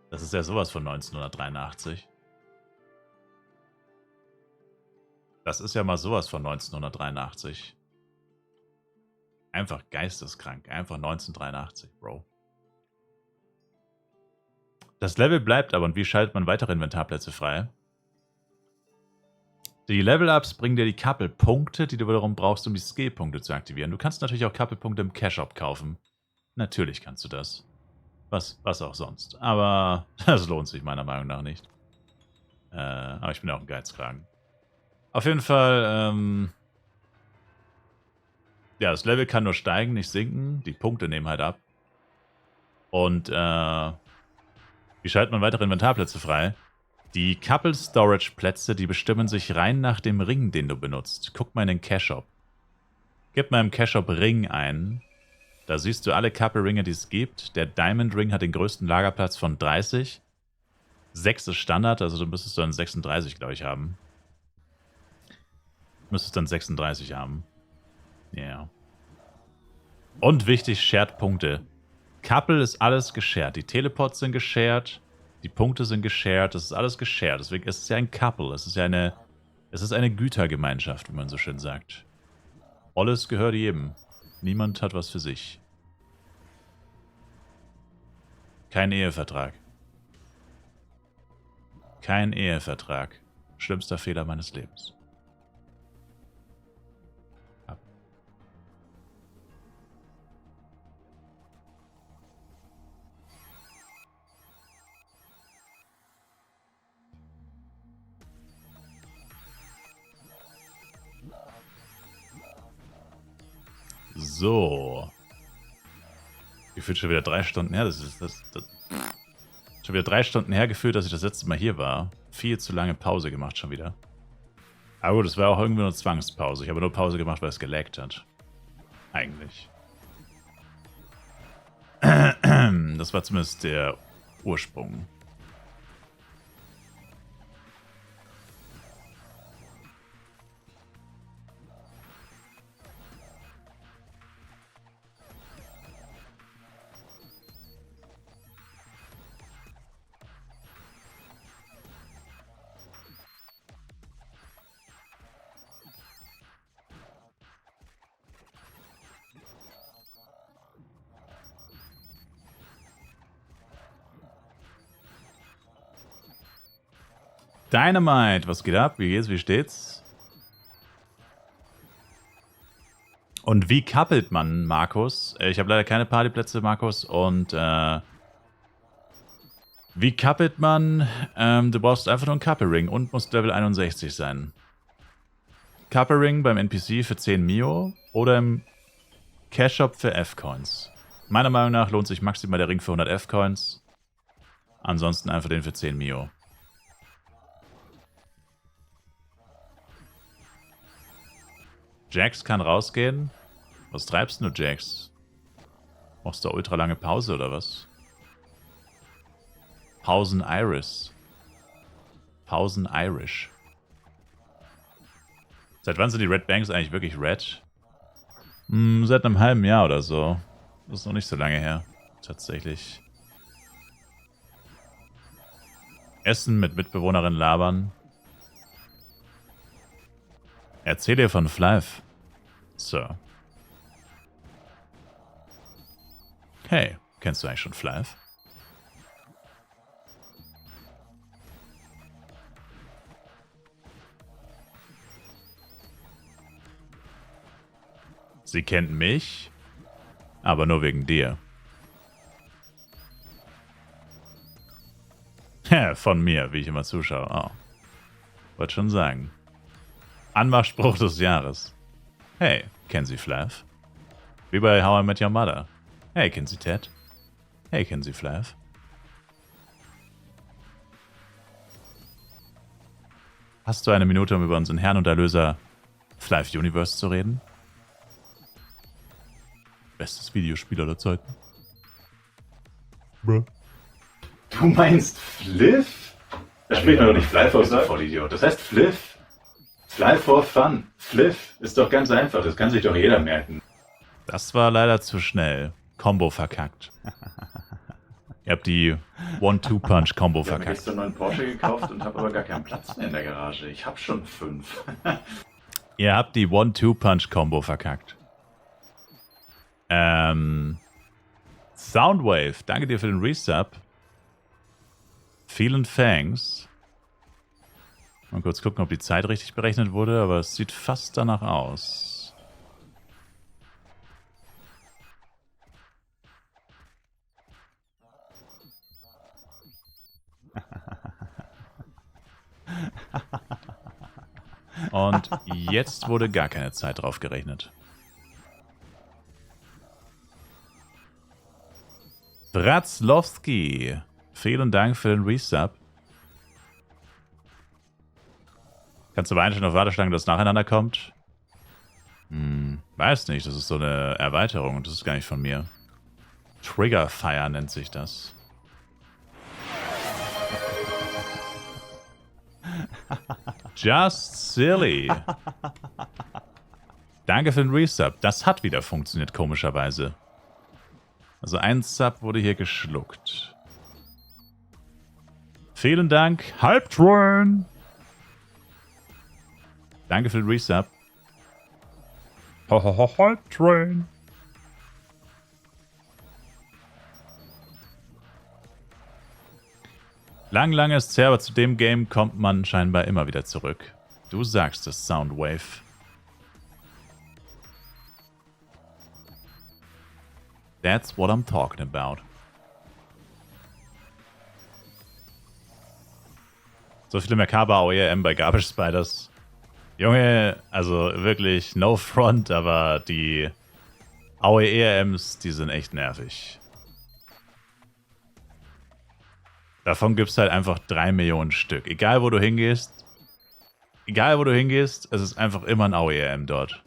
Das ist ja sowas von 1983. Das ist ja mal sowas von 1983. Einfach geisteskrank. Einfach 1983, Bro. Das Level bleibt aber. Und wie schaltet man weitere Inventarplätze frei? Die Level-Ups bringen dir die Couple-Punkte, die du wiederum brauchst, um die Skill-Punkte zu aktivieren. Du kannst natürlich auch Couple-Punkte im Cash-Shop kaufen. Natürlich kannst du das. Was auch sonst. Aber das lohnt sich meiner Meinung nach nicht. Aber ich bin ja auch ein Geizkragen. Auf jeden Fall, ja, das Level kann nur steigen, nicht sinken. Die Punkte nehmen halt ab. Und, Wie schaltet man weitere Inventarplätze frei? Die Couple Storage Plätze, die bestimmen sich rein nach dem Ring, den du benutzt. Guck mal in den Cache Shop. Gib mal im Cache Shop Ring ein. Da siehst du alle Couple Ringe, die es gibt. Der Diamond Ring hat den größten Lagerplatz von 30. 6 ist Standard, also du müsstest dann 36, glaube ich, haben. Müsstest dann 36 haben. Ja. Yeah. Und wichtig, Shared-Punkte. Couple ist alles geshared. Die Teleports sind geshared. Die Punkte sind geshared. Das ist alles geshared. Deswegen ist es ja ein Couple. Es ist eine Gütergemeinschaft, wie man so schön sagt. Alles gehört jedem. Niemand hat was für sich. Kein Ehevertrag. Kein Ehevertrag. Schlimmster Fehler meines Lebens. So. Gefühlt schon wieder 3 Stunden her. Schon wieder 3 Stunden her gefühlt, dass ich das letzte Mal hier war. Viel zu lange Pause gemacht schon wieder. Aber gut, das war auch irgendwie nur Zwangspause. Ich habe nur Pause gemacht, weil es gelaggt hat. Eigentlich. Das war zumindest der Ursprung. Dynamite, was geht ab? Wie geht's? Wie steht's? Und wie coupelt man, Markus? Ich habe leider keine Partyplätze, Markus. Und wie coupelt man? Du brauchst einfach nur einen Couple Ring und musst Level 61 sein. Couple Ring beim NPC für 10 Mio oder im Cash Shop für F-Coins. Meiner Meinung nach lohnt sich maximal der Ring für 100 F-Coins. Ansonsten einfach den für 10 Mio. Jax kann rausgehen. Was treibst du, Jax? Machst du ultra lange Pause oder was? Pausen Iris. Pausen Irish. Seit wann sind die Red Banks eigentlich wirklich red? Seit einem halben Jahr oder so. Das ist noch nicht so lange her. Tatsächlich. Essen mit Mitbewohnerin labern. Erzähl dir von Flive. So. Hey, kennst du eigentlich schon Flive? Sie kennt mich, aber nur wegen dir. Von mir, wie ich immer zuschaue. Oh. Wollte schon sagen. Anmachspruch des Jahres. Hey, kennen Sie Flav? Wie bei How I Met Your Mother. Hey, kennen Sie Ted? Hey, kennen Sie Flav? Hast du eine Minute, um über unseren Herrn und Erlöser Flav Universe zu reden? Bestes Videospiel aller Zeiten. Bro. Du meinst Fliv? Da spricht man doch nicht Flive aus, der Vollidiot. Das heißt Fliv. Fly for fun. Fliv ist doch ganz einfach. Das kann sich doch jeder merken. Das war leider zu schnell. Combo verkackt. Ihr habt die One-Two-Punch-Combo Ich habe mir verkackt. gestern einen neuen Porsche gekauft und habe aber gar keinen Platz mehr in der Garage. Ich habe schon 5. Ihr habt die One-Two-Punch-Combo verkackt. Soundwave, danke dir für den Resub. Vielen Thanks. Mal kurz gucken, ob die Zeit richtig berechnet wurde, aber es sieht fast danach aus. Und jetzt wurde gar keine Zeit drauf gerechnet. Bratzlowski, Vielen Dank für den Resub. Kannst du aber einstellen auf Warteschlange, dass es nacheinander kommt? Weiß nicht, das ist so eine Erweiterung und das ist gar nicht von mir. Triggerfire nennt sich das. Just silly. Danke für den Resub. Das hat wieder funktioniert, komischerweise. Also ein Sub wurde hier geschluckt. Vielen Dank, Halbtrain. Danke für den Resub. Halbtrain. Lang ist es her, aber zu dem Game kommt man scheinbar immer wieder zurück. Du sagst es, Soundwave. That's what I'm talking about. So viele makaber AOEM bei Garbage Spiders. Junge, also wirklich no front, aber die AOEMs, die sind echt nervig. Davon gibt es halt einfach 3 Millionen Stück. Egal wo du hingehst, es ist einfach immer ein AOEM dort.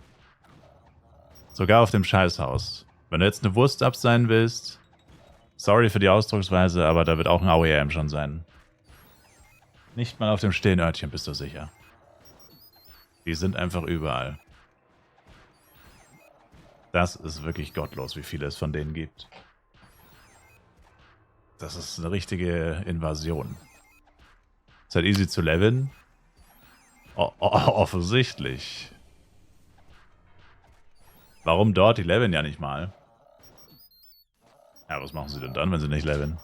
Sogar auf dem Scheißhaus. Wenn du jetzt eine Wurst ab sein willst, sorry für die Ausdrucksweise, aber da wird auch ein AOEM schon sein. Nicht mal auf dem stillen Örtchen bist du sicher. Die sind einfach überall. Das ist wirklich gottlos, wie viele es von denen gibt. Das ist eine richtige Invasion. Ist halt easy zu leveln. Offensichtlich. Warum dort? Die leveln ja nicht mal. Ja, was machen sie denn dann, wenn sie nicht leveln?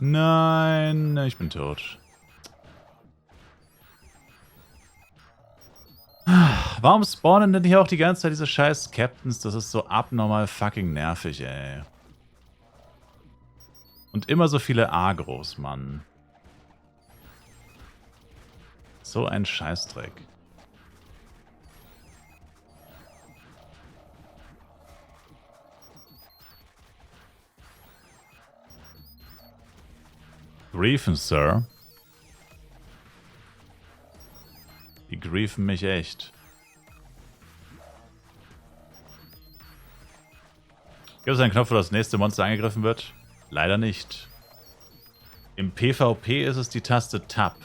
Nein, ich bin tot. Warum spawnen denn hier auch die ganze Zeit diese scheiß Captains? Das ist so abnormal fucking nervig, ey. Und immer so viele Agros, Mann. So ein Scheißdreck. Griefen, Sir. Die griefen mich echt. Gibt es einen Knopf, wo das nächste Monster angegriffen wird? Leider nicht. Im PvP ist es die Taste Tab.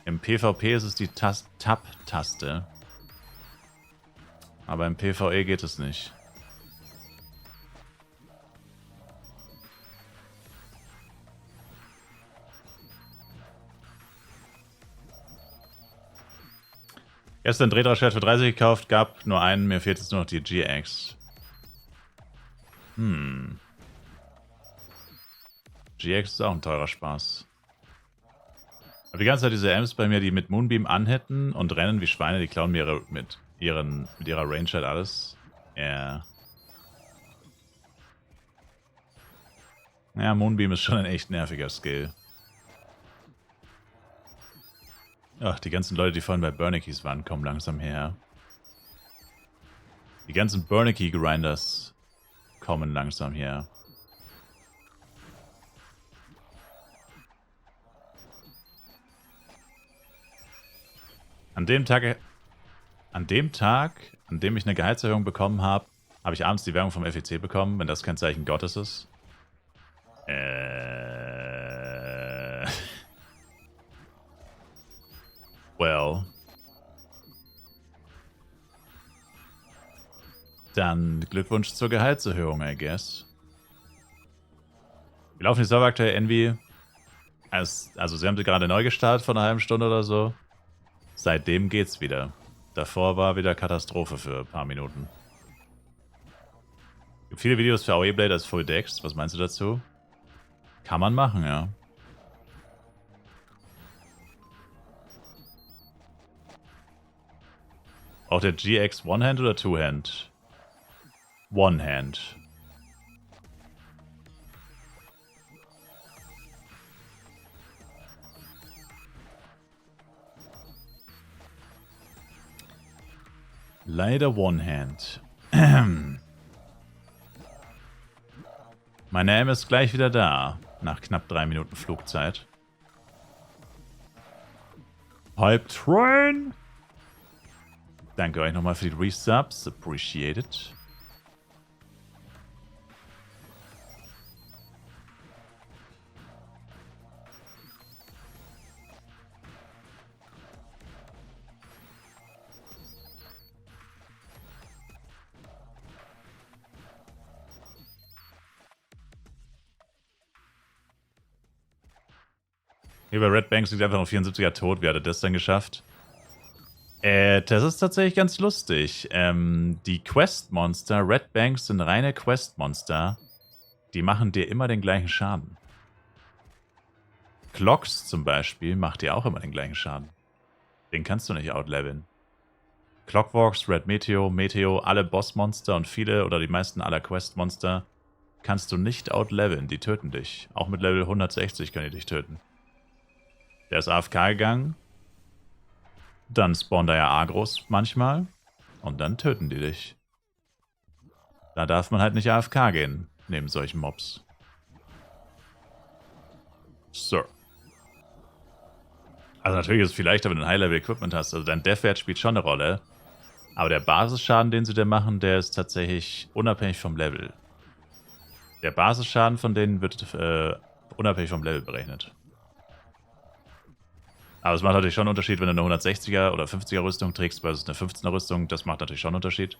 Im PvP ist es die Tab-Taste. Aber im PvE geht es nicht. Gestern Drehdrahtschwert für 30 gekauft, gab nur einen, mir fehlt jetzt nur noch die GX. GX ist auch ein teurer Spaß. Aber die ganze Zeit diese Amps bei mir, die mit Moonbeam anhitten und rennen wie Schweine, die klauen mir mit ihrer Range halt alles. Ja. Ja, Moonbeam ist schon ein echt nerviger Skill. Ach, die ganzen Leute, die vorhin bei Burnickies waren, kommen langsam her. Die ganzen Burnickie-Grinders kommen langsam her. An dem Tag, an dem ich eine Gehaltserhöhung bekommen habe, habe ich abends die Werbung vom FEC bekommen, wenn das kein Zeichen Gottes ist. Well. Dann Glückwunsch zur Gehaltserhöhung, I guess. Wie laufen die Server aktuell, Envy? Also sie haben sie gerade neu gestartet vor einer halben Stunde oder so. Seitdem geht's wieder. Davor war wieder Katastrophe für ein paar Minuten. Gibt viele Videos für AOE Blade als Full Dex. Was meinst du dazu? Kann man machen, ja. Auch der GX One-Hand oder Two-Hand? One-Hand. Leider One-Hand. Meine M ist gleich wieder da. Nach knapp 3 Minuten Flugzeit. Hype Train! Danke euch nochmal für die Resubs. Appreciated. Hier bei Red Banks liegt einfach noch 74er tot. Wie hat er das denn geschafft? Das ist tatsächlich ganz lustig. Die Quest-Monster, Red Banks sind reine Quest-Monster. Die machen dir immer den gleichen Schaden. Clocks zum Beispiel macht dir auch immer den gleichen Schaden. Den kannst du nicht outleveln. Clockworks, Red Meteo, alle Boss-Monster und viele oder die meisten aller Quest-Monster kannst du nicht outleveln. Die töten dich. Auch mit Level 160 können die dich töten. Der ist AFK gegangen. Dann spawnt da ja Agros manchmal. Und dann töten die dich. Da darf man halt nicht AFK gehen, neben solchen Mobs. So. Also natürlich ist es viel leichter, wenn du ein High-Level-Equipment hast. Also dein Deathwert spielt schon eine Rolle. Aber der Basisschaden, den sie dir machen, der ist tatsächlich unabhängig vom Level. Der Basisschaden von denen wird unabhängig vom Level berechnet. Aber es macht natürlich schon einen Unterschied, wenn du eine 160er oder 50er Rüstung trägst versus eine 15er Rüstung. Das macht natürlich schon einen Unterschied.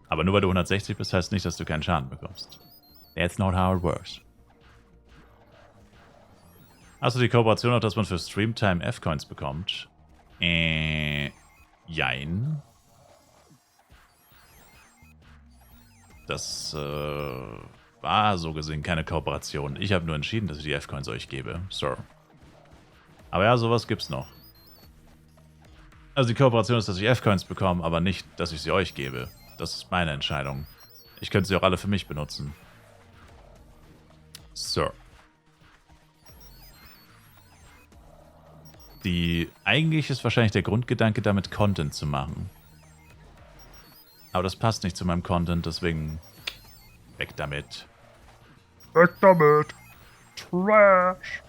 Aber nur weil du 160 bist, heißt nicht, dass du keinen Schaden bekommst. That's not how it works. Hast du die Kooperation auch, dass man für Streamtime F-Coins bekommt? Jein. Das war so gesehen keine Kooperation. Ich habe nur entschieden, dass ich die F-Coins euch gebe. So. Aber ja, sowas gibt's noch. Also die Kooperation ist, dass ich F-Coins bekomme, aber nicht, dass ich sie euch gebe. Das ist meine Entscheidung. Ich könnte sie auch alle für mich benutzen. So. Eigentlich ist wahrscheinlich der Grundgedanke, damit Content zu machen. Aber das passt nicht zu meinem Content, deswegen weg damit. Weg damit. Trash.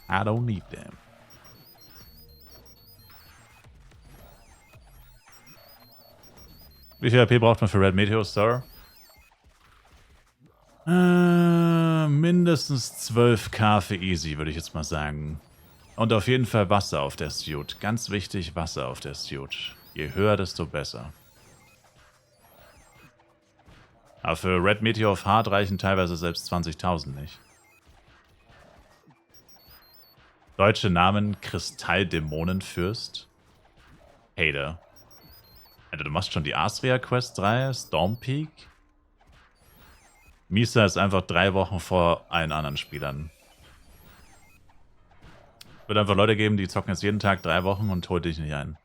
I don't need them. Wie viel AP braucht man für Red Meteor Star? Mindestens 12k für Easy, würde ich jetzt mal sagen. Und auf jeden Fall Wasser auf der Suit. Ganz wichtig, Wasser auf der Suit. Je höher, desto besser. Aber für Red Meteor of Hard reichen teilweise selbst 20.000 nicht. Deutsche Namen: Kristalldämonenfürst. Hater. Alter, du machst schon die Astria Quest 3, Storm Peak. Misa ist einfach 3 Wochen vor allen anderen Spielern. Wird einfach Leute geben, die zocken jetzt jeden Tag 3 Wochen und holt dich nicht ein.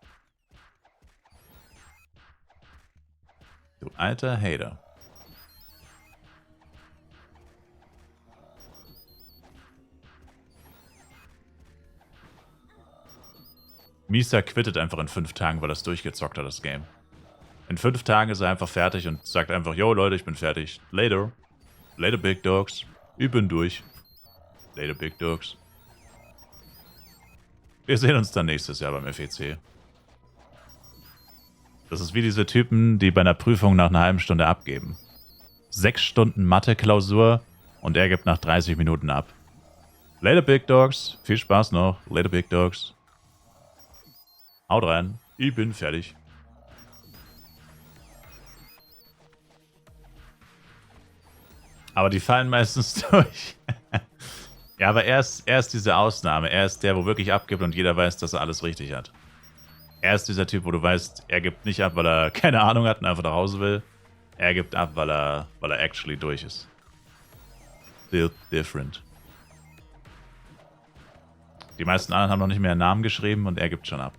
Du alter Hater. Misa quittet einfach in 5 Tagen, weil er es durchgezockt hat, das Game. In 5 Tagen ist er einfach fertig und sagt einfach, yo Leute, ich bin fertig. Later. Later Big Dogs. Ich bin durch. Later Big Dogs. Wir sehen uns dann nächstes Jahr beim FEC. Das ist wie diese Typen, die bei einer Prüfung nach einer halben Stunde abgeben. 6 Stunden Mathe-Klausur und er gibt nach 30 Minuten ab. Later Big Dogs. Viel Spaß noch. Later Big Dogs. Haut rein. Ich bin fertig. Aber die fallen meistens durch. Ja, aber er ist diese Ausnahme. Er ist der, wo wirklich abgibt und jeder weiß, dass er alles richtig hat. Er ist dieser Typ, wo du weißt, er gibt nicht ab, weil er keine Ahnung hat und einfach nach Hause will. Er gibt ab, weil er actually durch ist. Build different. Die meisten anderen haben noch nicht mehr einen Namen geschrieben und er gibt schon ab.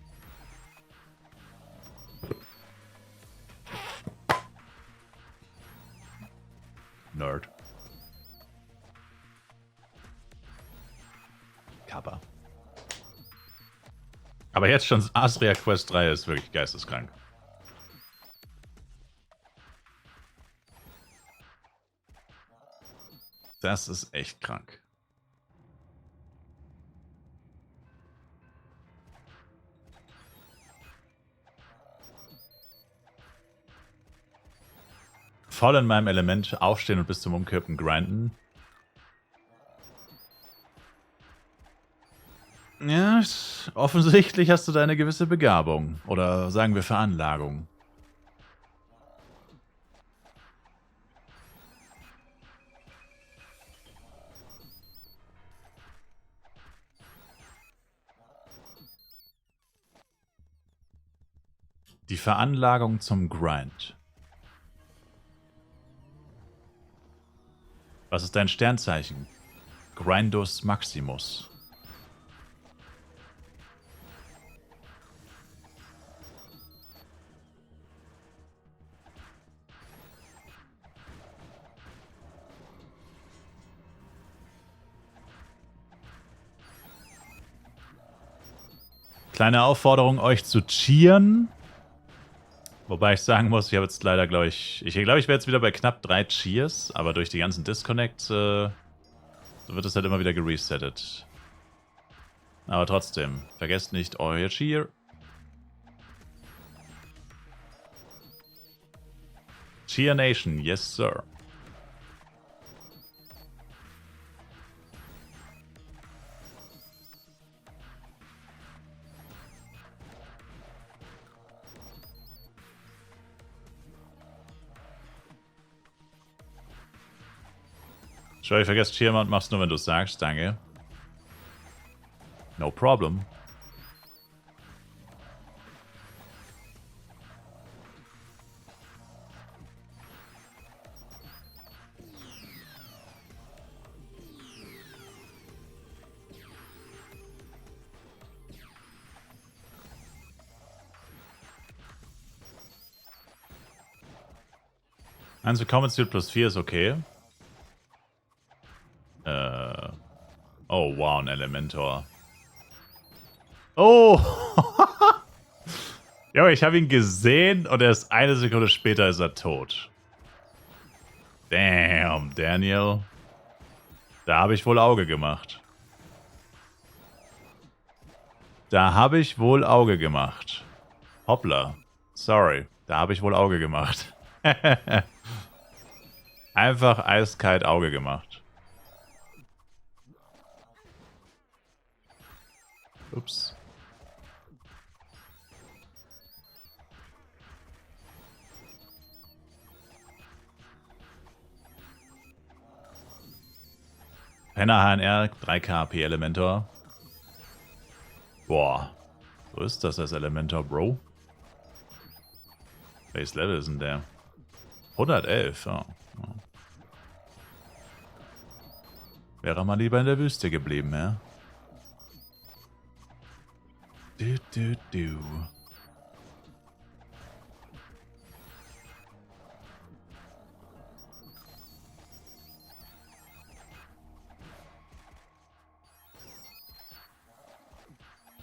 Nerd. Kappa. Aber jetzt schon Asria Quest 3 ist wirklich geisteskrank. Das ist echt krank. Voll in meinem Element aufstehen und bis zum Umkippen grinden. Ja, offensichtlich hast du da eine gewisse Begabung. Oder sagen wir Veranlagung. Die Veranlagung zum Grind. Was ist dein Sternzeichen? Grindus Maximus. Kleine Aufforderung, euch zu cheeren. Wobei ich sagen muss, ich habe jetzt leider, glaube ich wäre jetzt wieder bei knapp 3 Cheers, aber durch die ganzen Disconnects wird es halt immer wieder geresettet. Aber trotzdem, vergesst nicht euer Cheer. Cheer Nation, yes sir. Schau, ich vergesse Cheer und mach's nur, wenn du es sagst, danke. No problem. Also Common Suit plus 4 ist okay. Oh, wow, ein Elementor. Oh! Ja, ich habe ihn gesehen und erst eine Sekunde später ist er tot. Damn, Daniel. Da habe ich wohl Auge gemacht. Da habe ich wohl Auge gemacht. Hoppla. Sorry, da habe ich wohl Auge gemacht. Einfach eiskalt Auge gemacht. Ups. Penner HNR, 3K AP Elementor. Boah. So ist das als Elementor, Bro. Welches Level ist denn der? 111, oh. Wäre mal lieber in der Wüste geblieben, ja? Du.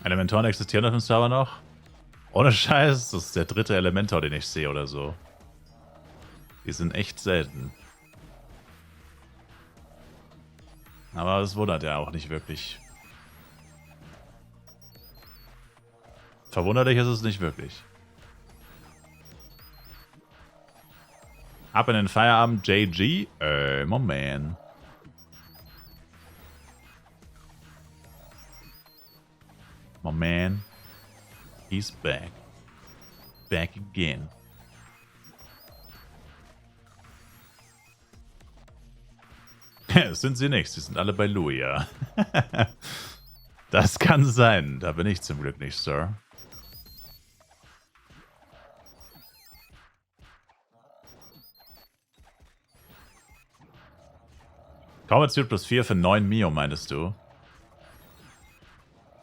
Elementoren existieren auf dem Server noch? Ohne Scheiß, das ist der 3. Elementor, den ich sehe oder so. Die sind echt selten. Aber das wundert ja auch nicht wirklich. Verwunderlich ist es nicht wirklich. Ab in den Feierabend, JG. Moment. My man, he's back. Back again. Das sind sie nicht, sie sind alle bei Luia. Das kann sein, da bin ich zum Glück nicht, Sir. Combat Suit plus 4 für 9 Mio, meintest du?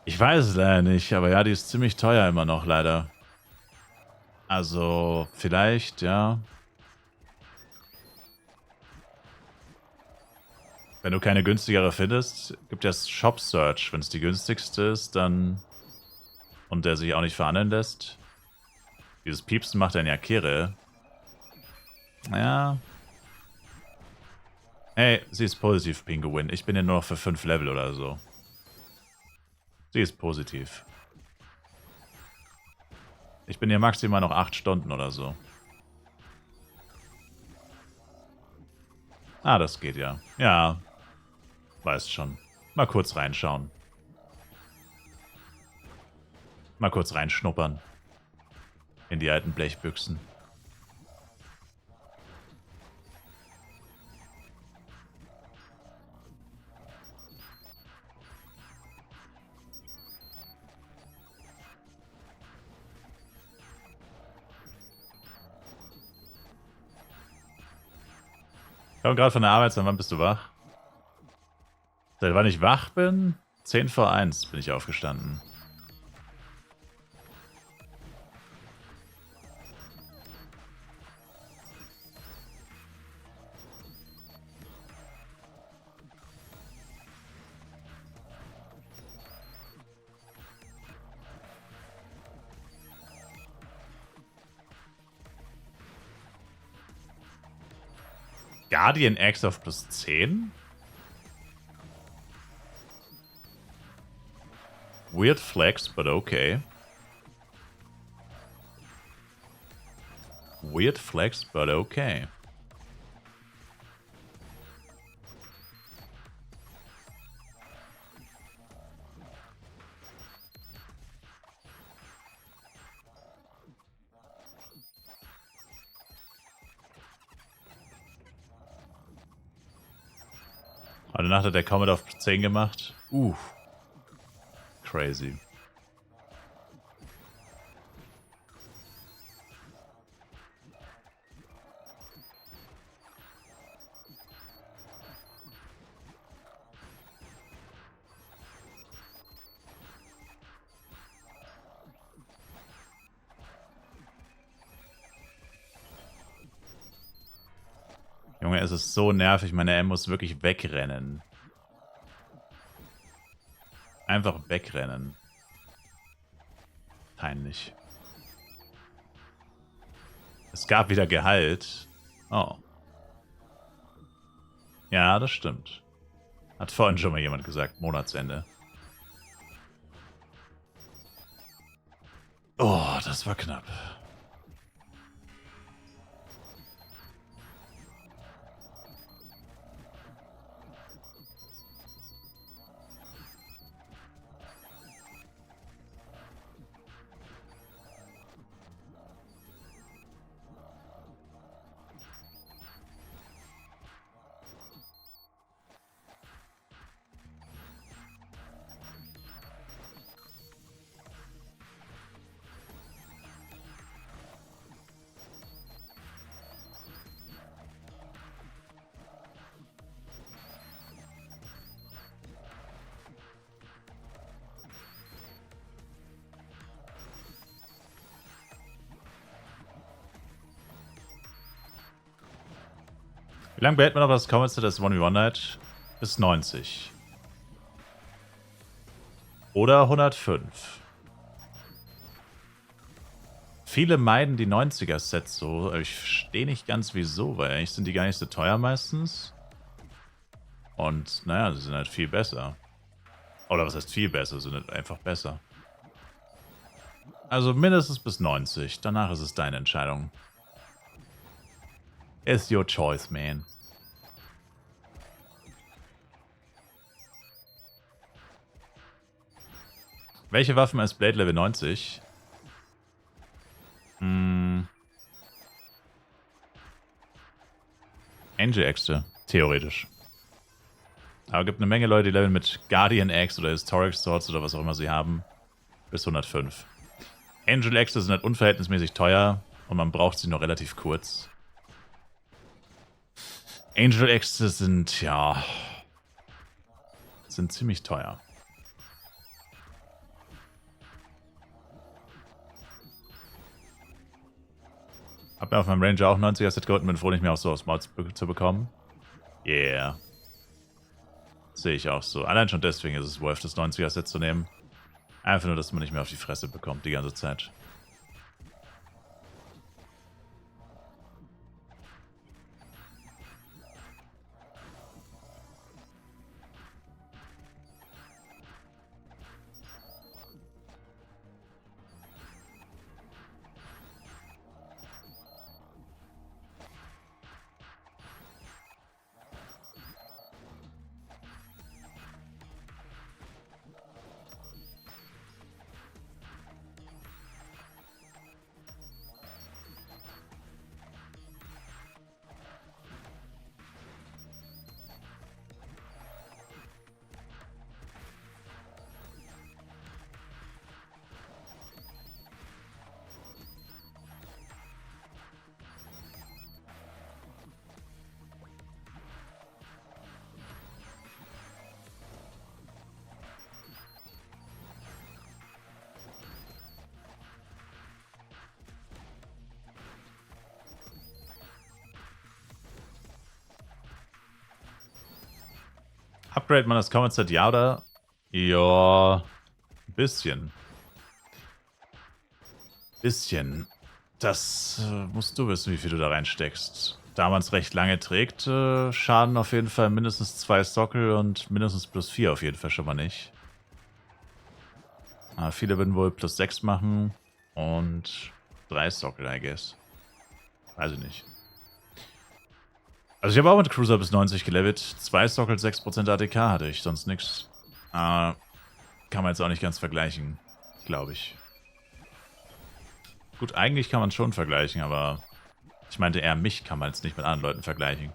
Ich weiß es leider nicht, aber ja, die ist ziemlich teuer immer noch, leider. Also, vielleicht, ja. Wenn du keine günstigere findest, gibt es Shop Search. Wenn es die günstigste ist, dann Und der sich auch nicht verhandeln lässt. Dieses Piepsen macht dann ja Kehre. Ja. Hey, sie ist positiv, Pinguin. Ich bin ja nur noch für 5 Level oder so. Sie ist positiv. Ich bin hier maximal noch 8 Stunden oder so. Ah, das geht ja. Ja. Weißt schon. Mal kurz reinschauen. Mal kurz reinschnuppern. In die alten Blechbüchsen. Ich komme gerade von der Arbeit, seit wann bist du wach? Seit wann ich wach bin? 10 vor 1 bin ich aufgestanden. Guardian Axe auf plus 10? Weird flex, but okay. Weird flex, but okay. Heute Nacht hat der Comet auf 10 gemacht. Crazy. Junge, es ist so nervig. Meine M muss wirklich wegrennen. Einfach wegrennen. Peinlich. Es gab wieder Gehalt. Oh. Ja, das stimmt. Hat vorhin schon mal jemand gesagt. Monatsende. Oh, das war knapp. Wie lange behält man aber das Comets das 1v1 Night? Bis 90. Oder 105. Viele meiden die 90er-Sets so, aber ich verstehe nicht ganz wieso, weil eigentlich sind die gar nicht so teuer meistens. Und naja, sie sind halt viel besser. Oder was heißt viel besser? Sie sind halt einfach besser. Also mindestens bis 90. Danach ist es deine Entscheidung. It's your choice, man. Welche Waffen als Blade Level 90? Angel Äxte, theoretisch. Aber es gibt eine Menge Leute, die leveln mit Guardian Axe oder Historic Swords oder was auch immer sie haben. Bis 105. Angel Äxte sind halt unverhältnismäßig teuer und man braucht sie noch relativ kurz. Angel Äxte sind, ja, sind ziemlich teuer. Hab mir auf meinem Ranger auch 90er Set geholt und bin froh, nicht mehr auch so aus Mods zu bekommen. Yeah. Sehe ich auch so. Allein schon deswegen ist es worth, das 90er Set zu nehmen. Einfach nur, dass man nicht mehr auf die Fresse bekommt die ganze Zeit. Upgrade man das Comment Set, ja oder? Ja, bisschen. Bisschen. Das musst du wissen, wie viel du da reinsteckst. Da man es recht lange trägt, schaden auf jeden Fall mindestens 2 Sockel und mindestens +4 auf jeden Fall schon mal nicht. Aber viele würden wohl +6 machen und 3 Sockel, I guess. Weiß ich nicht. Also ich habe auch mit Cruiser bis 90 gelevelt. 2 Sockel, 6% ATK hatte ich, sonst nix. Kann man jetzt auch nicht ganz vergleichen, glaube ich. Gut, eigentlich kann man es schon vergleichen, aber ich meinte eher, mich kann man jetzt nicht mit anderen Leuten vergleichen.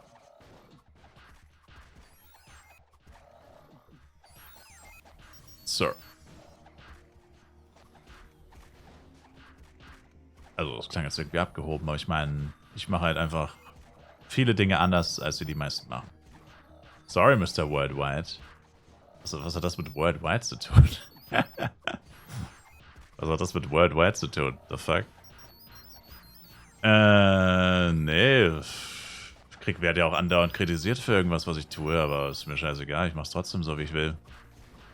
Sir. Also, das klang jetzt irgendwie abgehoben, aber ich meine, ich mache halt einfach viele Dinge anders, als die meisten machen. Sorry, Mr. Worldwide. Was hat das mit Worldwide zu tun? Was hat das mit Worldwide zu tun? The fuck? Nee. Werde ja auch andauernd kritisiert für irgendwas, was ich tue, aber ist mir scheißegal. Ich mach's trotzdem so, wie ich will.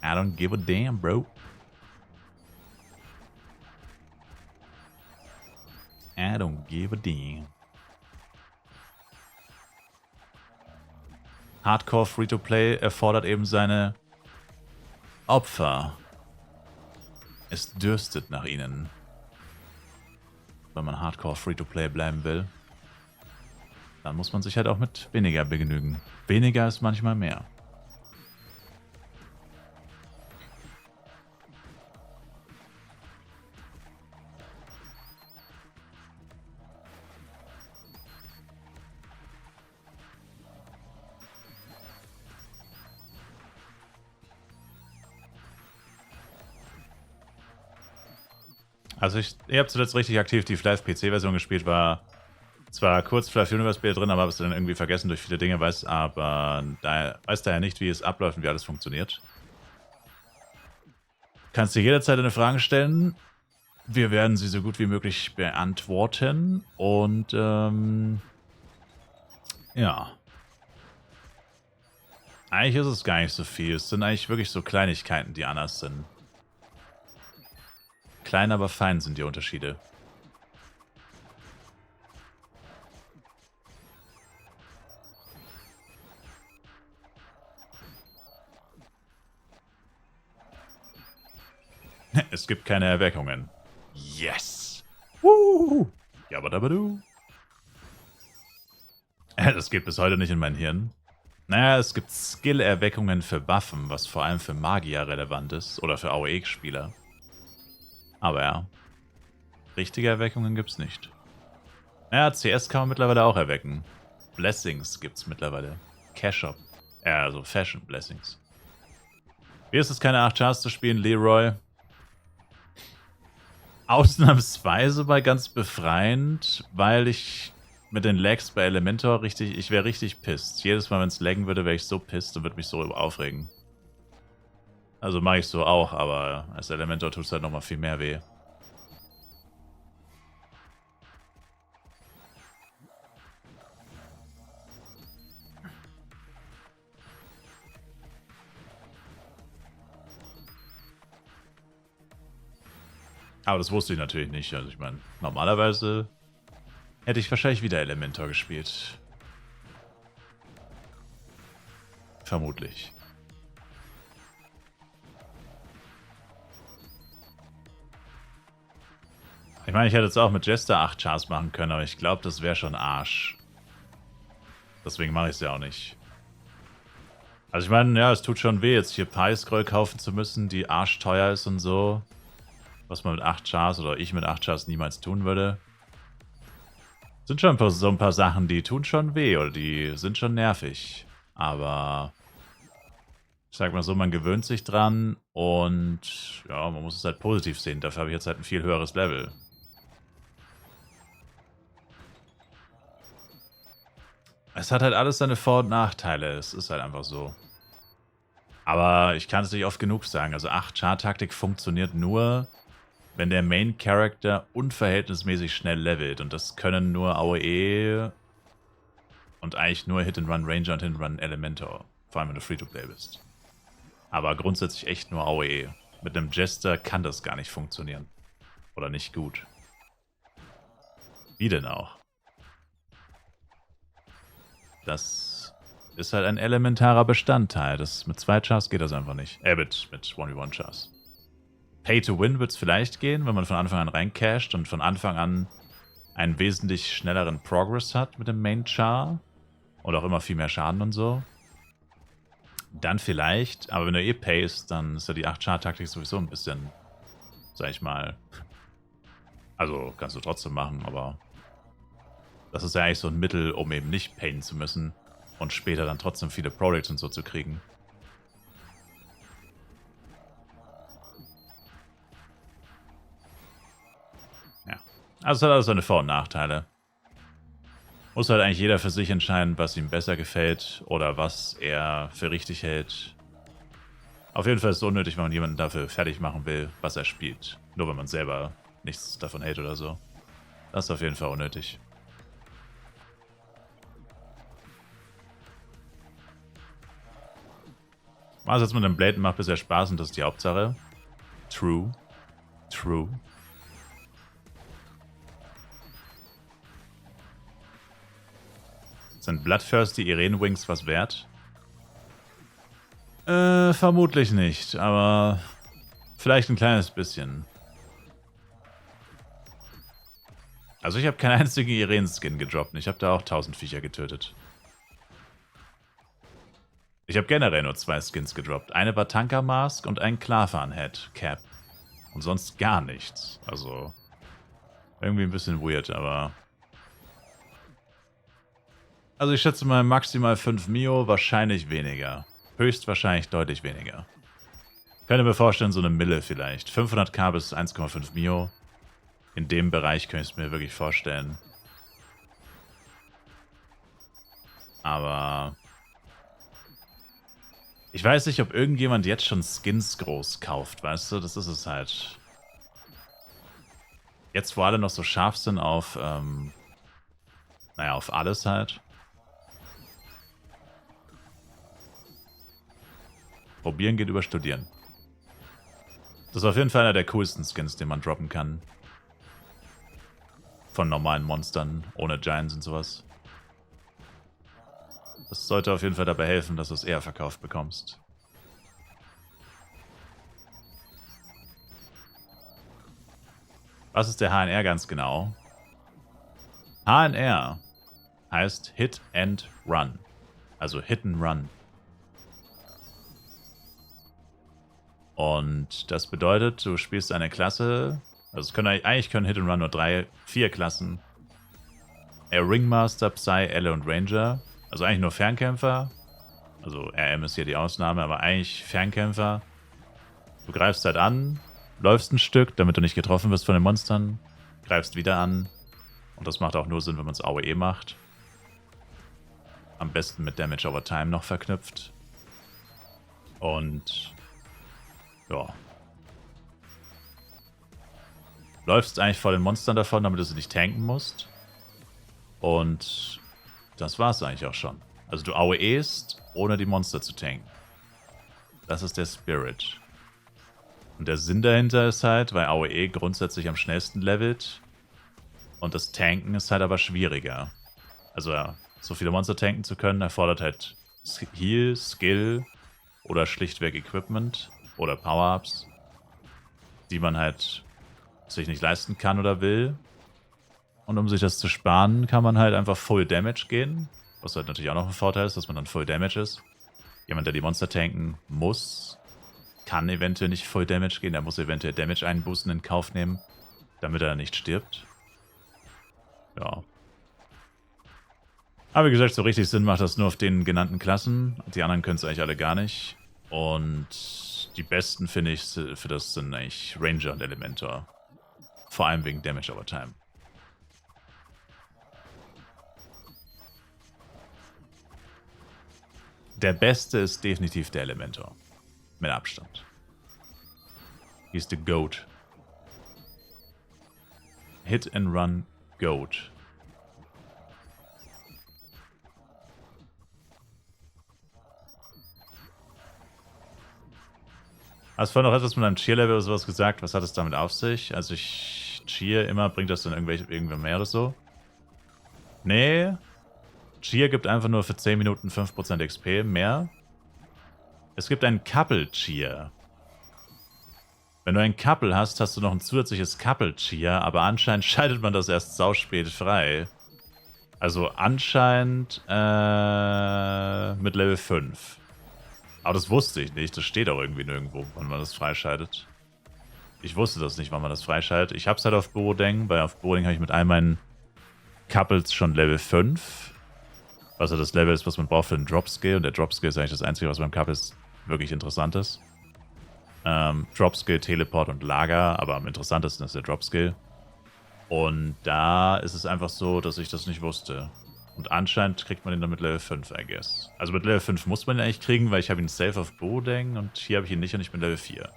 I don't give a damn, bro. I don't give a damn. Hardcore Free-to-Play erfordert eben seine Opfer. Es dürstet nach ihnen. Wenn man Hardcore Free-to-Play bleiben will, dann muss man sich halt auch mit weniger begnügen. Weniger ist manchmal mehr. Also ich habe zuletzt richtig aktiv die Live-PC-Version gespielt, war zwar kurz Flive Universe Spiel drin, aber habe es dann irgendwie vergessen durch viele Dinge, weiß daher nicht, wie es abläuft und wie alles funktioniert. Kannst dir jederzeit deine Fragen stellen. Wir werden sie so gut wie möglich beantworten und ja. Eigentlich ist es gar nicht so viel. Es sind eigentlich wirklich so Kleinigkeiten, die anders sind. Klein, aber fein sind die Unterschiede. Es gibt keine Erweckungen. Yes! Woo! Jabadabadu. Das geht bis heute nicht in mein Hirn. Naja, es gibt Skill-Erweckungen für Waffen, was vor allem für Magier relevant ist. Oder für AOE-Spieler. Aber ja. Richtige Erweckungen gibt's nicht. Naja, CS kann man mittlerweile auch erwecken. Blessings gibt's mittlerweile. Cash-Up. Also Fashion Blessings. Wie ist es, keine 8 Chars zu spielen, Leroy? Ausnahmsweise bei ganz befreiend, weil ich mit den Lags bei Elementor ich wäre richtig pissed. Jedes Mal, wenn es laggen würde, wäre ich so pissed und würde mich so aufregen. Also mache ich so auch, aber als Elementor tut es halt nochmal viel mehr weh. Aber das wusste ich natürlich nicht. Also ich meine, normalerweise hätte ich wahrscheinlich wieder Elementor gespielt. Vermutlich. Ich meine, ich hätte jetzt auch mit Jester 8 Chars machen können, aber ich glaube, das wäre schon Arsch. Deswegen mache ich es ja auch nicht. Also ich meine, ja, es tut schon weh, jetzt hier Pi-Scroll kaufen zu müssen, die arschteuer ist und so. Was man mit 8 Chars oder ich mit 8 Chars niemals tun würde. Sind schon so ein paar Sachen, die tun schon weh oder die sind schon nervig. Aber ich sag mal so, man gewöhnt sich dran und ja, man muss es halt positiv sehen. Dafür habe ich jetzt halt ein viel höheres Level. Es hat halt alles seine Vor- und Nachteile. Es ist halt einfach so. Aber ich kann es nicht oft genug sagen. Also 8-Char-Taktik funktioniert nur, wenn der Main-Character unverhältnismäßig schnell levelt. Und das können nur AOE und eigentlich nur Hit-and-Run-Ranger und Hit-and-Run-Elementor. Vor allem, wenn du Free-to-Play bist. Aber grundsätzlich echt nur AOE. Mit einem Jester kann das gar nicht funktionieren. Oder nicht gut. Wie denn auch? Das ist halt ein elementarer Bestandteil. Mit 2 Chars geht das einfach nicht. Mit 1v1 Chars. Pay to Win wird es vielleicht gehen, wenn man von Anfang an reincasht und von Anfang an einen wesentlich schnelleren Progress hat mit dem Main Char. Und auch immer viel mehr Schaden und so. Dann vielleicht, aber wenn du eh payst, dann ist ja die 8-Char-Taktik sowieso ein bisschen, sag ich mal, also kannst du trotzdem machen, aber das ist ja eigentlich so ein Mittel, um eben nicht payen zu müssen und später dann trotzdem viele Products und so zu kriegen. Ja, also es hat alles seine Vor- und Nachteile. Muss halt eigentlich jeder für sich entscheiden, was ihm besser gefällt oder was er für richtig hält. Auf jeden Fall ist es unnötig, wenn man jemanden dafür fertig machen will, was er spielt. Nur wenn man selber nichts davon hält oder so. Das ist auf jeden Fall unnötig. Was jetzt mit dem Bladen macht bisher Spaß und das ist die Hauptsache. True. True. Sind Bloodthirsty Irene Wings was wert? Vermutlich nicht, aber vielleicht ein kleines bisschen. Also ich habe keinen einzigen Irene-Skin gedroppt. Ich habe da auch 1000 Viecher getötet. Ich habe generell nur 2 Skins gedroppt. Eine Batanka Mask und ein Klarfan Head Cap. Und sonst gar nichts. Also irgendwie ein bisschen weird, aber... Also ich schätze mal maximal 5 Mio, wahrscheinlich weniger. Höchstwahrscheinlich deutlich weniger. Ich könnte mir vorstellen, so eine Mille vielleicht. 500k bis 1,5 Mio. In dem Bereich könnte ich es mir wirklich vorstellen. Aber... Ich weiß nicht, ob irgendjemand jetzt schon Skins groß kauft, weißt du? Das ist es halt. Jetzt, wo alle noch so scharf sind auf... naja, auf alles halt. Probieren geht über Studieren. Das ist auf jeden Fall einer der coolsten Skins, den man droppen kann. Von normalen Monstern, ohne Giants und sowas. Das sollte auf jeden Fall dabei helfen, dass du es eher verkauft bekommst. Was ist der HNR ganz genau? HNR heißt Hit and Run. Also Hit and Run. Und das bedeutet, du spielst eine Klasse, also eigentlich können Hit and Run nur 4 Klassen. Ringmaster, Psy, Elle und Ranger. Also eigentlich nur Fernkämpfer. Also RM ist hier die Ausnahme, aber eigentlich Fernkämpfer. Du greifst halt an, läufst ein Stück, damit du nicht getroffen wirst von den Monstern, greifst wieder an. Und das macht auch nur Sinn, wenn man es AOE macht. Am besten mit Damage over Time noch verknüpft. Und... ja. Läufst eigentlich vor den Monstern davon, damit du sie nicht tanken musst. Und das war's eigentlich auch schon. Also du AOEst, ohne die Monster zu tanken. Das ist der Spirit. Und der Sinn dahinter ist halt, weil AOE grundsätzlich am schnellsten levelt und das Tanken ist halt aber schwieriger. Also ja, so viele Monster tanken zu können, erfordert halt Heal, Skill oder schlichtweg Equipment oder Power-Ups, die man halt sich nicht leisten kann oder will. Und um sich das zu sparen, kann man halt einfach Full Damage gehen, was halt natürlich auch noch ein Vorteil ist, dass man dann Full Damage ist. Jemand, der die Monster tanken muss, kann eventuell nicht Full Damage gehen, der muss eventuell Damage-Einbußen in Kauf nehmen, damit er nicht stirbt. Ja. Aber wie gesagt, so richtig Sinn macht das nur auf den genannten Klassen. Die anderen können es eigentlich alle gar nicht. Und die besten, finde ich, für das sind eigentlich Ranger und Elementor. Vor allem wegen Damage over Time. Der beste ist definitiv der Elementor. Mit Abstand. He's the GOAT. Hit and Run GOAT. Hast du vorhin noch etwas mit einem Cheer-Level oder sowas gesagt? Was hat es damit auf sich? Also ich cheer immer, bringt das dann irgendwann mehr oder so? Nee. Cheer gibt einfach nur für 10 Minuten 5% XP mehr. Es gibt einen Couple-Cheer. Wenn du ein Couple hast, hast du noch ein zusätzliches Couple-Cheer, aber anscheinend schaltet man das erst sauspät frei. Also anscheinend mit Level 5. Aber das wusste ich nicht. Das steht auch irgendwie nirgendwo, wann man das freischaltet. Ich wusste das nicht, wann man das freischaltet. Ich hab's halt auf Borodeng, weil auf Borodeng habe ich mit all meinen Couples schon Level 5. Was ja das Level ist, was man braucht für den Drop-Skill. Und der Drop-Skill ist eigentlich das Einzige, was beim Couples wirklich interessant ist. Drop-Skill, Teleport und Lager, aber am interessantesten ist der Drop-Skill. Und da ist es einfach so, dass ich das nicht wusste. Und anscheinend kriegt man ihn dann mit Level 5, I guess. Also mit Level 5 muss man ihn eigentlich kriegen, weil ich habe ihn safe auf Borodeng und hier habe ich ihn nicht und ich bin Level 4.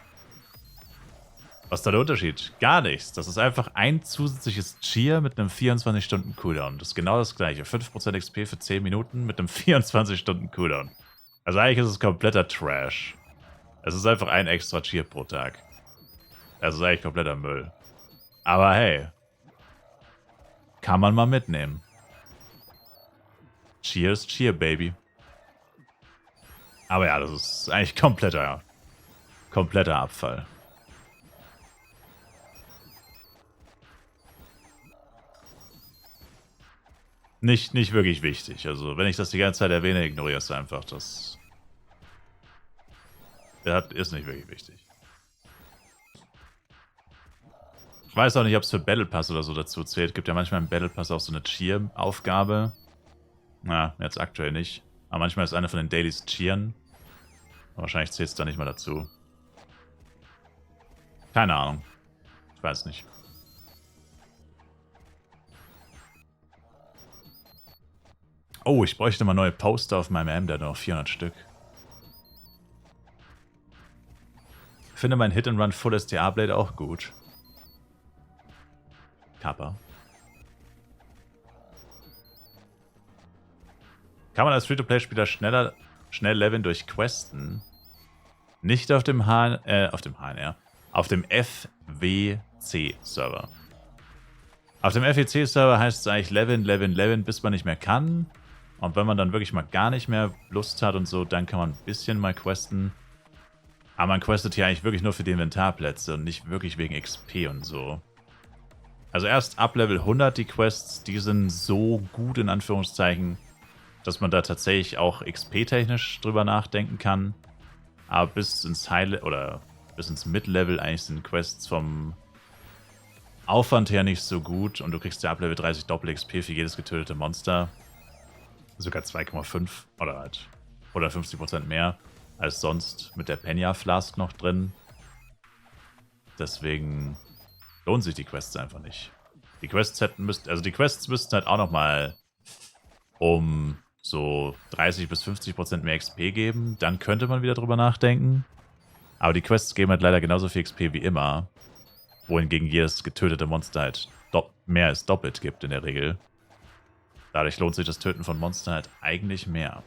Was ist da der Unterschied? Gar nichts. Das ist einfach ein zusätzliches Cheer mit einem 24-Stunden-Cooldown. Das ist genau das gleiche. 5% XP für 10 Minuten mit einem 24-Stunden-Cooldown. Also eigentlich ist es kompletter Trash. Es ist einfach ein extra Cheer pro Tag. Das ist eigentlich kompletter Müll. Aber hey. Kann man mal mitnehmen. Cheers, Cheer, Baby. Aber ja, das ist eigentlich kompletter Abfall. Nicht wirklich wichtig. Also, wenn ich das die ganze Zeit erwähne, ignorierst du einfach. Das ist nicht wirklich wichtig. Ich weiß auch nicht, ob es für Battle Pass oder so dazu zählt. Gibt ja manchmal im Battle Pass auch so eine Cheer-Aufgabe. Na, jetzt aktuell nicht. Aber manchmal ist eine von den Dailies Cheeren. Aber wahrscheinlich zählt es da nicht mal dazu. Keine Ahnung. Ich weiß nicht. Oh, ich bräuchte mal neue Poster auf meinem M, der hat noch 400 Stück. Ich finde mein Hit-and-Run Full STA-Blade auch gut. Kappa. Kann man als Free-to-Play-Spieler schnell leveln durch Questen? Nicht auf dem HNR. Auf dem FWC-Server. Auf dem FWC-Server heißt es eigentlich leveln, bis man nicht mehr kann. Und wenn man dann wirklich mal gar nicht mehr Lust hat und so, dann kann man ein bisschen mal questen. Aber man questet hier eigentlich wirklich nur für die Inventarplätze und nicht wirklich wegen XP und so. Also erst ab Level 100 die Quests, die sind so gut in Anführungszeichen, dass man da tatsächlich auch XP-technisch drüber nachdenken kann. Aber bis ins Mid-Level eigentlich sind Quests vom Aufwand her nicht so gut. Und du kriegst ja ab Level 30 Doppel-XP für jedes getötete Monster. Sogar 2,5 oder halt 150% mehr als sonst mit der Penya Flask noch drin. Deswegen lohnen sich die Quests einfach nicht. Die Quests müssten halt auch nochmal um so 30 bis 50% mehr XP geben. Dann könnte man wieder drüber nachdenken. Aber die Quests geben halt leider genauso viel XP wie immer. Wohingegen jedes getötete Monster halt mehr als doppelt gibt in der Regel. Dadurch lohnt sich das Töten von Monstern halt eigentlich mehr.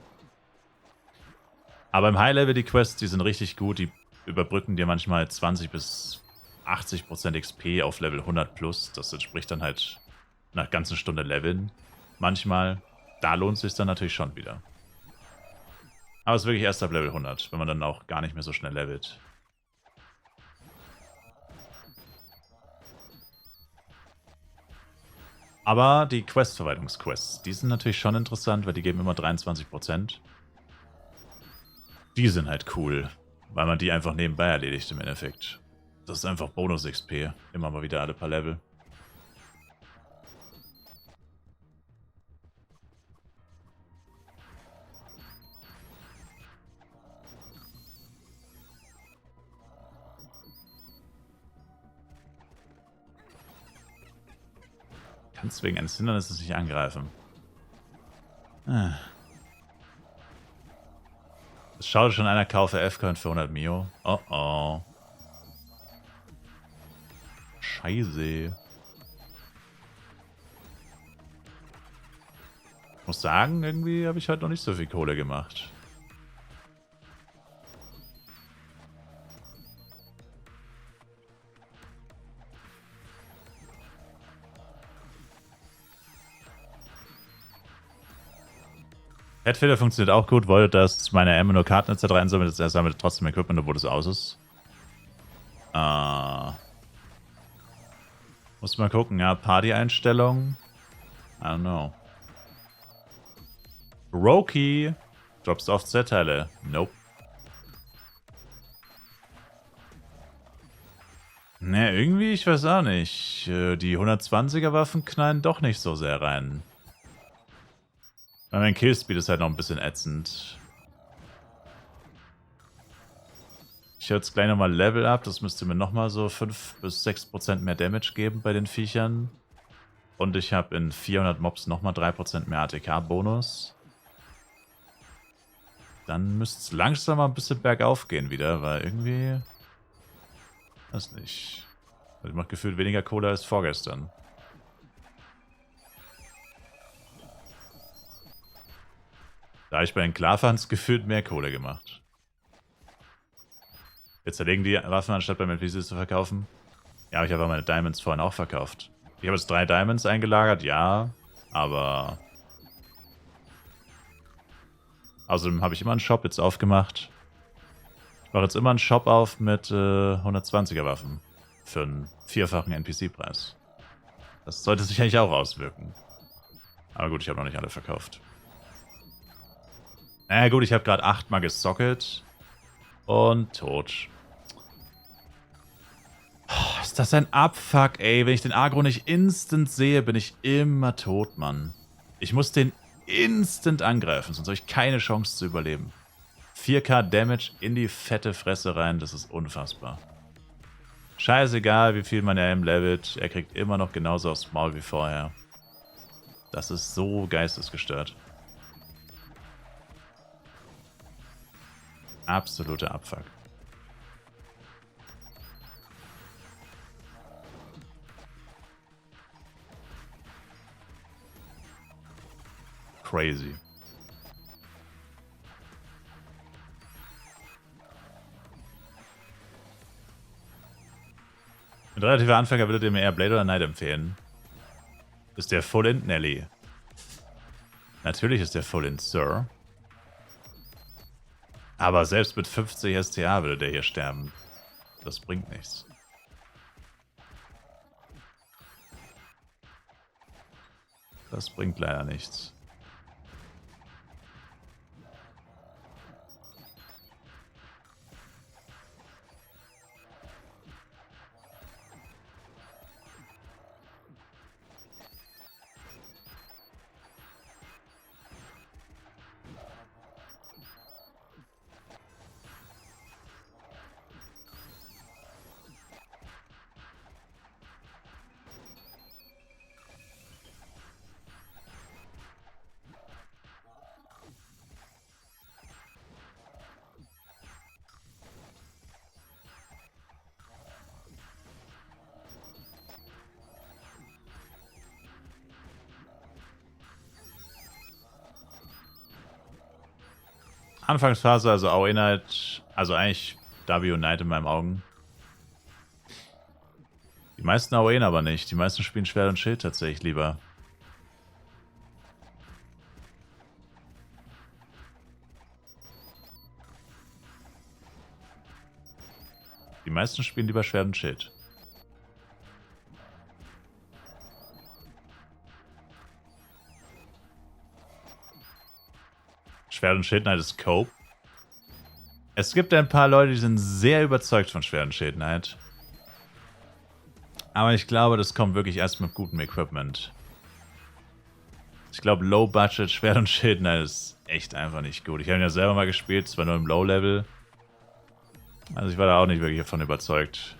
Aber im High-Level die Quests, die sind richtig gut. Die überbrücken dir manchmal 20 bis 80% XP auf Level 100 plus. Das entspricht dann halt einer ganzen Stunde Leveln. Manchmal, da lohnt es sich dann natürlich schon wieder. Aber es ist wirklich erst ab Level 100, wenn man dann auch gar nicht mehr so schnell levelt. Aber die Quest-Verwaltungsquests, die sind natürlich schon interessant, weil die geben immer 23%. Die sind halt cool, weil man die einfach nebenbei erledigt im Endeffekt. Das ist einfach Bonus-XP, immer mal wieder alle paar Level. Kannst wegen eines Hindernisses nicht angreifen. Es schaut schon einer, kaufe F-Coin für 100 Mio. Oh oh. Scheiße. Ich muss sagen, irgendwie habe ich heute noch nicht so viel Kohle gemacht. Headfiller funktioniert auch gut, wollte, dass meine M nur Karten etc. einsammelt. Er sammelt trotzdem Equipment, obwohl das aus ist. Muss mal gucken, ja, Party-Einstellungen. I don't know. Roki. Droppst oft Z-Teile. Nope. Ne, irgendwie, ich weiß auch nicht. Die 120er Waffen knallen doch nicht so sehr rein. Mein Killspeed ist halt noch ein bisschen ätzend. Ich höre jetzt gleich nochmal Level up. Das müsste mir nochmal so 5 bis 6% mehr Damage geben bei den Viechern. Und ich habe in 400 Mobs nochmal 3% mehr ATK-Bonus. Dann müsste es langsam mal ein bisschen bergauf gehen wieder, weil irgendwie... Weiß nicht. Ich mache gefühlt weniger Kohle als vorgestern. Da habe ich bei den Klarfans gefühlt mehr Kohle gemacht. Wir zerlegen die Waffen, anstatt beim NPC zu verkaufen. Ja, aber ich habe meine Diamonds vorhin auch verkauft. Ich habe jetzt 3 Diamonds eingelagert, ja. Aber... Außerdem habe ich immer einen Shop jetzt aufgemacht. Ich mache jetzt immer einen Shop auf mit 120er Waffen. Für einen 4-fachen NPC-Preis. Das sollte sich eigentlich auch auswirken. Aber gut, ich habe noch nicht alle verkauft. Na gut, ich habe gerade 8 Mal gesocket. Und tot. Oh, ist das ein Abfuck, ey. Wenn ich den Agro nicht instant sehe, bin ich immer tot, Mann. Ich muss den instant angreifen, sonst habe ich keine Chance zu überleben. 4k Damage in die fette Fresse rein, das ist unfassbar. Scheißegal, wie viel man AM levelt, er kriegt immer noch genauso aufs Maul wie vorher. Das ist so geistesgestört. Absoluter Abfuck. Crazy. Ein relativer Anfänger würdet ihr mir eher Blade oder Knight empfehlen? Ist der Full-Int, Nelly? Natürlich ist der Full-Int, Sir. Aber selbst mit 50 STA würde der hier sterben. Das bringt nichts. Das bringt leider nichts. Anfangsphase, also Auenheit, also eigentlich W und Knight in meinen Augen. Die meisten AOE'n aber nicht. Die meisten spielen Schwert und Schild tatsächlich lieber. Die meisten spielen lieber Schwert und Schild. Schwert und Schild Knight ist Cope. Es gibt ein paar Leute, die sind sehr überzeugt von Schwert und Schild Knight. Aber ich glaube, das kommt wirklich erst mit gutem Equipment. Ich glaube, Low-Budget Schwert und Schild Knight ist echt einfach nicht gut. Ich habe ihn ja selber mal gespielt, zwar nur im Low-Level. Also ich war da auch nicht wirklich davon überzeugt.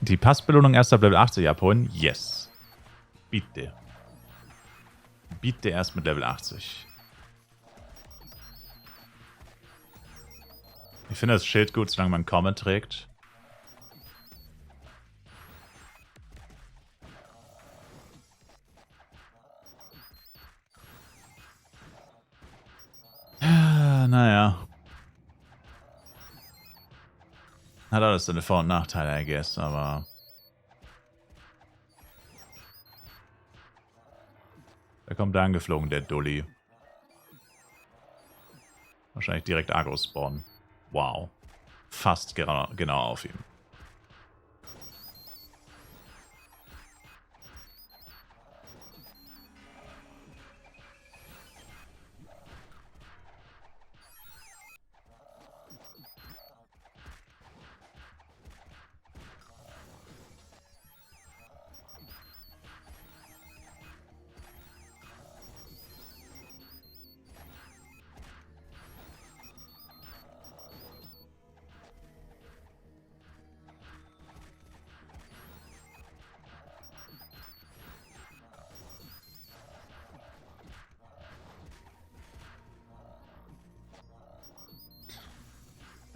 Die Passbelohnung erst ab Level 80 abholen? Yes. Bitte. Bitte erst mit Level 80. Ich finde das Schild gut, solange man Comet trägt. Naja. Hat alles seine Vor- und Nachteile, I guess, aber... Da kommt der angeflogen, der Dulli. Wahrscheinlich direkt Agro-Spawn. Wow. Fast genau auf ihm.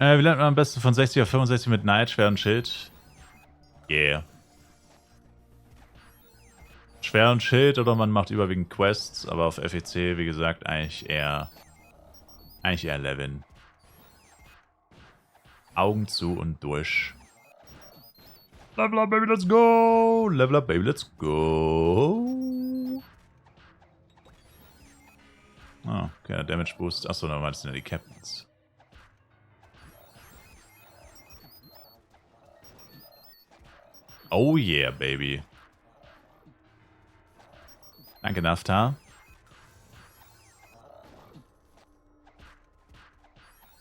Wie lernt man am besten von 60 auf 65 mit Knight, Schwert und Schild? Yeah. Schwert und Schild oder man macht überwiegend Quests, aber auf FEC, wie gesagt, eigentlich eher Levin. Augen zu und durch. Level up, baby, let's go! Level up, baby, let's go! Oh, okay, der Damage Boost. Achso, dann meinst du ja die Captains. Oh yeah, baby. Danke, Nafta.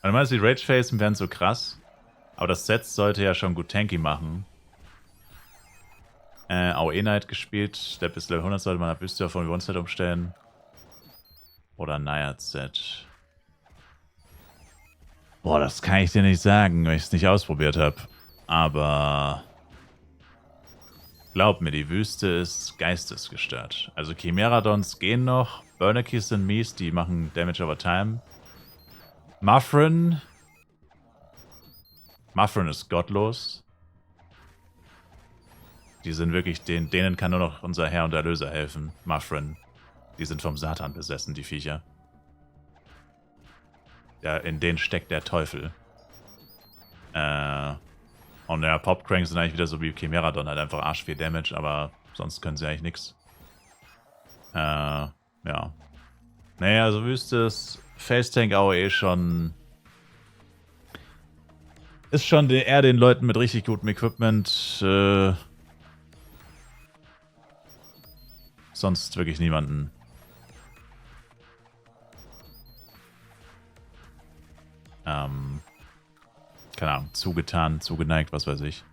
Du meinst, die Rage-Phasen wären so krass. Aber das Set sollte ja schon gut tanky machen. AOE Knight gespielt. Der bis Level 100 sollte man auf Büste auf One-Set umstellen. Oder Nayat-Set. Boah, das kann ich dir nicht sagen, weil ich es nicht ausprobiert habe. Aber... Glaub mir, die Wüste ist geistesgestört. Also Chimeradons gehen noch. Burnerkeys sind mies, die machen Damage over Time. Muffrin ist gottlos. Die sind wirklich, denen kann nur noch unser Herr und Erlöser helfen. Muffrin. Die sind vom Satan besessen, die Viecher. Ja, in denen steckt der Teufel. Und ja, Popcranks sind eigentlich wieder so wie Chimeradon, halt einfach arsch viel Damage, aber sonst können sie eigentlich nichts. Ja. Naja, also Wüste ist Face-Tank AOE schon... Ist schon eher den Leuten mit richtig gutem Equipment. Sonst wirklich niemanden. Keine Ahnung, zugetan, zugeneigt, was weiß ich.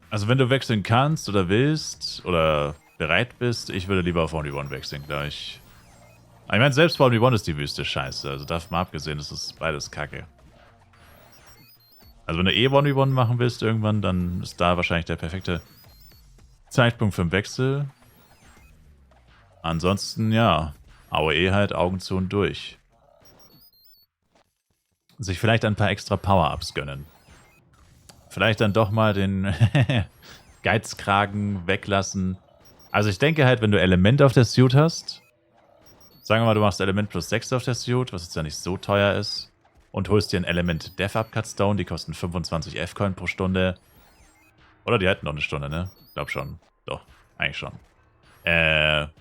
Also wenn du wechseln kannst oder willst oder bereit bist, ich würde lieber auf 1v1 wechseln, glaube ich. Ich meine, selbst bei 1v1 ist die Wüste scheiße, also davon mal abgesehen, das ist beides kacke. Also wenn du eh 1v1 machen willst irgendwann, dann ist da wahrscheinlich der perfekte Zeitpunkt für den Wechsel. Ansonsten, ja, AOE halt Augen zu und durch. Sich vielleicht ein paar extra Power-Ups gönnen. Vielleicht dann doch mal den Geizkragen weglassen. Also ich denke halt, wenn du Element auf der Suit hast, sagen wir mal, du machst Element plus 6 auf der Suit, was jetzt ja nicht so teuer ist, und holst dir ein Element Death Upcut Stone, die kosten 25 F-Coin pro Stunde. Oder die halten noch eine Stunde, ne? Glaub schon. Doch, eigentlich schon. Dann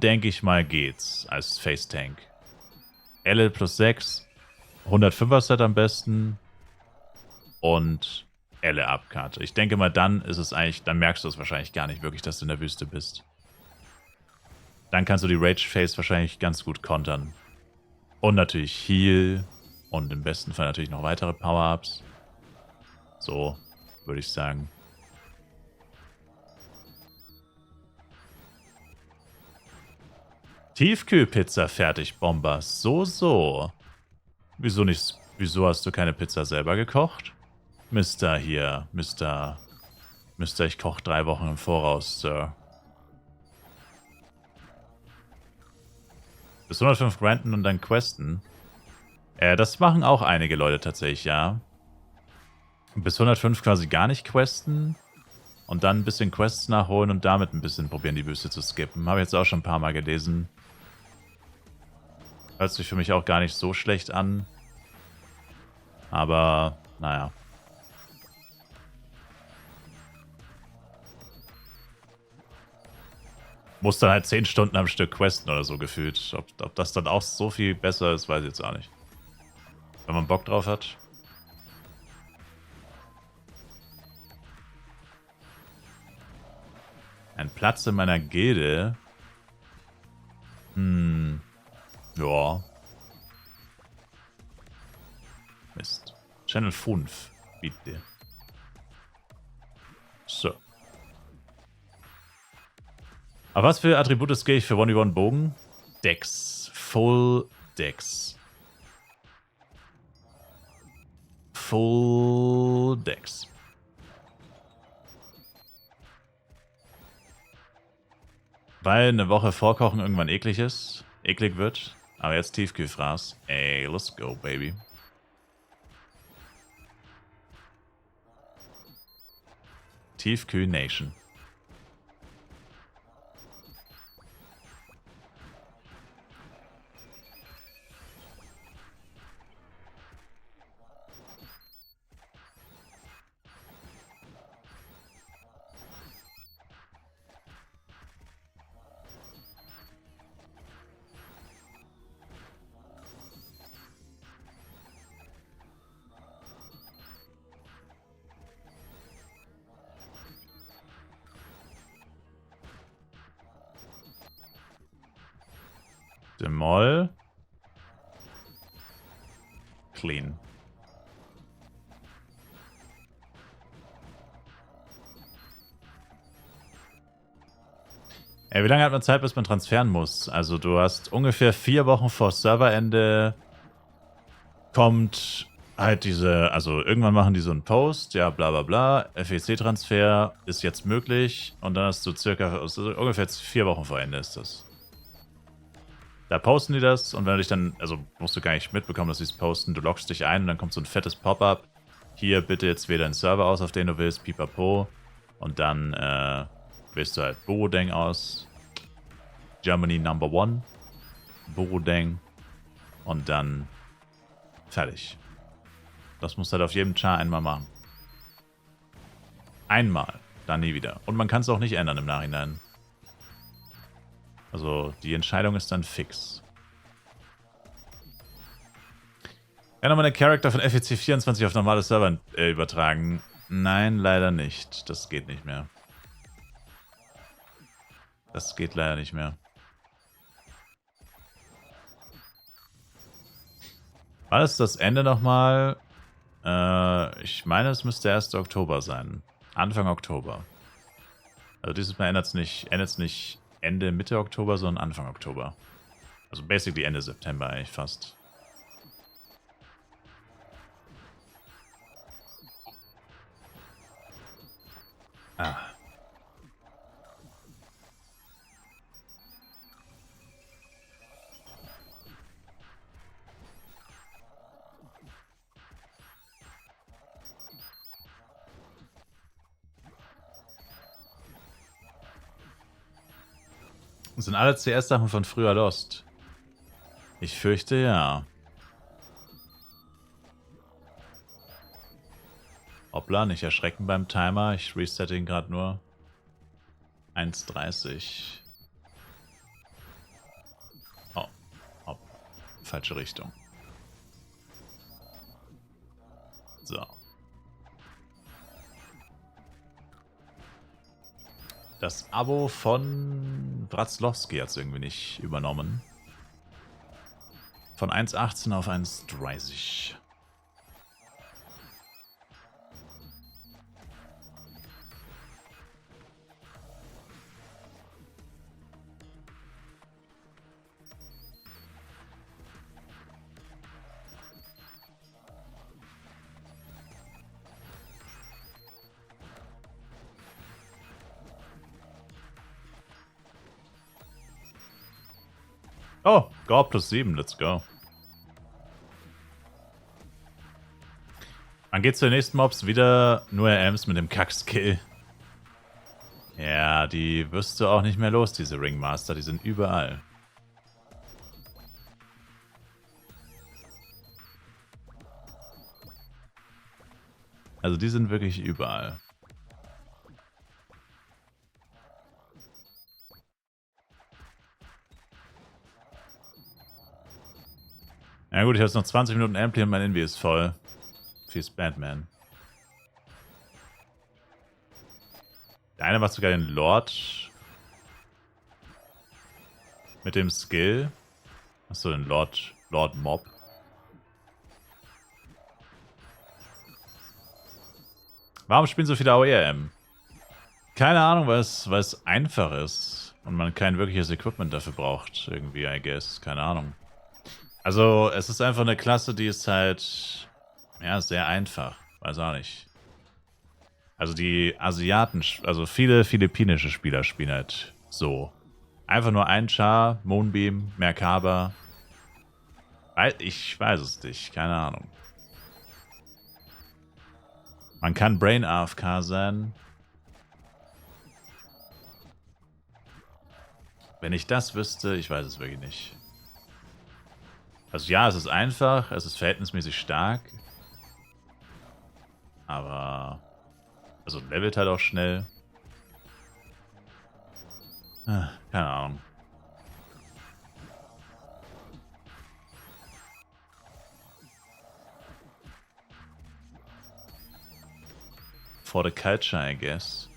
denke ich mal geht's als Face Tank. LL plus 6, 105er Set am besten und Elle Upcut. Ich denke mal, dann ist es eigentlich, dann merkst du es wahrscheinlich gar nicht wirklich, dass du in der Wüste bist. Dann kannst du die Rage Phase wahrscheinlich ganz gut kontern. Und natürlich Heal und im besten Fall natürlich noch weitere Power-Ups. So, würde ich sagen. Tiefkühlpizza fertig, Bomber. So. Wieso nicht? Wieso hast du keine Pizza selber gekocht? Mister, ich koche 3 Wochen im Voraus, Sir. Bis 105 Granten und dann Questen. Das machen auch einige Leute tatsächlich, ja. Bis 105 quasi gar nicht questen. Und dann ein bisschen Quests nachholen und damit ein bisschen probieren, die Wüste zu skippen. Habe ich jetzt auch schon ein paar Mal gelesen. Hört sich für mich auch gar nicht so schlecht an. Aber, naja. Muss dann halt 10 Stunden am Stück questen oder so gefühlt. Ob das dann auch so viel besser ist, weiß ich jetzt auch nicht. Wenn man Bock drauf hat. Ein Platz in meiner Gilde. Ja. Mist. Channel 5. Bitte. So. Aber was für Attribute gehe ich für 1v1 Bogen? Dex. Full Dex. Full Dex. Weil eine Woche vorkochen irgendwann eklig wird. Aber jetzt Tiefkühlfraß. Ey, let's go, baby. Tiefkühl Nation. Demol. Clean. Ey, wie lange hat man Zeit, bis man transferen muss? Also du hast ungefähr 4 Wochen vor Serverende kommt halt diese, also irgendwann machen die so einen Post, ja bla bla bla, FEC-Transfer ist jetzt möglich und dann hast du circa, also ungefähr 4 Wochen vor Ende ist das. Da posten die das und wenn du dich dann, also musst du gar nicht mitbekommen, dass sie es posten, du loggst dich ein und dann kommt so ein fettes Pop-up. Hier bitte jetzt wähle einen Server aus, auf den du willst, pipapo. Und dann wählst du halt Borodeng aus. Germany Number 1. Borodeng. Und dann fertig. Das musst du halt auf jedem Char einmal machen. Einmal, dann nie wieder. Und man kann es auch nicht ändern im Nachhinein. Also die Entscheidung ist dann fix. Kann man den Charakter von FEC 24 auf normale Server übertragen? Nein, leider nicht. Das geht nicht mehr. Das geht leider nicht mehr. War das Ende nochmal? Ich meine, es müsste 1. Oktober sein. Anfang Oktober. Also dieses Mal endet es nicht Ende, Mitte Oktober, sondern Anfang Oktober. Also basically Ende September eigentlich fast. Ah. Das sind alle CS-Sachen von früher Lost. Ich fürchte, ja. Hoppla, nicht erschrecken beim Timer. Ich resette ihn gerade nur. 1,30. Oh, hopp. Falsche Richtung. So. Das Abo von Wratzlowski hat es irgendwie nicht übernommen. Von 1,18 auf 1,30. Oh, Go plus 7, let's go. Dann geht's zu den nächsten Mobs wieder nur RMs mit dem Kack-Skill. Ja, die wirst du auch nicht mehr los, diese Ringmaster, die sind überall. Also die sind wirklich überall. Ja gut, ich habe jetzt noch 20 Minuten Ampli und mein Envy ist voll. Fie's Batman. Der eine macht sogar den Lord mit dem Skill. Achso, den Lord Mob. Warum spielen so viele AOE-AM? Keine Ahnung, weil es einfach ist und man kein wirkliches Equipment dafür braucht. Irgendwie, I guess. Keine Ahnung. Also, es ist einfach eine Klasse, die ist halt, ja, sehr einfach. Weiß auch nicht. Also die Asiaten, also viele philippinische Spieler spielen halt so. Einfach nur ein Char, Moonbeam, Merkaba. Ich weiß es nicht, keine Ahnung. Man kann Brain AFK sein. Wenn ich das wüsste, ich weiß es wirklich nicht. Also ja, es ist einfach, es ist verhältnismäßig stark. Aber, also levelt halt auch schnell. Keine Ahnung. For the culture, I guess.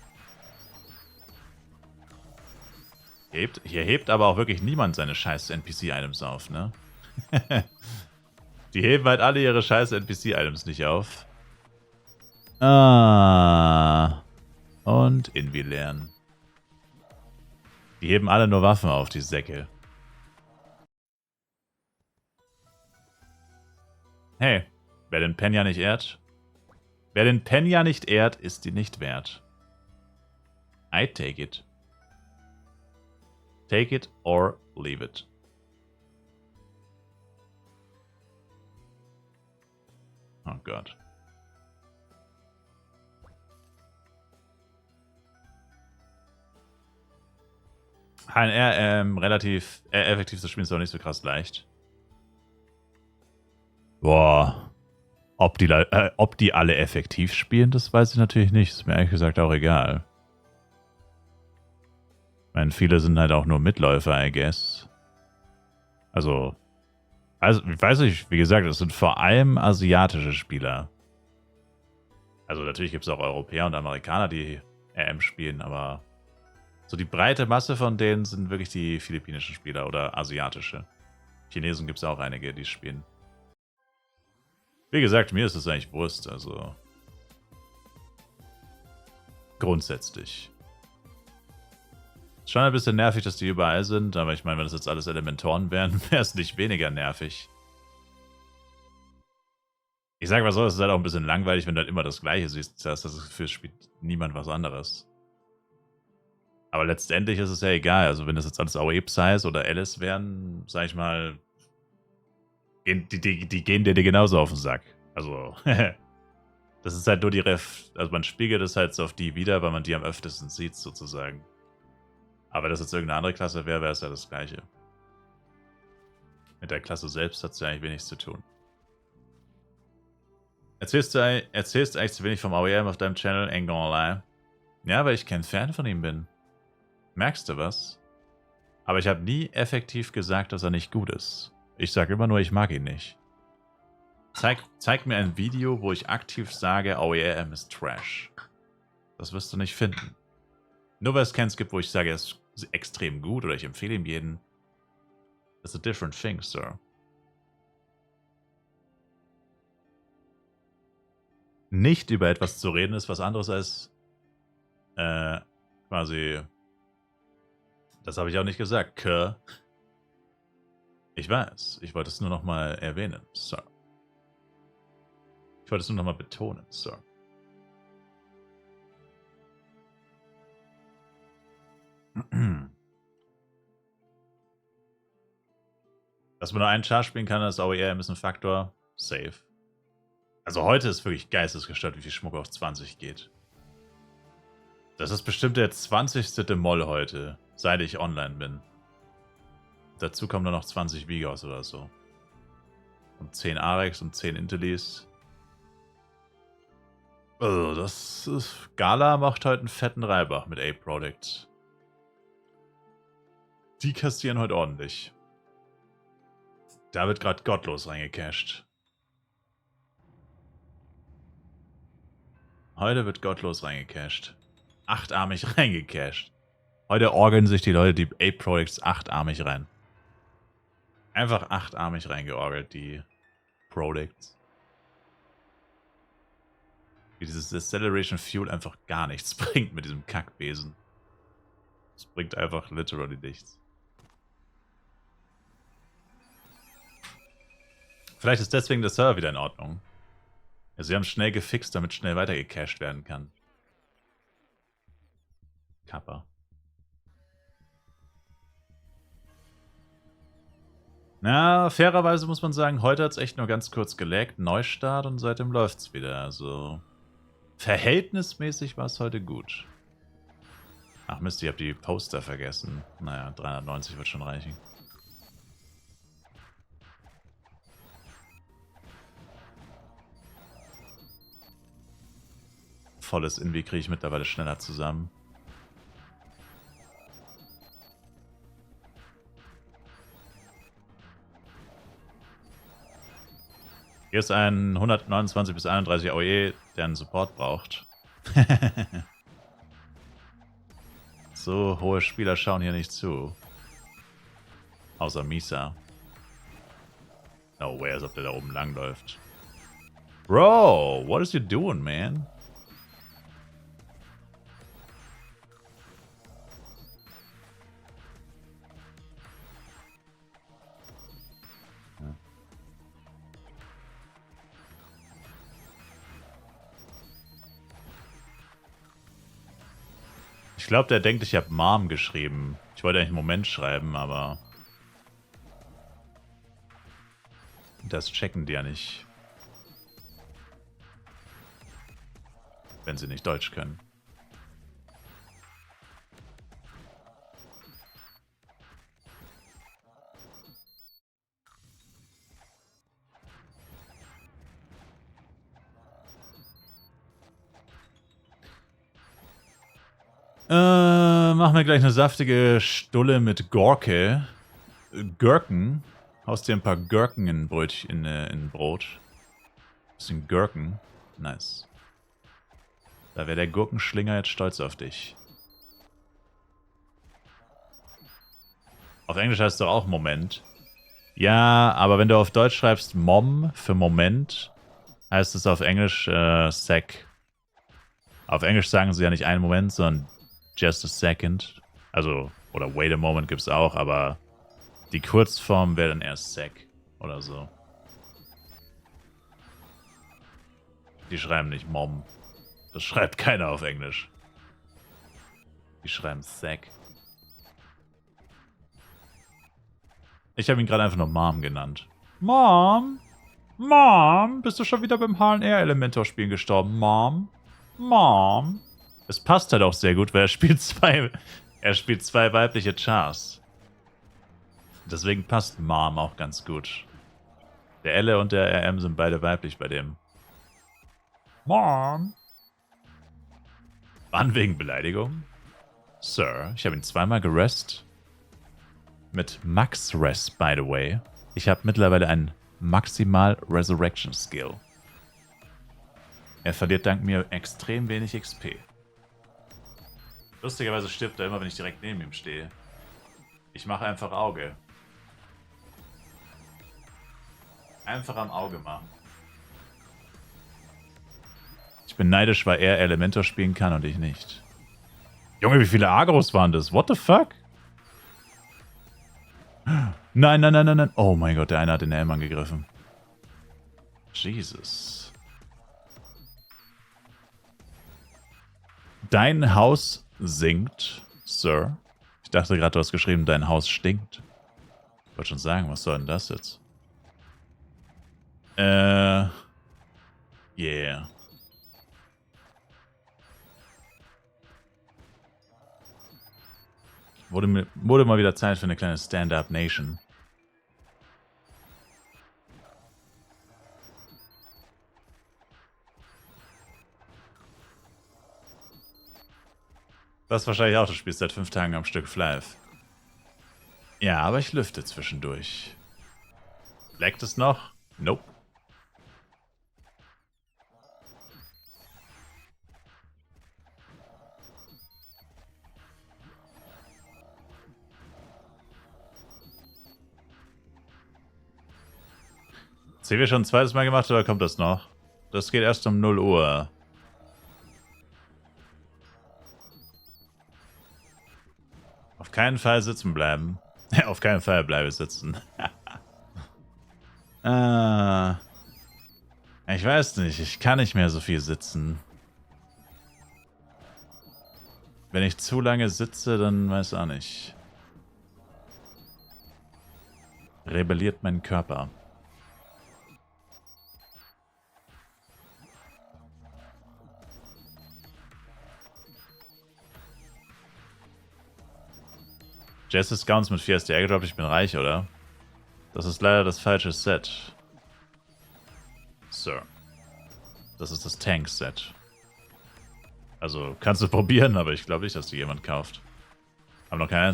Hier hebt aber auch wirklich niemand seine scheiß NPC-Items auf, ne? Die heben halt alle ihre scheiß NPC-Items nicht auf. Und Invi lernen. Die heben alle nur Waffen auf, die Säcke. Hey, wer den Penya nicht ehrt? Wer den Penya nicht ehrt, ist die nicht wert. I take it. Take it or leave it. Oh Gott. HNR, relativ effektiv zu spielen, ist auch nicht so krass leicht. Boah. Ob die alle effektiv spielen, das weiß ich natürlich nicht. Ist mir ehrlich gesagt auch egal. Ich meine, viele sind halt auch nur Mitläufer, I guess. Also, ich weiß nicht, wie gesagt, es sind vor allem asiatische Spieler. Also natürlich gibt es auch Europäer und Amerikaner, die RM spielen, aber so die breite Masse von denen sind wirklich die philippinischen Spieler oder asiatische. Chinesen gibt es auch einige, die spielen. Wie gesagt, mir ist es eigentlich Wurst, also grundsätzlich. Ist schon ein bisschen nervig, dass die überall sind, aber ich meine, wenn das jetzt alles Elementoren wären, wäre es nicht weniger nervig. Ich sag mal so, es ist halt auch ein bisschen langweilig, wenn du halt immer das Gleiche siehst. Das heißt, das Gefühl, spielt niemand was anderes. Aber letztendlich ist es ja egal. Also wenn das jetzt alles AOE-Psys oder Alice wären, sag ich mal, die gehen dir genauso auf den Sack. Also, das ist halt nur die also man spiegelt es halt so auf die wieder, weil man die am öftesten sieht, sozusagen. Aber wenn das jetzt irgendeine andere Klasse wäre, wäre es ja das gleiche. Mit der Klasse selbst hat es ja eigentlich wenig zu tun. Erzählst du eigentlich zu wenig vom AOEM auf deinem Channel? Ain't gonna lie. Ja, weil ich kein Fan von ihm bin. Merkst du was? Aber ich habe nie effektiv gesagt, dass er nicht gut ist. Ich sage immer nur, ich mag ihn nicht. Zeig mir ein Video, wo ich aktiv sage, AOEM ist Trash. Das wirst du nicht finden. Nur weil es keins gibt, wo ich sage, er ist extrem gut oder ich empfehle ihm jeden. That's a different thing, sir. Nicht über etwas zu reden ist was anderes als quasi, das habe ich auch nicht gesagt, ich weiß, ich wollte es nur nochmal erwähnen, Sir. Ich wollte es nur nochmal betonen, Sir. Dass man nur einen Char spielen kann, das AOEM ist ein Faktor. Safe. Also heute ist wirklich geistesgestört, wie viel Schmuck auf 20 geht. Das ist bestimmt der 20. Moll heute, seit ich online bin. Dazu kommen nur noch 20 Vigos oder so. Und 10 Arex und 10 Intellis. Also das ist... Gala macht heute einen fetten Reibach mit A-Product. Die kassieren heute ordentlich. Da wird gerade gottlos reingecasht. Heute wird gottlos reingecasht. Achtarmig reingecasht. Heute orgeln sich die Leute, die A-Products achtarmig rein. Einfach achtarmig reingeorgelt, die Products. Wie dieses Acceleration Fuel einfach gar nichts bringt mit diesem Kackbesen. Es bringt einfach literally nichts. Vielleicht ist deswegen der Server wieder in Ordnung. Also sie haben schnell gefixt, damit schnell weitergecached werden kann. Kappa. Na, fairerweise muss man sagen, heute hat es echt nur ganz kurz gelaggt, Neustart und seitdem läuft's wieder. Also verhältnismäßig war es heute gut. Ach Mist, ich habe die Poster vergessen. Naja, 390 wird schon reichen. Volles Invi kriege ich mittlerweile schneller zusammen. Hier ist ein 129 bis 31 AOE, der einen Support braucht. So hohe Spieler schauen hier nicht zu. Außer Misa. No way, als ob der da oben langläuft. Bro, what is you doing, man? Ich glaube, der denkt, ich habe Mom geschrieben. Ich wollte eigentlich einen Moment schreiben, aber das checken die ja nicht. Wenn sie nicht Deutsch können. Machen wir gleich eine saftige Stulle mit Gurke. Gurken. Haust dir ein paar Gurken in Brötchen, in Brot. Bisschen Gurken. Nice. Da wäre der Gurkenschlinger jetzt stolz auf dich. Auf Englisch heißt es doch auch Moment. Ja, aber wenn du auf Deutsch schreibst Mom für Moment, heißt es auf Englisch Sec. Auf Englisch sagen sie ja nicht einen Moment, sondern just a second. Also, oder wait a moment gibt's auch, aber die Kurzform wäre dann erst Sec oder so. Die schreiben nicht Mom. Das schreibt keiner auf Englisch. Die schreiben Sec. Ich habe ihn gerade einfach nur Mom genannt. Mom? Mom? Bist du schon wieder beim HNR-Elementor-Spielen gestorben? Mom? Mom? Es passt halt auch sehr gut, weil er spielt Er spielt 2 weibliche Chars. Deswegen passt Mom auch ganz gut. Der Elle und der RM sind beide weiblich bei dem. Mom. Wann wegen Beleidigung? Sir, ich habe ihn zweimal gerest. Mit Max Rest, by the way. Ich habe mittlerweile einen Maximal Resurrection Skill. Er verliert dank mir extrem wenig XP. Lustigerweise stirbt er immer, wenn ich direkt neben ihm stehe. Ich mache einfach Auge. Einfach am Auge machen. Ich bin neidisch, weil er Elementor spielen kann und ich nicht. Junge, wie viele Agros waren das? What the fuck? Nein, nein, nein, nein, nein. Oh mein Gott, der eine hat den Helm angegriffen. Jesus. Dein Haus sinkt, Sir. Ich dachte gerade, du hast geschrieben, dein Haus stinkt. Ich wollte schon sagen, was soll denn das jetzt? Yeah. Wurde mal wieder Zeit für eine kleine Stand-Up-Nation. Das ist wahrscheinlich auch, du spielst seit 5 Tagen am Stück Flive. Ja, aber ich lüfte zwischendurch. Leckt es noch? Nope. Das haben wir schon ein zweites Mal gemacht, oder kommt das noch? Das geht erst um 0 Uhr. Auf keinen Fall sitzen bleiben. Auf keinen Fall bleibe sitzen. Ich weiß nicht, ich kann nicht mehr so viel sitzen. Wenn ich zu lange sitze, dann weiß ich auch nicht. Rebelliert mein Körper. Jess ist Gauns mit 4 SDR gedroppt, ich bin reich, oder? Das ist leider das falsche Set. Sir. Das ist das Tank-Set. Also, kannst du probieren, aber ich glaube nicht, dass die jemand kauft. Haben noch keinen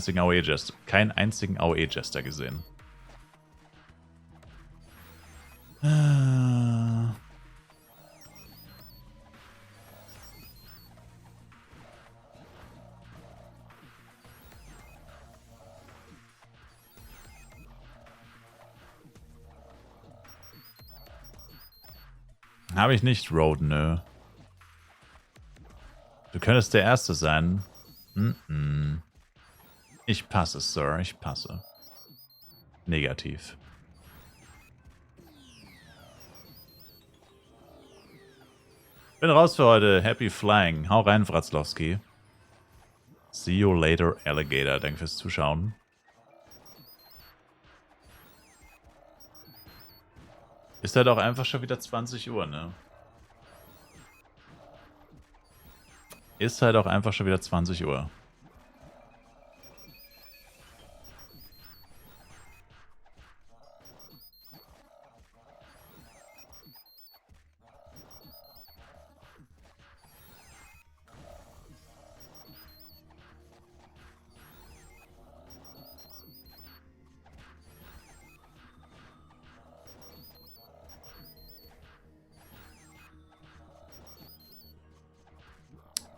einzigen AOE-Jester gesehen. Habe ich nicht, Road, nö. Du könntest der Erste sein. Ich passe, Sir, ich passe. Negativ. Bin raus für heute. Happy Flying. Hau rein, Wratzlowski. See you later, Alligator. Danke fürs Zuschauen. Ist halt auch einfach schon wieder 20 Uhr, ne? Ist halt auch einfach schon wieder 20 Uhr.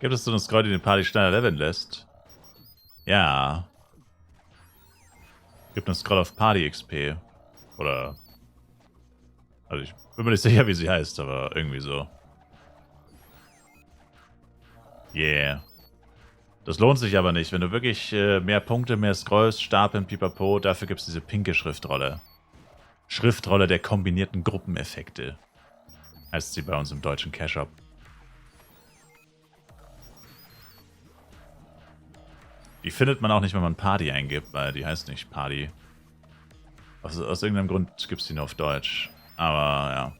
Gibt es so eine Scroll, die den Party schneller leveln lässt? Ja. Gibt eine Scroll auf Party XP. Oder... Also ich bin mir nicht sicher, wie sie heißt, aber irgendwie so. Yeah. Das lohnt sich aber nicht. Wenn du wirklich mehr Punkte, mehr Scrolls, Stapeln, pipapo, dafür gibt es diese pinke Schriftrolle. Schriftrolle der kombinierten Gruppeneffekte. Heißt sie bei uns im deutschen Cash-Up. Die findet man auch nicht, wenn man Party eingibt, weil die heißt nicht Party. Aus irgendeinem Grund gibt es die nur auf Deutsch. Aber ja.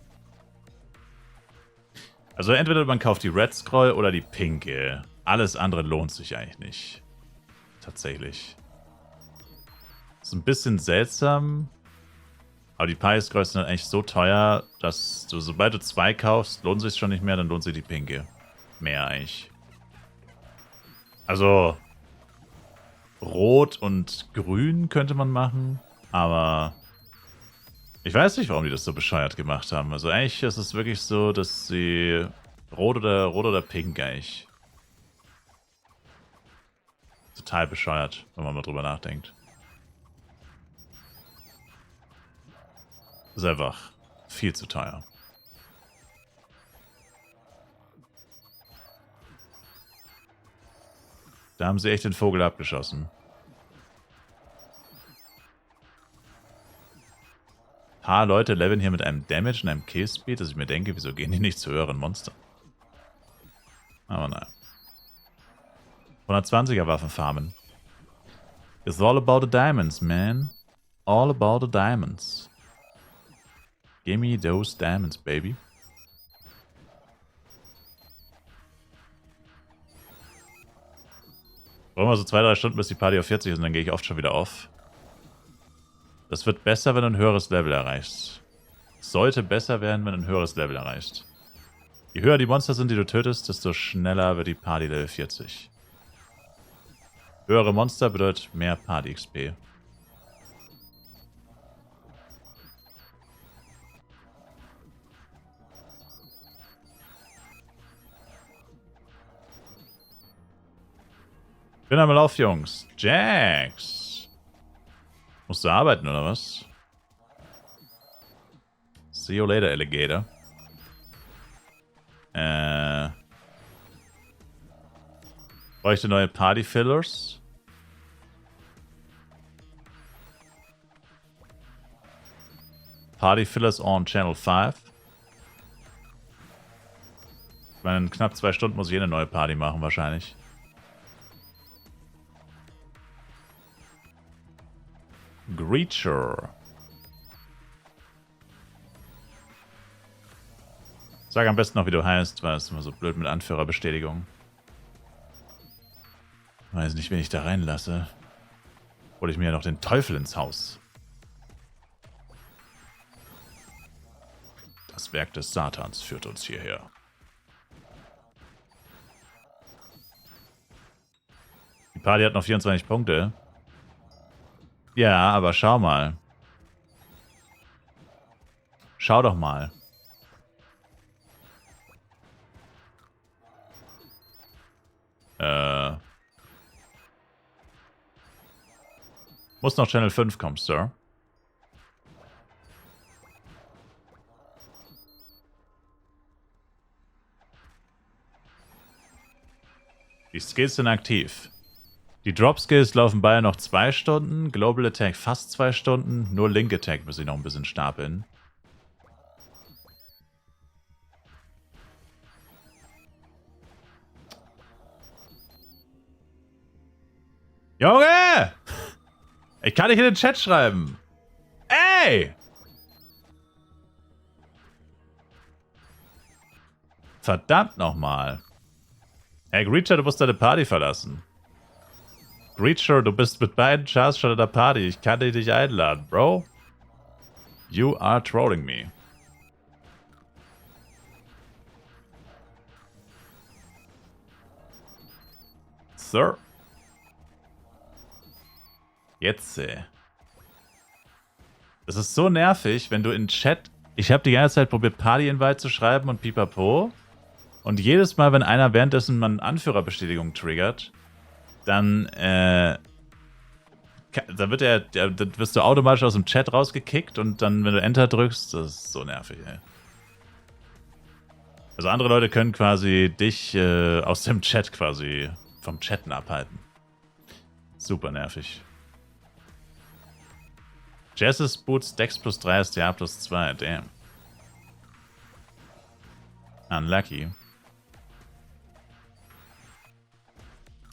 Also entweder man kauft die Red Scroll oder die pinke. Alles andere lohnt sich eigentlich nicht. Tatsächlich. Ist ein bisschen seltsam. Aber die Preisgrößen sind eigentlich so teuer, dass du, sobald du 2 kaufst, lohnt sich schon nicht mehr, dann lohnt sich die pinke. Mehr eigentlich. Also, Rot und Grün könnte man machen, aber ich weiß nicht, warum die das so bescheuert gemacht haben. Also eigentlich ist es wirklich so, dass sie Rot oder Pink eigentlich. Total bescheuert, wenn man mal drüber nachdenkt. Ist einfach viel zu teuer. Da haben sie echt den Vogel abgeschossen. Ein paar Leute leveln hier mit einem Damage und einem Kill-Speed, dass ich mir denke, wieso gehen die nicht zu höheren Monstern? Aber naja. 120er Waffen farmen. It's all about the diamonds, man. All about the diamonds. Gimme those diamonds, baby. Brauchen wir so 2-3 Stunden, bis die Party auf 40 ist und dann gehe ich oft schon wieder auf. Das wird besser, wenn du ein höheres Level erreichst. Sollte besser werden, wenn du ein höheres Level erreichst. Je höher die Monster sind, die du tötest, desto schneller wird die Party Level 40. Höhere Monster bedeutet mehr Party XP. Bin einmal auf, Jungs. Jax! Musst du arbeiten, oder was? See you later, Alligator. Bräuchte neue Party-Fillers. Party-Fillers on Channel 5. Ich meine, in knapp 2 Stunden muss ich eine neue Party machen, wahrscheinlich. Greacher. Sag am besten noch, wie du heißt, weil es immer so blöd mit Anführerbestätigung. Weiß nicht, wen ich da reinlasse. Hol ich mir ja noch den Teufel ins Haus. Das Werk des Satans führt uns hierher. Die Party hat noch 24 Punkte. Ja, aber schau mal. Schau doch mal. Muss noch Channel 5 kommen, Sir. Die Skills sind aktiv. Die Drop-Skills laufen beide noch 2 Stunden, Global Attack fast 2 Stunden, nur Link Attack muss ich noch ein bisschen stapeln. Junge! Ich kann nicht in den Chat schreiben. Ey! Verdammt nochmal. Hey, Greacher, du musst deine Party verlassen. Greacher, du bist mit beiden Chars schon in der Party. Ich kann dich nicht einladen, Bro. You are trolling me. Sir. Jetzt, das ist so nervig, wenn du in Chat... Ich habe die ganze Zeit probiert, Party-Invite zu schreiben und pipapo. Und jedes Mal, wenn einer währenddessen mal eine Anführerbestätigung triggert, dann wird dann wirst du automatisch aus dem Chat rausgekickt und dann, wenn du Enter drückst, das ist so nervig, ey. Also andere Leute können quasi dich aus dem Chat quasi vom Chatten abhalten. Super nervig. Jazz Boots, Dex plus 3, STA plus 2, damn. Unlucky.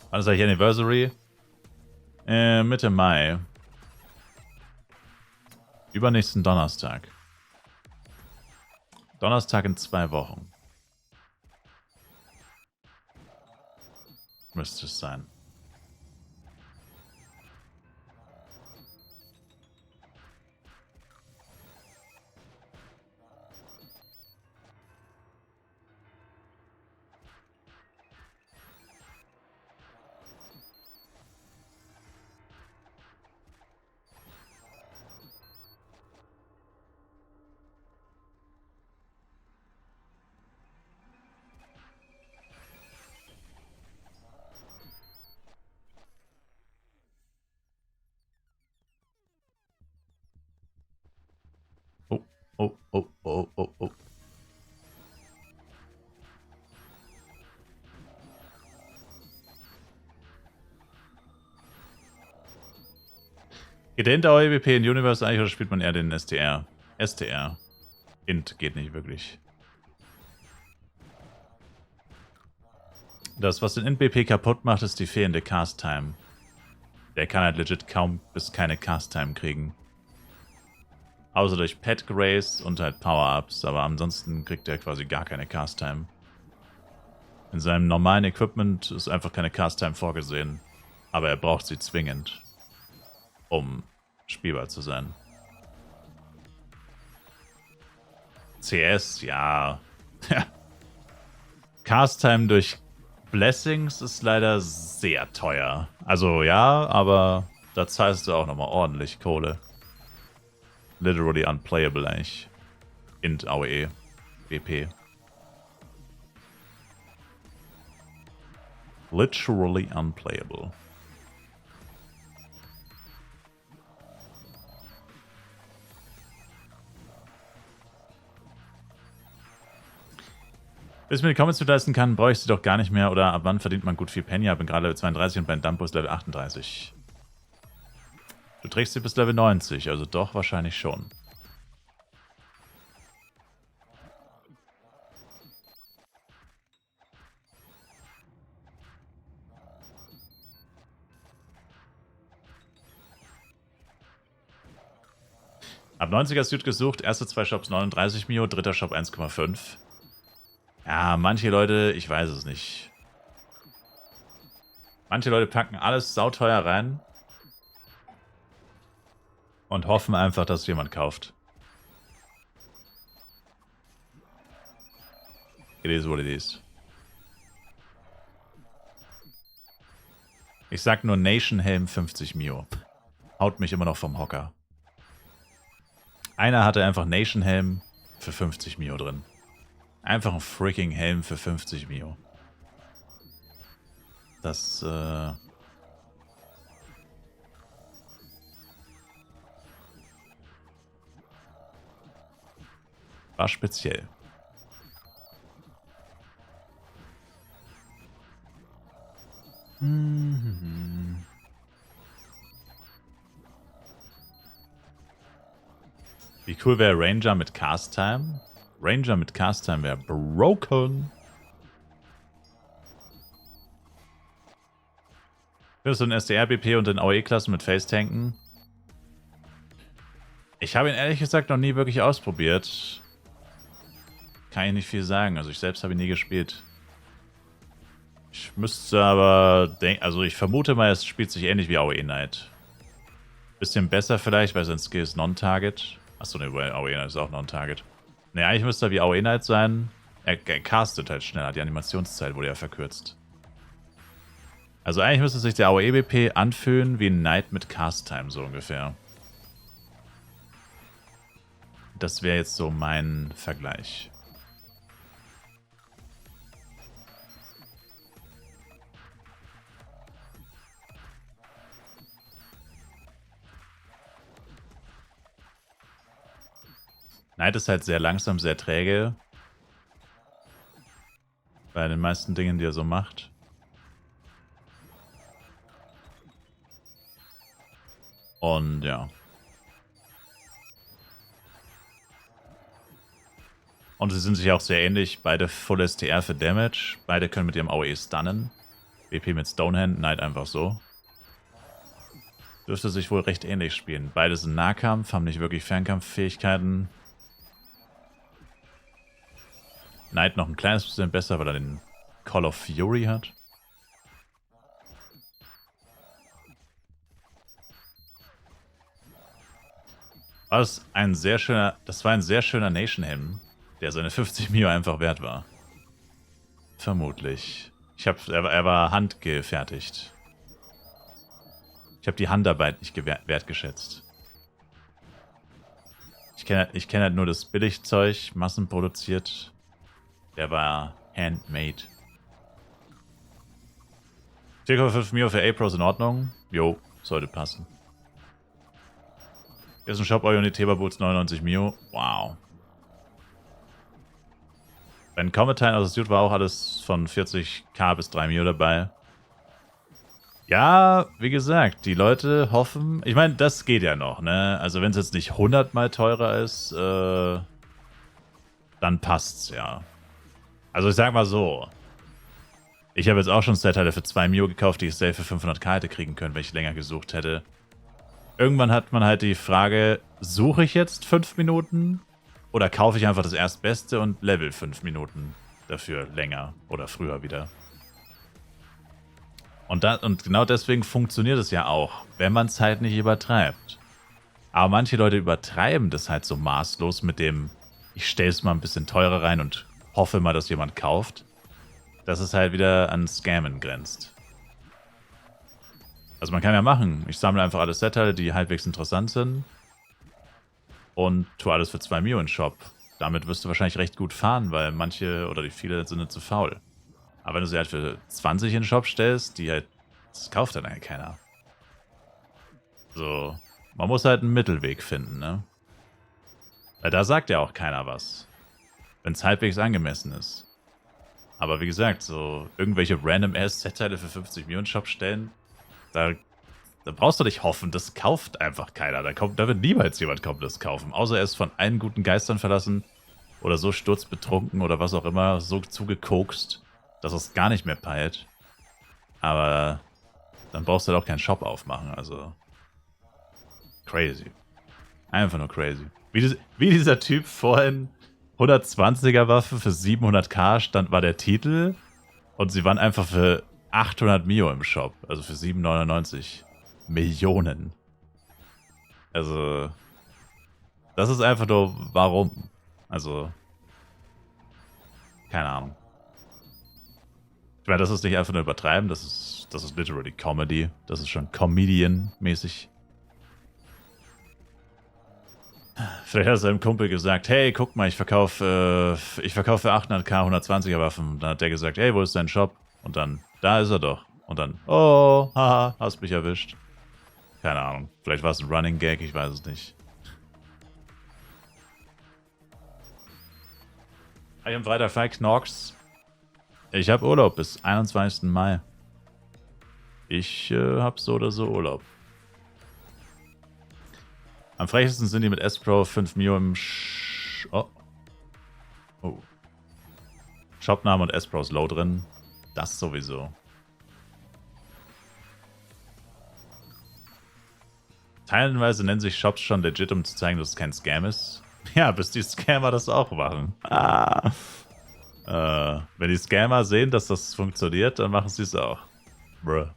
Wann ist eigentlich Anniversary? Mitte Mai. Übernächsten Donnerstag. Donnerstag in 2 Wochen. Müsste es sein. Oh, oh, oh, oh, oh. Geht der hinter EWP in Universe eigentlich oder spielt man eher den STR? STR. Int geht nicht wirklich. Das, was den Int-BP kaputt macht, ist die fehlende Cast-Time. Der kann halt legit kaum bis keine Cast-Time kriegen. Außer durch Pet Grace und halt Power-Ups, aber ansonsten kriegt er quasi gar keine Cast-Time. In seinem normalen Equipment ist einfach keine Cast-Time vorgesehen. Aber er braucht sie zwingend, um spielbar zu sein. CS, ja. Cast-Time durch Blessings ist leider sehr teuer. Also ja, aber da zahlst du auch nochmal ordentlich Kohle. Literally unplayable eigentlich. Int AOE. BP. Literally unplayable. Bis ich mir die Comments leisten kann, brauche ich sie doch gar nicht mehr. Oder ab wann verdient man gut viel Penny? Ich bin gerade Level 32 und bei Dumpo ist Level 38. Du trägst sie bis Level 90, also doch wahrscheinlich schon. Ab 90er Suit gesucht, erste 2 Shops 39 Mio, dritter Shop 1,5. Ja, manche Leute, ich weiß es nicht. Manche Leute packen alles sauteuer rein und hoffen einfach, dass jemand kauft. It is what it is. Ich sag nur Nation Helm 50 Mio. Haut mich immer noch vom Hocker. Einer hatte einfach Nation Helm für 50 Mio drin. Einfach ein freaking Helm für 50 Mio. Das, war speziell. Wie cool wäre Ranger mit Cast Time? Ranger mit Cast Time wäre broken. Findest du den SDR-BP und den AOE-Klassen mit Face-Tanken? Ich habe ihn ehrlich gesagt noch nie wirklich ausprobiert. Kann ich nicht viel sagen. Also ich selbst habe ihn nie gespielt. Ich müsste aber denken, also ich vermute mal, es spielt sich ähnlich wie AOE Knight. Bisschen besser vielleicht, weil sein Skill ist Non-Target. Achso, ne, weil AOE Knight ist auch Non-Target. Ne, eigentlich müsste er wie AOE Knight sein. Er castet halt schneller, die Animationszeit wurde ja verkürzt. Also eigentlich müsste sich der AOE-BP anfühlen wie ein Knight mit Cast-Time, so ungefähr. Das wäre jetzt so mein Vergleich. Knight ist halt sehr langsam, sehr träge. Bei den meisten Dingen, die er so macht. Und ja. Und sie sind sich auch sehr ähnlich. Beide Full STR für Damage. Beide können mit ihrem AOE stunnen. BP mit Stonehand, Knight einfach so. Dürfte sich wohl recht ähnlich spielen. Beide sind Nahkampf, haben nicht wirklich Fernkampffähigkeiten. Knight noch ein kleines bisschen besser, weil er den Call of Fury hat. Das war ein sehr schöner Nation Helm, der seine 50 Mio einfach wert war. Vermutlich. Er war handgefertigt. Ich habe die Handarbeit nicht wertgeschätzt. Ich kenn halt nur das Billigzeug, massenproduziert. Der war handmade. 4,5 Mio für A-Pros in Ordnung. Jo, sollte passen. Hier ist ein Shop Euroniteba Boots 99 Mio. Wow. Bei den Cometine aus Suit war auch alles von 40k bis 3 Mio dabei. Ja, wie gesagt, die Leute hoffen... Ich meine, das geht ja noch, ne? Also wenn es jetzt nicht 100 mal teurer ist, dann passt's, ja. Also ich sag mal so. Ich habe jetzt auch schon Set-Teile für 2 Mio gekauft, die ich safe für 500k hätte kriegen können, wenn ich länger gesucht hätte. Irgendwann hat man halt die Frage, suche ich jetzt 5 Minuten oder kaufe ich einfach das Erstbeste und level 5 Minuten dafür länger oder früher wieder. Und genau deswegen funktioniert es ja auch, wenn man es halt nicht übertreibt. Aber manche Leute übertreiben das halt so maßlos mit dem, ich stelle es mal ein bisschen teurer rein und hoffe mal, dass jemand kauft. Dass es halt wieder an Scammen grenzt. Also man kann ja machen, ich sammle einfach alle Set-Teile, die halbwegs interessant sind und tue alles für 2 Mio in den Shop. Damit wirst du wahrscheinlich recht gut fahren, weil manche oder die viele sind nicht zu faul. Aber wenn du sie halt für 20 in den Shop stellst, das kauft dann eigentlich keiner. So, man muss halt einen Mittelweg finden, ne? Weil da sagt ja auch keiner was. Wenn es halbwegs angemessen ist. Aber wie gesagt, so irgendwelche random-ass-Set-Teile für 50 Mio in den Shop stellen, da brauchst du nicht hoffen, das kauft einfach keiner. Da wird niemals jemand kommen, das kaufen. Außer er ist von allen guten Geistern verlassen oder so sturzbetrunken oder was auch immer, so zugekokst, dass es gar nicht mehr peilt. Aber dann brauchst du halt auch keinen Shop aufmachen, also crazy. Einfach nur crazy. Wie dieser Typ vorhin 120er Waffe für 700k stand, war der Titel und sie waren einfach für 800 Mio im Shop, also für 7,99 Millionen. Also, das ist einfach nur, warum? Also, keine Ahnung. Ich meine, das ist nicht einfach nur übertreiben, das ist literally Comedy. Das ist schon Comedian-mäßig. Vielleicht hat er seinem Kumpel gesagt, hey, guck mal, ich verkaufe für 800k 120er Waffen. Dann hat der gesagt, hey, wo ist dein Shop? Und dann, da ist er doch. Und dann, oh, haha, hast mich erwischt. Keine Ahnung. Vielleicht war es ein Running Gag, ich weiß es nicht. Am Freitag frei Knox. Ich habe Urlaub bis 21. Mai. Ich habe so oder so Urlaub. Am frechesten sind die mit S-Pro 5 Mio im Shopname und S-Pro ist low drin. Das sowieso. Teilenweise nennen sich Shops schon legit, um zu zeigen, dass es kein Scam ist. Ja, bis die Scammer das auch machen. Wenn die Scammer sehen, dass das funktioniert, dann machen sie es auch. Bruh.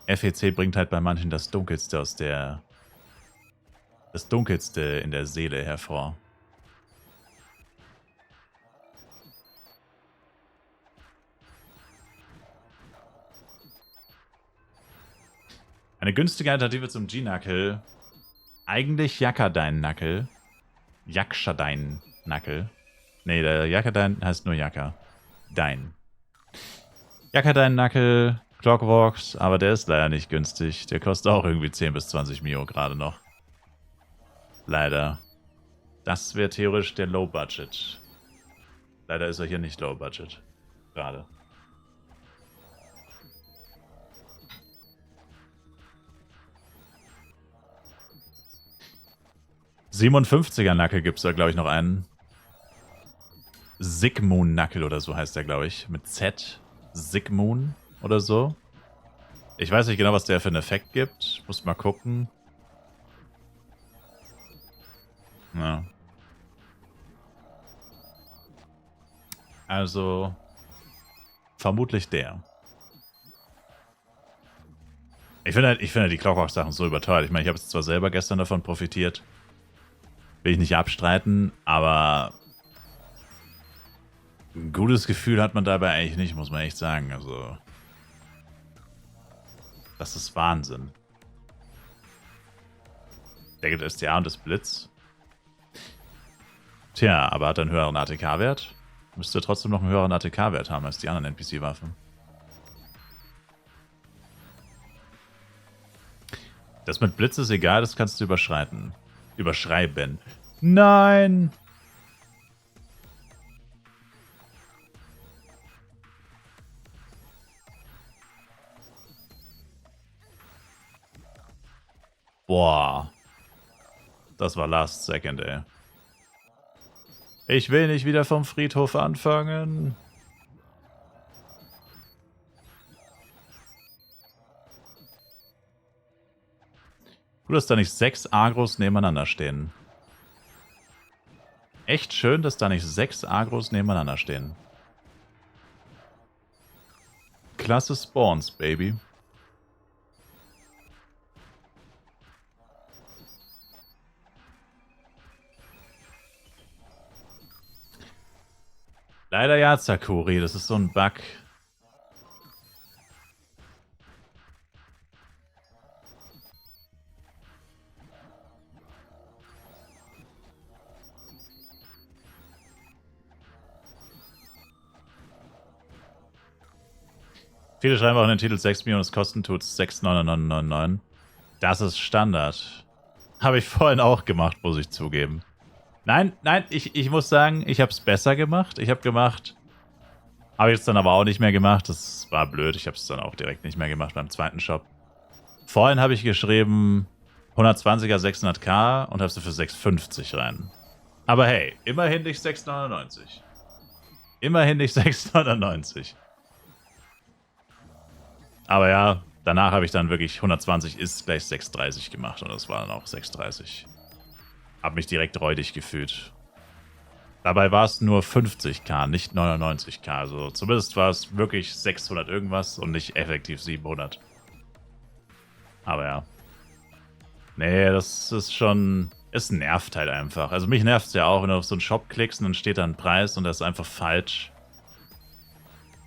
FEC bringt halt bei manchen das Dunkelste das Dunkelste in der Seele hervor. Eine günstige Alternative zum G-Knuckle. Eigentlich Yakadain-Knuckle. Yakshadain-Knuckle. Nee, der Yakadain heißt nur Yaka. Dain. Yakadain-Knuckle, Clockworks, aber der ist leider nicht günstig. Der kostet auch irgendwie 10 bis 20 Mio gerade noch. Leider. Das wäre theoretisch der Low Budget. Leider ist er hier nicht Low Budget. Gerade. $57er-Knuckle gibt es da, glaube ich, noch einen. Sigmoon-Knuckle oder so heißt der, glaube ich. Mit Z. Sigmoon oder so. Ich weiß nicht genau, was der für einen Effekt gibt. Muss mal gucken. Ja. Also, vermutlich der. Ich finde halt die Clockwork-Sachen so überteuert. Ich meine, ich habe jetzt zwar selber gestern davon profitiert. Will ich nicht abstreiten, aber ein gutes Gefühl hat man dabei eigentlich nicht, muss man echt sagen. Also, das ist Wahnsinn. Der gibt STA und das Blitz. Tja, aber hat er einen höheren ATK-Wert? Müsste trotzdem noch einen höheren ATK-Wert haben als die anderen NPC-Waffen. Das mit Blitz ist egal, das kannst du überschreiten. Überschreiben. Nein! Boah. Das war last second, ey. Ich will nicht wieder vom Friedhof anfangen. Gut, dass da nicht 6 Agros nebeneinander stehen. Echt schön, dass da nicht 6 Agros nebeneinander stehen. Klasse Spawns, Baby. Leider ja, Sakuri, das ist so ein Bug. Viele schreiben auch in den Titel 6 Millionen, das kosten tut 6,9999. Das ist Standard. Habe ich vorhin auch gemacht, muss ich zugeben. Nein, ich muss sagen, ich habe es besser gemacht. Ich habe gemacht, habe ich jetzt dann aber auch nicht mehr gemacht. Das war blöd, ich habe es dann auch direkt nicht mehr gemacht beim zweiten Shop. Vorhin habe ich geschrieben 120er 600k und habe sie für 650 rein. Aber hey, immerhin nicht 6,99. Immerhin nicht 6,99. Aber ja, danach habe ich dann wirklich 120 ist gleich 6,30 gemacht und das war dann auch 6,30. Hab mich direkt räudig gefühlt. Dabei war es nur 50k, nicht 99k. Also zumindest war es wirklich 600 irgendwas und nicht effektiv 700. Aber ja. Nee, das ist schon... Es nervt halt einfach. Also mich nervt es ja auch, wenn du auf so einen Shop klickst und dann steht da ein Preis und das ist einfach falsch.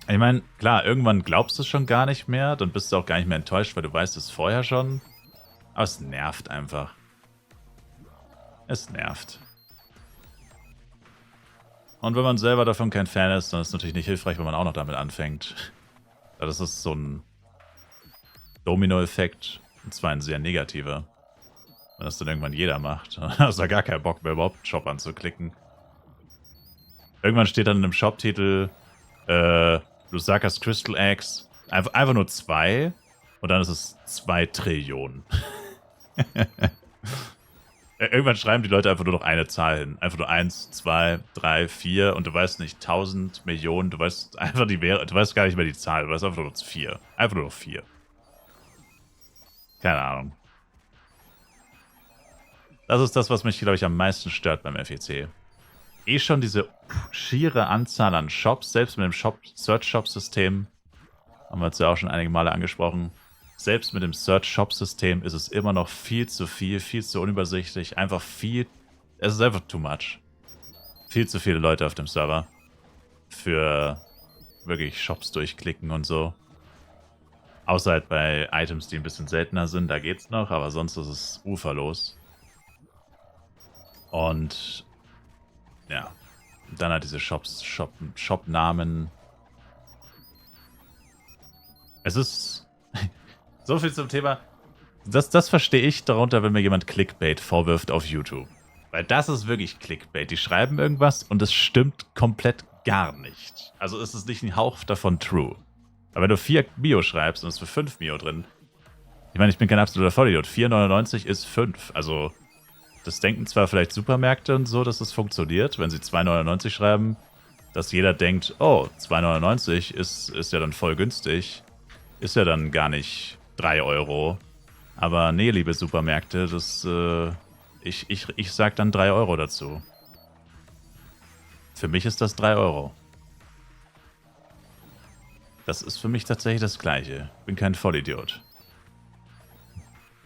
Ich meine, klar, irgendwann glaubst du es schon gar nicht mehr. Dann bist du auch gar nicht mehr enttäuscht, weil du weißt es vorher schon. Aber es nervt einfach. Es nervt. Und wenn man selber davon kein Fan ist, dann ist es natürlich nicht hilfreich, wenn man auch noch damit anfängt. Das ist so ein Domino-Effekt. Und zwar ein sehr negativer. Wenn das dann irgendwann jeder macht, dann hast du gar keinen Bock mehr, überhaupt einen Shop anzuklicken. Irgendwann steht dann im Shop-Titel Lusakas Crystal Eggs einfach nur 2 und dann ist es 2 Trillionen. Irgendwann schreiben die Leute einfach nur noch eine Zahl hin. Einfach nur 1, 2, 3, 4 und du weißt nicht 1000 Millionen, du weißt einfach du weißt gar nicht mehr die Zahl, du weißt einfach nur 4. Einfach nur noch 4. Keine Ahnung. Das ist das, was mich, glaube ich, am meisten stört beim FEC. Schon diese schiere Anzahl an Shops, selbst mit dem Search-Shop-System, haben wir jetzt ja auch schon einige Male angesprochen, selbst mit dem Search-Shop-System ist es immer noch viel zu viel, viel zu unübersichtlich, einfach viel, es ist einfach too much. Viel zu viele Leute auf dem Server für wirklich Shops durchklicken und so. Außer halt bei Items, die ein bisschen seltener sind, da geht's noch, aber sonst ist es uferlos. Und ja, dann halt diese Shop-Namen. Es ist so viel zum Thema. Das verstehe ich darunter, wenn mir jemand Clickbait vorwirft auf YouTube. Weil das ist wirklich Clickbait. Die schreiben irgendwas und es stimmt komplett gar nicht. Also ist es nicht ein Hauch davon true. Aber wenn du 4 Mio schreibst und es ist für 5 Mio drin. Ich meine, ich bin kein absoluter Vollidiot. 4,99 ist 5. Also das denken zwar vielleicht Supermärkte und so, dass es funktioniert, wenn sie 2,99 schreiben, dass jeder denkt, oh, 2,99 ist ja dann voll günstig. Ist ja dann gar nicht 3 Euro. Aber nee, liebe Supermärkte, ich sag dann 3 Euro dazu. Für mich ist das 3 Euro. Das ist für mich tatsächlich das Gleiche. Bin kein Vollidiot.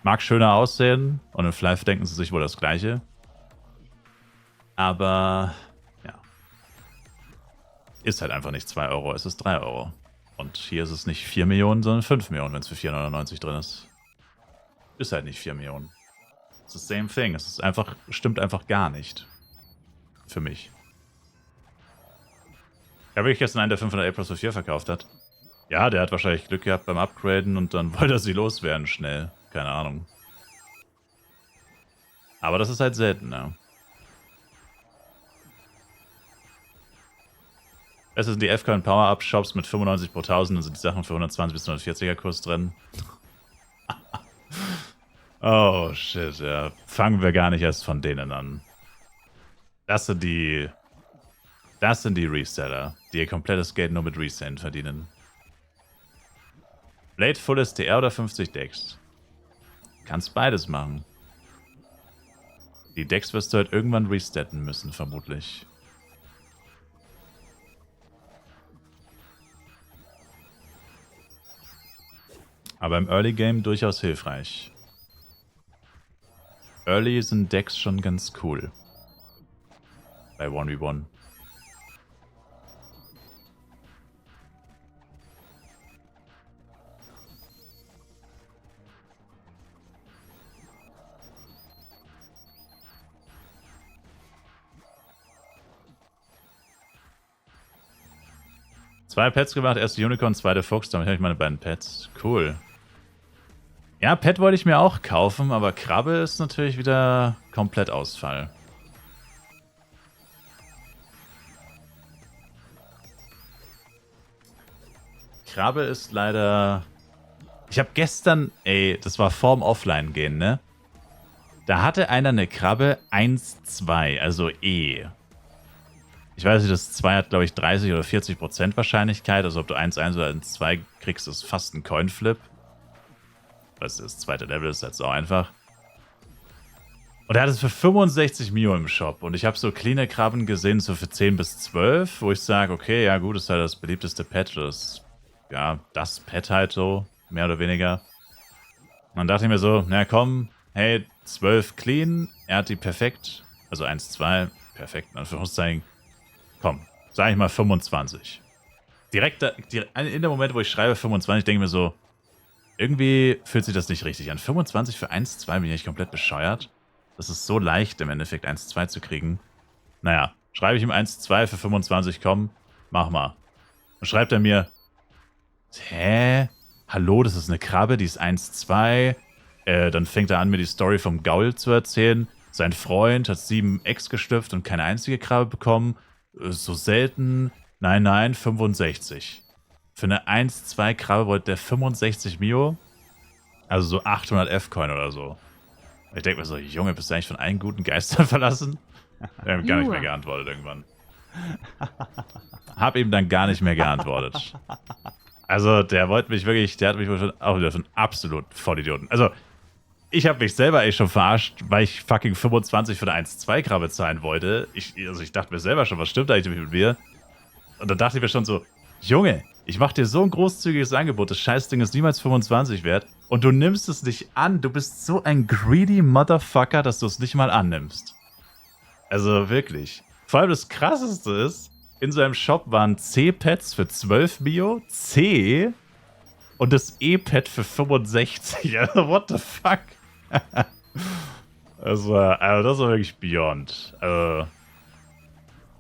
Mag schöner aussehen und in Flive denken sie sich wohl das Gleiche. Aber, ja. Ist halt einfach nicht 2 Euro, es ist 3 Euro. Und hier ist es nicht 4 Millionen, sondern 5 Millionen, wenn es für 4,99 drin ist. Ist halt nicht 4 Millionen. Es ist the same thing. Es ist einfach, stimmt einfach gar nicht. Für mich. Ich habe wirklich gestern einen, der 500 A+ für 4 verkauft hat. Ja, der hat wahrscheinlich Glück gehabt beim Upgraden und dann wollte er sie loswerden schnell. Keine Ahnung. Aber das ist halt selten, ne? Es sind die F-Coin Power-Up-Shops mit 95 pro 1000 und sind die Sachen für 120 bis 140er Kurs drin. Oh, shit, ja. Fangen wir gar nicht erst von denen an. Das sind die Reseller, die ihr komplettes Geld nur mit Resellen verdienen. Blade Full STR oder 50 Decks? Kannst beides machen. Die Decks wirst du halt irgendwann restatten müssen, vermutlich. Aber im Early Game durchaus hilfreich. Early sind Decks schon ganz cool. Bei 1v1. Zwei Pets gemacht, erste Unicorn, zweite Fuchs, damit habe ich meine beiden Pets. Cool. Ja, Pet wollte ich mir auch kaufen, aber Krabbe ist natürlich wieder komplett Ausfall. Krabbe ist leider... Ich habe gestern... Ey, das war vorm Offline-Gehen, ne? Da hatte einer eine Krabbe 1-2, also E. Ich weiß nicht, das 2 hat, glaube ich, 30 oder 40% Wahrscheinlichkeit. Also ob du 1-1 oder 1-2 kriegst, ist fast ein Coinflip. Das zweite Level ist halt so einfach. Und er hat es für 65 Mio im Shop. Und ich habe so cleane Krabben gesehen, so für 10 bis 12, wo ich sage, okay, ja gut, ist halt das beliebteste Pet. Das Pet halt so, mehr oder weniger. Und dann dachte ich mir so, na komm, hey, 12 clean, er hat die perfekt, also 1-2, perfekt, in Anführungszeichen. Komm, sag ich mal 25. Direkt in dem Moment, wo ich schreibe 25, denke ich mir so, irgendwie fühlt sich das nicht richtig an. 25 für 1-2 bin ich komplett bescheuert. Das ist so leicht im Endeffekt 1-2 zu kriegen. Naja, schreibe ich ihm 1-2 für 25, komm, mach mal. Und schreibt er mir, hä? Hallo, das ist eine Krabbe, die ist 1-2. Dann fängt er an, mir die Story vom Gaul zu erzählen. Sein Freund hat 7 Eggs gestüpft und keine einzige Krabbe bekommen. So selten. Nein, 65. Für eine 1-2 Krabbe wollte der 65 Mio. Also so 800 F-Coin oder so. Ich denke mir so, Junge, bist du eigentlich von allen guten Geistern verlassen? Der hat gar nicht mehr geantwortet irgendwann. Hab ihm dann gar nicht mehr geantwortet. Also der hat mich schon auch wieder für einen absoluten Vollidioten. Also ich habe mich selber echt schon verarscht, weil ich fucking 25 für eine 1-2 Krabbe zahlen wollte. Ich dachte mir selber schon, was stimmt eigentlich mit mir? Und dann dachte ich mir schon so, Junge, ich mache dir so ein großzügiges Angebot, das Scheißding ist niemals 25 wert und du nimmst es nicht an. Du bist so ein greedy Motherfucker, dass du es nicht mal annimmst. Also wirklich. Vor allem das Krasseste ist, in seinem Shop waren C-Pads für 12 Mio, C und das E-Pad für 65. Also what the fuck? Das war wirklich beyond.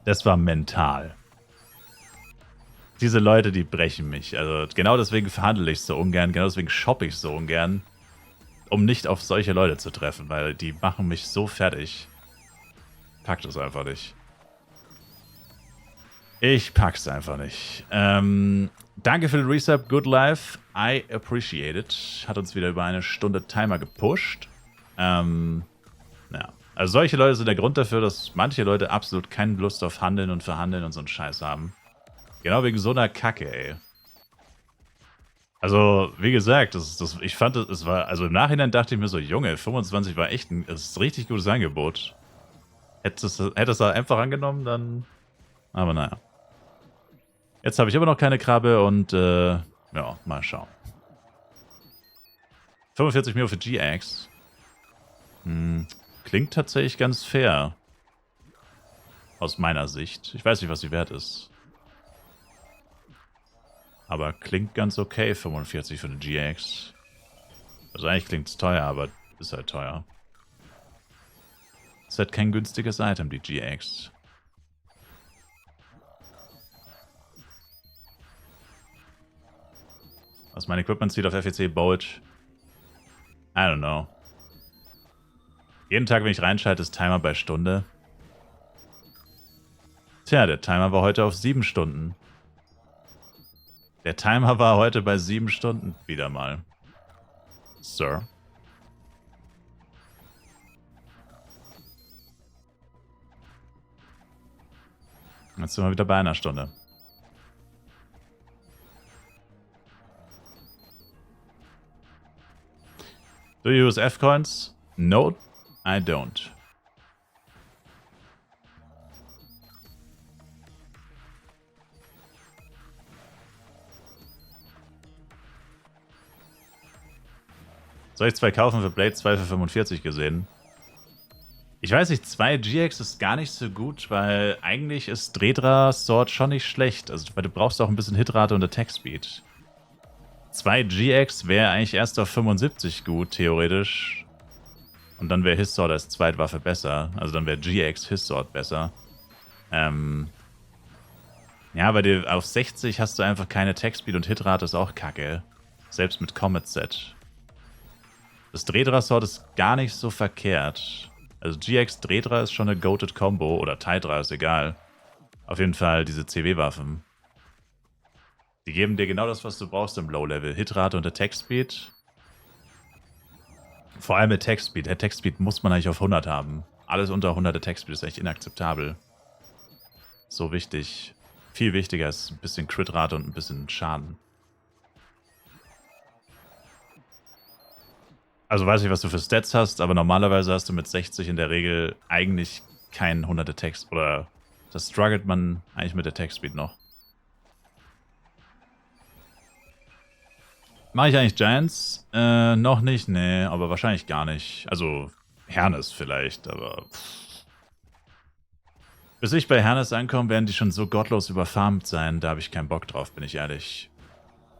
Das war mental. Diese Leute, die brechen mich. Also genau deswegen verhandle ich so ungern, genau deswegen shoppe ich so ungern, um nicht auf solche Leute zu treffen, weil die machen mich so fertig. Packt es einfach nicht. Ich pack's einfach nicht. Danke für den Resub, Good Life. I appreciate it. Hat uns wieder über eine Stunde Timer gepusht. Ja. Also solche Leute sind der Grund dafür, dass manche Leute absolut keine Lust auf Handeln und Verhandeln und so einen Scheiß haben. Genau wegen so einer Kacke, ey. Also, wie gesagt, ich fand, es war, also im Nachhinein dachte ich mir so, Junge, 25 war echt ein richtig gutes Angebot. Hättest du es da einfach angenommen, dann... Aber naja. Jetzt habe ich immer noch keine Krabbe und, ja, mal schauen. 45 Mio für GX. Klingt tatsächlich ganz fair. Aus meiner Sicht. Ich weiß nicht, was sie wert ist. Aber klingt ganz okay, 45 für eine GX. Also eigentlich klingt es teuer, aber ist halt teuer. Ist halt kein günstiges Item, die GX. Was mein Equipment sieht auf FEC Bolt. I don't know. Jeden Tag, wenn ich reinschalte, ist Timer bei Stunde. Tja, der Timer war heute auf 7 Stunden. Der Timer war heute bei 7 Stunden. Wieder mal. Sir. Jetzt sind wir wieder bei einer Stunde. Do you use F-Coins? No, I don't. Soll ich 2 kaufen für Blade 2 für 45 gesehen? Ich weiß nicht, 2 GX ist gar nicht so gut, weil eigentlich ist Drehdra Sword schon nicht schlecht. Also, weil du brauchst auch ein bisschen Hitrate und Attack Speed. 2 GX wäre eigentlich erst auf 75 gut, theoretisch. Und dann wäre His Sword als Zweitwaffe besser. Also dann wäre GX His Sword besser. Ja, weil dir auf 60 hast du einfach keine Attack Speed und Hitrate ist auch kacke. Selbst mit Comet Set. Das Drehdra Sword ist gar nicht so verkehrt. Also GX Drehdra ist schon eine Goated Combo. Oder Tidra, ist egal. Auf jeden Fall diese CW-Waffen. Die geben dir genau das, was du brauchst im Low-Level. Hitrate und Attack Speed. Vor allem Attack Speed. Attack Speed muss man eigentlich auf 100 haben. Alles unter 100 Attack Speed ist echt inakzeptabel. So wichtig. Viel wichtiger ist ein bisschen Crit-Rate und ein bisschen Schaden. Also weiß nicht, was du für Stats hast, aber normalerweise hast du mit 60 in der Regel eigentlich keinen 100 Attacks. Oder das struggelt man eigentlich mit Attack Speed noch. Mache ich eigentlich Giants? Noch nicht, nee, aber wahrscheinlich gar nicht. Also Hernes vielleicht, aber... Bis ich bei Hernes ankomme, werden die schon so gottlos überfarmt sein. Da habe ich keinen Bock drauf, bin ich ehrlich.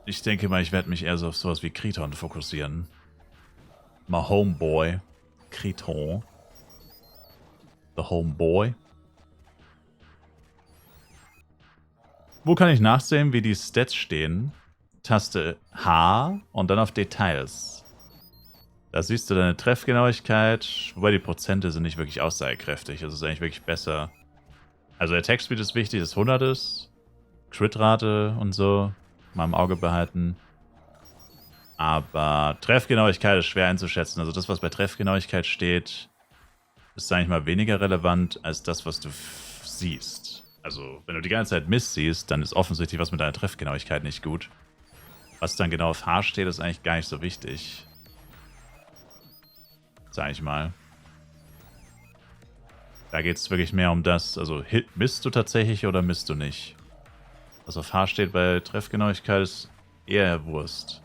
Ich denke mal, ich werde mich eher so auf sowas wie Kriton fokussieren. My Homeboy. Kriton. The Homeboy. Wo kann ich nachsehen, wie die Stats stehen? Taste H und dann auf Details. Da siehst du deine Treffgenauigkeit, wobei die Prozente sind nicht wirklich aussagekräftig. Das ist eigentlich wirklich besser. Also Attack Speed ist wichtig, dass 100 ist. Crit-Rate und so. Mal im Auge behalten. Aber Treffgenauigkeit ist schwer einzuschätzen. Also das, was bei Treffgenauigkeit steht, ist eigentlich mal weniger relevant als das, was du siehst. Also wenn du die ganze Zeit Mist siehst, dann ist offensichtlich was mit deiner Treffgenauigkeit nicht gut. Was dann genau auf H steht, ist eigentlich gar nicht so wichtig. Sag ich mal. Da geht es wirklich mehr um das. Also misst du tatsächlich oder misst du nicht? Was auf H steht bei Treffgenauigkeit ist eher Wurst.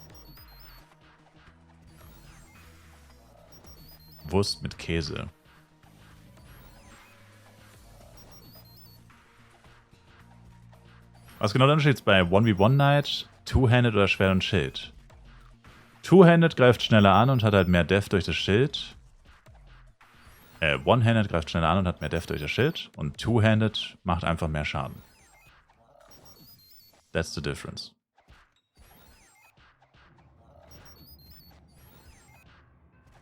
Wurst mit Käse. Was genau dann steht bei 1v1 Knight, Two-Handed oder Schwert und Schild? Two-Handed greift schneller an und hat halt mehr Def durch das Schild. One-Handed greift schneller an und hat mehr Def durch das Schild. Und Two-Handed macht einfach mehr Schaden. That's the difference.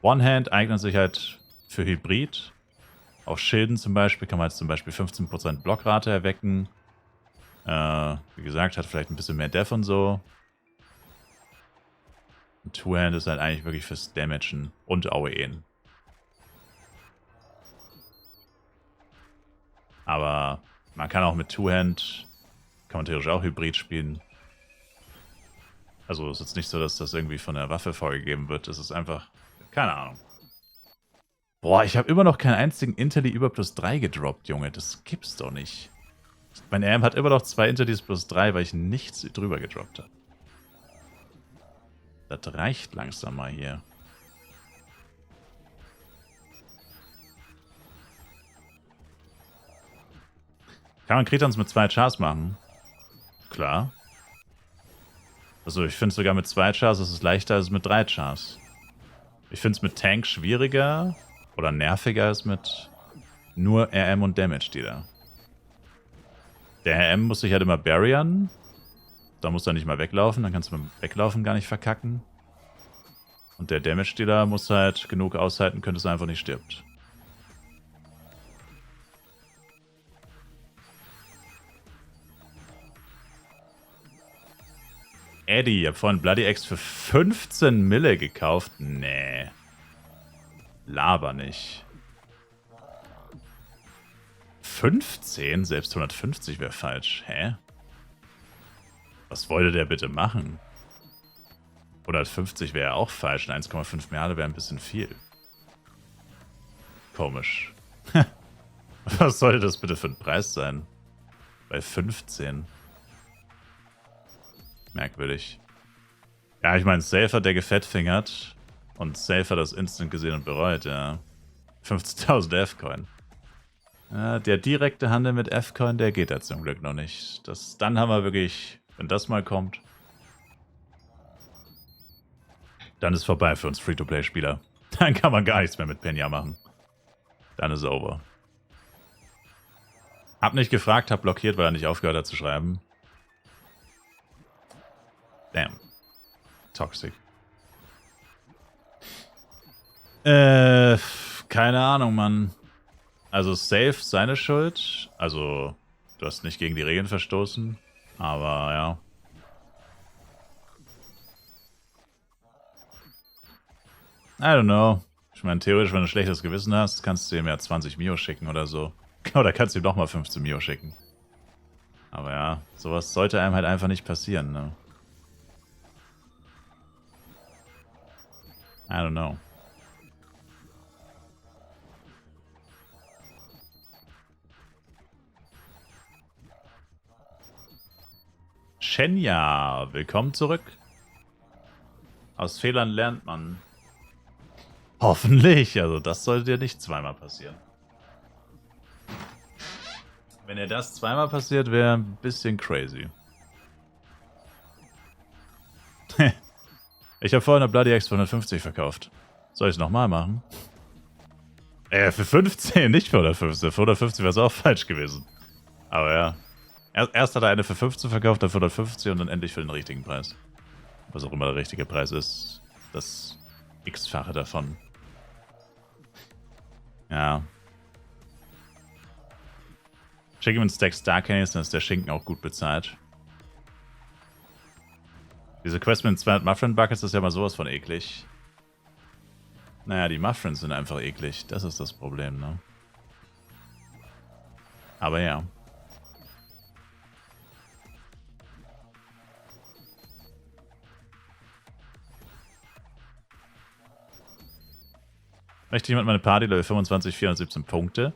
One-Hand eignet sich halt für Hybrid. Auf Schilden zum Beispiel kann man jetzt zum Beispiel 15% Blockrate erwecken. Wie gesagt, hat vielleicht ein bisschen mehr Def und so. Und Two-Hand ist halt eigentlich wirklich fürs Damagen und AOEen. Aber man kann auch mit Two-Hand, kann man theoretisch auch Hybrid spielen. Also es ist jetzt nicht so, dass das irgendwie von der Waffe vorgegeben wird. Es ist einfach, keine Ahnung. Boah, ich habe immer noch keinen einzigen Interli über +3 gedroppt, Junge. Das gibt's doch nicht. Mein AM hat immer noch 2 Interlis +3, weil ich nichts drüber gedroppt habe. Das reicht langsam mal hier. Kann man Kretons mit 2 Chars machen? Klar. Also ich finde sogar mit 2 Chars ist es leichter als mit 3 Chars. Ich finde es mit Tank schwieriger oder nerviger als mit nur RM und Damage Dealer. Der RM muss sich halt immer barrieren. Da muss er nicht mal weglaufen, dann kannst du beim Weglaufen gar nicht verkacken. Und der Damage Dealer muss halt genug aushalten, könnte es einfach nicht stirbt. Eddie, ich hab vorhin Bloody Axe für 15 Mille gekauft. Nee. Laber nicht. 15? Selbst 150 wäre falsch. Hä? Was wollte der bitte machen? 150 wäre auch falsch. 1,5 Milliarden wäre ein bisschen viel. Komisch. Was sollte das bitte für ein Preis sein? Bei 15. Merkwürdig. Ja, ich meine, Safer, der gefettfingert und Safer das instant gesehen und bereut, ja. 15.000 F-Coin. Ja, der direkte Handel mit F-Coin, der geht da zum Glück noch nicht. Dann haben wir wirklich, wenn das mal kommt, dann ist vorbei für uns Free-to-Play-Spieler. Dann kann man gar nichts mehr mit Penya machen. Dann ist over. Hab nicht gefragt, hab blockiert, weil er nicht aufgehört hat zu schreiben. Damn. Toxic. Keine Ahnung, Mann. Also safe seine Schuld. Also, du hast nicht gegen die Regeln verstoßen. Aber ja. I don't know. Ich meine, theoretisch, wenn du ein schlechtes Gewissen hast, kannst du ihm ja 20 Mio schicken oder so. Oder kannst du ihm nochmal 15 Mio schicken. Aber ja, sowas sollte einem halt einfach nicht passieren, ne? I don't know. Shenya, willkommen zurück. Aus Fehlern lernt man. Hoffentlich, also das sollte dir nicht zweimal passieren. Wenn dir das zweimal passiert, wäre ein bisschen crazy. Ich habe vorhin eine Bloody Axe für 150 verkauft. Soll ich es nochmal machen? Für 15, nicht für 150. Für 150 wäre es auch falsch gewesen. Aber ja. Erst hat er eine für 15 verkauft, dann für 150 und dann endlich für den richtigen Preis. Was auch immer der richtige Preis ist. Das X-fache davon. Ja. Schick ihm einen Stack Star Candies, dann ist der Schinken auch gut bezahlt. Diese Quest mit 200 Muffin Buckets ist ja mal sowas von eklig. Naja, die Muffins sind einfach eklig. Das ist das Problem, ne? Aber ja. Möchte jemand meine Party Level 25, 417 Punkte?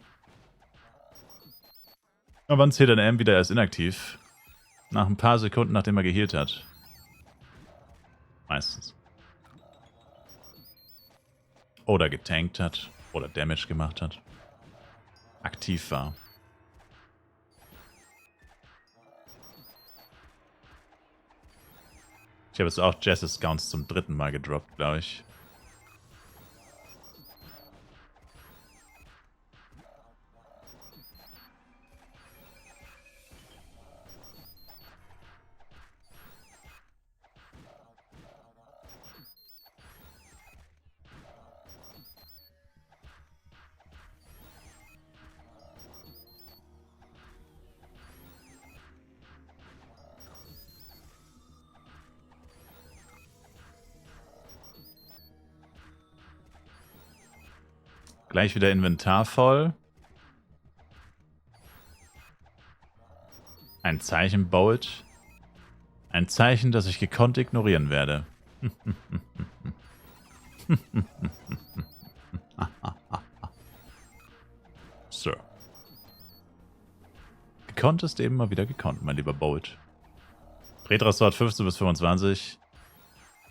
Aber wann zählt ein M wieder erst inaktiv? Nach ein paar Sekunden, nachdem er geheilt hat. Meistens. Oder getankt hat. Oder Damage gemacht hat. Aktiv war. Ich habe jetzt auch Jesse's Counts zum 3. Mal gedroppt, glaube ich. Gleich wieder Inventar voll. Ein Zeichen Bolt. Ein Zeichen, das ich gekonnt ignorieren werde. Sir. Gekonnt ist eben mal wieder gekonnt, mein lieber Bolt. Retrasort 15 bis 25.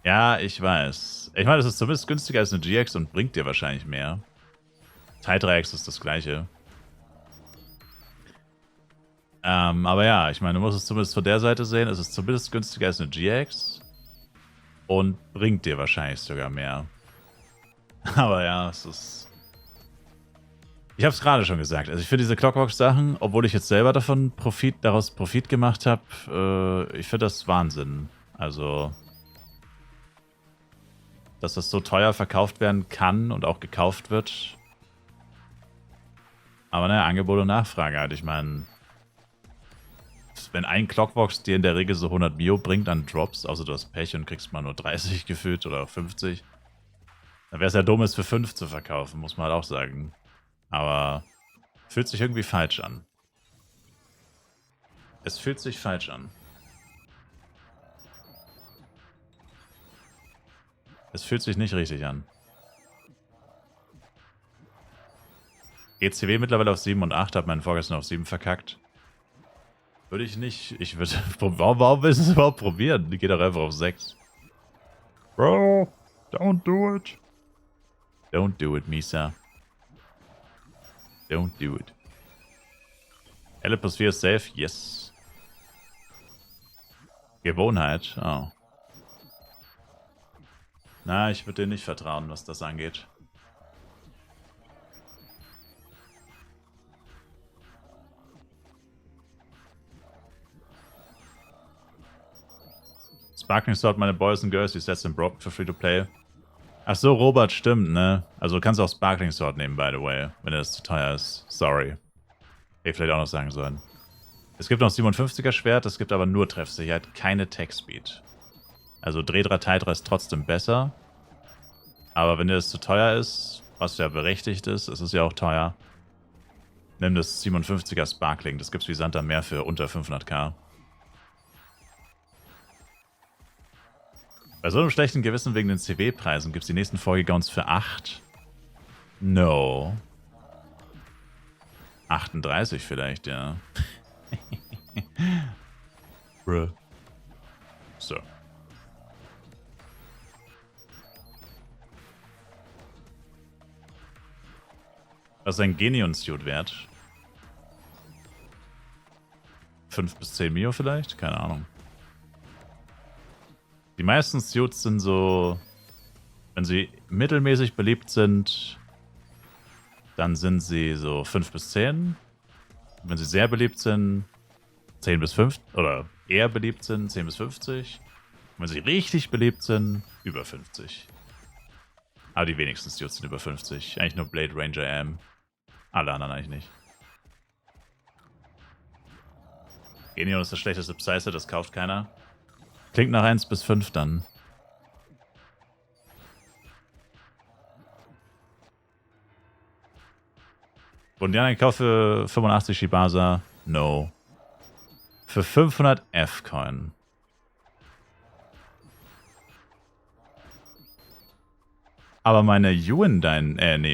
Ja, ich weiß. Ich meine, das ist zumindest günstiger als eine GX und bringt dir wahrscheinlich mehr. Teil-3X ist das gleiche. Aber ja, ich meine, du musst es zumindest von der Seite sehen. Es ist zumindest günstiger als eine GX. Und bringt dir wahrscheinlich sogar mehr. Aber ja, es ist... Ich habe es gerade schon gesagt. Also ich finde diese Clockwork-Sachen, obwohl ich jetzt selber daraus Profit gemacht habe, ich finde das Wahnsinn. Also... Dass das so teuer verkauft werden kann und auch gekauft wird... Aber naja, Angebot und Nachfrage halt. Ich meine, wenn ein Clockbox dir in der Regel so 100 Mio bringt an Drops, außer du hast Pech und kriegst mal nur 30 gefühlt oder 50, dann wäre es ja dumm, es für 5 zu verkaufen, muss man halt auch sagen. Aber fühlt sich irgendwie falsch an. Es fühlt sich falsch an. Es fühlt sich nicht richtig an. ECW mittlerweile auf 7 und 8, hat meinen vorgestern auf 7 verkackt. Würde ich nicht. Ich würde. Warum willst du es überhaupt probieren? Die geht doch einfach auf 6. Bro, don't do it. Don't do it, Misa. Don't do it. L plus 4 ist safe? Yes. Gewohnheit? Oh. Na, ich würde dir nicht vertrauen, was das angeht. Sparkling Sword, meine Boys and Girls, die Sets sind broken für Free-to-Play. Ach so, Robert, stimmt, ne? Also du kannst auch Sparkling Sword nehmen, by the way, wenn das zu teuer ist. Sorry. Hätte ich vielleicht auch noch sagen sollen. Es gibt noch 57er Schwert, es gibt aber nur Treffsicherheit, keine Tech-Speed. Also Drehdra Teidra ist trotzdem besser. Aber wenn dir das zu teuer ist, was ja berechtigt ist, es ist ja auch teuer, nimm das 57er Sparkling, das gibt's wie Sand am Meer für unter 500k. Bei so einem schlechten Gewissen wegen den CW-Preisen gibt es die nächsten Vorgegons für 8. No. 38 vielleicht, ja. Bruh. So. Was ist ein Genion-Suit wert? 5 bis 10 Mio vielleicht? Keine Ahnung. Die meisten Suits sind so, wenn sie mittelmäßig beliebt sind, dann sind sie so 5 bis 10. Wenn sie sehr beliebt sind, 10 bis 5, oder eher beliebt sind, 10 bis 50. Und wenn sie richtig beliebt sind, über 50. Aber die wenigsten Suits sind über 50. Eigentlich nur Blade Ranger M. Alle anderen eigentlich nicht. Genion ist das schlechteste Psyset, das kauft keiner. Klingt nach 1 bis 5 dann. Bundiana gekauft für 85 Shibasa? No. Für 500 F-Coin. Aber meine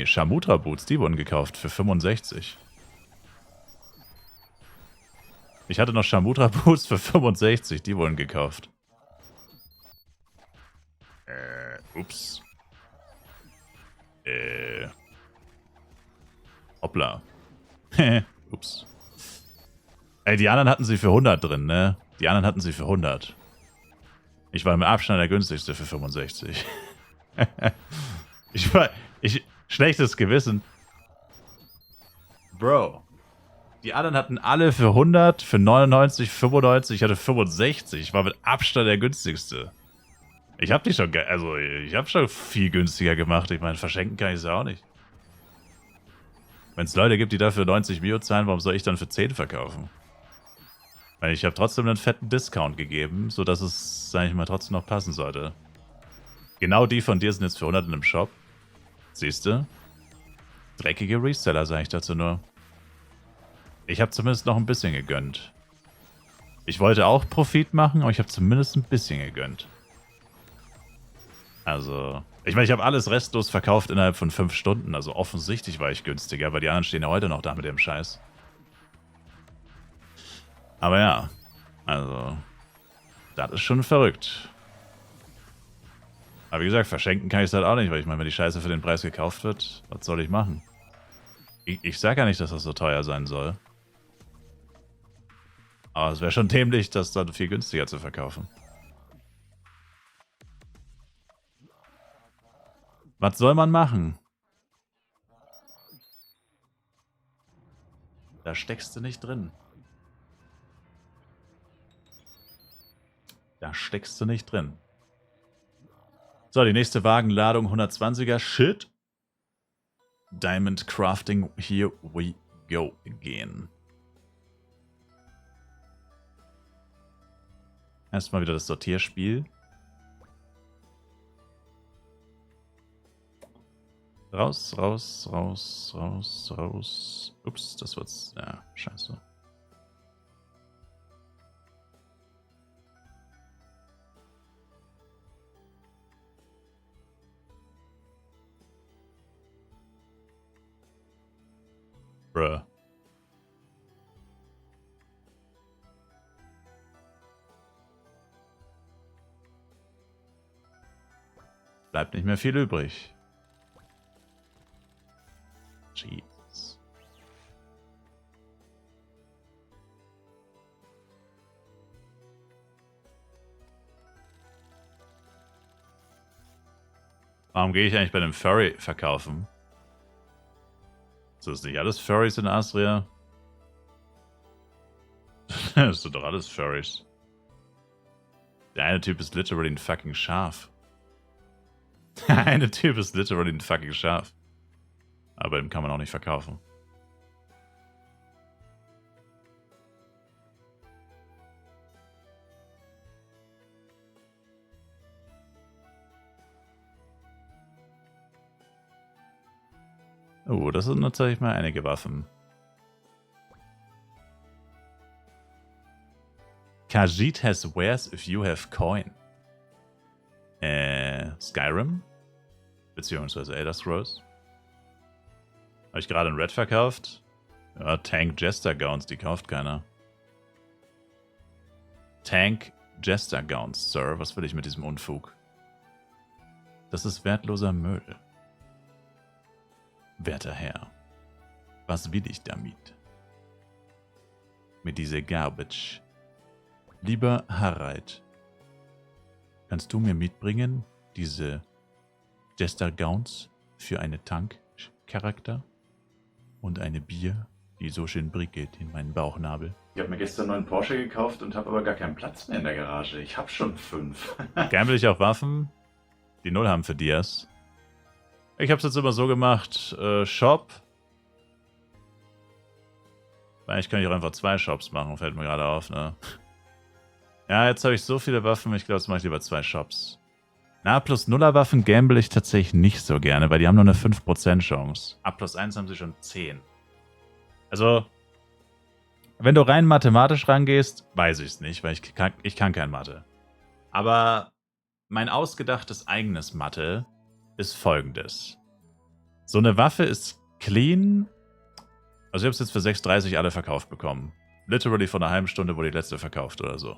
Shamutra Boots, die wurden gekauft für 65. Ich hatte noch Shamutra Boots für 65, die wurden gekauft. Ups. Hoppla. Ups. Ey, die anderen hatten sie für 100 drin, ne? Die anderen hatten sie für 100. Ich war im Abstand der günstigste für 65. Schlechtes Gewissen. Bro. Die anderen hatten alle für 100, für 99, 95, ich hatte 65. Ich war mit Abstand der günstigste. Ich hab die schon, also ich hab schon viel günstiger gemacht. Ich meine, verschenken kann ich es ja auch nicht. Wenn es Leute gibt, die dafür 90 Mio zahlen, warum soll ich dann für 10 verkaufen? Weil ich habe trotzdem einen fetten Discount gegeben, sodass es, sag ich mal, trotzdem noch passen sollte. Genau die von dir sind jetzt für 100 in einem Shop. Siehst du? Dreckige Reseller, sage ich dazu nur. Ich habe zumindest noch ein bisschen gegönnt. Ich wollte auch Profit machen, aber ich habe zumindest ein bisschen gegönnt. Also, ich meine, ich habe alles restlos verkauft innerhalb von 5 Stunden. Also offensichtlich war ich günstiger, weil die anderen stehen ja heute noch da mit dem Scheiß. Aber ja, also, das ist schon verrückt. Aber wie gesagt, verschenken kann ich es halt auch nicht, weil ich meine, wenn die Scheiße für den Preis gekauft wird, was soll ich machen? Ich sage ja nicht, dass das so teuer sein soll. Aber es wäre schon dämlich, das dann viel günstiger zu verkaufen. Was soll man machen? Da steckst du nicht drin. Da steckst du nicht drin. So, die nächste Wagenladung 120er. Shit. Diamond Crafting. Here we go again. Erstmal wieder das Sortierspiel. Raus, raus, raus, raus, raus. Ups, das wird's. Ja, scheiße. Bruh. Bleibt nicht mehr viel übrig. Jeez. Warum gehe ich eigentlich bei dem Furry verkaufen? So ist nicht alles Furries in Astria? Das sind doch alles Furries. Der eine Typ ist literally ein fucking Schaf. Der eine Typ ist literally ein fucking Schaf. Aber dem kann man auch nicht verkaufen. Oh, das sind natürlich mal einige Waffen. Khajiit has wares if you have coin. Skyrim? Beziehungsweise Elder Scrolls. Habe ich gerade in Red verkauft? Ja, Tank Jester Gowns, die kauft keiner. Tank Jester Gowns, Sir. Was will ich mit diesem Unfug? Das ist wertloser Müll. Werter Herr, was will ich damit? Mit dieser Garbage. Lieber Harald, kannst du mir mitbringen, diese Jester Gowns für eine Tank-Charakter und eine Bier, die so schön prickelt in meinen Bauchnabel? Ich habe mir gestern einen neuen Porsche gekauft und habe aber gar keinen Platz mehr in der Garage. Ich habe schon 5. Gern will ich auch Waffen, die 0 haben für Dias. Ich habe es jetzt immer so gemacht, Shop. Eigentlich kann ich auch einfach 2 Shops machen, fällt mir gerade auf, ne? Ja, jetzt habe ich so viele Waffen, ich glaube, jetzt mache ich lieber 2 Shops. Na, plus 0er Waffen gamble ich tatsächlich nicht so gerne, weil die haben nur eine 5% Chance. Ab plus 1 haben sie schon 10. Also, wenn du rein mathematisch rangehst, weiß ich es nicht, weil ich kann kein Mathe. Aber mein ausgedachtes eigenes Mathe ist folgendes. So eine Waffe ist clean. Also ich habe es jetzt für 6,30 alle verkauft bekommen. Literally vor einer halben Stunde wurde die letzte verkauft oder so.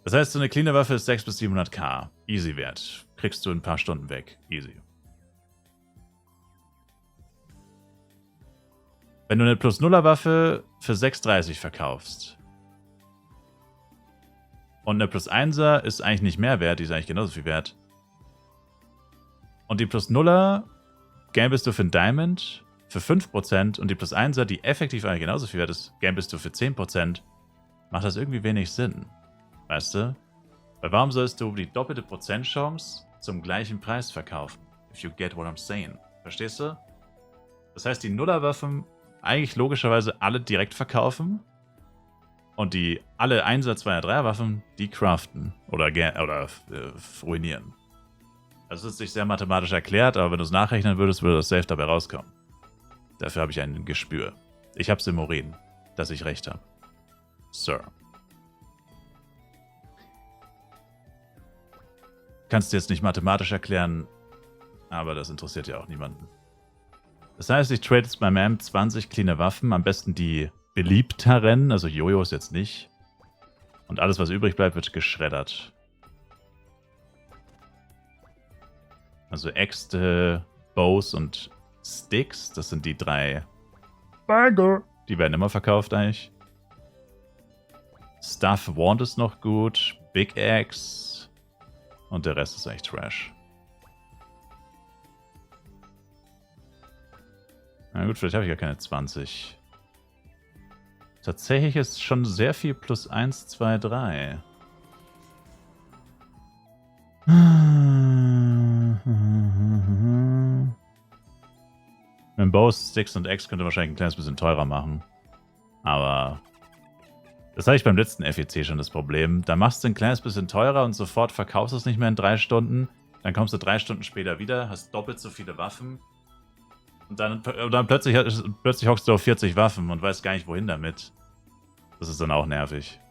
Das heißt, so eine cleane Waffe ist 600 bis 700k. Easy Wert. Kriegst du in ein paar Stunden weg. Easy. Wenn du eine Plus-0er Waffe für 6,30 verkaufst und eine Plus-1er ist eigentlich nicht mehr wert, die ist eigentlich genauso viel wert. Und die Plus-0er gambest du für ein Diamond für 5% und die Plus-1er, die effektiv eigentlich genauso viel wert ist, gambest du für 10%, macht das irgendwie wenig Sinn. Weißt du? Weil warum sollst du die doppelte Prozentchance zum gleichen Preis verkaufen? If you get what I'm saying. Verstehst du? Das heißt, die Nullerwaffen eigentlich logischerweise alle direkt verkaufen und die alle 1er, 2er, 3er Waffen, die craften oder ruinieren. Das ist nicht sehr mathematisch erklärt, aber wenn du es nachrechnen würdest, würde das safe dabei rauskommen. Dafür habe ich ein Gespür. Ich habe es im Urin, dass ich recht habe. Sir. Kannst du jetzt nicht mathematisch erklären, aber das interessiert ja auch niemanden. Das heißt, ich trade jetzt bei Mam 20 cleane Waffen, am besten die beliebteren, also Jojos jetzt nicht. Und alles, was übrig bleibt, wird geschreddert. Also Äxte, Bows und Sticks, das sind die 3. Banger. Die werden immer verkauft eigentlich. Stuff Wand ist noch gut, Big Axe. Und der Rest ist echt Trash. Na gut, vielleicht habe ich ja keine 20. Tatsächlich ist schon sehr viel plus 1, 2, 3. Mit Bows, Sticks und X könnte wahrscheinlich ein kleines bisschen teurer machen. Aber Das hatte ich beim letzten FEC schon das Problem. Da machst du ein kleines bisschen teurer und sofort verkaufst du es nicht mehr in 3 Stunden. Dann kommst du 3 Stunden später wieder, hast doppelt so viele Waffen. Und dann plötzlich hockst du auf 40 Waffen und weißt gar nicht, wohin damit. Das ist dann auch nervig.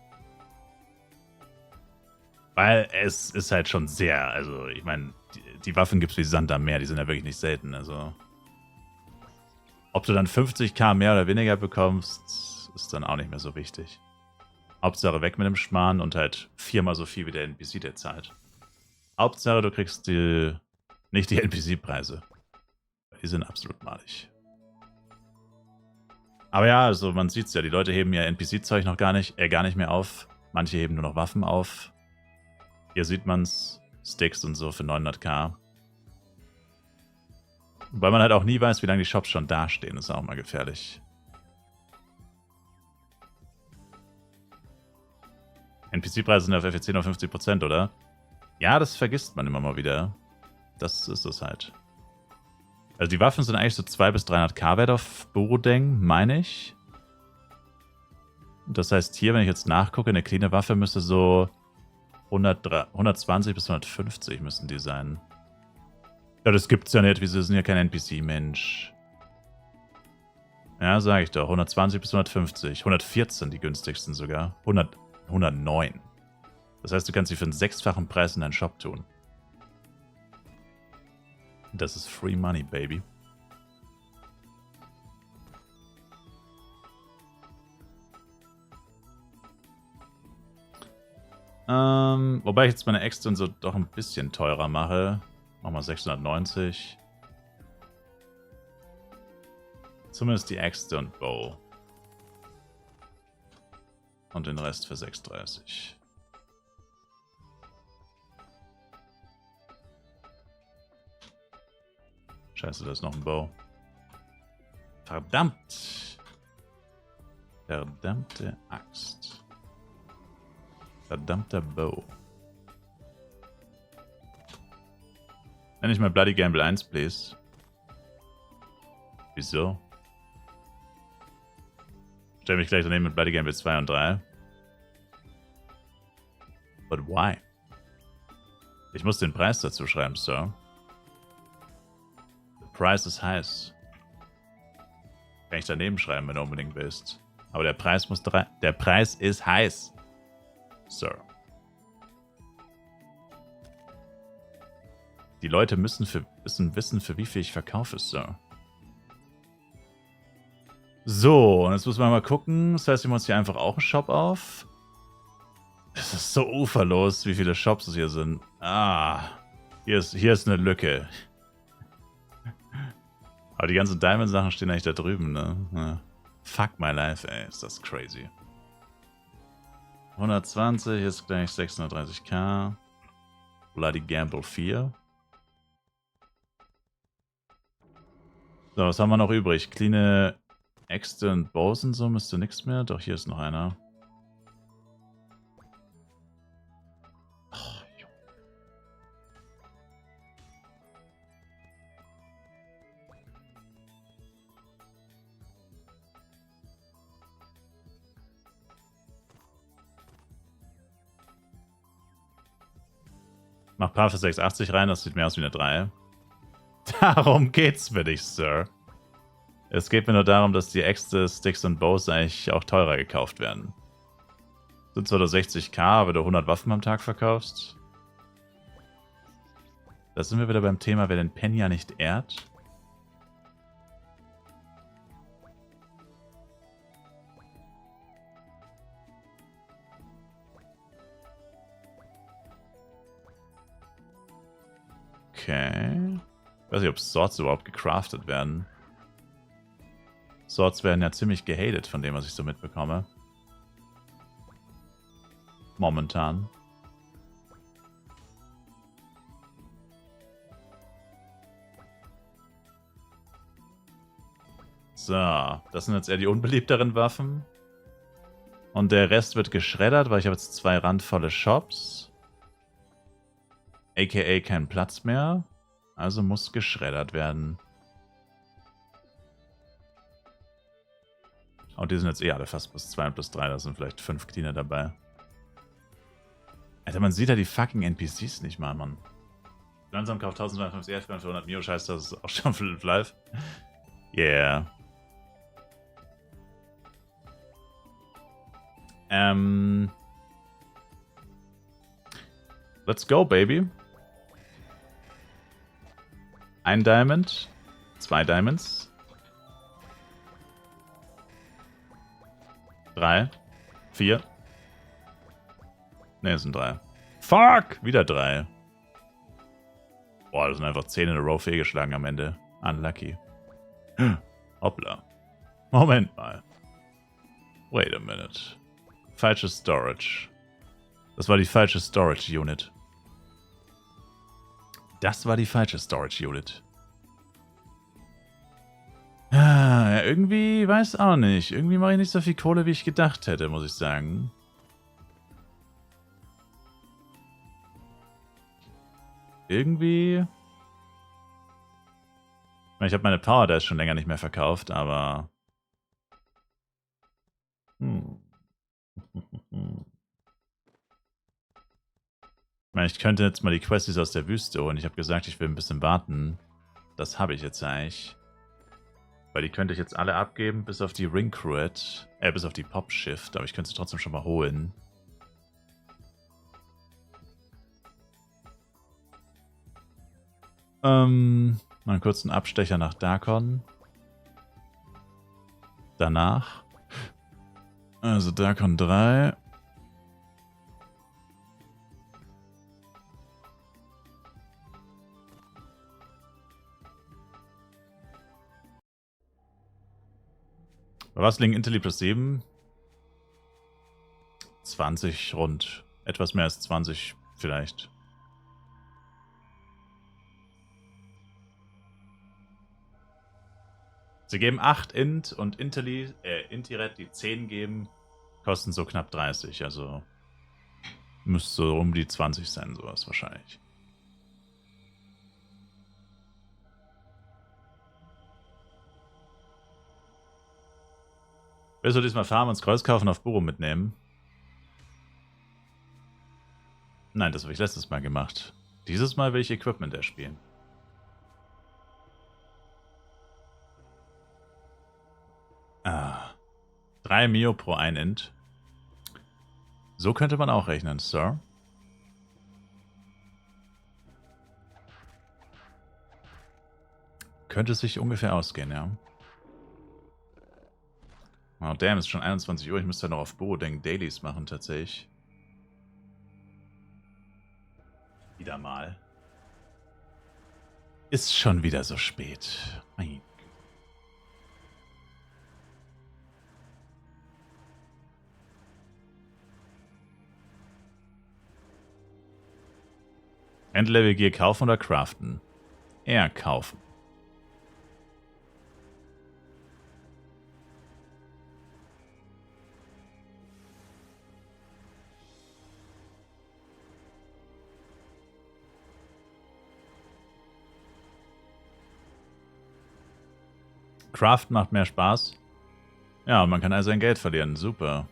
Weil es ist halt schon sehr, also ich meine, die Waffen gibt es wie Sand am Meer, die sind ja wirklich nicht selten. Also ob du dann 50k mehr oder weniger bekommst, ist dann auch nicht mehr so wichtig. Hauptsache weg mit dem Schmarrn und halt 4-mal so viel wie der NPC der zahlt. Hauptsache du kriegst nicht die NPC-Preise. Die sind absolut malig. Aber ja, also man sieht es ja, die Leute heben ihr NPC-Zeug noch gar nicht mehr auf. Manche heben nur noch Waffen auf. Hier sieht man's, Sticks und so für 900k. Weil man halt auch nie weiß, wie lange die Shops schon dastehen, ist auch mal gefährlich. NPC-Preise sind auf FEC nur 50%, oder? Ja, das vergisst man immer mal wieder. Das ist es halt. Also die Waffen sind eigentlich so 200 bis 300k wert auf Borodeng, meine ich. Das heißt hier, wenn ich jetzt nachgucke, eine cleane Waffe müsste so 120 bis 150 müssen die sein. Ja, das gibt's ja nicht. Wieso sind ja kein NPC, Mensch. Ja, sage ich doch. 120 bis 150. 114 die günstigsten sogar. 109. Das heißt, du kannst sie für einen 6-fachen Preis in deinen Shop tun. Das ist Free Money, Baby. Wobei ich jetzt meine Äxte und so doch ein bisschen teurer mache. Machen wir 690. Zumindest die Äxte und Bow. Und den Rest für 630. Scheiße, da ist noch ein Bow. Verdammt! Verdammte Axt. Verdammter Bow. Nenn ich mal Bloody Gamble 1, please. Wieso? Stell mich gleich daneben mit Bloody Gamble 2 und 3. But why? Ich muss den Preis dazu schreiben, Sir. The price is heiß. Kann ich daneben schreiben, wenn du unbedingt willst. Aber der Preis ist heiß. Sir. Die Leute müssen wissen, für wie viel ich verkaufe, Sir. So, und jetzt müssen wir mal gucken. Das heißt, wir machen uns hier einfach auch einen Shop auf. Es ist so uferlos, wie viele Shops es hier sind. Ah, hier ist eine Lücke. Aber die ganzen Diamond-Sachen stehen eigentlich da drüben, ne? Ja. Fuck my life, ey. Ist das crazy. 120 ist gleich 630k. Bloody Gamble 4. So, was haben wir noch übrig? Cleane Äxte und Bows und so müsste nichts mehr. Doch, hier ist noch einer. Mach Paar für 680 rein, das sieht mehr aus wie eine 3. Darum geht's mir nicht, Sir. Es geht mir nur darum, dass die Äxte, Sticks und Bows eigentlich auch teurer gekauft werden. Sind zwar nur 60k, wenn du 100 Waffen am Tag verkaufst. Da sind wir wieder beim Thema, wer den Penya nicht ehrt. Okay. Ich weiß nicht, ob Swords überhaupt gecraftet werden. Swords werden ja ziemlich gehatet, von dem, was ich so mitbekomme. Momentan. So, das sind jetzt eher die unbeliebteren Waffen. Und der Rest wird geschreddert, weil ich habe jetzt 2 randvolle Shops. AKA kein Platz mehr. Also muss geschreddert werden. Und die sind jetzt eh alle fast plus 2 und plus 3. Da sind vielleicht 5 Cleaner dabei. Alter, man sieht ja die fucking NPCs nicht mal, Mann. Langsam kauft 1250 EF für 100 Mio. Scheiße, das ist auch schon für live. Yeah. Let's go, baby. 1 Diamond. 2 Diamonds. 3. 4. Ne, es sind 3. Fuck! Wieder 3. Boah, das sind einfach 10 in a row fehlgeschlagen am Ende. Unlucky. Hoppla. Moment mal. Wait a minute. Falsches Storage. Das war die falsche Storage Unit. Das war die falsche Storage Unit. Ja, irgendwie, weiß auch nicht. Irgendwie mache ich nicht so viel Kohle, wie ich gedacht hätte, muss ich sagen. Irgendwie... Ich habe meine Power Dash schon länger nicht mehr verkauft, aber... Ich könnte jetzt mal die Questies aus der Wüste holen. Ich habe gesagt, ich will ein bisschen warten. Das habe ich jetzt eigentlich. Weil die könnte ich jetzt alle abgeben, bis auf die Ring Cruet. Bis auf die Pop Shift. Aber ich könnte sie trotzdem schon mal holen. Mal einen kurzen Abstecher nach Darkon. Danach. Also Darkon 3. Bei was liegen Intelli plus 7? 20 rund. Etwas mehr als 20 vielleicht. Sie geben 8 Int und Intiret, die 10 geben, kosten so knapp 30. Also müsste so um die 20 sein, sowas wahrscheinlich. Willst du diesmal farmen und Scrolls kaufen auf Buro mitnehmen? Nein, das habe ich letztes Mal gemacht. Dieses Mal will ich Equipment erspielen. Ah. 3 Mio pro 1 Int. So könnte man auch rechnen, Sir. Könnte es sich ungefähr ausgehen, ja. Oh, damn, ist schon 21 Uhr. Ich müsste ja noch auf Buro-Ding Dailies machen, tatsächlich. Wieder mal. Ist schon wieder so spät. Mein Endlevel Gear kaufen oder craften? Eher kaufen. Craft macht mehr Spaß. Ja, und man kann also sein Geld verlieren. Super.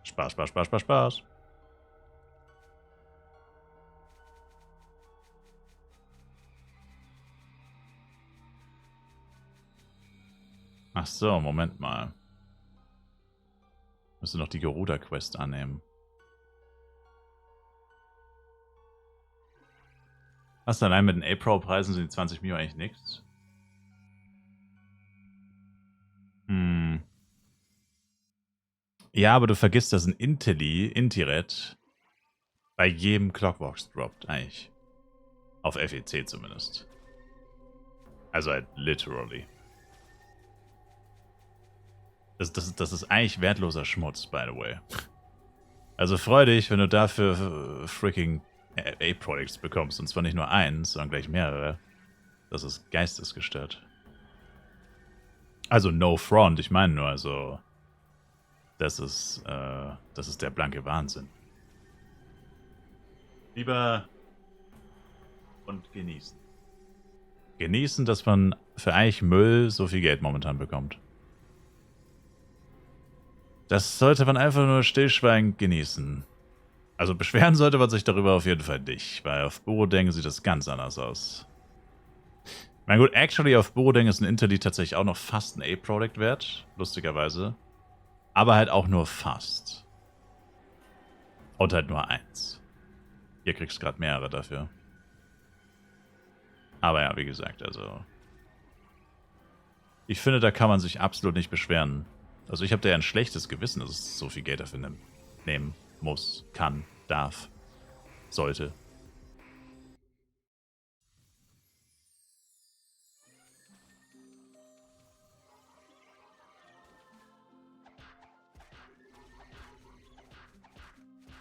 Spaß, Spaß, Spaß, Spaß, Spaß. Ach so, Moment mal. Müsste noch die Garuda-Quest annehmen. Was, allein mit den A-Pro-Preisen sind die 20 Mio eigentlich nichts? Ja, aber du vergisst, dass ein Intiret bei jedem Clockworks droppt, eigentlich. Auf FEC zumindest. Also halt literally. Das ist eigentlich wertloser Schmutz, by the way. Also freu dich, wenn du dafür freaking A-Products bekommst. Und zwar nicht nur eins, sondern gleich mehrere. Das ist geistesgestört. Also no front, ich meine nur, also das ist der blanke Wahnsinn. Lieber und genießen. Genießen, dass man für eigentlich Müll so viel Geld momentan bekommt. Das sollte man einfach nur stillschweigend genießen. Also beschweren sollte man sich darüber auf jeden Fall nicht, weil auf Borodeng sieht das ganz anders aus. Na gut, actually auf Borodeng ist ein Interlead tatsächlich auch noch fast ein A-Product wert, lustigerweise. Aber halt auch nur fast. Und halt nur 1. Hier kriegst du gerade mehrere dafür. Aber ja, wie gesagt, also... Ich finde, da kann man sich absolut nicht beschweren. Also ich habe da ja ein schlechtes Gewissen, dass es so viel Geld dafür nehmen muss, kann, darf, sollte.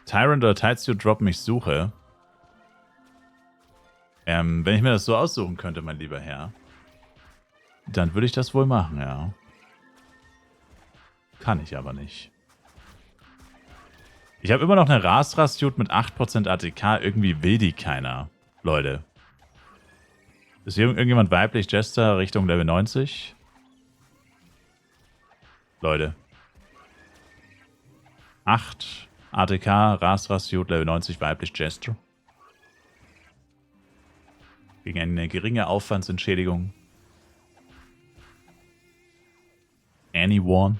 Tyrant oder Tidesuit droppen, ich suche. Wenn ich mir das so aussuchen könnte, mein lieber Herr, dann würde ich das wohl machen, ja. Kann ich aber nicht. Ich habe immer noch eine Rasra-Suit mit 8% ATK. Irgendwie will die keiner. Leute. Ist hier irgendjemand weiblich Jester Richtung Level 90? Leute. 8 ATK, Rasra-Suit, Level 90, weiblich Jester. Gegen eine geringe Aufwandsentschädigung. Anyone?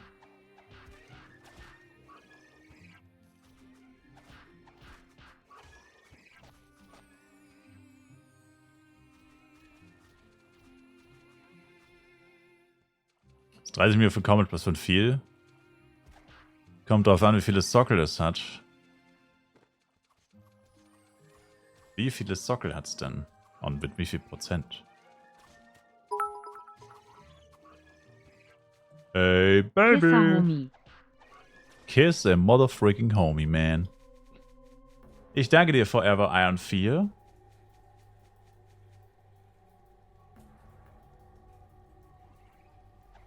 Das 30 Millionen für Comet plus 5 viel. Kommt drauf an, wie viele Sockel es hat. Wie viele Sockel hat es denn? Und mit wie viel Prozent? Hey, baby! Kiss a homie. Kiss a motherfreaking homie, man. Ich danke dir, Forever Iron 4.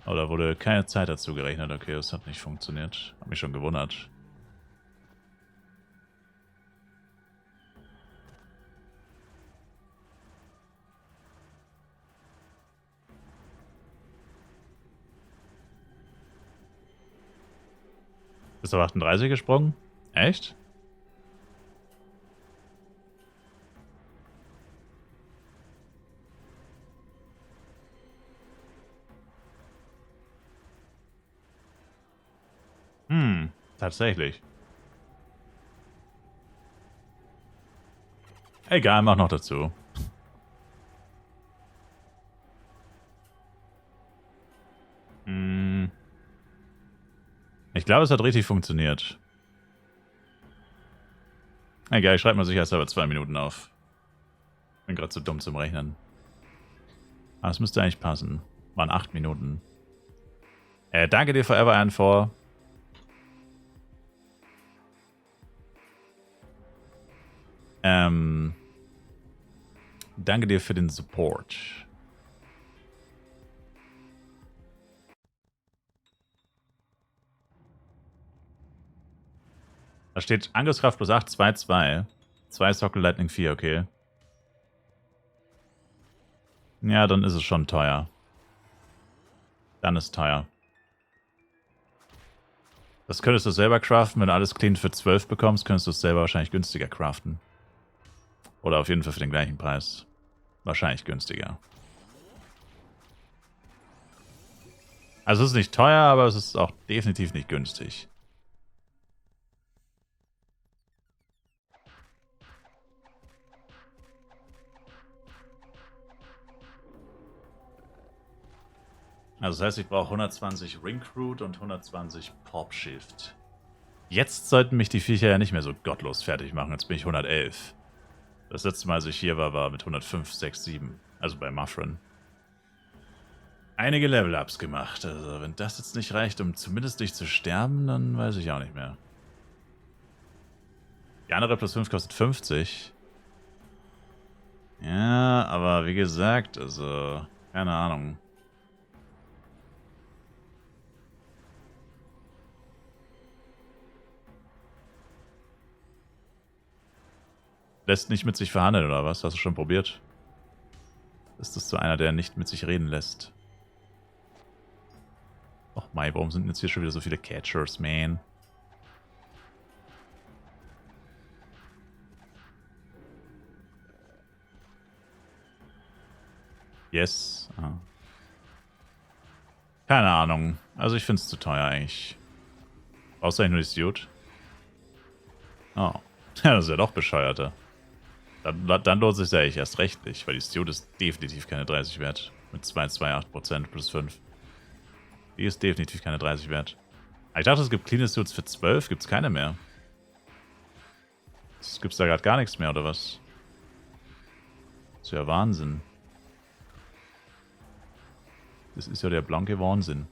Oh, da wurde keine Zeit dazu gerechnet. Okay, das hat nicht funktioniert. Hab mich schon gewundert. Bist du auf 38 gesprungen? Echt? Tatsächlich. Egal, mach noch dazu. Ich glaube, es hat richtig funktioniert. Egal, ich schreibe mal sicherheitshalber 2 Minuten auf. Bin gerade zu dumm zum Rechnen. Aber es müsste eigentlich passen. Waren 8 Minuten. Danke dir, Forever Iron 4. Danke dir für den Support. Da steht Angriffskraft plus 8, 2, 2. 2 Sockel Lightning 4, okay. Ja, dann ist es schon teuer. Dann ist es teuer. Das könntest du selber craften. Wenn du alles clean für 12 bekommst, könntest du es selber wahrscheinlich günstiger craften. Oder auf jeden Fall für den gleichen Preis. Wahrscheinlich günstiger. Also es ist nicht teuer, aber es ist auch definitiv nicht günstig. Also das heißt, ich brauche 120 Ring-Root und 120 Pop-Shift. Jetzt sollten mich die Viecher ja nicht mehr so gottlos fertig machen. Jetzt bin ich 111. Das letzte Mal, als ich hier war, war mit 105, 6, 7. Also bei Muffrin. Einige Level-Ups gemacht. Also wenn das jetzt nicht reicht, um zumindest nicht zu sterben, dann weiß ich auch nicht mehr. Die andere plus 5 kostet 50. Ja, aber wie gesagt, also keine Ahnung. Lässt nicht mit sich verhandeln, oder was? Hast du schon probiert? Ist das so einer, der nicht mit sich reden lässt? Och Mai, warum sind jetzt hier schon wieder so viele Catchers, man? Yes. Ah. Keine Ahnung. Also ich finde es zu teuer eigentlich. Brauchst du eigentlich nur die Suit? Oh. Ja, das ist ja doch bescheuerter. Dann lohnt es sich ja eigentlich erst recht nicht, weil die Suit ist definitiv keine 30 wert. Mit 2,28% plus 5. Die ist definitiv keine 30 wert. Ich dachte, es gibt Clean Suits für 12, gibt es keine mehr. Gibt es da gerade gar nichts mehr, oder was? Das ist ja Wahnsinn. Das ist ja der blanke Wahnsinn.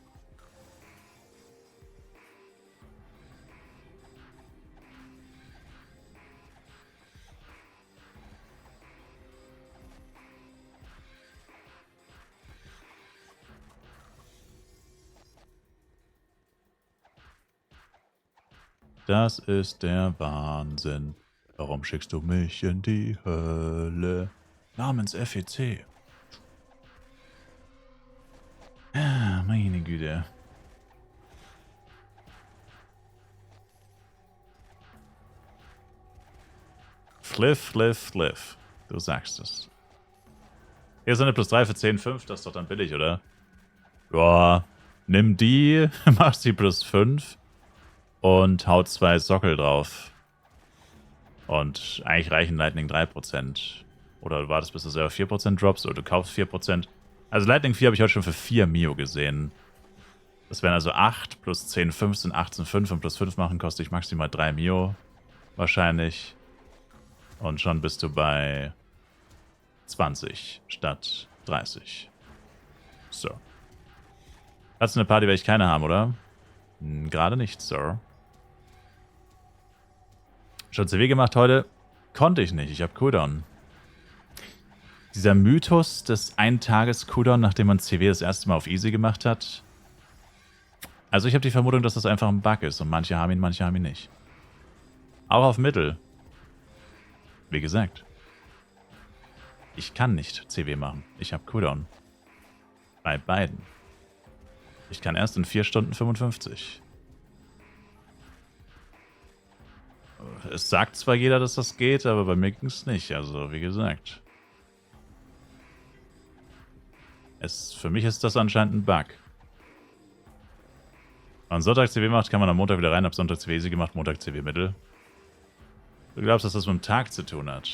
Das ist der Wahnsinn. Warum schickst du mich in die Hölle? Namens FEC. Ah, meine Güte. Fliff. Du sagst es. Hier ist eine plus 3 für 10,5. Das ist doch dann billig, oder? Ja, nimm die, mach sie plus 5 und haut 2 Sockel drauf. Und eigentlich reichen Lightning 3%. Oder du wartest, bis du selber 4% droppst oder du kaufst 4%. Also Lightning 4 habe ich heute schon für 4 Mio gesehen. Das wären also 8 plus 10, 15, 18, 5 und plus 5 machen kostet ich maximal 3 Mio. Wahrscheinlich. Und schon bist du bei 20 statt 30. So. Hast du eine Party, werde ich keine haben, oder? Gerade nicht, Sir. Schon CW gemacht heute? Konnte ich nicht, ich habe Cooldown. Dieser Mythos des Ein-Tages-Cooldown, nachdem man CW das erste Mal auf Easy gemacht hat. Also ich habe die Vermutung, dass das einfach ein Bug ist und manche haben ihn nicht. Auch auf Mittel. Wie gesagt. Ich kann nicht CW machen. Ich habe Cooldown. Bei beiden. Ich kann erst in 4 Stunden 55. Es sagt zwar jeder, dass das geht, aber bei mir ging es nicht. Also, wie gesagt. Für mich ist das anscheinend ein Bug. Wenn man Sonntag CW macht, kann man am Montag wieder rein. Hab Sonntag CW easy gemacht, Montag CW Mittel. Du glaubst, dass das mit dem Tag zu tun hat?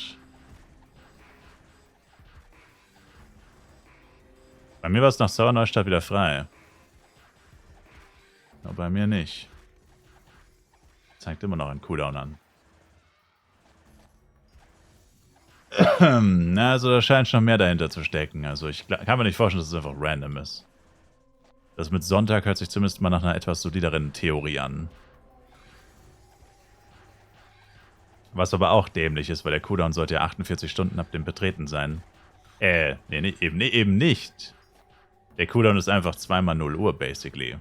Bei mir war es nach Server-Neustart wieder frei. Aber bei mir nicht. Zeigt immer noch einen Cooldown an. Na, also da scheint schon mehr dahinter zu stecken. Also ich kann mir nicht vorstellen, dass es einfach random ist. Das mit Sonntag hört sich zumindest mal nach einer etwas solideren Theorie an. Was aber auch dämlich ist, weil der Cooldown sollte ja 48 Stunden ab dem Betreten sein. Nee, eben nicht. Der Cooldown ist einfach 2 mal 0 Uhr, basically.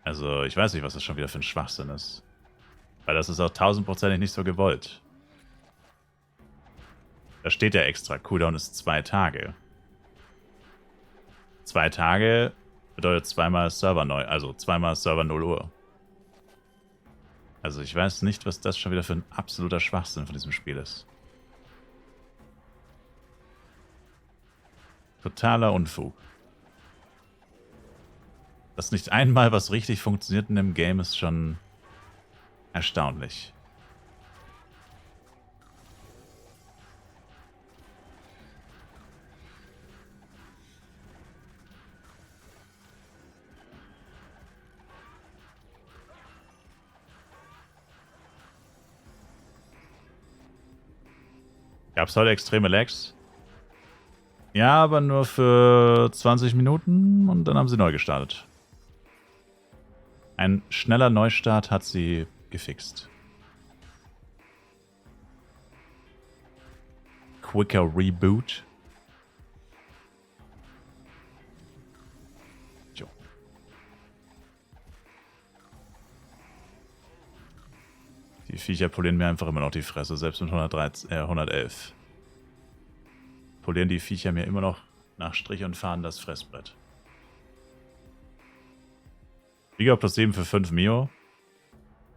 Also, ich weiß nicht, was das schon wieder für ein Schwachsinn ist. Weil das ist auch 1000%ig nicht so gewollt. Da steht ja extra, Cooldown ist 2 Tage. 2 Tage bedeutet 2 mal Server neu, also 2 mal Server 0 Uhr. Also ich weiß nicht, was das schon wieder für ein absoluter Schwachsinn von diesem Spiel ist. Totaler Unfug. Dass nicht einmal was richtig funktioniert in dem Game ist schon erstaunlich. Gab es heute extreme Lags? Ja, aber nur für 20 Minuten und dann haben sie neu gestartet. Ein schneller Neustart hat sie gefixt. Quicker Reboot. Jo. Die Viecher polieren mir einfach immer noch die Fresse, selbst mit 111. Polieren die Viecher mir immer noch nach Strich und Faden das Fressbrett. Liga plus 7 für 5 Mio.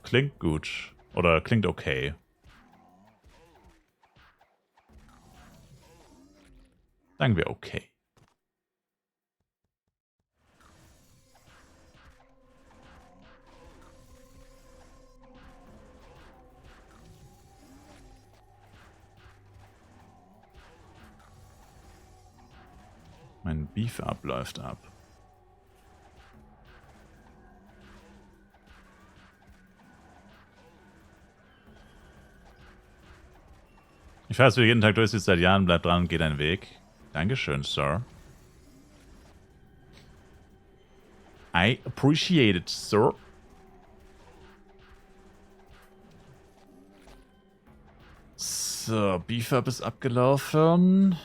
Klingt gut. Oder klingt okay. Sagen wir okay. Mein Beef-Up läuft ab. Ich weiß, wie du jeden Tag durchsiehst seit Jahren, bleib dran und geh deinen Weg. Dankeschön, Sir. I appreciate it, Sir. So, Beef-Up ist abgelaufen.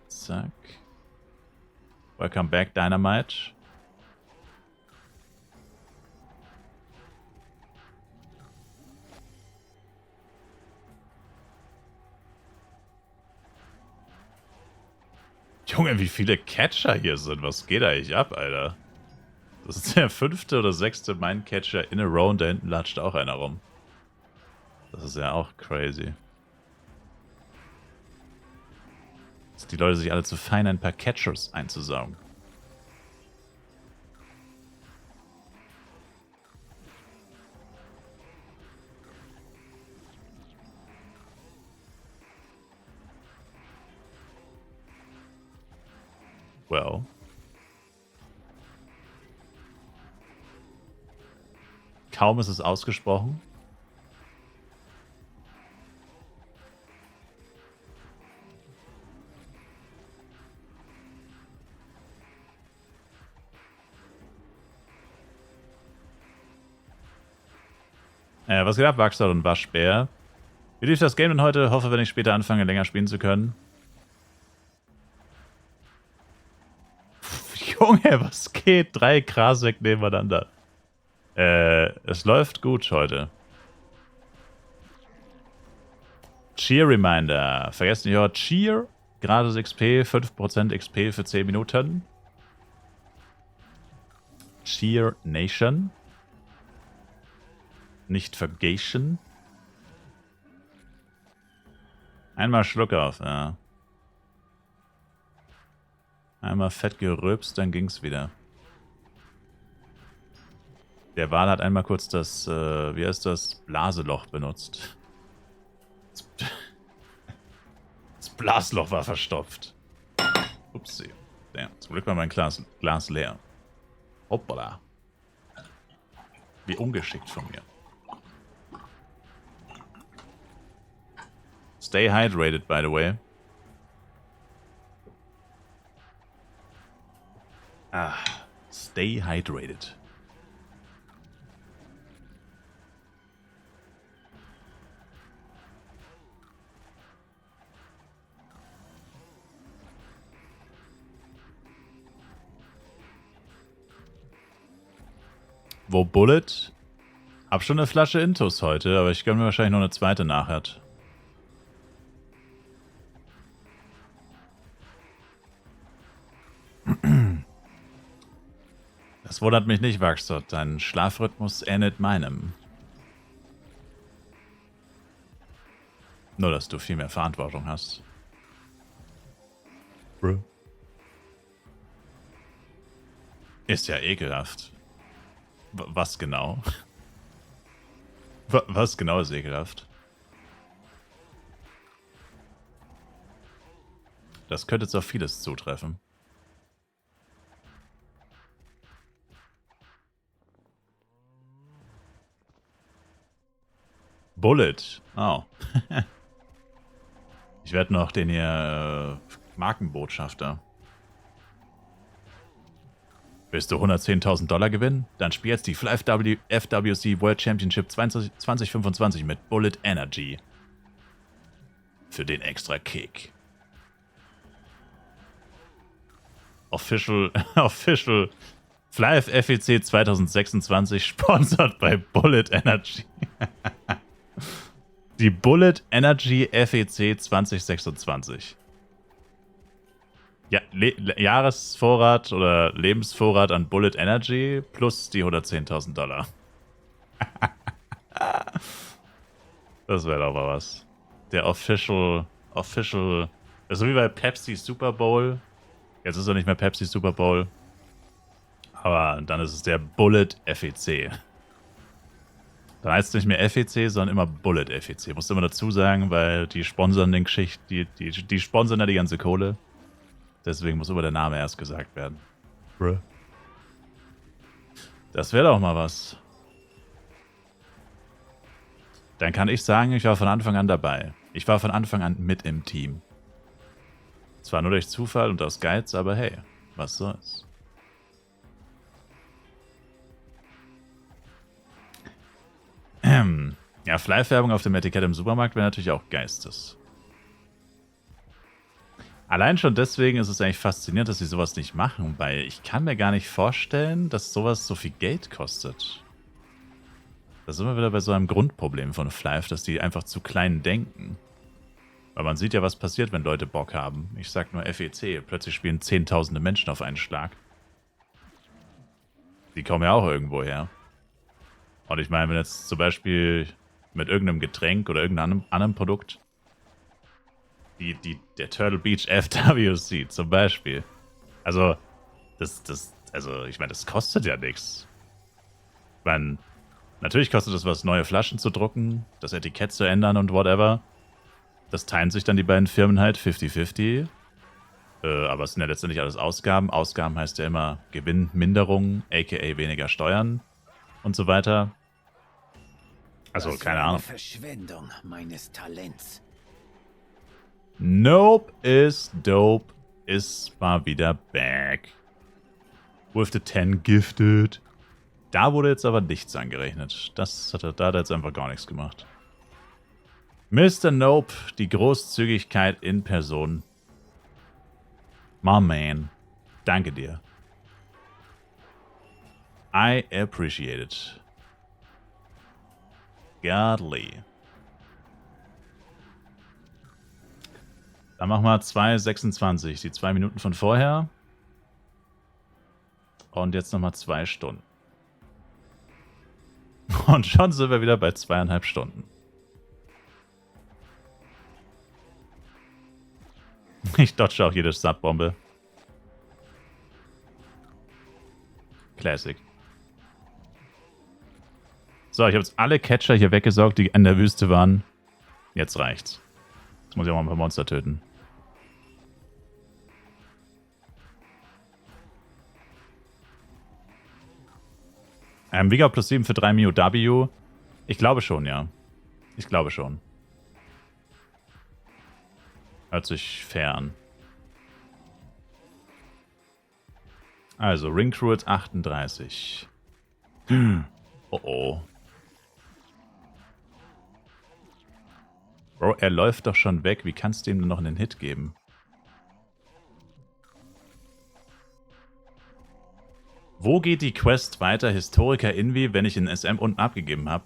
Zack. Welcome back, Dynamite. Junge, wie viele Catcher hier sind. Was geht eigentlich ab, Alter? Das ist der 5. oder 6. Mindcatcher in a row und da hinten latscht auch einer rum. Das ist ja auch crazy. Dass die Leute sich alle zu fein, ein paar Catchers einzusaugen. Well. Kaum ist es ausgesprochen. Was geht ab, Wachsdorf und Waschbär? Wie lief das Game denn heute? Hoffe, wenn ich später anfange, länger spielen zu können. Junge, was geht? 3 Krasek nebeneinander. Es läuft gut heute. Cheer Reminder. Vergesst nicht euer Cheer. Gratis XP, 5% XP für 10 Minuten. Cheer Nation. Nicht Vergation. Einmal Schluck auf, ja. Einmal fett gerülpst, dann ging's wieder. Der Wal hat einmal kurz das, wie heißt das, Blaseloch benutzt. Das Blasloch war verstopft. Upsi. Ja, zum Glück war mein Glas leer. Hoppala. Wie ungeschickt von mir. Stay hydrated, by the way. Ah, stay hydrated. Wo Bullet? Hab schon eine Flasche Intus heute, aber ich gönne mir wahrscheinlich noch eine zweite nachher. Das wundert mich nicht, Wachsdorf. Dein Schlafrhythmus ähnelt meinem. Nur, dass du viel mehr Verantwortung hast. Bro. Ist ja ekelhaft. Was genau? Was genau ist ekelhaft? Das könnte jetzt auf vieles zutreffen. Bullet. Oh. Ich werde noch den hier Markenbotschafter. Willst du 110.000 Dollar gewinnen? Dann spiel jetzt die FWC World Championship 2025 mit Bullet Energy. Für den extra Kick. Official Fly FEC 2026 sponsert bei Bullet Energy. Die Bullet Energy FEC 2026. Ja, Jahresvorrat oder Lebensvorrat an Bullet Energy plus die 110.000 $. Das wäre doch mal was. Der Official, das ist so wie bei Pepsi Super Bowl. Jetzt ist er nicht mehr Pepsi Super Bowl. Aber dann ist es der Bullet FEC. Dann heißt es nicht mehr FEC, sondern immer Bullet FEC. Musst du immer dazu sagen, weil die sponsern den Geschichte, die sponsern ja die ganze Kohle. Deswegen muss immer der Name erst gesagt werden. Bruh. Das wäre doch mal was. Dann kann ich sagen, ich war von Anfang an dabei. Ich war von Anfang an mit im Team. Zwar nur durch Zufall und aus Geiz, aber hey, was soll's. Ja, Fly-Färbung auf dem Etikett im Supermarkt wäre natürlich auch geistes. Allein schon deswegen ist es eigentlich faszinierend, dass sie sowas nicht machen, weil ich kann mir gar nicht vorstellen, dass sowas so viel Geld kostet. Da sind wir wieder bei so einem Grundproblem von Flyf, dass die einfach zu klein denken. Weil man sieht ja, was passiert, wenn Leute Bock haben. Ich sag nur FEC, plötzlich spielen zehntausende Menschen auf einen Schlag. Die kommen ja auch irgendwo her. Und ich meine, wenn jetzt zum Beispiel mit irgendeinem Getränk oder irgendeinem anderen Produkt der Turtle Beach FWC zum Beispiel. Also, ich meine, das kostet ja nichts. Ich meine, natürlich kostet es was, neue Flaschen zu drucken, das Etikett zu ändern und whatever. Das teilen sich dann die beiden Firmen halt 50-50. Aber es sind ja letztendlich alles Ausgaben. Ausgaben heißt ja immer Gewinnminderung, aka weniger Steuern und so weiter. Also, keine Ahnung. Verschwendung meines Talents. Nope is dope ist mal wieder back. With the 10 gifted. Da wurde jetzt aber nichts angerechnet. Da hat er jetzt einfach gar nichts gemacht. Mr. Nope, die Großzügigkeit in Person. My man. Danke dir. I appreciate it. Godly. Dann machen wir 2,26. Die 2 Minuten von vorher. Und jetzt nochmal 2 Stunden. Und schon sind wir wieder bei 2,5 Stunden. Ich dodge auch jede Subbombe. Classic. So, ich habe jetzt alle Catcher hier weggesaugt, die in der Wüste waren. Jetzt reicht's. Jetzt muss ich auch mal ein paar Monster töten. Vigor plus 7 für 3 MIOW. Ich glaube schon, ja. Ich glaube schon. Hört sich fair an. Also, Ring Crew at 38. Oh oh. Bro, er läuft doch schon weg. Wie kannst du ihm denn noch einen Hit geben? Wo geht die Quest weiter? Historiker Invi, wenn ich in SM unten abgegeben habe?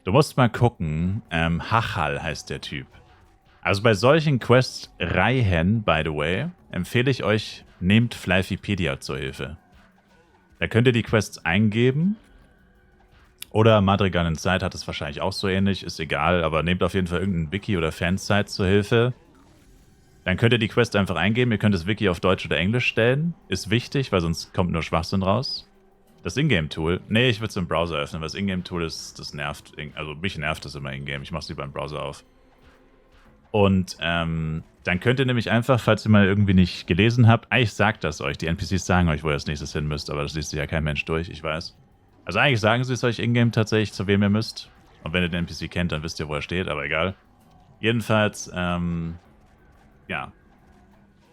Du musst mal gucken. Hachal heißt der Typ. Also bei solchen Quest-Reihen, by the way, empfehle ich euch, nehmt Flyfipedia zur Hilfe. Da könnt ihr die Quests eingeben. Oder Madrigal Inside hat es wahrscheinlich auch so ähnlich, ist egal, aber nehmt auf jeden Fall irgendeinen Wiki oder Fansite zur Hilfe. Dann könnt ihr die Quest einfach eingeben, ihr könnt das Wiki auf Deutsch oder Englisch stellen. Ist wichtig, weil sonst kommt nur Schwachsinn raus. Das Ingame-Tool, nee, ich würde es im Browser öffnen, weil das Ingame-Tool ist, das nervt, also mich nervt das immer Ingame, ich mache es lieber im Browser auf. Und dann könnt ihr nämlich einfach, falls ihr mal irgendwie nicht gelesen habt, eigentlich sagt das euch, die NPCs sagen euch, wo ihr als nächstes hin müsst, aber das liest sich ja kein Mensch durch, ich weiß. Also eigentlich sagen sie es euch in-game tatsächlich, zu wem ihr müsst. Und wenn ihr den NPC kennt, dann wisst ihr, wo er steht, aber egal. Jedenfalls, ja.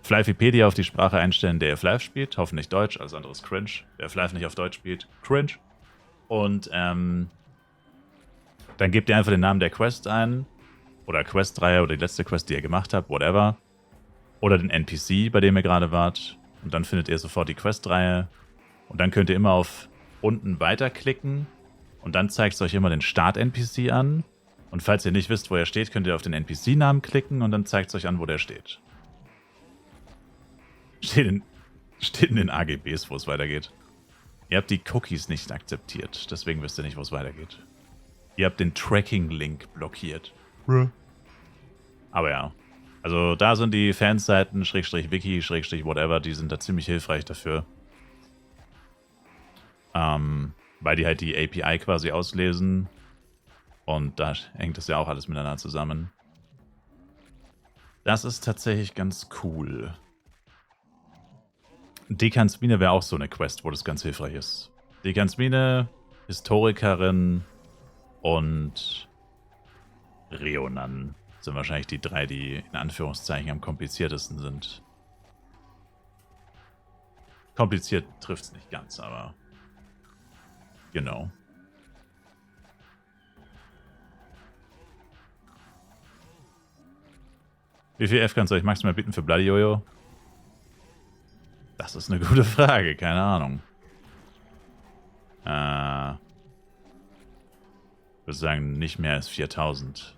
Flyfipedia auf die Sprache einstellen, der ihr Flyf spielt. Hoffentlich Deutsch, alles andere ist cringe. Wer Flyf nicht auf Deutsch spielt, cringe. Und, dann gebt ihr einfach den Namen der Quest ein. Oder Questreihe oder die letzte Quest, die ihr gemacht habt, whatever. Oder den NPC, bei dem ihr gerade wart. Und dann findet ihr sofort die Questreihe. Und dann könnt ihr immer auf unten weiterklicken. Und dann zeigt es euch immer den Start-NPC an. Und falls ihr nicht wisst, wo er steht, könnt ihr auf den NPC-Namen klicken und dann zeigt es euch an, wo der steht. Steht in den AGBs, wo es weitergeht. Ihr habt die Cookies nicht akzeptiert, deswegen wisst ihr nicht, wo es weitergeht. Ihr habt den Tracking-Link blockiert. Aber ja. Also da sind die Fansseiten, Wiki, whatever, die sind da ziemlich hilfreich dafür. Weil die halt die API quasi auslesen. Und da hängt das ja auch alles miteinander zusammen. Das ist tatsächlich ganz cool. Dekans Mine wäre auch so eine Quest, wo das ganz hilfreich ist. Dekans Mine, Historikerin und Reonan sind wahrscheinlich die drei, die in Anführungszeichen am kompliziertesten sind. Kompliziert trifft es nicht ganz, aber genau. Wie viel F kannst du euch maximal bieten für Bloody Jojo? Das ist eine gute Frage, keine Ahnung. Ich würde sagen, nicht mehr als 4000.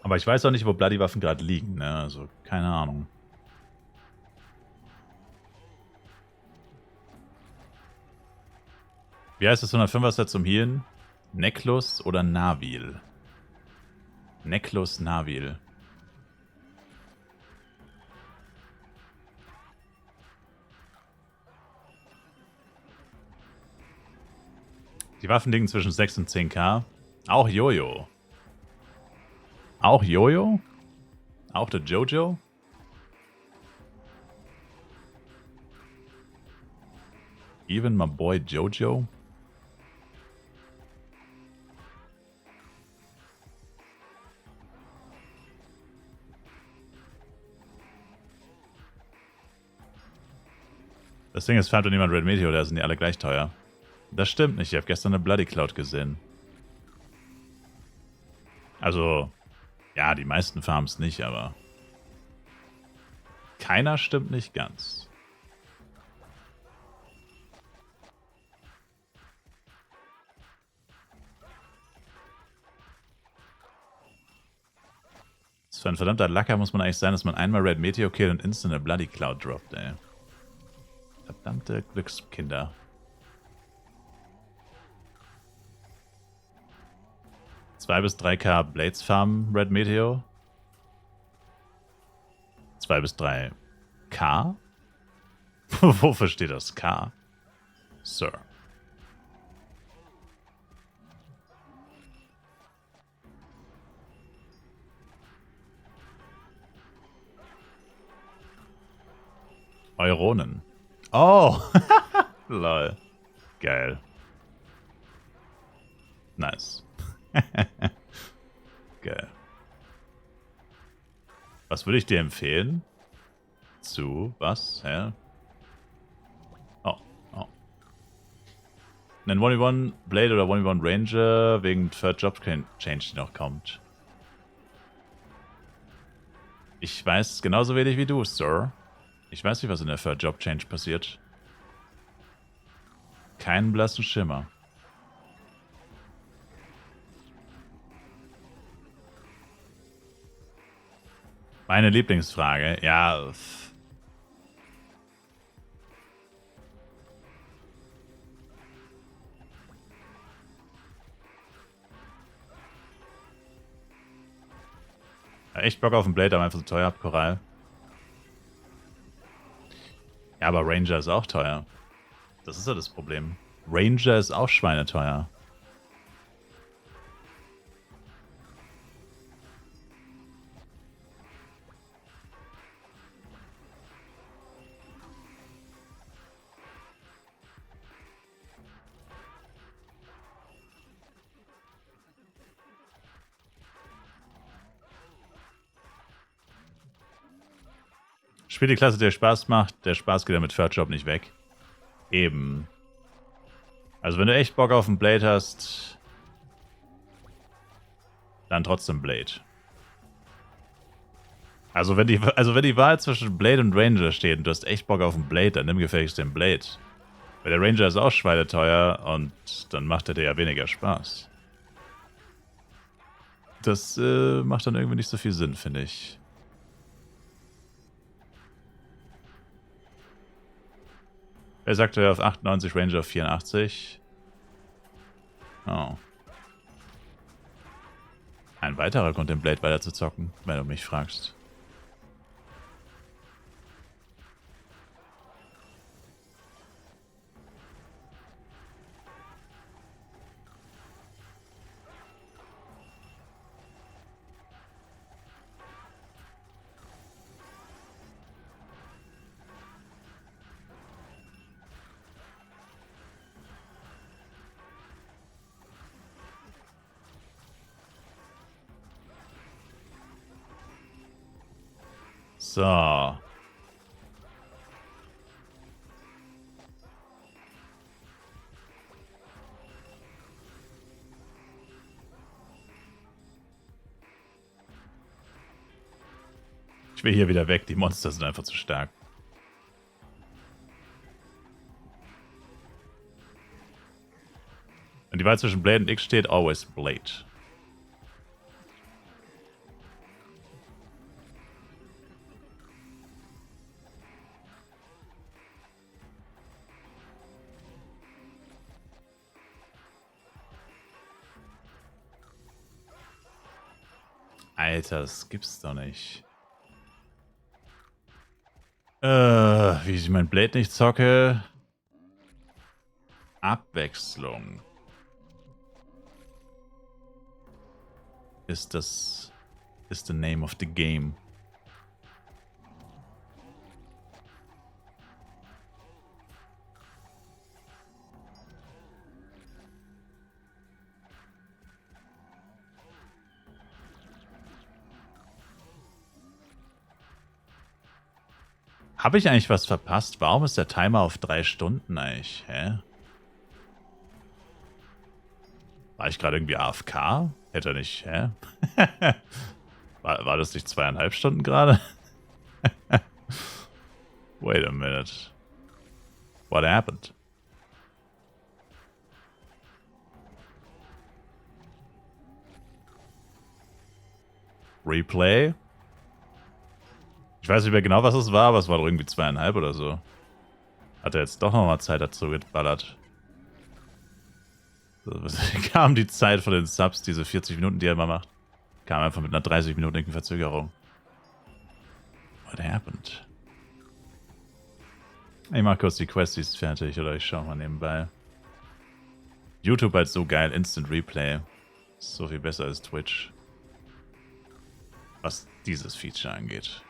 Aber ich weiß auch nicht, wo Bloody-Waffen gerade liegen, ne? Also, keine Ahnung. Wie heißt das 105er-Set zum Healen? Necklus oder Navil? Necklus Navil. Die Waffen liegen zwischen 6 und 10k. Auch Jojo. Auch Jojo? Auch der Jojo? Even my boy Jojo? Das Ding ist, farmt niemand Red Meteor, da sind die alle gleich teuer. Das stimmt nicht, ich habe gestern eine Bloody Cloud gesehen. Also, ja, die meisten Farms nicht, aber keiner stimmt nicht ganz. Das für ein verdammter Lacker muss man eigentlich sein, dass man einmal Red Meteor killt und instant eine Bloody Cloud droppt, ey. Verdammte Glückskinder. (2 bis 3k Blades Farm Red Meteor. 2 bis 3k? Wofür steht das K? Sir. Euronen. Oh! Lol. Geil. Nice. Geil. Was würde ich dir empfehlen? Zu was? Hä? Oh, oh. Einen 1v1 Blade oder 1v1 Ranger wegen Third Job Change, die noch kommt. Ich weiß genauso wenig wie du, Sir. Ich weiß nicht, was in der Third Job Change passiert. Keinen blassen Schimmer. Meine Lieblingsfrage, ja. Echt Bock auf den Blade, aber einfach so teuer ab Korall. Ja, aber Ranger ist auch teuer. Das ist ja das Problem. Ranger ist auch schweineteuer. Spiel die Klasse, der Spaß macht. Der Spaß geht ja mit Third Job nicht weg. Eben. Also wenn du echt Bock auf einen Blade hast, dann trotzdem Blade. Also wenn die Wahl zwischen Blade und Ranger steht und du hast echt Bock auf einen Blade, dann nimm gefälligst den Blade. Weil der Ranger ist auch schweineteuer und dann macht er dir ja weniger Spaß. Das macht dann irgendwie nicht so viel Sinn, finde ich. Er sagte auf 98, Ranger auf 84. Oh. Ein weiterer Grund, den Blade weiter zu zocken, wenn du mich fragst. So. Ich will hier wieder weg. Die Monster sind einfach zu stark. Wenn die Wahl zwischen Blade und X steht, always Blade. Alter, das gibt's doch nicht. Wie ich mein Blade nicht zocke. Abwechslung. Ist the name of the game. Habe ich eigentlich was verpasst? Warum ist der Timer auf 3 Stunden eigentlich? Hä? War ich gerade irgendwie AFK? Hätte er nicht, hä? war das nicht 2,5 Stunden gerade? Wait a minute. What happened? Replay? Ich weiß nicht mehr genau, was es war, aber es war doch irgendwie 2,5 oder so. Hat er jetzt doch nochmal Zeit dazu geballert. So, kam die Zeit von den Subs, diese 40 Minuten, die er immer macht. Kam einfach mit einer 30-minütigen Verzögerung. What happened? Ich mach kurz die Questies fertig oder ich schau mal nebenbei. YouTube halt so geil, Instant Replay. So viel besser als Twitch. Was dieses Feature angeht.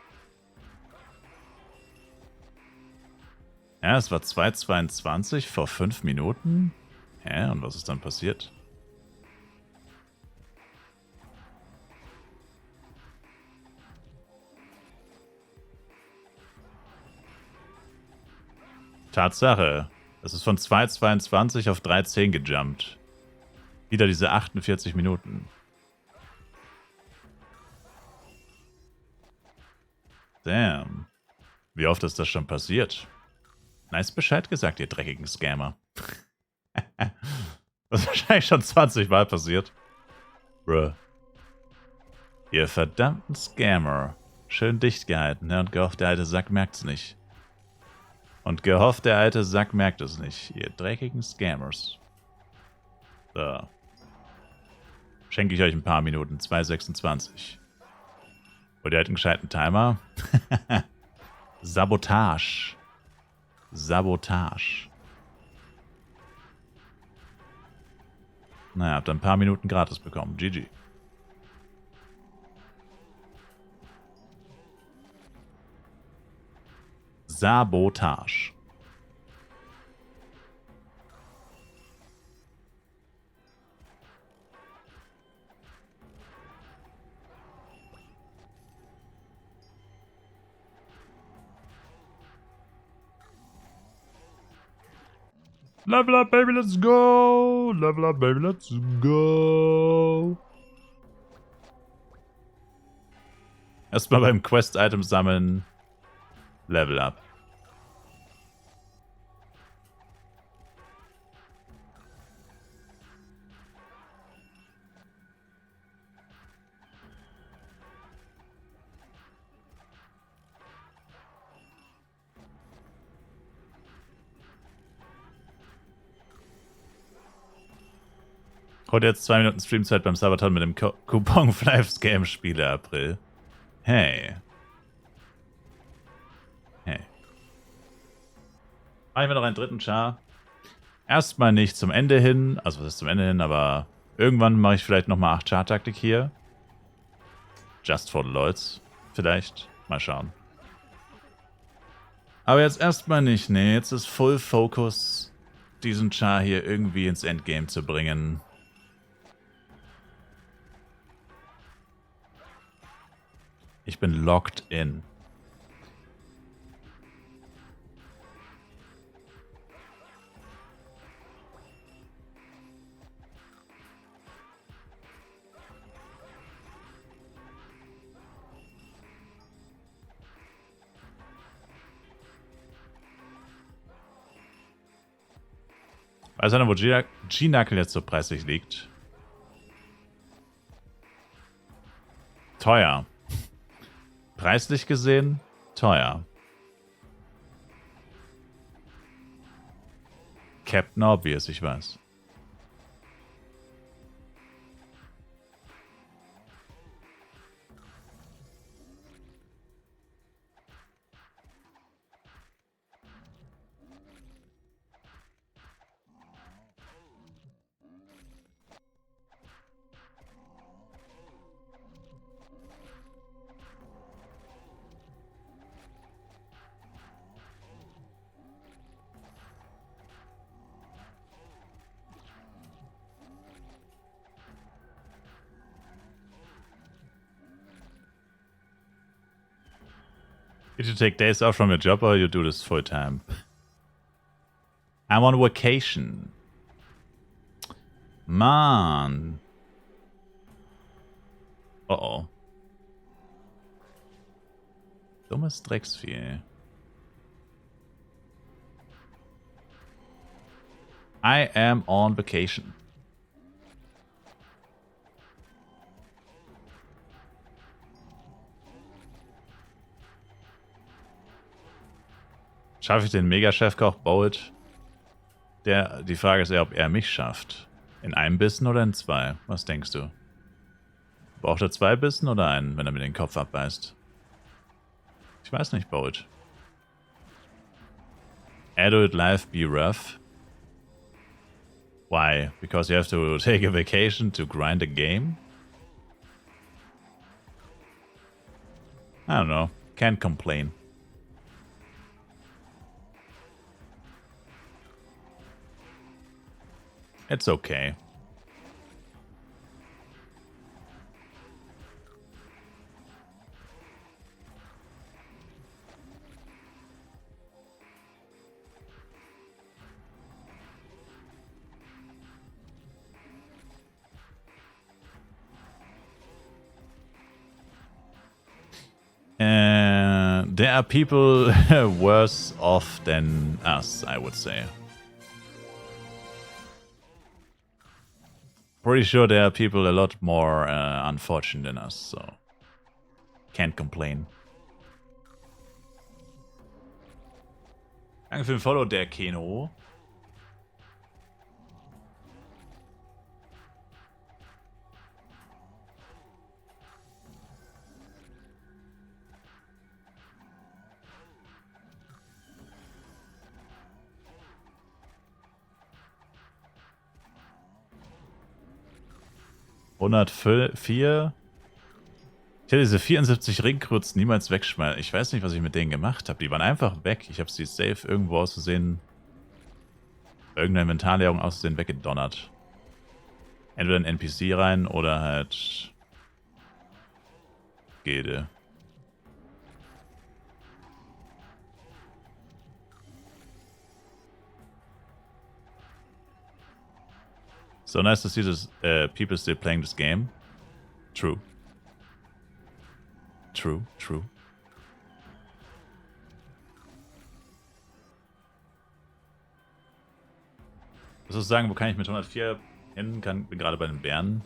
Ja, es war 2,22 vor 5 Minuten. Hä? Und was ist dann passiert? Tatsache. Es ist von 2,22 auf 3,10 gejumpt. Wieder diese 48 Minuten. Damn. Wie oft ist das schon passiert? Nice Bescheid gesagt, ihr dreckigen Scammer. Das ist wahrscheinlich schon 20 Mal passiert. Bruh. Ihr verdammten Scammer. Schön dicht gehalten, ne? Und gehofft, der alte Sack merkt's nicht. Und gehofft, der alte Sack merkt es nicht. Ihr dreckigen Scammers. So. Schenke ich euch ein paar Minuten. 2,26. Wollt ihr halt einen gescheiten Timer? Sabotage. Sabotage. Naja, habt ihr ein paar Minuten gratis bekommen. GG. Sabotage. Level up, baby, let's go! Level up, baby, let's go! Erstmal beim Quest-Item sammeln. Level up. Heute jetzt 2 Minuten Streamzeit beim Sabaton mit dem Coupon Flives Game Spiele April. Hey. Hey. Machen wir noch einen dritten Char. Erstmal nicht zum Ende hin. Also was ist zum Ende hin, aber irgendwann mache ich vielleicht nochmal 8 Char-Taktik hier. Just for the Lloyds. Vielleicht. Mal schauen. Aber jetzt erstmal nicht. Nee, jetzt ist Full Focus, diesen Char hier irgendwie ins Endgame zu bringen. Ich bin locked in. Weiß einer, wo G-Knuckle jetzt so preislich liegt? Teuer. Preislich gesehen, teuer. Captain Obvious, ich weiß. Did you take days off from your job or you do this full time? I'm on vacation. Mann. Oh. Dummes Drecksvieh. I am on vacation. Schaffe ich den Mega-Chefkoch Bolt? Die Frage ist eher, ob er mich schafft. In einem Bissen oder in 2? Was denkst du? Braucht er 2 Bissen oder einen, wenn er mir den Kopf abbeißt? Ich weiß nicht, Bolt. Adult life be rough? Why? Because you have to take a vacation to grind a game? I don't know. Can't complain. It's okay. There are people worse off than us, I would say. Pretty sure there are people a lot more unfortunate than us, so can't complain. Danke für den Follow, der Keno. $104. Ich hätte diese 74 Ringkruz niemals wegschmeißen. Ich weiß nicht, was ich mit denen gemacht habe. Die waren einfach weg. Ich habe sie safe irgendwo auszusehen, irgendeine Inventarleerung auszusehen weggedonnert. Entweder ein NPC rein oder halt Gilde. So nice to see this people still playing this game. True. True, true. Was soll ich sagen, wo kann ich mit 104 hin? Bin gerade bei den Bären.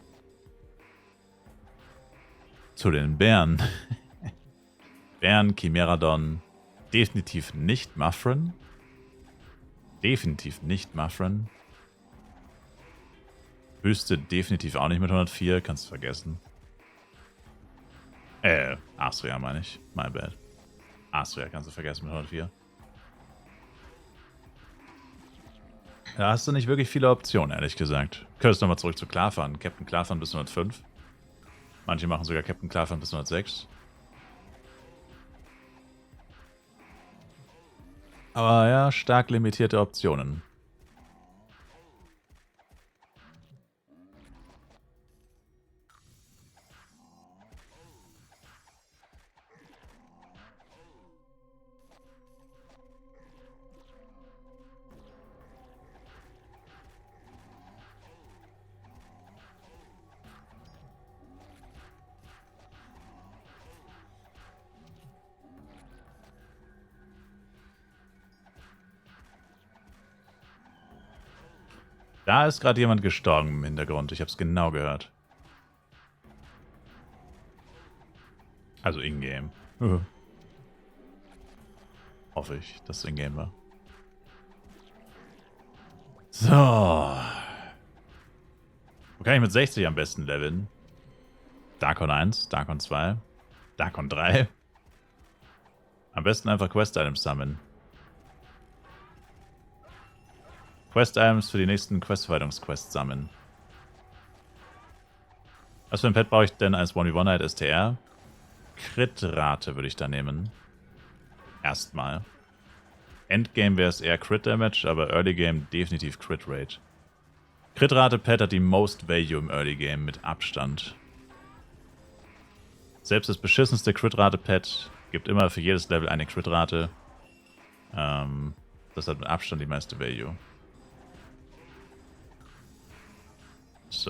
Zu den Bären. Bären, Chimeradon. Definitiv nicht Muffrin. Definitiv nicht Muffrin. Wüste definitiv auch nicht mit 104, kannst du vergessen. Astria meine ich. My bad. Astria kannst du vergessen mit 104. Da hast du nicht wirklich viele Optionen, ehrlich gesagt. Könntest nochmal zurück zu Klarfahren. Captain Klarfahren bis 105. Manche machen sogar Captain Klarfahren bis 106. Aber ja, stark limitierte Optionen. Da ist gerade jemand gestorben im Hintergrund. Ich habe es genau gehört. Also in-game. Hoffe ich, dass es in-game war. So. Wo kann ich mit 60 am besten leveln? Darkon 1, Darkon 2, Darkon 3. Am besten einfach Quest-Items sammeln. Quest-Items für die nächsten Questverwaltungsquests sammeln. Was für ein Pet brauche ich denn als 1v1 STR? Crit-Rate würde ich da nehmen. Erstmal. Endgame wäre es eher Crit-Damage, aber Early Game definitiv Crit-Rate. Crit-Rate-Pet hat die Most Value im Early Game mit Abstand. Selbst das beschissenste Crit-Rate-Pet gibt immer für jedes Level eine Crit-Rate. Das hat mit Abstand die meiste Value. So.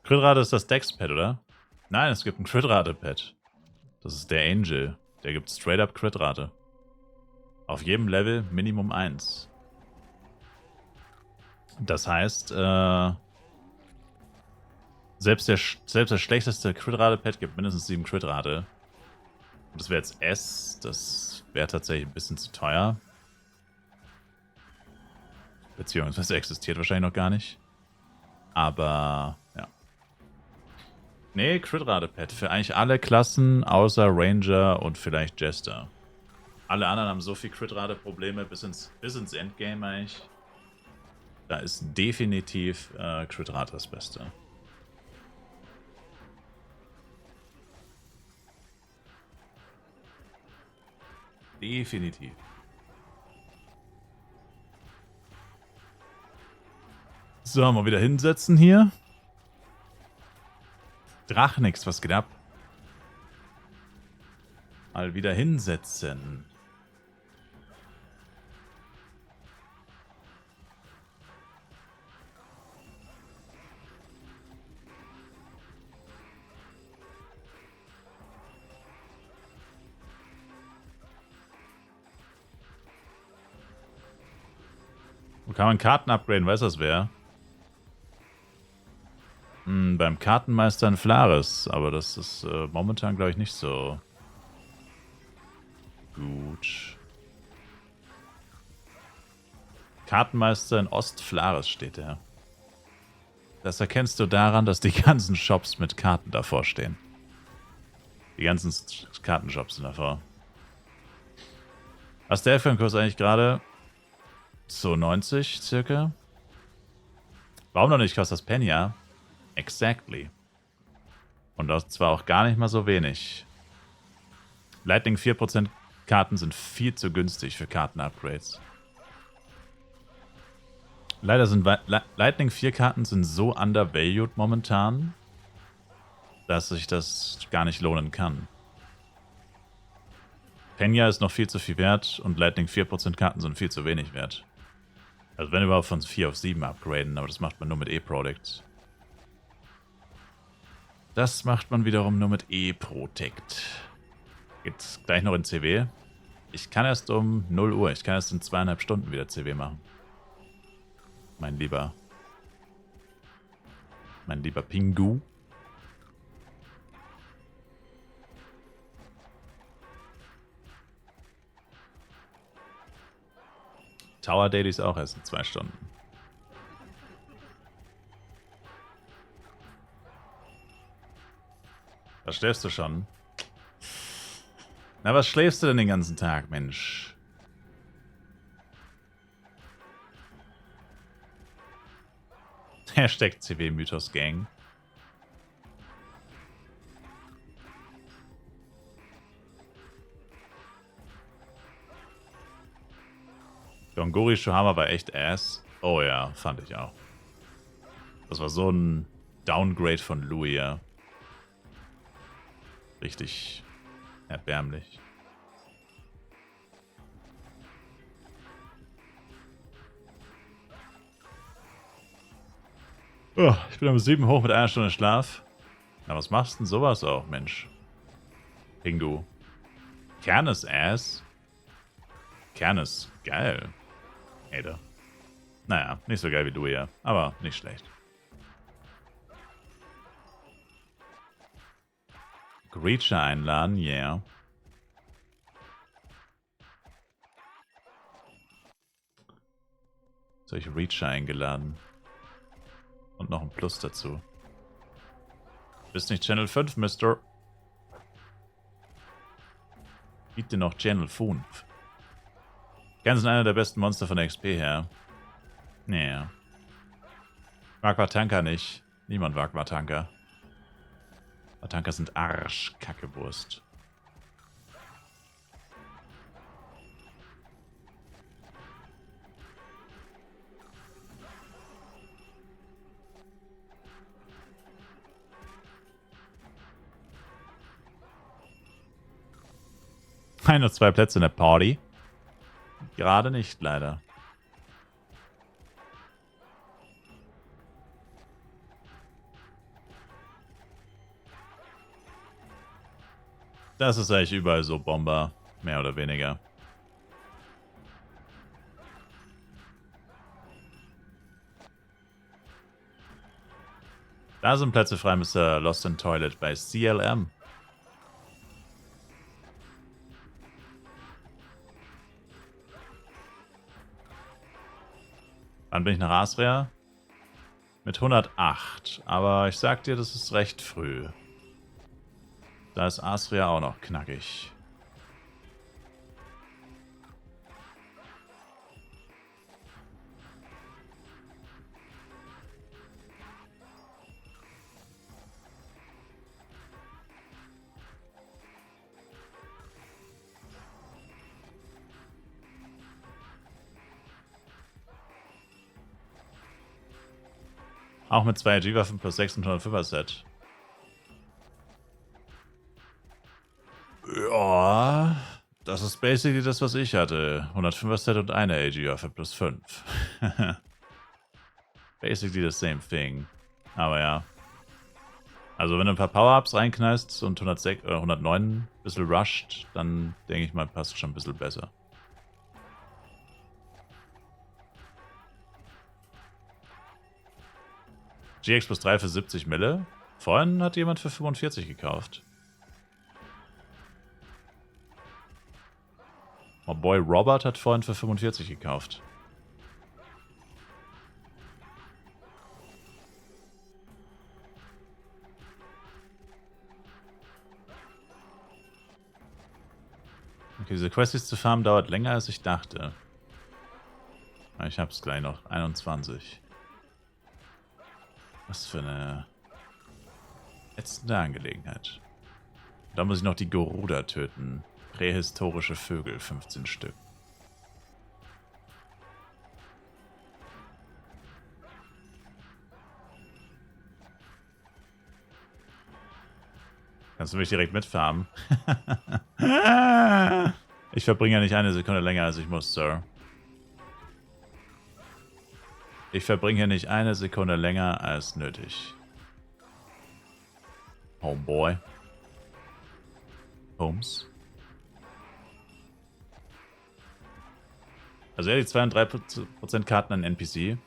Crit-Rate ist das Dex-Pad, oder? Nein, es gibt ein Crit-Rate-Pad. Das ist der Angel. Der gibt straight-up Crit-Rate. Auf jedem Level Minimum 1. Das heißt, selbst das schlechteste Crit-Rate-Pad gibt mindestens 7 Crit-Rate. Und das wäre jetzt S. Das wäre tatsächlich ein bisschen zu teuer. Beziehungsweise existiert wahrscheinlich noch gar nicht. Aber, ja. Nee, Crit-Rate-Pad für eigentlich alle Klassen, außer Ranger und vielleicht Jester. Alle anderen haben so viel Crit-Rate-Probleme bis ins Endgame eigentlich. Da ist definitiv Crit-Rate das Beste. Definitiv. So, mal wieder hinsetzen hier. Drachnix, was geht ab? Mal wieder hinsetzen. Wo kann man Karten upgraden? Weiß das wer? Beim Kartenmeister in Flares, aber das ist momentan, glaube ich, nicht so gut. Kartenmeister in Ostflares steht er. Das erkennst du daran, dass die ganzen Shops mit Karten davor stehen. Die ganzen Kartenshops sind davor. Was ist der für ein Kurs eigentlich gerade? So 90 circa. Warum noch nicht kostet das Penya? Exactly. Und das zwar auch gar nicht mal so wenig. Lightning 4% Karten sind viel zu günstig für Karten-Upgrades. Leider sind Lightning 4 Karten sind so undervalued momentan, dass sich das gar nicht lohnen kann. Penya ist noch viel zu viel wert und Lightning 4% Karten sind viel zu wenig wert. Also wenn überhaupt von 4 auf 7 upgraden, aber das macht man nur mit E-Product. Das macht man wiederum nur mit E-Protect. Geht's gleich noch in CW? Ich kann erst um 0 Uhr, ich kann erst in 2,5 Stunden wieder CW machen. Mein lieber Pingu. Tower Daily ist auch erst in 2 Stunden. Da schläfst du schon. Na, was schläfst du denn den ganzen Tag, Mensch? Hashtag CW Mythos Gang. Gongori Shuhama war echt ass. Oh ja, fand ich auch. Das war so ein Downgrade von Louis, ja. Richtig erbärmlich. Oh, ich bin um 7 hoch mit 1 Stunde Schlaf. Na, was machst du denn sowas auch, Mensch? Pingu. Kernes Ass? Kernes, geil. Hater. Naja, nicht so geil wie du ja, aber nicht schlecht. Greacher einladen, yeah. Solche Reacher eingeladen. Und noch ein Plus dazu. Bist nicht Channel 5, Mister. Gib dir noch Channel 5. Ganz einer der besten Monster von der XP her. Naja. Mag Vatanka nicht. Niemand mag Vatanka. Vatanka sind Arsch, Kackewurst. Ein oder 2 Plätze in der Party. Gerade nicht, leider. Das ist eigentlich überall so Bomber. Mehr oder weniger. Da sind Plätze frei, Mr. Lost in Toilet bei CLM. Dann bin ich nach Asria mit 108. Aber ich sag dir, das ist recht früh. Da ist Asria auch noch knackig. Auch mit 2 G-Waffen plus 605er Set. Ja, das ist basically das, was ich hatte. 105er Set und eine AG-Waffe plus 5. Basically the same thing. Aber ja. Also wenn du ein paar Power-Ups reinknallst und 109 ein bisschen rusht, dann denke ich mal, passt schon ein bisschen besser. GX plus 3 für 70 Mille. Vorhin hat jemand für 45 gekauft. My boy Robert hat vorhin für 45 gekauft. Okay, diese Questies zu farmen dauert länger, als ich dachte. Ich hab's gleich noch. 21. Was für eine ätzende Angelegenheit. Da muss ich noch die Garuda töten. Prähistorische Vögel, 15 Stück. Kannst du mich direkt mitfarmen? Ich verbringe ja nicht eine Sekunde länger, als ich muss, Sir. Ich verbringe hier nicht eine Sekunde länger als nötig. Homeboy. Holmes. Also ja, die 2 und 3% Karten an NPC.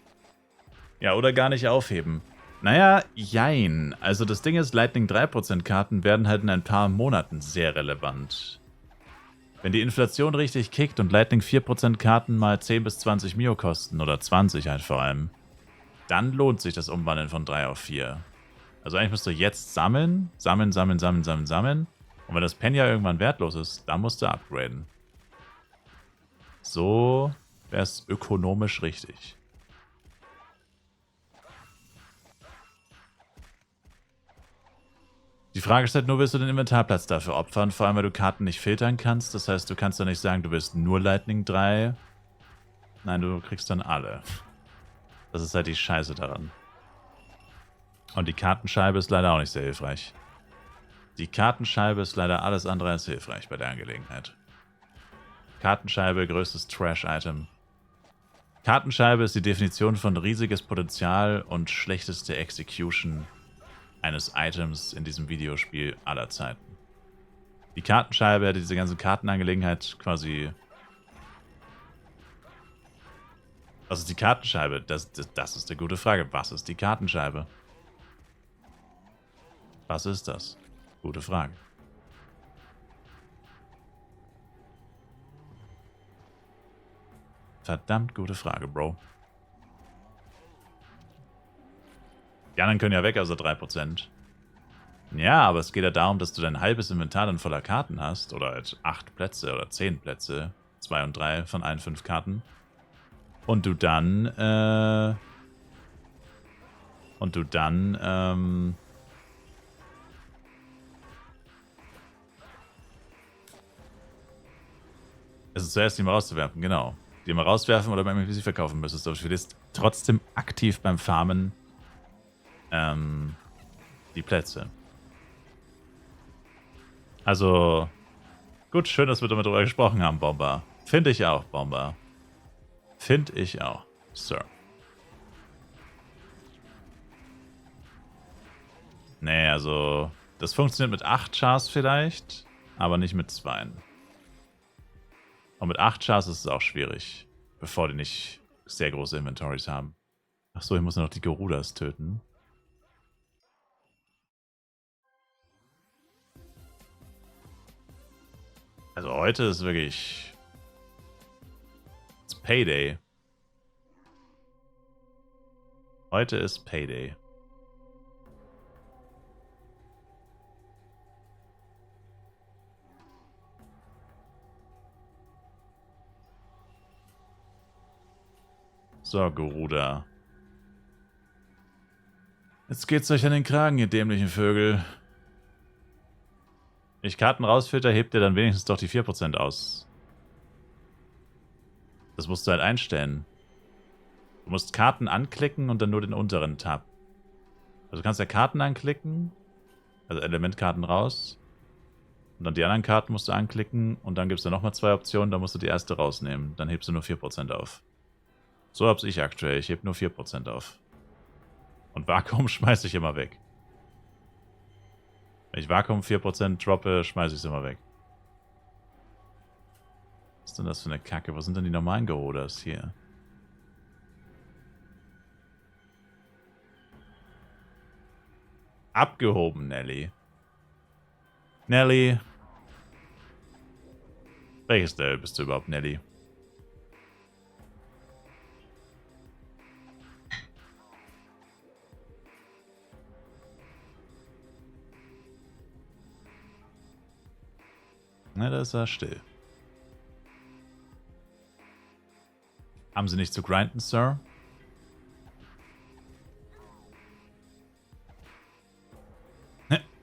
Ja, oder gar nicht aufheben. Naja, jein. Also das Ding ist, Lightning 3% Karten werden halt in ein paar Monaten sehr relevant. Wenn die Inflation richtig kickt und Lightning 4% Karten mal 10 bis 20 Mio kosten, oder 20 halt vor allem, dann lohnt sich das Umwandeln von 3 auf 4. Also eigentlich musst du jetzt sammeln. Und wenn das Pen ja irgendwann wertlos ist, dann musst du upgraden. So wäre es ökonomisch richtig. Die Frage ist halt nur, willst du den Inventarplatz dafür opfern? Vor allem, weil du Karten nicht filtern kannst. Das heißt, du kannst doch nicht sagen, du willst nur Lightning 3. Nein, du kriegst dann alle. Das ist halt die Scheiße daran. Und die Kartenscheibe ist leider auch nicht sehr hilfreich. Die Kartenscheibe ist leider alles andere als hilfreich bei der Angelegenheit. Kartenscheibe, größtes Trash-Item. Kartenscheibe ist die Definition von riesiges Potenzial und schlechteste Execution eines Items in diesem Videospiel aller Zeiten. Die Kartenscheibe hätte diese ganze Kartenangelegenheit quasi... Was ist die Kartenscheibe? Das ist eine gute Frage. Was ist die Kartenscheibe? Was ist das? Gute Frage. Verdammt gute Frage, Bro. Die anderen können ja weg, also 3%. Ja, aber es geht ja darum, dass du dein halbes Inventar dann voller Karten hast. Oder halt 8 Plätze oder 10 Plätze. 2 und 3 von allen 5 Karten. Und du dann, es ist zuerst die mal rauszuwerfen, genau. Die mal rauswerfen oder beim NPC verkaufen müsstest. Aber du verlierst trotzdem aktiv beim Farmen die Plätze. Also, gut, schön, dass wir darüber gesprochen haben, Bomber. Finde ich auch, Bomber. Finde ich auch, Sir. Nee, also, das funktioniert mit 8 Chars vielleicht, aber nicht mit 2. Und mit 8 Chars ist es auch schwierig, bevor die nicht sehr große Inventories haben. Achso, ich muss noch die Garudas töten. Also heute ist wirklich... It's Payday. Heute ist Payday. So, Garuda. Jetzt geht's euch an den Kragen, ihr dämlichen Vögel. Wenn ich Karten rausfilter, hebt ihr dann wenigstens doch die 4% aus. Das musst du halt einstellen. Du musst Karten anklicken und dann nur den unteren Tab. Also du kannst ja Karten anklicken, also Elementkarten raus. Und dann die anderen Karten musst du anklicken und dann gibt es da nochmal 2 Optionen, da musst du die erste rausnehmen. Dann hebst du nur 4% auf. So hab's ich aktuell, ich heb nur 4% auf. Und Vakuum schmeiße ich immer weg. Wenn ich Vakuum 4% droppe, schmeiße ich es immer weg. Was ist denn das für eine Kacke? Was sind denn die normalen Garudas hier? Abgehoben, Nelly. Nelly. Welches Level bist du überhaupt, Nelly? Na, da ist er still. Haben Sie nicht zu grinden, Sir?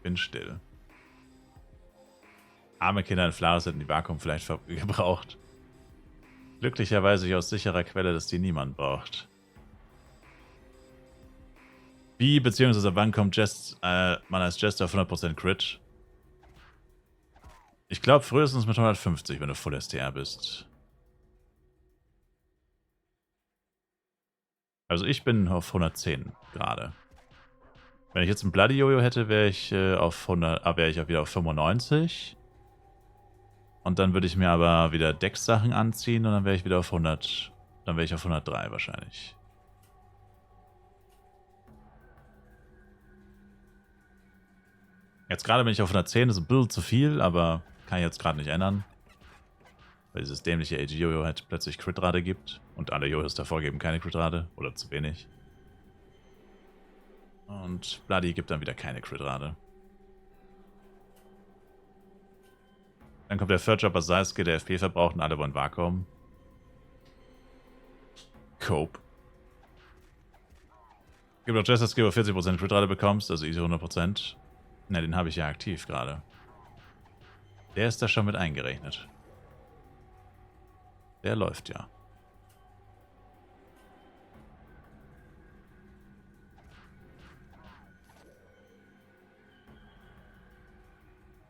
Bin still. Arme Kinder in Flares hätten die Vakuum vielleicht gebraucht. Glücklicherweise ich aus sicherer Quelle, dass die niemand braucht. Wie bzw. wann kommt man als Jester auf 100% Crit? Ich glaube frühestens mit 150, wenn du Full STR bist. Also ich bin auf 110 gerade. Wenn ich jetzt einen Bloody Jojo hätte, wäre ich wäre ich auch wieder auf 95. Und dann würde ich mir aber wieder Dex-Sachen anziehen und dann wäre ich wieder auf 100. Dann wäre ich auf 103 wahrscheinlich. Jetzt gerade bin ich auf 110, das ist ein bisschen zu viel, aber kann ich jetzt gerade nicht ändern. Weil dieses dämliche AG-Jojo halt plötzlich Crit-Rate gibt. Und alle Jojos davor geben keine Crit-Rate. Oder zu wenig. Und Bloody gibt dann wieder keine Crit-Rate. Dann kommt der Third Jumper Sasuke, der FP verbraucht und alle wollen Vakuum. Cope. Gibt auch Jester Skill, wo 40% Crit-Rate bekommst, also easy 100%. Na, den habe ich ja aktiv gerade. Der ist da schon mit eingerechnet. Der läuft ja.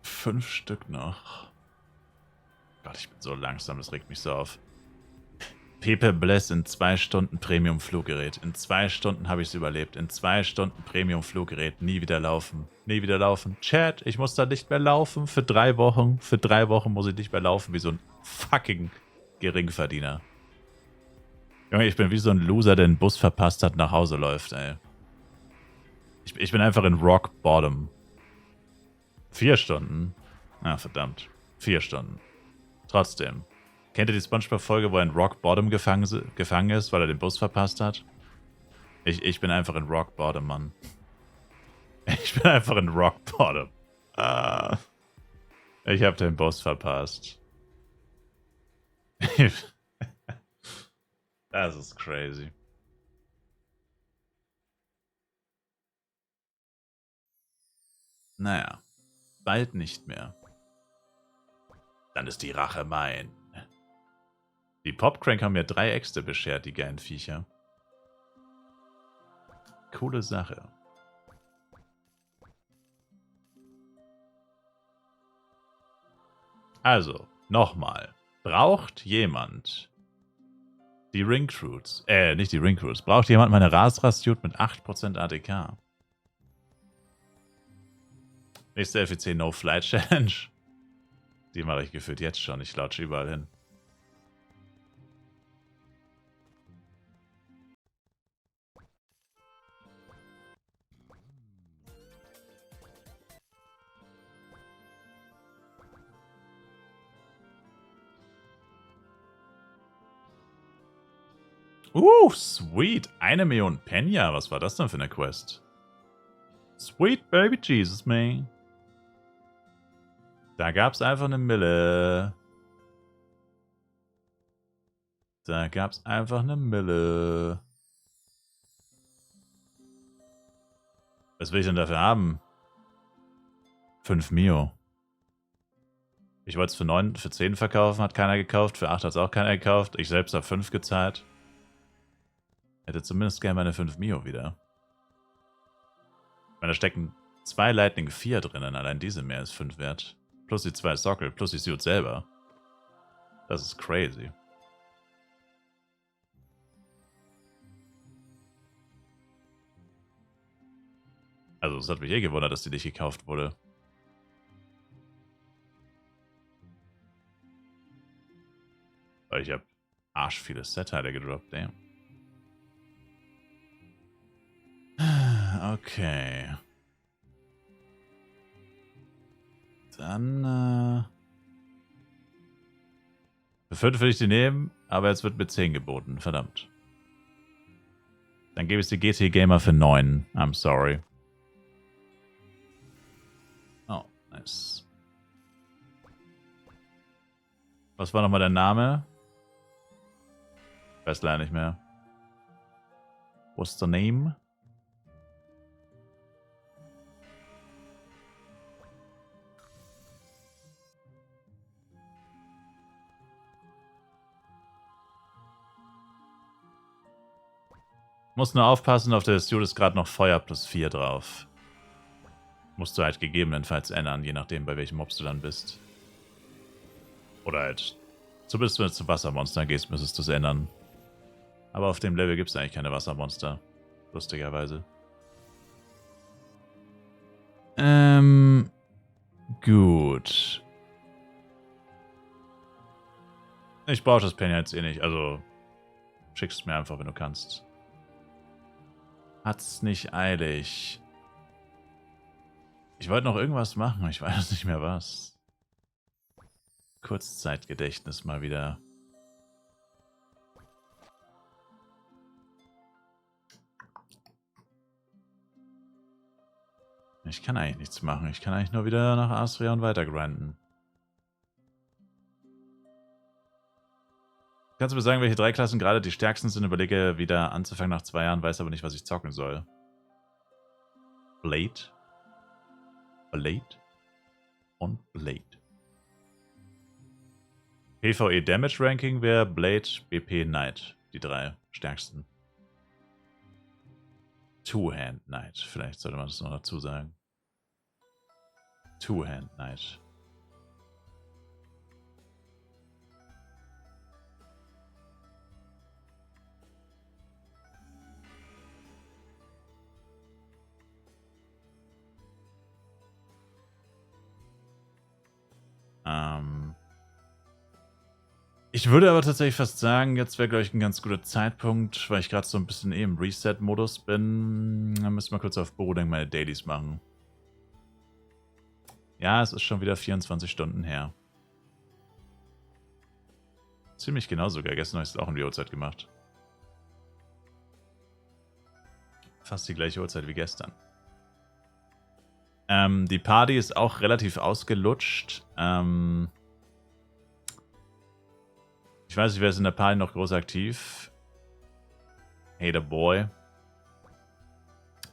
Fünf Stück noch. Gott, ich bin so langsam, das regt mich so auf. Pepe Bless in 2 Stunden Premium-Fluggerät. In 2 Stunden habe ich es überlebt. In 2 Stunden Premium-Fluggerät. Nie wieder laufen. Nie wieder laufen. Chat, ich muss da nicht mehr laufen. Für 3 Wochen. Für 3 Wochen muss ich nicht mehr laufen, wie so ein fucking Geringverdiener. Junge, ich bin wie so ein Loser, der den Bus verpasst hat, nach Hause läuft, ey. Ich bin einfach in Rock Bottom. 4 Stunden? Ah, verdammt. 4 Stunden. Trotzdem. Kennt ihr die Spongebob-Folge, wo er in Rock Bottom gefangen ist, weil er den Bus verpasst hat? Ich bin einfach in Rock Bottom, Mann. Ich bin einfach in Rock Bottom. Ah. Ich hab den Bus verpasst. Das ist crazy. Naja, bald nicht mehr. Dann ist die Rache mein. Die Popcrank haben mir 3 Äxte beschert, die geilen Viecher. Coole Sache. Also, nochmal. Braucht jemand die Ringcruits? Nicht die Ringcruits. Braucht jemand meine Rasra-Suit mit 8% ATK? Nächste FEC No-Flight Challenge. Die mache ich gefühlt jetzt schon. Ich latsche überall hin. Sweet. 1 Million Penya. Was war das denn für eine Quest? Sweet Baby Jesus, man. Da gab's einfach eine Mille. Da gab's einfach eine Mille. Was will ich denn dafür haben? 5 Mio. Ich wollte es für 10 verkaufen, hat keiner gekauft. Für 8 hat es auch keiner gekauft. Ich selbst habe 5 gezahlt. Hätte zumindest gerne meine 5 Mio wieder. Ich meine, da stecken 2 Lightning 4 drinnen. Allein diese mehr als 5 wert. Plus die 2 Sockel, plus die Suit selber. Das ist crazy. Also, es hat mich eh gewundert, dass die nicht gekauft wurde. Weil ich habe arsch viele Set-Teile gedroppt, damn. Okay. Dann, für 5 will ich die nehmen, aber jetzt wird mit 10 geboten. Verdammt. Dann gebe ich die GT Gamer für 9. I'm sorry. Oh, nice. Was war nochmal dein Name? Ich weiß leider nicht mehr. What's the name? Musst nur aufpassen, auf der Suit ist gerade noch Feuer plus 4 drauf. Musst du halt gegebenenfalls ändern, je nachdem, bei welchem Mobs du dann bist. Oder halt, zumindest wenn du zu Wassermonstern gehst, müsstest du es ändern. Aber auf dem Level gibt es eigentlich keine Wassermonster. Lustigerweise. Gut. Ich brauche das Pen jetzt eh nicht. Also, schickst mir einfach, wenn du kannst. Hat's nicht eilig. Ich wollte noch irgendwas machen, ich weiß nicht mehr was. Kurzzeitgedächtnis mal wieder. Ich kann eigentlich nichts machen. Ich kann eigentlich nur wieder nach Astria und weiter grinden. Kannst du mir sagen, welche 3 Klassen gerade die stärksten sind? Überlege wieder anzufangen nach 2 Jahren, weiß aber nicht, was ich zocken soll. Blade. Blade. Und Blade. PvE Damage Ranking wäre Blade, BP, Knight. Die 3 stärksten. Two-Hand Knight. Vielleicht sollte man das noch dazu sagen. Two-Hand Knight. Ich würde aber tatsächlich fast sagen, jetzt wäre, glaube ich, ein ganz guter Zeitpunkt, weil ich gerade so ein bisschen im Reset-Modus bin. Dann müssen wir kurz auf Borodeng meine Dailies machen. Ja, es ist schon wieder 24 Stunden her. Ziemlich genau sogar. Gestern habe ich es auch um die Uhrzeit gemacht. Fast die gleiche Uhrzeit wie gestern. Die Party ist auch relativ ausgelutscht. Ich weiß nicht, wer ist in der Party noch groß aktiv. Hey, der Boy.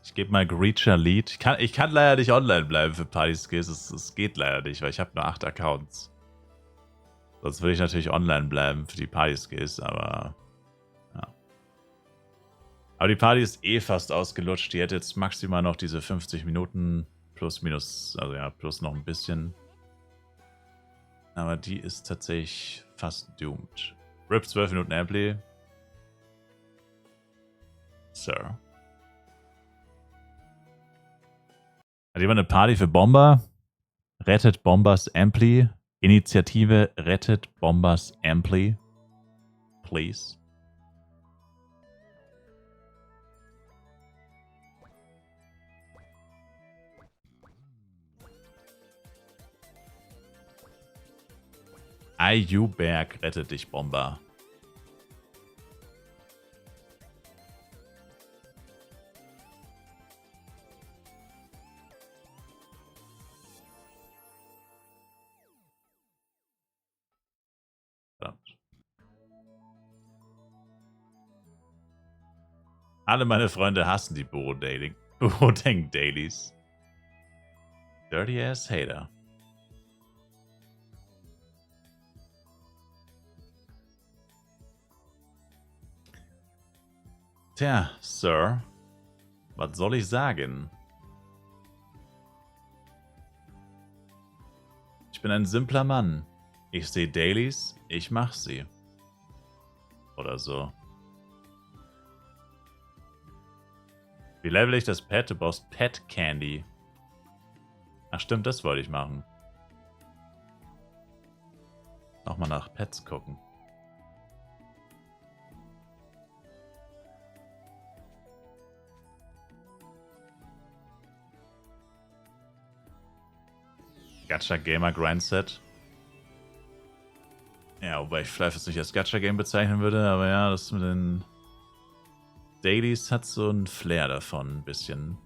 Ich gebe mal Greacher Lead. Ich kann leider nicht online bleiben für Party-Skills. Es geht leider nicht, weil ich habe nur 8 Accounts. Sonst würde ich natürlich online bleiben für die Party-Skills, aber... Ja. Aber die Party ist eh fast ausgelutscht. Die hätte jetzt maximal noch diese 50 Minuten plus minus, also ja, plus noch ein bisschen. Aber die ist tatsächlich fast doomed. RIP 12 Minuten Ampli. Sir. Hat jemand eine Party für Bomber? Rettet Bombers Ampli. Initiative Rettet Bombers Ampli. Please. IU Berg rettet dich, Bomber. Verdammt. Alle meine Freunde hassen die Borodeng Dailies. Dirty ass Hater. Tja, Sir, was soll ich sagen? Ich bin ein simpler Mann. Ich sehe Dailies, ich mach sie. Oder so. Wie level ich das Pet? Du brauchst Pet Candy. Ach stimmt, das wollte ich machen. Nochmal nach Pets gucken. Gacha Gamer Grindset. Ja, wobei ich vielleicht jetzt nicht als Gacha Game bezeichnen würde, aber ja, das mit den Dailies hat so einen Flair davon, ein bisschen.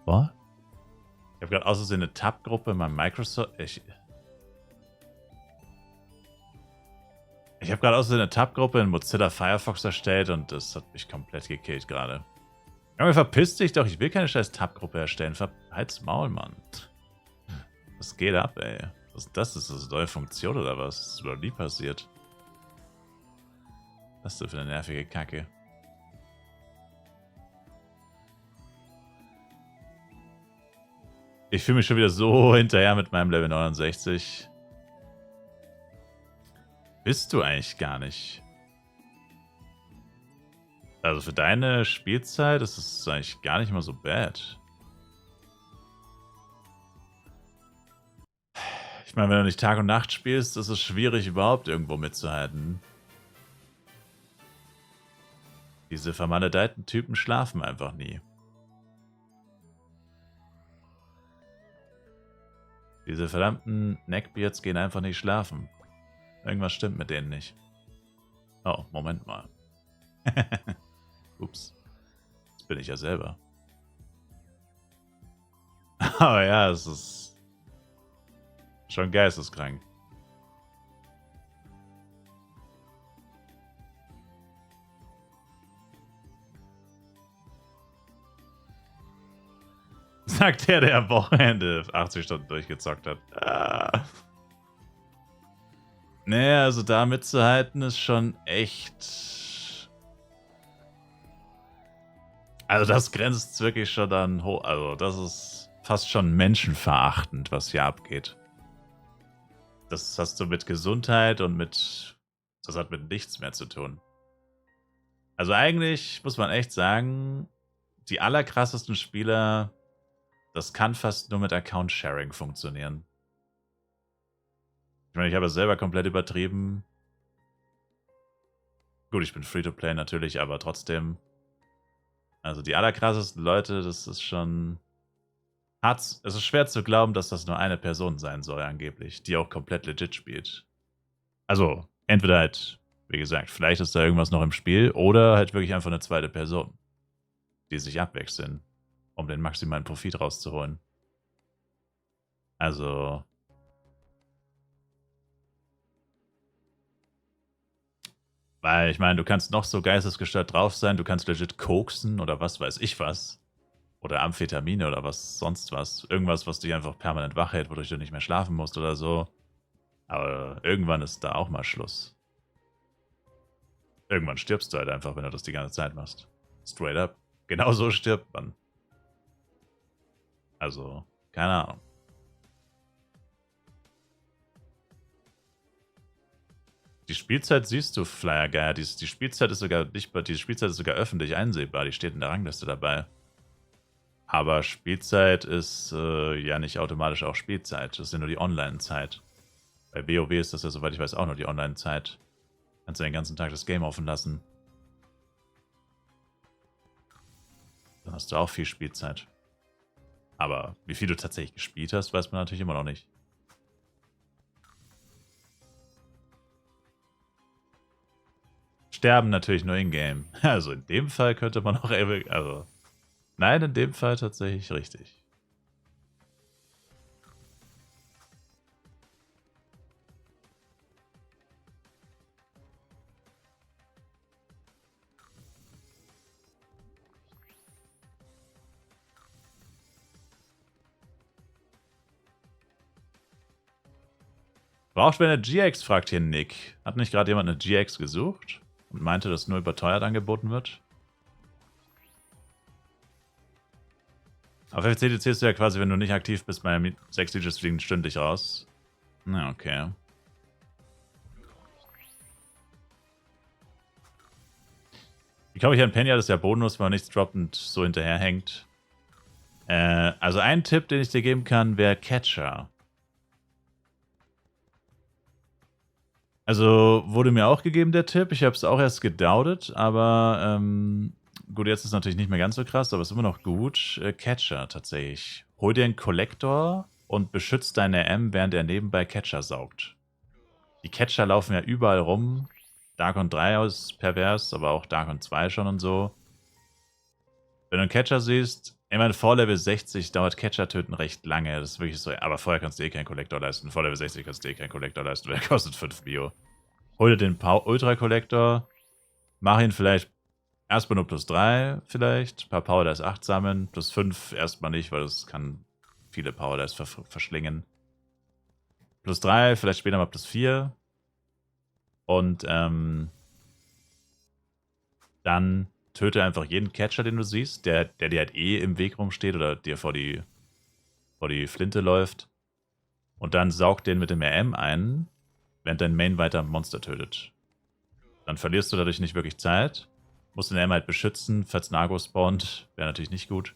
Was? Ich habe gerade aus Versehen eine Tab-Gruppe in meinem Microsoft... Ich habe gerade aus Versehen eine Tab-Gruppe in Mozilla Firefox erstellt und das hat mich komplett gekillt gerade. Junge, verpiss dich doch. Ich will keine scheiß Tab-Gruppe erstellen. Halt's Maul, Mann. Was geht ab, ey? Was ist das? Ist das eine neue Funktion oder was? Was ist überhaupt nie passiert? Was ist das für eine nervige Kacke? Ich fühle mich schon wieder so hinterher mit meinem Level 69. Bist du eigentlich gar nicht. Also für deine Spielzeit ist es eigentlich gar nicht mal so bad. Ich meine, wenn du nicht Tag und Nacht spielst, ist es schwierig, überhaupt irgendwo mitzuhalten. Diese vermaledeiten Typen schlafen einfach nie. Diese verdammten Neckbeards gehen einfach nicht schlafen. Irgendwas stimmt mit denen nicht. Oh, Moment mal. Ups. Das bin ich ja selber. Aber ja, es ist schon geisteskrank. Sagt der am Wochenende 80 Stunden durchgezockt hat. Ah. Naja, also da mitzuhalten ist schon echt... Also das grenzt wirklich schon dann hoch. Also das ist fast schon menschenverachtend, was hier abgeht. Das hast du mit Gesundheit und mit... Das hat mit nichts mehr zu tun. Also eigentlich muss man echt sagen, die allerkrassesten Spieler... Das kann fast nur mit Account-Sharing funktionieren. Ich meine, ich habe es selber komplett übertrieben. Gut, ich bin Free-to-Play natürlich, aber trotzdem. Also die allerkrassesten Leute, das ist schon... Es ist schwer zu glauben, dass das nur eine Person sein soll, angeblich, die auch komplett legit spielt. Also, entweder halt, wie gesagt, vielleicht ist da irgendwas noch im Spiel, oder halt wirklich einfach eine zweite Person, die sich abwechseln, um den maximalen Profit rauszuholen. Also... Weil, ich meine, du kannst noch so geistesgestört drauf sein, du kannst legit koksen oder was weiß ich was. Oder Amphetamine oder was sonst was. Irgendwas, was dich einfach permanent wach hält, wodurch du nicht mehr schlafen musst oder so. Aber irgendwann ist da auch mal Schluss. Irgendwann stirbst du halt einfach, wenn du das die ganze Zeit machst. Straight up. Genau so stirbt man. Also, keine Ahnung. Die Spielzeit siehst du, Flyer Guy. Die Spielzeit ist sogar nicht, die Spielzeit ist sogar öffentlich einsehbar. Die steht in der Rangliste dabei. Aber Spielzeit ist ja nicht automatisch auch Spielzeit. Das ist ja nur die Online-Zeit. Bei WoW ist das ja, soweit ich weiß, auch nur die Online-Zeit. Kannst du den ganzen Tag das Game offen lassen. Dann hast du auch viel Spielzeit. Aber wie viel du tatsächlich gespielt hast, weiß man natürlich immer noch nicht. Sterben natürlich nur in-game. Also in dem Fall könnte man auch... Also, nein, in dem Fall tatsächlich richtig. Braucht wer eine GX, fragt hier Nick. Hat nicht gerade jemand eine GX gesucht? Und meinte, dass nur überteuert angeboten wird? Auf FCD zählst du ja quasi, wenn du nicht aktiv bist, bei 6 Digits fliegen stündlich raus. Na, okay. Ich glaube, hier in Penya, das ist ja bonus, wenn man nichts droppt und so hinterherhängt. Also ein Tipp, den ich dir geben kann, wäre Catcher. Also wurde mir auch gegeben, der Tipp. Ich habe es auch erst gedoubtet, aber gut, jetzt ist es natürlich nicht mehr ganz so krass, aber es ist immer noch gut. Catcher tatsächlich. Hol dir einen Kollektor und beschützt deine M, während er nebenbei Catcher saugt. Die Catcher laufen ja überall rum. Darkon 3 ist pervers, aber auch Darkon 2 schon und so. Wenn du einen Catcher siehst, ich meine, vor Level 60 dauert Catcher töten recht lange. Das ist wirklich so. Aber vorher kannst du eh keinen Kollektor leisten. Vor Level 60 kannst du eh keinen Kollektor leisten, weil der kostet 5 Bio. Hol dir den Ultra Kollektor. Mach ihn vielleicht Erstmal nur plus 3 vielleicht. Ein paar Power Dice 8 sammeln. Plus 5 erstmal nicht, weil das kann viele Power Dice verschlingen. Plus 3, vielleicht später mal plus 4. Und dann töte einfach jeden Catcher, den du siehst, der dir halt eh im Weg rumsteht oder dir vor die Flinte läuft. Und dann saugt den mit dem RM ein, während dein Main weiter Monster tötet. Dann verlierst du dadurch nicht wirklich Zeit. Musst den RM halt beschützen, falls Nago spawnt. Wäre natürlich nicht gut.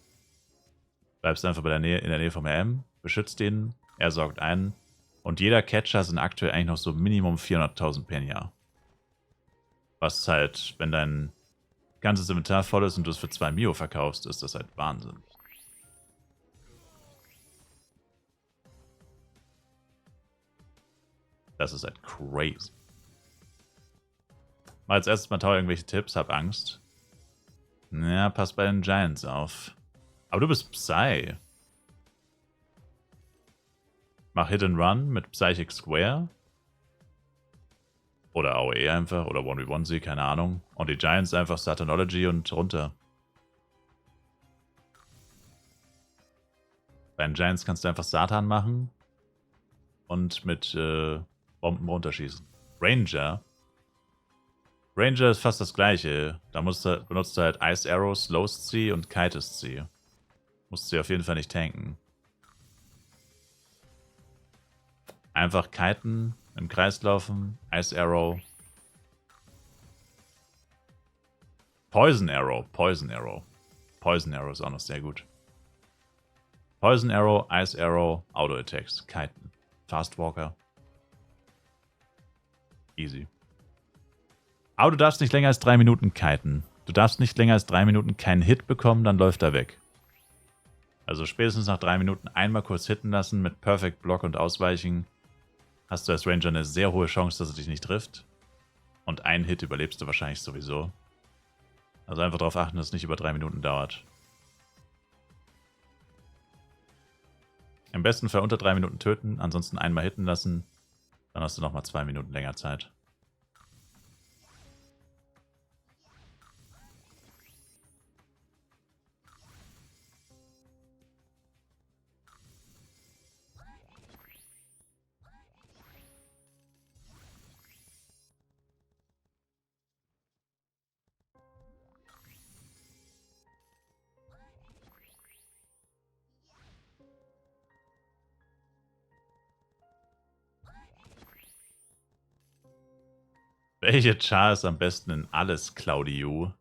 Bleibst einfach in der Nähe vom RM, beschützt den, er saugt ein. Und jeder Catcher sind aktuell eigentlich noch so Minimum 400.000 per Jahr. Was halt, wenn dein ganzes Inventar voll ist und du es für 2 Mio verkaufst, ist das halt Wahnsinn. Das ist halt crazy. Mal als erstes mal Tau irgendwelche Tipps, hab Angst. Ja, pass bei den Giants auf. Aber du bist Psy. Mach Hit and Run mit Psychic Square. Oder AOE einfach. Oder 1v1 keine Ahnung. Und die Giants einfach Satanology und runter. Bei den Giants kannst du einfach Satan machen. Und mit Bomben runterschießen. Ranger. Ranger ist fast das gleiche. Da benutzt du halt Ice Arrow, Slowst sie und Kitest sie. Musst sie auf jeden Fall nicht tanken. Einfach kiten, im Kreis laufen, Ice Arrow. Poison Arrow. Poison Arrow ist auch noch sehr gut. Poison Arrow, Ice Arrow, Auto Attacks, kiten. Fast Walker. Easy. Aber du darfst nicht länger als 3 Minuten kiten. Du darfst nicht länger als 3 Minuten keinen Hit bekommen, dann läuft er weg. Also spätestens nach 3 Minuten einmal kurz hitten lassen mit Perfect Block und Ausweichen. Hast du als Ranger eine sehr hohe Chance, dass er dich nicht trifft. Und einen Hit überlebst du wahrscheinlich sowieso. Also einfach darauf achten, dass es nicht über 3 Minuten dauert. Im besten Fall unter 3 Minuten töten, ansonsten einmal hitten lassen. Dann hast du nochmal 2 Minuten länger Zeit. Welche Char ist am besten in alles, Claudio?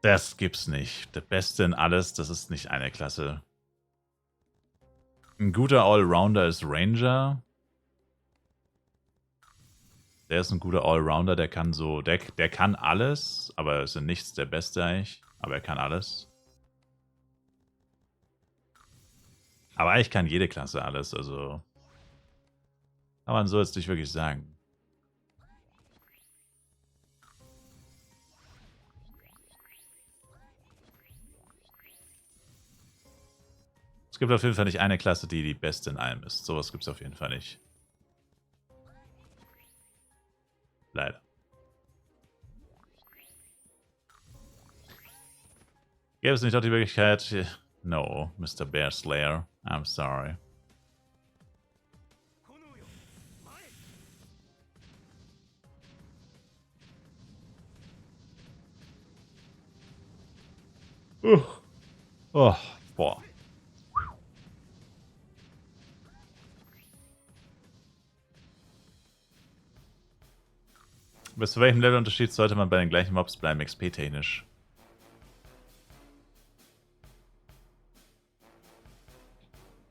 Das gibt's nicht. Der Beste in alles, das ist nicht eine Klasse. Ein guter Allrounder ist Ranger. Der ist ein guter Allrounder, der kann so, der kann alles, aber ist in nichts der Beste eigentlich. Aber er kann alles. Aber eigentlich kann jede Klasse alles, also kann man so jetzt nicht wirklich sagen. Es gibt auf jeden Fall nicht eine Klasse, die die beste in allem ist. Sowas gibt es auf jeden Fall nicht. Leider. Gäbe es nicht auch die Möglichkeit... No, Mr. Bear Slayer. I'm sorry. Oh, boah. Bis zu welchem Levelunterschied sollte man bei den gleichen Mobs bleiben, XP-technisch?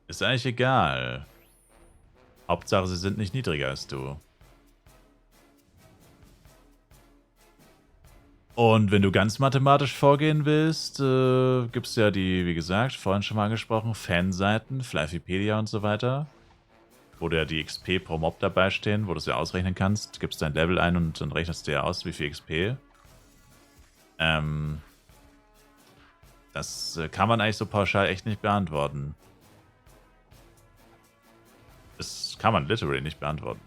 Ist eigentlich egal. Hauptsache, sie sind nicht niedriger als du. Und wenn du ganz mathematisch vorgehen willst, gibt es ja die, wie gesagt, vorhin schon mal angesprochen, Fanseiten, Flyfipedia und so weiter. Wo du ja die XP pro Mob dabei stehen, wo du es ja ausrechnen kannst. Gibst dein Level ein und dann rechnest du ja aus, wie viel XP. Das kann man eigentlich so pauschal echt nicht beantworten. Das kann man literally nicht beantworten.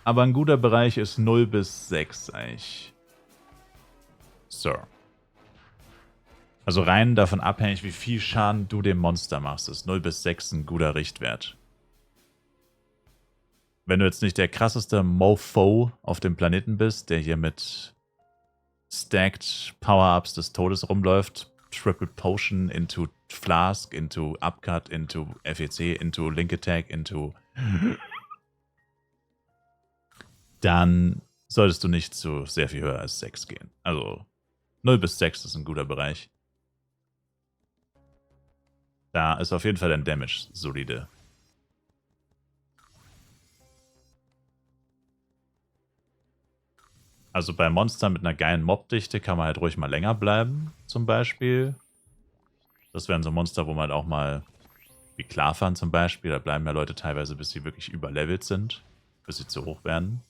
Aber ein guter Bereich ist 0 bis 6 eigentlich. So. Also rein davon abhängig, wie viel Schaden du dem Monster machst, ist 0 bis 6 ein guter Richtwert. Wenn du jetzt nicht der krasseste Mofo auf dem Planeten bist, der hier mit stacked Power-Ups des Todes rumläuft, Triple Potion into Flask, into Upcut, into FEC, into Link Attack, into... dann solltest du nicht zu sehr viel höher als 6 gehen. Also 0 bis 6 ist ein guter Bereich. Da ist auf jeden Fall dein Damage solide. Also bei Monstern mit einer geilen Mobdichte kann man halt ruhig mal länger bleiben, zum Beispiel. Das wären so Monster, wo man auch mal, wie Klarfan zum Beispiel, da bleiben ja Leute teilweise, bis sie wirklich überlevelt sind, bis sie zu hoch werden.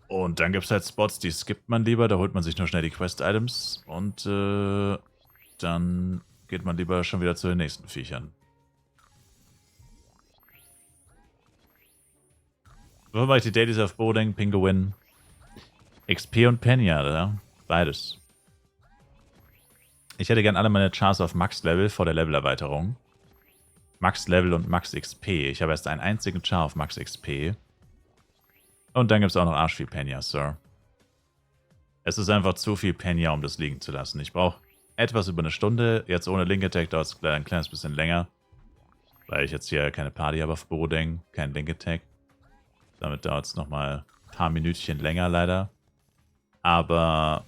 Und dann gibt es halt Spots, die skippt man lieber, da holt man sich nur schnell die Quest-Items und dann geht man lieber schon wieder zu den nächsten Viechern. Wo mache ich die Dailies auf Bodeng, Pinguin, XP und Penya, oder? Beides. Ich hätte gern alle meine Chars auf Max-Level vor der Level-Erweiterung. Max-Level und Max-XP. Ich habe erst einen einzigen Char auf Max-XP. Und dann gibt es auch noch arsch viel Penya, Sir. Es ist einfach zu viel Penya, um das liegen zu lassen. Ich brauche etwas über eine Stunde. Jetzt ohne Link Attack dauert es leider ein kleines bisschen länger. Weil ich jetzt hier keine Party habe auf Bodeng, kein Link Attack. Damit dauert es nochmal ein paar Minütchen länger leider. Aber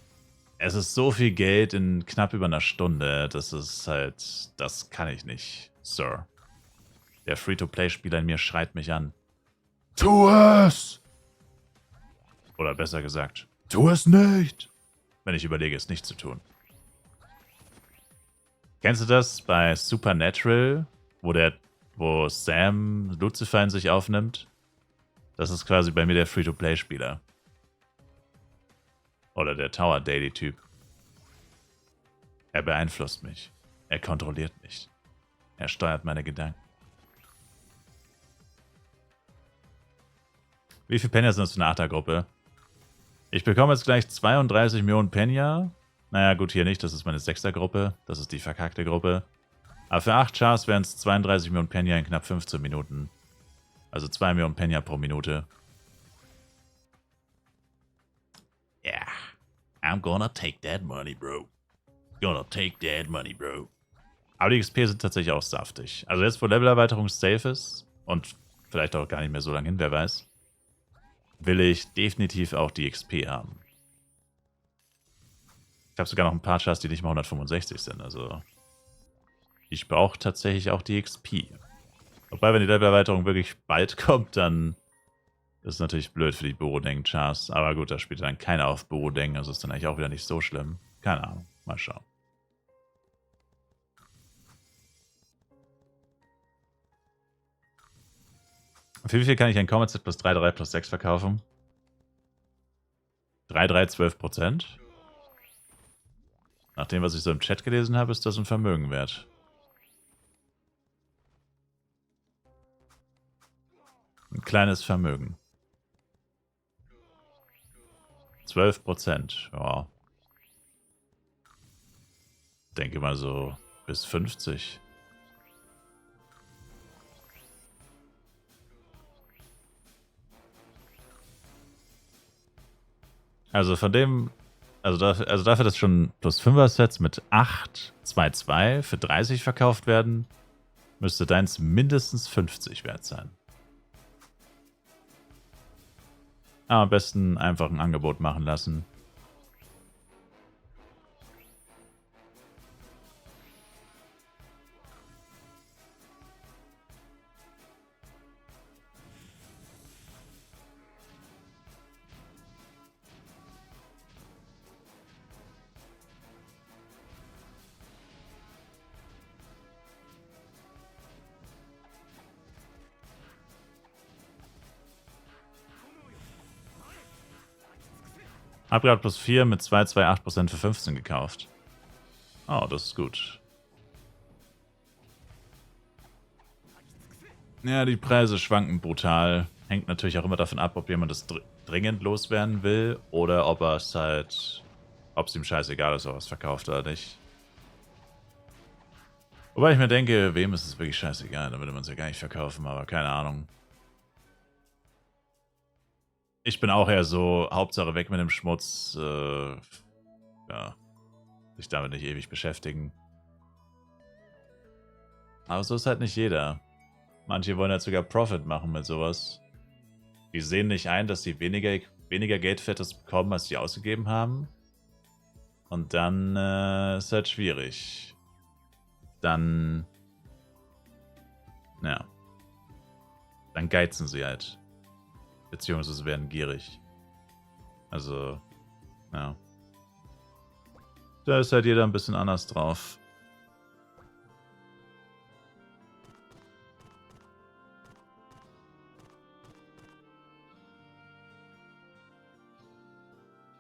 es ist so viel Geld in knapp über einer Stunde. Das ist halt... Das kann ich nicht, Sir. Der Free-to-Play-Spieler in mir schreit mich an. Tu es! Oder besser gesagt, Tu es nicht! wenn ich überlege, es nicht zu tun. Kennst du das bei Supernatural, wo Sam Lucifer in sich aufnimmt? Das ist quasi bei mir der Free-to-Play-Spieler. Oder der Tower-Daily-Typ. Er beeinflusst mich. Er kontrolliert mich. Er steuert meine Gedanken. Wie viel Penya sind das für eine Achtergruppe? Ich bekomme jetzt gleich 32 Millionen Penya. Naja, gut, hier nicht. Das ist meine Sechsergruppe. Das ist die verkackte Gruppe. Aber für 8 Chars wären es 32 Millionen Penya in knapp 15 Minuten. Also 2 Millionen Penya pro Minute. Yeah. I'm gonna take that money, bro. Gonna take that money, bro. Aber die XP sind tatsächlich auch saftig. Also jetzt, wo Levelerweiterung safe ist und vielleicht auch gar nicht mehr so lange hin, wer weiß, will ich definitiv auch die XP haben. Ich habe sogar noch ein paar Chars, die nicht mal 165 sind. Also ich brauche tatsächlich auch die XP. Wobei, wenn die Levelerweiterung wirklich bald kommt, dann ist es natürlich blöd für die Borodeng-Chars. Aber gut, da spielt dann keiner auf Borodeng, also ist dann eigentlich auch wieder nicht so schlimm. Keine Ahnung, mal schauen. Für wie viel kann ich ein Combat Set plus 3, plus 6 verkaufen? 12%. Nach dem, was ich so im Chat gelesen habe, ist das ein Vermögen wert. Ein kleines Vermögen. 12%. Ja. Denke mal so bis 50. Also von dem, also dafür, dass schon plus 5er Sets mit 8, 2, 2 für 30 verkauft werden, müsste deins mindestens 50 wert sein. Aber am besten einfach ein Angebot machen lassen. Hab gerade plus 4 mit 228% für 15 gekauft. Oh, das ist gut. Ja, die Preise schwanken brutal. Hängt natürlich auch immer davon ab, ob jemand das dringend loswerden will oder ob er es halt, ob es ihm scheißegal ist, ob er es verkauft oder nicht. Wobei ich mir denke, wem ist es wirklich scheißegal, da würde man es ja gar nicht verkaufen, aber keine Ahnung. Ich bin auch eher so, Hauptsache weg mit dem Schmutz, ja, sich damit nicht ewig beschäftigen. Aber so ist halt nicht jeder. Manche wollen halt sogar Profit machen mit sowas. Die sehen nicht ein, dass sie weniger Geld für etwas bekommen, als sie ausgegeben haben. Und dann ist halt schwierig. Dann, ja, dann geizen sie halt. Beziehungsweise werden gierig. Also, ja. Da ist halt jeder ein bisschen anders drauf.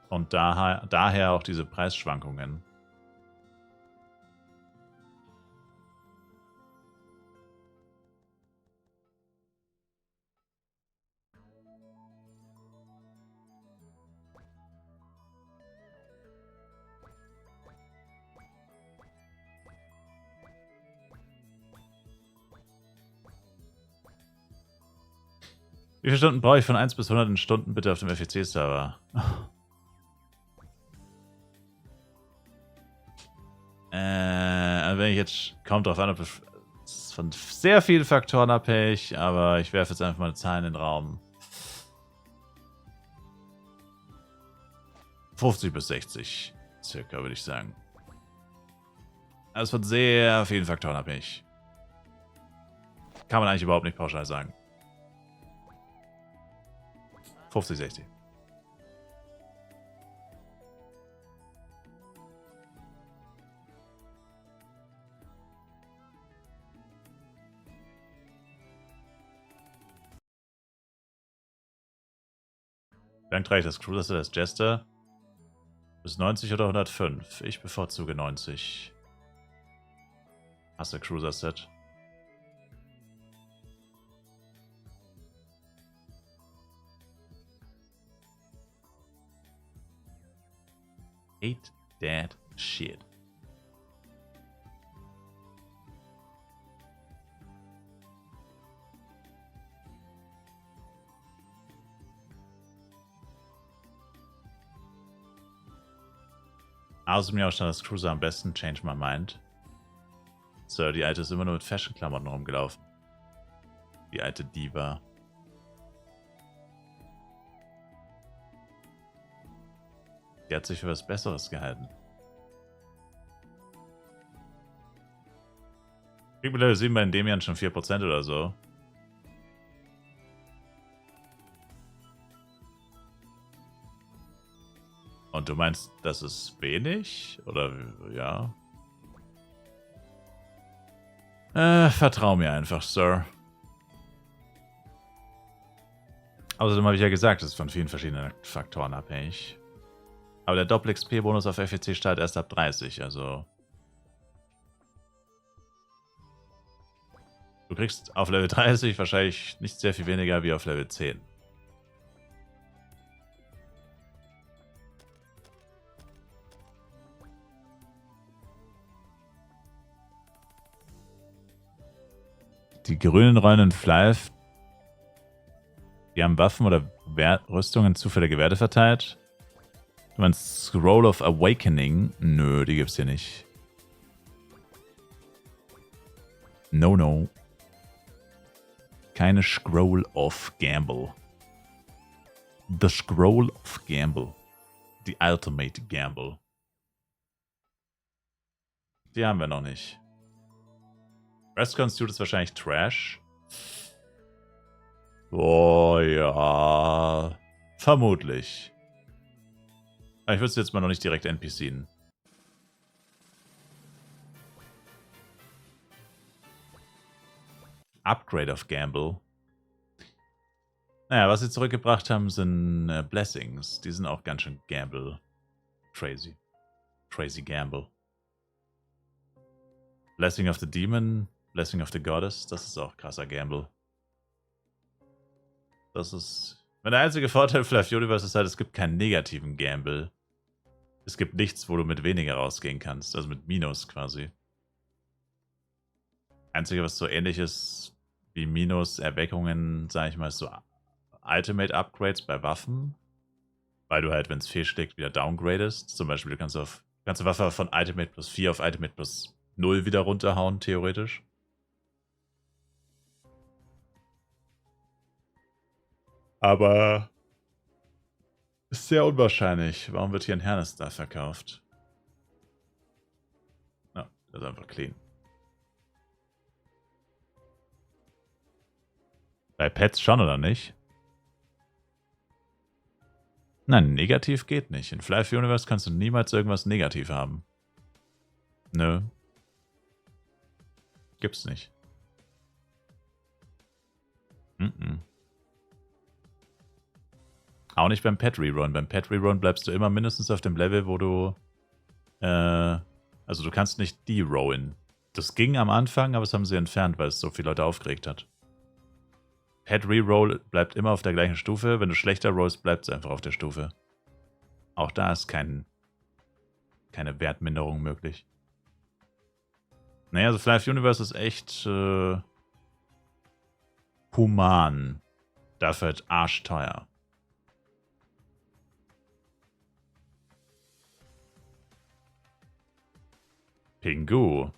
Und daher auch diese Preisschwankungen. Wie viele Stunden brauche ich von 1 bis 100 in Stunden bitte auf dem FEC-Server? Wenn ich jetzt, kommt drauf an, ob es ist von sehr vielen Faktoren abhängig, aber ich werfe jetzt einfach mal eine Zahl in den Raum. 50 bis 60, circa, würde ich sagen. Also von sehr vielen Faktoren abhängig. Kann man eigentlich überhaupt nicht pauschal sagen. 50, 60. Wie lange trage ich das Cruiser als Jester? Bis 90 oder 105? Ich bevorzuge 90. Hast du Cruiser-Set? Hate that shit. Außerdem mir auch schon das Cruiser am besten. Change my mind. So, die Alte ist immer nur mit Fashion-Klamotten rumgelaufen. Die alte Diva. Die hat sich für was Besseres gehalten. Kriegt mit Level 7 bei Endymion schon 4% oder so. Und du meinst, das ist wenig? Oder ja? Vertrau mir einfach, Sir. Außerdem habe ich ja gesagt, es ist von vielen verschiedenen Faktoren abhängig. Aber der Doppel-XP-Bonus auf FEC startet erst ab 30, also... Du kriegst auf Level 30 wahrscheinlich nicht sehr viel weniger wie auf Level 10. Die grünen Rollen in Flyf, die haben Waffen oder Rüstungen zufällige Werte verteilt. Du meinst Scroll of Awakening? Nö, die gibt's hier nicht. No, no. Keine Scroll of Gamble. The Scroll of Gamble. The Ultimate Gamble. Die haben wir noch nicht. Rest Constitute ist wahrscheinlich Trash. Oh ja. Vermutlich. Aber ich würde es jetzt mal noch nicht direkt NPCen. Upgrade of Gamble. Naja, was sie zurückgebracht haben, sind Blessings. Die sind auch ganz schön Gamble. Crazy. Crazy Gamble. Blessing of the Demon. Blessing of the Goddess. Das ist auch krasser Gamble. Das ist... Der einzige Vorteil für Life Universe ist halt, es gibt keinen negativen Gamble. Es gibt nichts, wo du mit weniger rausgehen kannst. Also mit Minus quasi. Einzige, was so ähnlich ist wie Minus-Erweckungen, sage ich mal, ist so Ultimate-Upgrades bei Waffen. Weil du halt, wenn es fehlschlägt, wieder downgradest. Zum Beispiel, du kannst eine Waffe von Ultimate plus 4 auf Ultimate plus 0 wieder runterhauen, theoretisch. Aber ist sehr unwahrscheinlich. Warum wird hier ein Hernes-Star verkauft? Na, das ist einfach clean. Bei Pets schon, oder nicht? Nein, negativ geht nicht. In Fly Universe kannst du niemals irgendwas negativ haben. Nö. Gibt's nicht. Auch nicht beim Pet Rerun. Beim Pet Rerun bleibst du immer mindestens auf dem Level, wo du... also du kannst nicht derollen. Das ging am Anfang, aber das haben sie entfernt, weil es so viele Leute aufgeregt hat. Pet Reroll bleibt immer auf der gleichen Stufe. Wenn du schlechter rollst, bleibt es einfach auf der Stufe. Auch da ist keine Wertminderung möglich. Naja, also Fly Universe ist echt human. Dafür halt arschteuer. Pingu.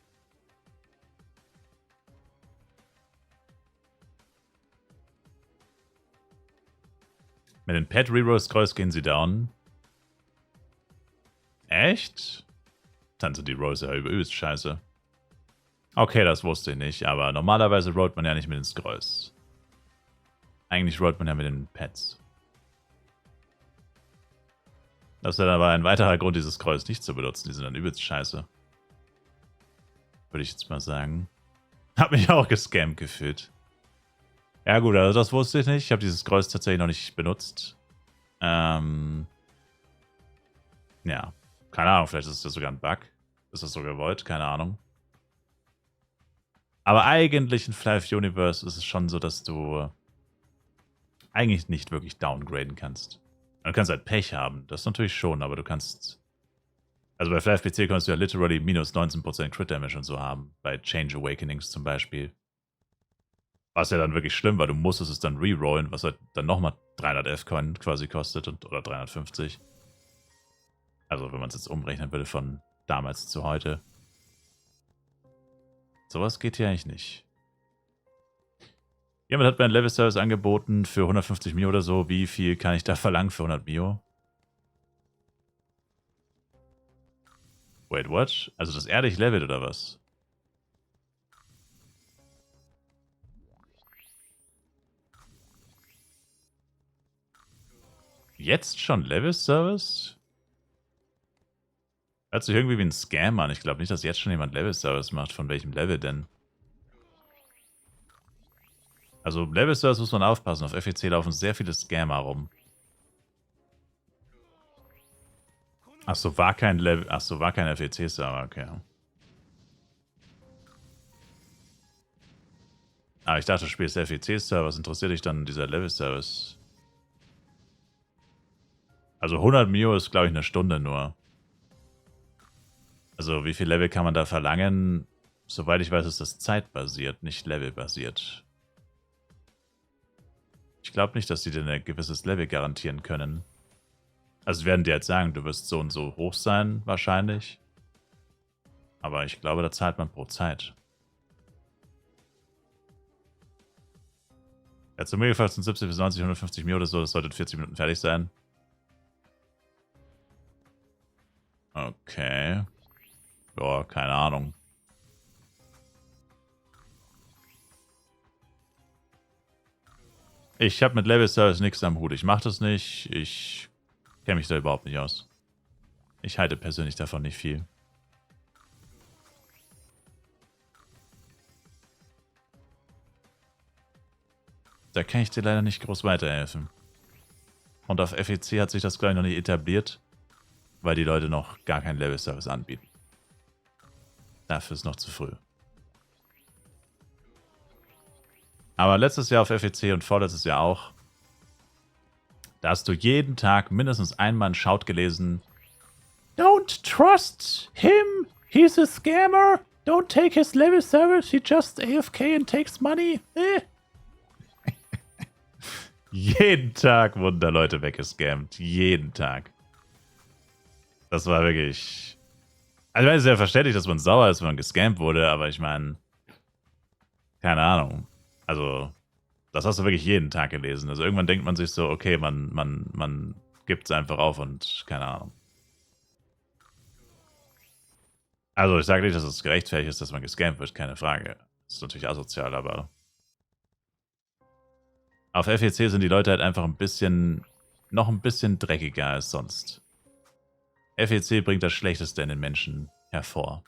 Mit den Pet Reroll-Scrolls gehen sie down. Echt? Dann sind die Rolls ja übelst scheiße. Okay, das wusste ich nicht, aber normalerweise rollt man ja nicht mit den Scrolls. Eigentlich rollt man ja mit den Pets. Das wäre aber ein weiterer Grund, diese Scrolls nicht zu benutzen. Die sind dann übelst scheiße. Würde ich jetzt mal sagen. Hab mich auch gescammt gefühlt. Ja gut, also das wusste ich nicht. Ich habe dieses Scrolls tatsächlich noch nicht benutzt. Ja. Keine Ahnung, vielleicht ist das sogar ein Bug. Ist das so gewollt? Keine Ahnung. Aber eigentlich in Fly Universe ist es schon so, dass du eigentlich nicht wirklich downgraden kannst. Du kannst halt Pech haben, das natürlich schon, aber du kannst... Also bei Fly PC kannst du ja literally minus 19% Crit Damage und so haben. Bei Change Awakenings zum Beispiel. Was ja dann wirklich schlimm war, du musstest es dann rerollen, was halt dann nochmal 300 F-Coin quasi kostet oder 350. Also wenn man es jetzt umrechnen würde von damals zu heute. Sowas geht hier eigentlich nicht. Jemand hat mir einen Level-Service angeboten für 150 Mio oder so. Wie viel kann ich da verlangen für 100 Mio? Wait, what? Also das er dich levelt oder was? Jetzt schon Level-Service? Hört sich irgendwie wie ein Scam an. Ich glaube nicht, dass jetzt schon jemand Level-Service macht. Von welchem Level denn? Also Level-Service muss man aufpassen. Auf FEC laufen sehr viele Scammer rum. Achso, war kein Level... Achso, war kein FEC-Server, okay. Ah, ich dachte, du spielst FEC-Server. Was interessiert dich dann dieser Level-Service? Also 100 Mio ist, glaube ich, eine Stunde nur. Also wie viel Level kann man da verlangen? Soweit ich weiß, ist das zeitbasiert, nicht levelbasiert. Ich glaube nicht, dass die dir ein gewisses Level garantieren können. Also werden die jetzt sagen, du wirst so und so hoch sein, wahrscheinlich. Aber ich glaube, da zahlt man pro Zeit. Ja, zu mir gefallen sind 70 bis 90, 150 Mio oder so, das sollte in 40 Minuten fertig sein. Okay. Ja, keine Ahnung. Ich habe mit Level Service nichts am Hut. Ich mache das nicht. Ich kenne mich da überhaupt nicht aus. Ich halte persönlich davon nicht viel. Da kann ich dir leider nicht groß weiterhelfen. Und auf FEC hat sich das, glaube ich, noch nicht etabliert, weil die Leute noch gar keinen Level-Service anbieten. Dafür ist noch zu früh. Aber letztes Jahr auf FEC und vorletztes Jahr auch Da hast du jeden Tag mindestens einmal einen Shout gelesen. Don't trust him. He's a scammer. Don't take his level service. He just AFK and takes money. Jeden Tag wurden da Leute weggescammt. Jeden Tag. Das war wirklich... Also ich meine, es ist ja verständlich, dass man sauer ist, wenn man gescammt wurde, aber ich meine... Keine Ahnung. Also, das hast du wirklich jeden Tag gelesen. Also irgendwann denkt man sich so, okay, man gibt es einfach auf und keine Ahnung. Also ich sage nicht, dass es gerechtfertigt ist, dass man gescammt wird, keine Frage. Das ist natürlich asozial, aber... Auf FEC sind die Leute halt einfach noch ein bisschen dreckiger als sonst. FEC bringt das Schlechteste in den Menschen hervor.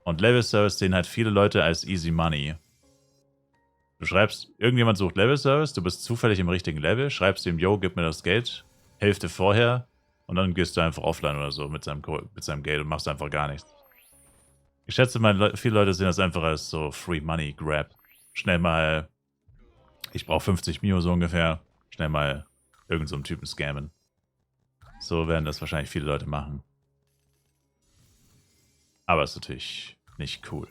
Und Level Service sehen halt viele Leute als easy money. Du schreibst, irgendjemand sucht Level Service, du bist zufällig im richtigen Level, schreibst ihm, yo, gib mir das Geld, Hälfte vorher, und dann gehst du einfach offline oder so mit seinem Geld und machst einfach gar nichts. Ich schätze mal, viele Leute sehen das einfach als so Free Money Grab. Schnell mal, ich brauche 50 Mio so ungefähr, schnell mal irgend so einen Typen scammen. So werden das wahrscheinlich viele Leute machen. Aber ist natürlich nicht cool.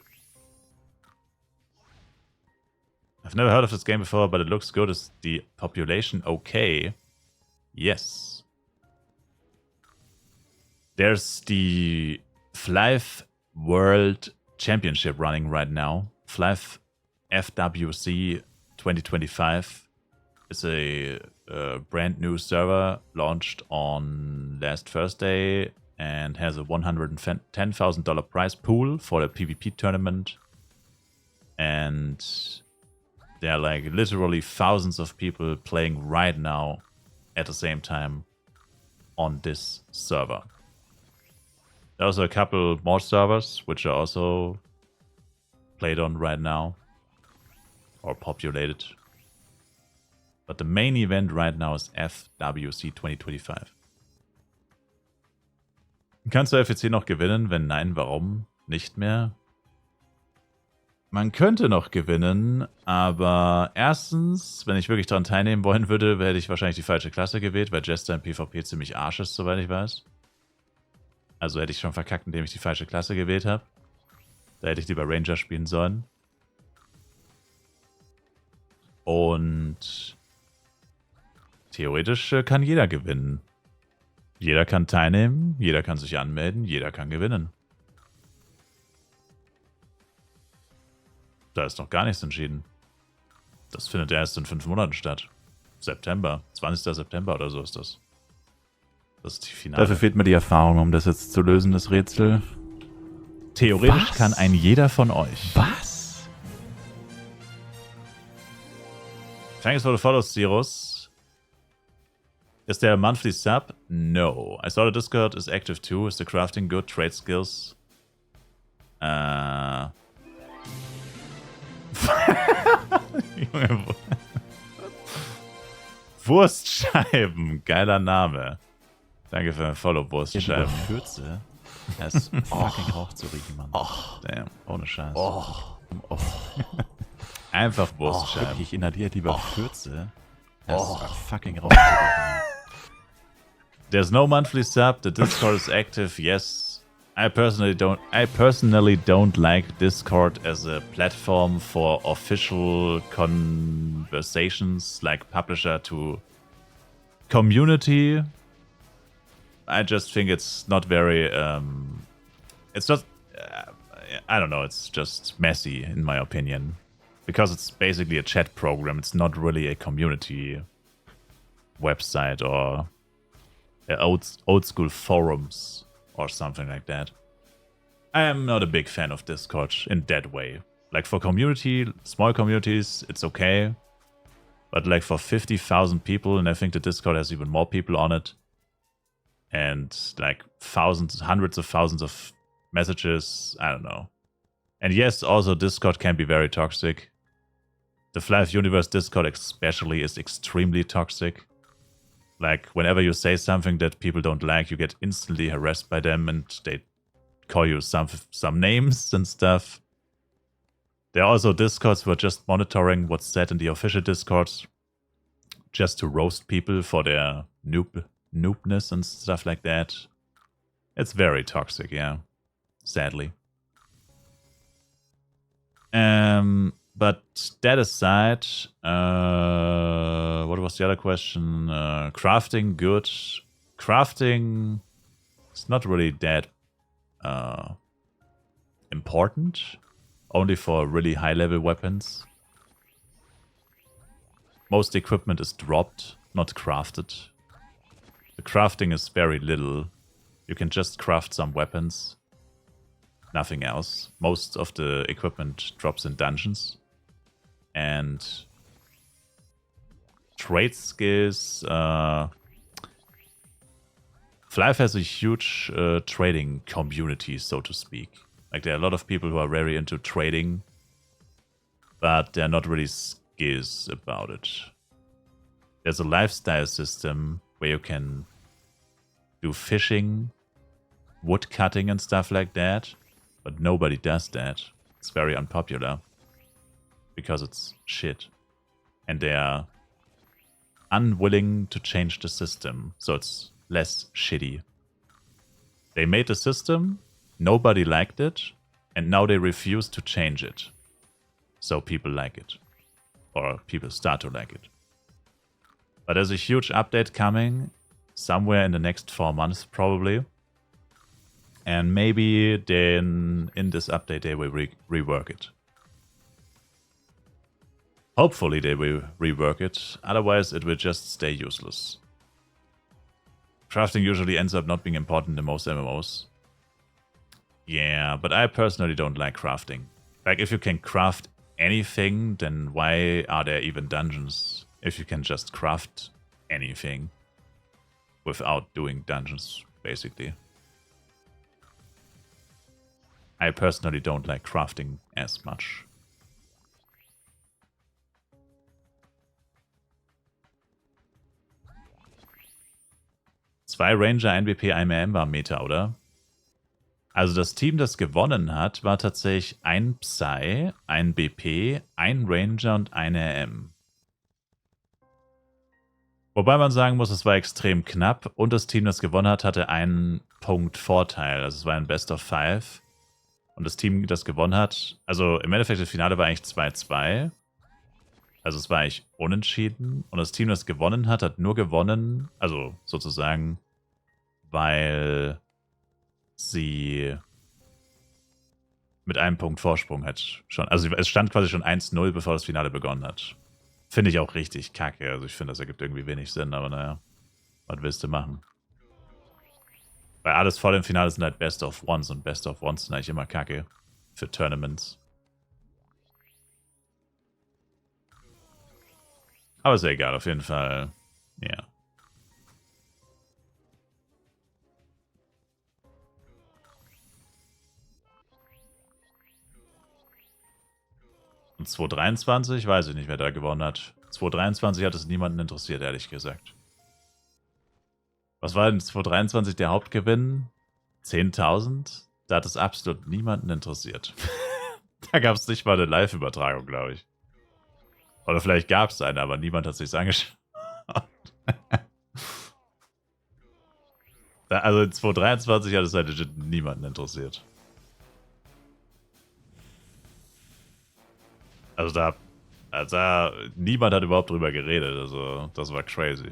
I've never heard of this game before, but it looks good. Is the population okay? Yes. There's the Flive World Championship running right now. Flive FWC 2025 is a brand new server launched on last Thursday and has a $110,000 prize pool for the PvP tournament. And there are like literally thousands of people playing right now at the same time on this server. There are also a couple more servers which are also played on right now or populated. But the main event right now is FWC 2025. Kannst du FEC noch gewinnen? Wenn nein, warum nicht mehr? Man könnte noch gewinnen, aber erstens, wenn ich wirklich daran teilnehmen wollen würde, hätte ich wahrscheinlich die falsche Klasse gewählt, weil Jester im PvP ziemlich Arsch ist, soweit ich weiß. Also hätte ich schon verkackt, indem ich die falsche Klasse gewählt habe. Da hätte ich lieber Ranger spielen sollen. Und theoretisch kann jeder gewinnen. Jeder kann teilnehmen, jeder kann sich anmelden, jeder kann gewinnen. Da ist noch gar nichts entschieden. Das findet erst in 5 Monaten statt. September, 20. September oder so ist das. Das ist die Finale. Dafür fehlt mir die Erfahrung, um das jetzt zu lösen, das Rätsel. Theoretisch kann ein jeder von euch. Was? Thanks for the follows, Cirrus. Is there a monthly sub? No. I saw the Discord is active too. Is the crafting good? Trade skills? Junge. Wurstscheiben. Geiler Name. Danke für ein Follow, Wurstscheiben. Fürze. Er ist fucking Rauch zu riechen, Mann. Damn. Ohne Scheiß. Einfach Wurstscheiben. Ich inhaliere lieber Fürze. Er ist fucking Rauch zu riechen. There's no monthly sub. The Discord is active. Yes, I personally don't like Discord as a platform for official conversations, like publisher to community. I just think it's not very. It's just. I don't know. It's just messy, in my opinion, because it's basically a chat program. It's not really a community website or old school forums or something like that. I am not a big fan of Discord in that way. Like for community, small communities, it's okay. But like for 50,000 people, and I think the Discord has even more people on it, and like thousands, hundreds of thousands of messages, I don't know. And yes, also Discord can be very toxic. The Flive Universe Discord especially is extremely toxic. Like, whenever you say something that people don't like, you get instantly harassed by them and they call you some names and stuff. There are also discords who are just monitoring what's said in the official discords, just to roast people for their noobness and stuff like that. It's very toxic, yeah. Sadly. But that aside, what was the other question? Crafting, good. Crafting is not really that important. Only for really high-level weapons. Most equipment is dropped, not crafted. The crafting is very little. You can just craft some weapons. Nothing else. Most of the equipment drops in dungeons. And trade skills. Flive has a huge trading community, so to speak. Like, there are a lot of people who are very into trading, but they're not really skills about it. There's a lifestyle system where you can do fishing, wood cutting and stuff like that, but nobody does that. It's very unpopular because it's shit. And they are unwilling to change the system, so it's less shitty. They made a system, nobody liked it, and now they refuse to change it. So people like it. Or people start to like it. But there's a huge update coming somewhere in the next 4 months probably. And maybe then in this update they will rework it. Hopefully they will rework it, otherwise it will just stay useless. Crafting usually ends up not being important in most MMOs. Yeah, but I personally don't like crafting. Like, if you can craft anything, then why are there even dungeons? If you can just craft anything without doing dungeons, basically. I personally don't like crafting as much. Zwei Ranger, ein BP, ein MM war Meta, oder? Also das Team, das gewonnen hat, war tatsächlich ein Psy, ein BP, ein Ranger und eine RM. Wobei man sagen muss, es war extrem knapp und das Team, das gewonnen hat, hatte einen Punkt Vorteil. Also es war ein Best of 5. Und das Team, das gewonnen hat, also im Endeffekt das Finale war eigentlich 2-2. Also es war eigentlich unentschieden. Und das Team, das gewonnen hat, hat nur gewonnen, also sozusagen, weil sie mit einem Punkt Vorsprung hat. Schon, also es stand quasi schon 1-0, bevor das Finale begonnen hat. Finde ich auch richtig kacke. Also ich finde, das ergibt irgendwie wenig Sinn, aber naja, was willst du machen? Weil alles vor dem Finale sind halt Best of Ones und Best of Ones sind eigentlich immer kacke für Tournaments. Aber ist ja egal, auf jeden Fall. Ja. Und 2023, weiß ich nicht, wer da gewonnen hat. 2023 hat es niemanden interessiert, ehrlich gesagt. Was war denn 2023 der Hauptgewinn? 10.000? Da hat es absolut niemanden interessiert. Da gab es nicht mal eine Live-Übertragung, glaube ich. Oder vielleicht gab es eine, aber niemand hat sich's angeschaut. Also 2023 hat es halt legit niemanden interessiert. Also da niemand hat überhaupt drüber geredet, also das war crazy.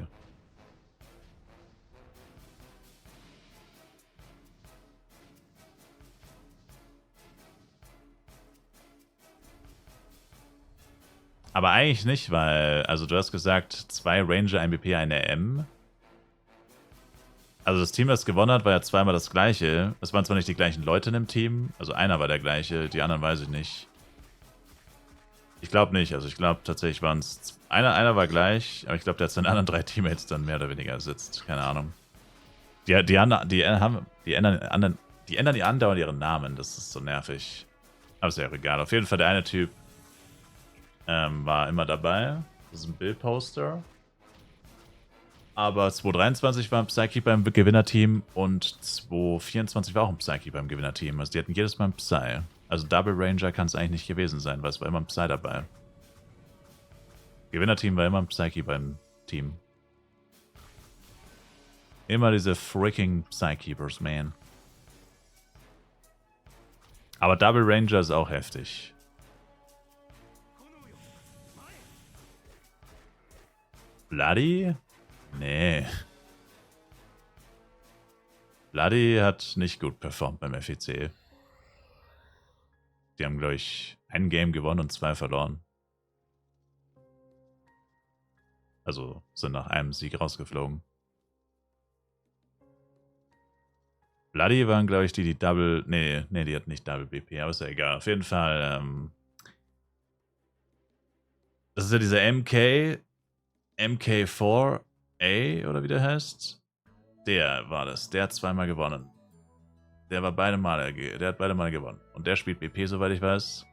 Aber eigentlich nicht, weil, also du hast gesagt, 2 Ranger, ein BP, eine M. Also das Team, das gewonnen hat, war ja zweimal das gleiche. Es waren zwar nicht die gleichen Leute in dem Team, also einer war der gleiche, die anderen weiß ich nicht. Ich glaube nicht, also ich glaube tatsächlich waren es, einer war gleich, aber ich glaube, der hat seinen anderen 3 Teammates dann mehr oder weniger ersetzt, keine Ahnung. Die ändern die andauernd ihren Namen, das ist so nervig. Aber ist ja auch egal, auf jeden Fall der eine Typ war immer dabei. Das ist ein Bildposter. Aber 2023 war ein Psyche beim Gewinnerteam und 2024 war auch ein Psyche beim Gewinnerteam. Also die hatten jedes Mal ein Psy. Also Double Ranger kann es eigentlich nicht gewesen sein, weil es war immer ein Psy dabei. Gewinnerteam war immer ein Psyche beim Team. Immer diese freaking Psykeepers, man. Aber Double Ranger ist auch heftig. Bloody? Nee. Bloody hat nicht gut performt beim FEC. Die haben, glaube ich, ein Game gewonnen und 2 verloren. Also sind nach einem Sieg rausgeflogen. Bloody waren, glaube ich, die Double... Nee, die hat nicht Double BP, aber ist ja egal. Auf jeden Fall, das ist ja dieser MK4A, oder wie der heißt. Der war das. Der hat 2-mal gewonnen. Der hat beide Male gewonnen. Und der spielt BP, soweit ich weiß.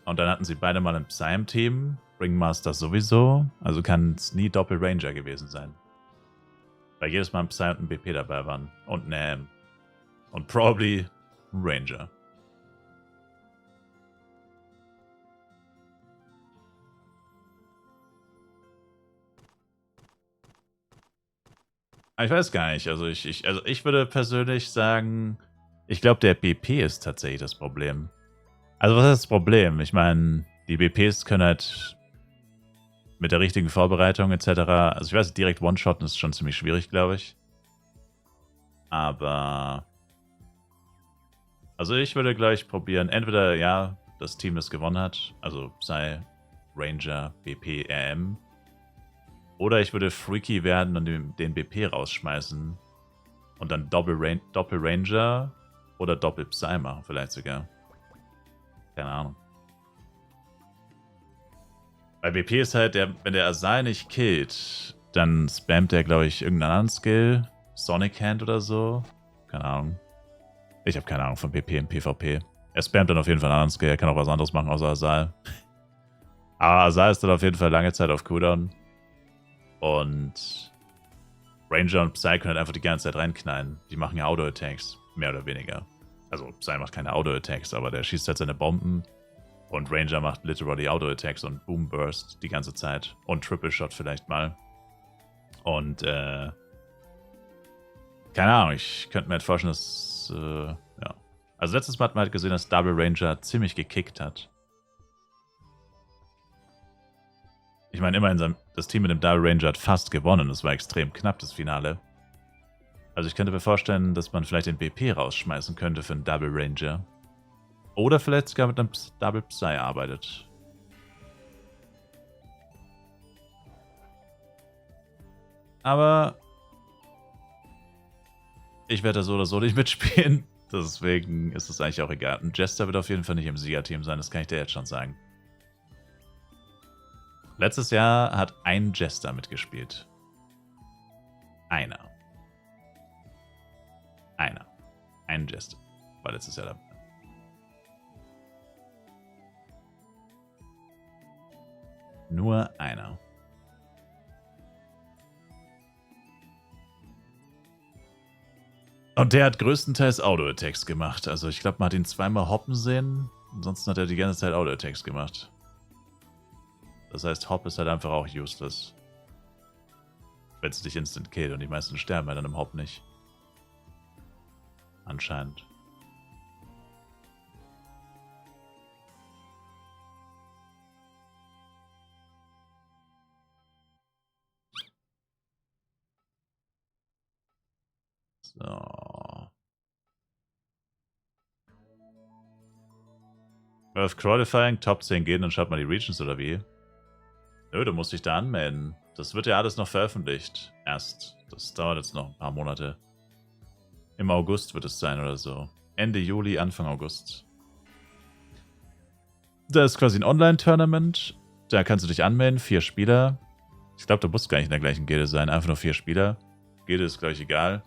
Und dann hatten sie beide mal ein Psy im Team. Ringmaster sowieso. Also kann es nie Doppel Ranger gewesen sein. Weil jedes Mal ein Psy und ein BP dabei waren. Und eine M. Und probably ein Ranger. Ich weiß gar nicht. Also ich würde persönlich sagen, ich glaube, der BP ist tatsächlich das Problem. Also was ist das Problem? Ich meine, die BPs können halt mit der richtigen Vorbereitung etc. Also ich weiß, direkt One-Shotten ist schon ziemlich schwierig, glaube ich. Aber also ich würde gleich probieren, entweder ja, das Team, das gewonnen hat, also sei Ranger, BP, RM. Oder ich würde freaky werden und den BP rausschmeißen. Und dann Doppel Ranger oder Doppel Psy machen, vielleicht sogar. Keine Ahnung. Bei BP ist halt, wenn der Asai nicht killt, dann spammt der, glaube ich, irgendeinen anderen Skill. Sonic Hand oder so. Keine Ahnung. Ich habe keine Ahnung von BP im PvP. Er spammt dann auf jeden Fall einen anderen Skill. Er kann auch was anderes machen außer Asai. Aber Asai ist dann auf jeden Fall lange Zeit auf Cooldown. Und Ranger und Psy können halt einfach die ganze Zeit reinknallen. Die machen ja Auto-Attacks, mehr oder weniger. Also Psy macht keine Auto-Attacks, aber der schießt halt seine Bomben. Und Ranger macht literally Auto-Attacks und Boom Burst die ganze Zeit. Und Triple Shot vielleicht mal. Und, keine Ahnung, ich könnte mir halt vorstellen, dass, ja. Also letztes Mal hat man halt gesehen, dass Double Ranger ziemlich gekickt hat. Ich meine, immerhin, das Team mit dem Double Ranger hat fast gewonnen. Das war extrem knapp, das Finale. Also ich könnte mir vorstellen, dass man vielleicht den BP rausschmeißen könnte für einen Double Ranger. Oder vielleicht sogar mit einem Double Psy arbeitet. Aber ich werde da so oder so nicht mitspielen. Deswegen ist es eigentlich auch egal. Ein Jester wird auf jeden Fall nicht im Siegerteam sein, das kann ich dir jetzt schon sagen. Letztes Jahr hat ein Jester mitgespielt. Einer. Ein Jester war letztes Jahr dabei. Nur einer. Und der hat größtenteils Auto-Attacks gemacht. Also ich glaube, man hat ihn 2-mal hoppen sehen. Ansonsten hat er die ganze Zeit Auto-Attacks gemacht. Das heißt, Hop ist halt einfach auch useless. Wenn es dich instant killt und die meisten sterben halt dann im Hop nicht. Anscheinend. So. Auf Qualifying, Top 10 gehen, dann schaut mal die Regions oder wie? Nö, du musst dich da anmelden. Das wird ja alles noch veröffentlicht. Erst. Das dauert jetzt noch ein paar Monate. Im August wird es sein oder so. Ende Juli, Anfang August. Da ist quasi ein Online-Tournament. Da kannst du dich anmelden. 4 Spieler. Ich glaube, du musst gar nicht in der gleichen Gilde sein. Einfach nur 4 Spieler. Gilde ist, glaube ich, egal.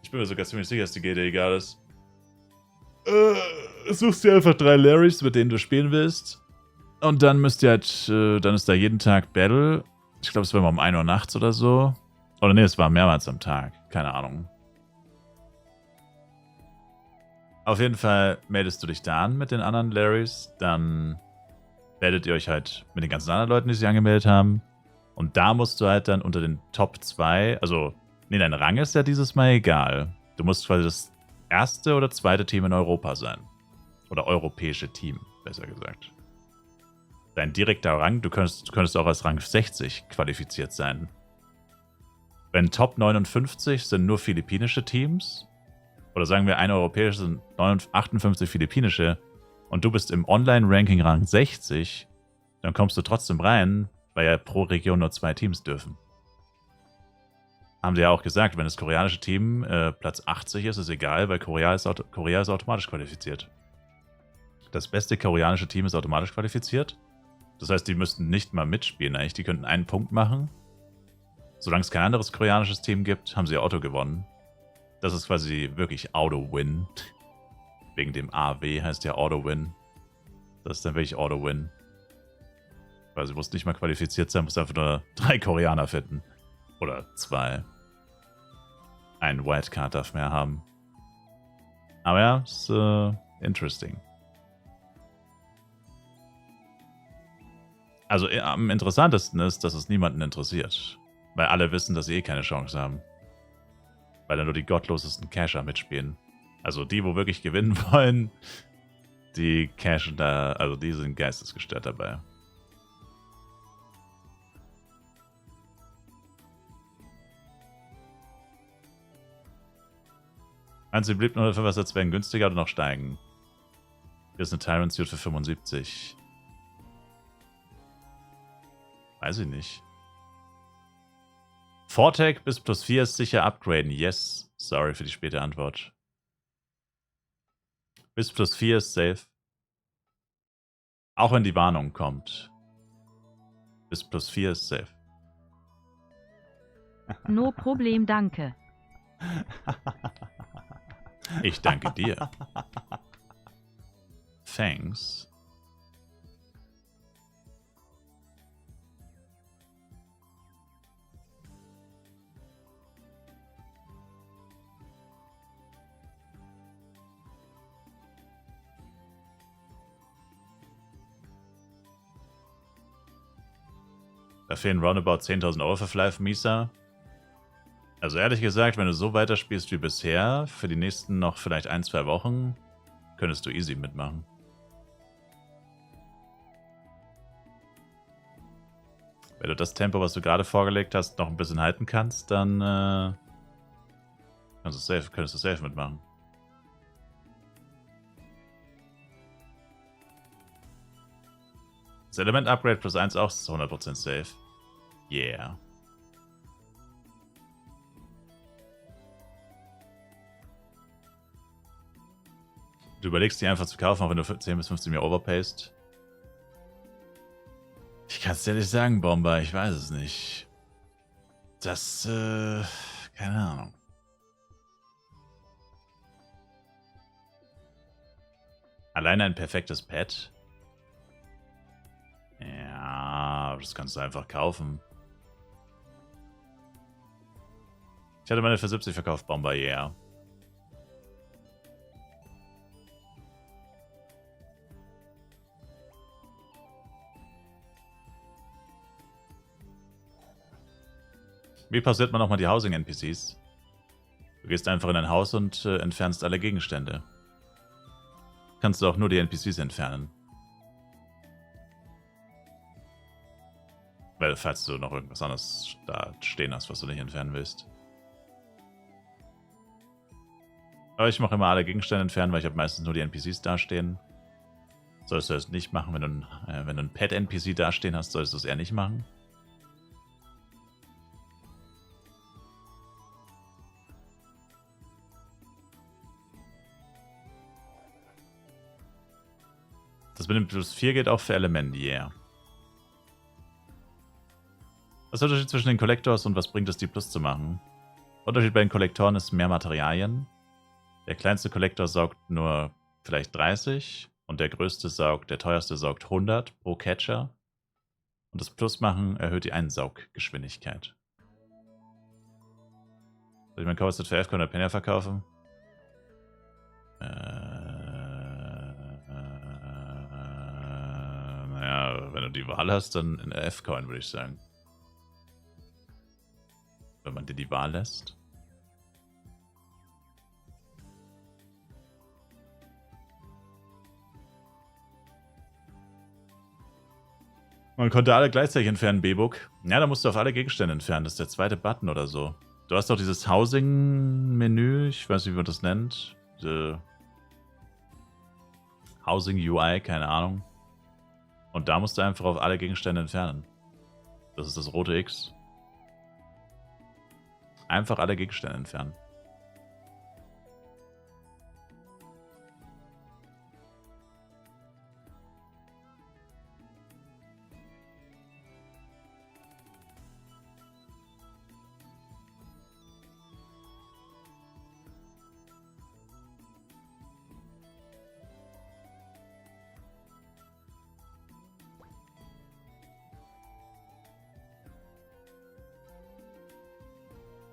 Ich bin mir sogar ziemlich sicher, dass die Gilde egal ist. Suchst dir einfach 3 Larrys, mit denen du spielen willst. Und dann müsst ihr halt, dann ist da jeden Tag Battle. Ich glaube, es war mal um 1 Uhr nachts oder so. Oder nee, es war mehrmals am Tag. Keine Ahnung. Auf jeden Fall meldest du dich da an mit den anderen Larrys. Dann meldet ihr euch halt mit den ganzen anderen Leuten, die sich angemeldet haben. Und da musst du halt dann unter den Top 2, also, nee, dein Rang ist ja dieses Mal egal. Du musst quasi das erste oder zweite Team in Europa sein. Oder europäische Team, besser gesagt. Dein direkter Rang, du könntest auch als Rang 60 qualifiziert sein. Wenn Top 59 sind nur philippinische Teams, oder sagen wir ein europäisches sind 58 philippinische, und du bist im Online-Ranking Rang 60, dann kommst du trotzdem rein, weil ja pro Region nur 2 Teams dürfen. Haben sie ja auch gesagt, wenn das koreanische Team Platz 80 ist, ist egal, weil Korea ist automatisch qualifiziert. Das beste koreanische Team ist automatisch qualifiziert. Das heißt, die müssten nicht mal mitspielen eigentlich. Die könnten einen Punkt machen. Solange es kein anderes koreanisches Team gibt, haben sie Auto gewonnen. Das ist quasi wirklich Auto-Win. Wegen dem AW heißt ja Auto-Win. Das ist dann wirklich Auto-Win. Weil sie mussten nicht mal qualifiziert sein, mussten einfach nur 3 Koreaner finden. Oder 2. Ein Wildcard darf mehr haben. Aber ja, ist interesting. Also am interessantesten ist, dass es niemanden interessiert. Weil alle wissen, dass sie eh keine Chance haben. Weil dann nur die gottlosesten Casher mitspielen. Also die, wo wirklich gewinnen wollen, die cashen da, also die sind geistesgestört dabei. Meinst du, die beliebten Verwässert werden günstiger oder noch steigen? Hier ist eine Tyrant Suit für 75. Weiß ich nicht. Vortec bis +4 ist sicher upgraden. Yes. Sorry für die späte Antwort. Bis +4 ist safe. Auch wenn die Warnung kommt. Bis +4 ist safe. No Problem, danke. Ich danke dir. Thanks. Da fehlen roundabout 10.000 Euro für Flive Misa. Also ehrlich gesagt, wenn du so weiterspielst wie bisher, für die nächsten noch vielleicht 1-2 Wochen, könntest du easy mitmachen. Wenn du das Tempo, was du gerade vorgelegt hast, noch ein bisschen halten kannst, dann könntest du safe mitmachen. Das Element Upgrade +1 auch ist 100% safe. Yeah. Du überlegst dir einfach zu kaufen, auch wenn du 10 bis 15 Mal overpayst. Ich kann es dir nicht sagen, Bomber, ich weiß es nicht. Das, keine Ahnung. Alleine ein perfektes Pet? Ja, das kannst du einfach kaufen. Ich hatte meine für 70 verkauft, Bomber, yeah. Wie passiert man nochmal die Housing-NPCs? Du gehst einfach in ein Haus und entfernst alle Gegenstände. Kannst du auch nur die NPCs entfernen. Weil, falls du noch irgendwas anderes da stehen hast, was du nicht entfernen willst. Aber ich mache immer alle Gegenstände entfernen, weil ich habe meistens nur die NPCs dastehen. Solltest du das nicht machen, wenn du ein Pet-NPC dastehen hast, solltest du es eher nicht machen. Das mit dem +4 geht auch für Elemente, yeah. Was ist der Unterschied zwischen den Collectors und was bringt es, die Plus zu machen? Der Unterschied bei den Kollektoren ist mehr Materialien. Der kleinste Kollektor saugt nur vielleicht 30 und der teuerste saugt 100 pro Catcher. Und das Plus machen erhöht die Einsauggeschwindigkeit. Soll ich mein Coverset für 11 Penya verkaufen? Wenn du die Wahl hast, dann in F-Coin, würde ich sagen. Wenn man dir die Wahl lässt. Man konnte alle gleichzeitig entfernen, B-Book. Ja, da musst du auf alle Gegenstände entfernen. Das ist der zweite Button oder so. Du hast doch dieses Housing-Menü. Ich weiß nicht, wie man das nennt. Diese Housing-UI, keine Ahnung. Und da musst du einfach auf alle Gegenstände entfernen. Das ist das rote X. Einfach alle Gegenstände entfernen.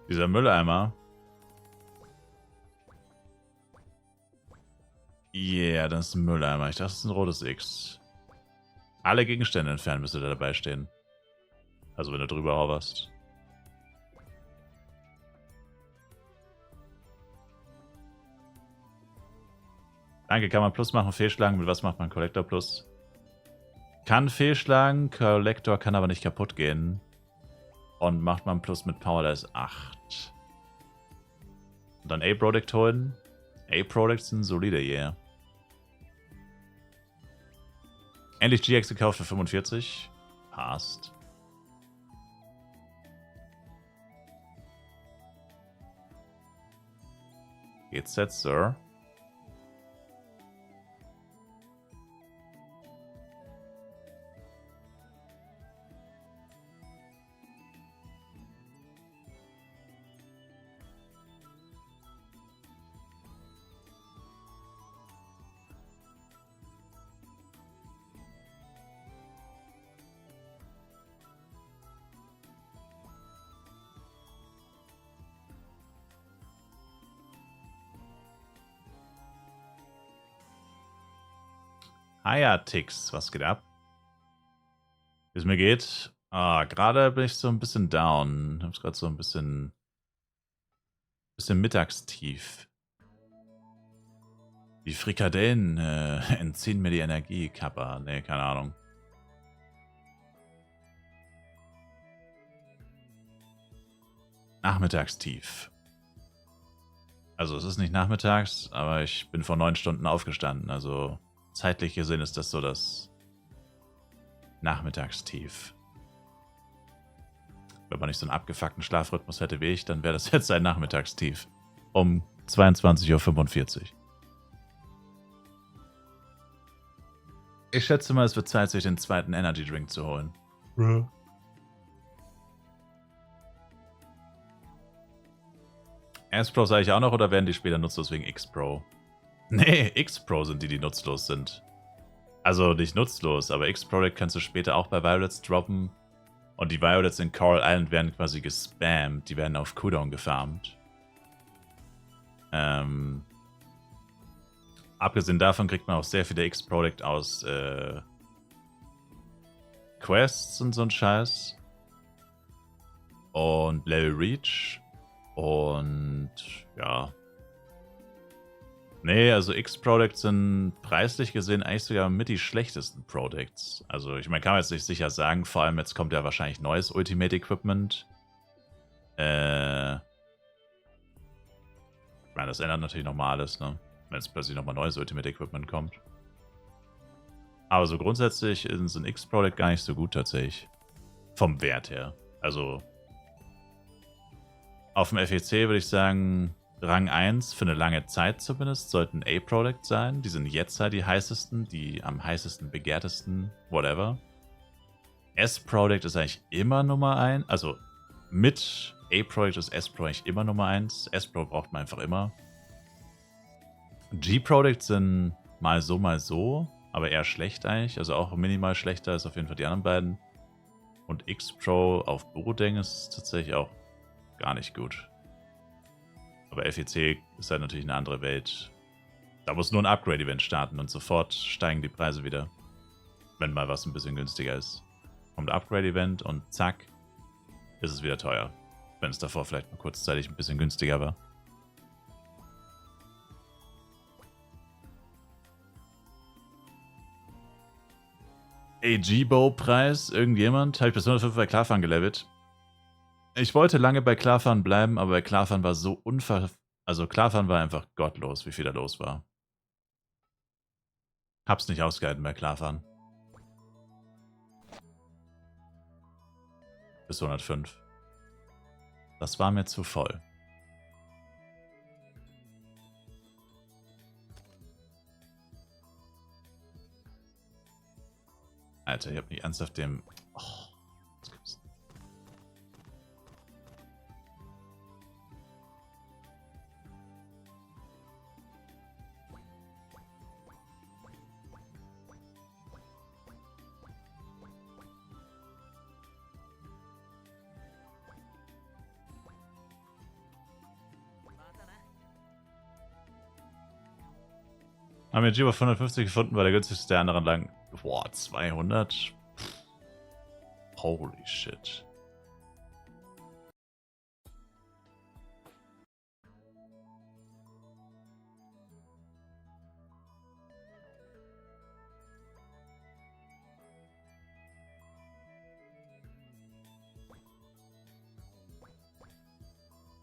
Dieser Mülleimer. Yeah, das ist ein Mülleimer. Ich dachte, das ist ein rotes X. Alle Gegenstände entfernen müsste da dabei stehen. Also wenn du drüber hoverst. Danke, kann man Plus machen, fehlschlagen. Mit was macht man Collector Plus? Kann fehlschlagen, Collector kann aber nicht kaputt gehen. Und macht man Plus mit Power, da ist 8. Und dann A-Product holen. A-Products sind solide, yeah. Endlich GX gekauft für 45. Passt. Geht's jetzt, Sir? Tix, was geht ab? Wie es mir geht? Gerade bin ich so ein bisschen down. Ich hab's gerade so ein bisschen mittagstief. Die Frikadellen entziehen mir die Energie, Kappa. Nee, keine Ahnung. Nachmittagstief. Also es ist nicht nachmittags, aber ich bin vor 9 Stunden aufgestanden, also zeitlich gesehen ist das so das Nachmittagstief. Wenn man nicht so einen abgefuckten Schlafrhythmus hätte wie ich, dann wäre das jetzt ein Nachmittagstief. Um 22:45 Uhr. Ich schätze mal, es wird Zeit, sich den zweiten Energy Drink zu holen. Bruh. S-Pro sage ich auch noch, oder werden die später nutzlos wegen X-Pro? Nee, X-Pro sind die nutzlos sind. Also nicht nutzlos, aber X-Product kannst du später auch bei Violets droppen. Und die Violets in Coral Island werden quasi gespammt. Die werden auf Cooldown gefarmt. Abgesehen davon kriegt man auch sehr viele X-Product aus Quests und so ein Scheiß. Und Level Reach. Und ja. Nee, also X-Products sind preislich gesehen eigentlich sogar mit die schlechtesten Products. Also ich meine, kann man jetzt nicht sicher sagen, vor allem jetzt kommt ja wahrscheinlich neues Ultimate Equipment. Ich meine, das ändert natürlich nochmal alles, ne? Wenn jetzt plötzlich nochmal neues Ultimate Equipment kommt. Aber so grundsätzlich ist ein X-Product gar nicht so gut tatsächlich. Vom Wert her. Also auf dem FEC würde ich sagen, Rang 1 für eine lange Zeit zumindest sollten A-Product sein. Die sind jetzt halt die heißesten, die am heißesten begehrtesten, whatever. S-Product ist eigentlich immer Nummer 1. Also mit A-Product ist S-Pro eigentlich immer Nummer 1. S-Pro braucht man einfach immer. G-Product sind mal so, aber eher schlecht eigentlich. Also auch minimal schlechter als auf jeden Fall die anderen beiden. Und X-Pro auf Borodeng ist tatsächlich auch gar nicht gut. Aber FEC ist halt natürlich eine andere Welt. Da muss nur ein Upgrade-Event starten und sofort steigen die Preise wieder. Wenn mal was ein bisschen günstiger ist. Kommt Upgrade-Event und zack, ist es wieder teuer. Wenn es davor vielleicht mal kurzzeitig ein bisschen günstiger war. AG-Bow-Preis, irgendjemand? Habe ich bis 105 bei Klarfahren gelevelt. Ich wollte lange bei Klarfahren bleiben, aber bei Klarfahren war so Also Klarfahren war einfach gottlos, wie viel da los war. Hab's nicht ausgehalten bei Klarfahren. Bis 105. Das war mir zu voll. Alter, ich hab nicht ernsthaft dem... Oh, was gibt's? Haben wir G auf 150 gefunden, war der günstigste der anderen lang. Boah, 200? Pff. Holy shit.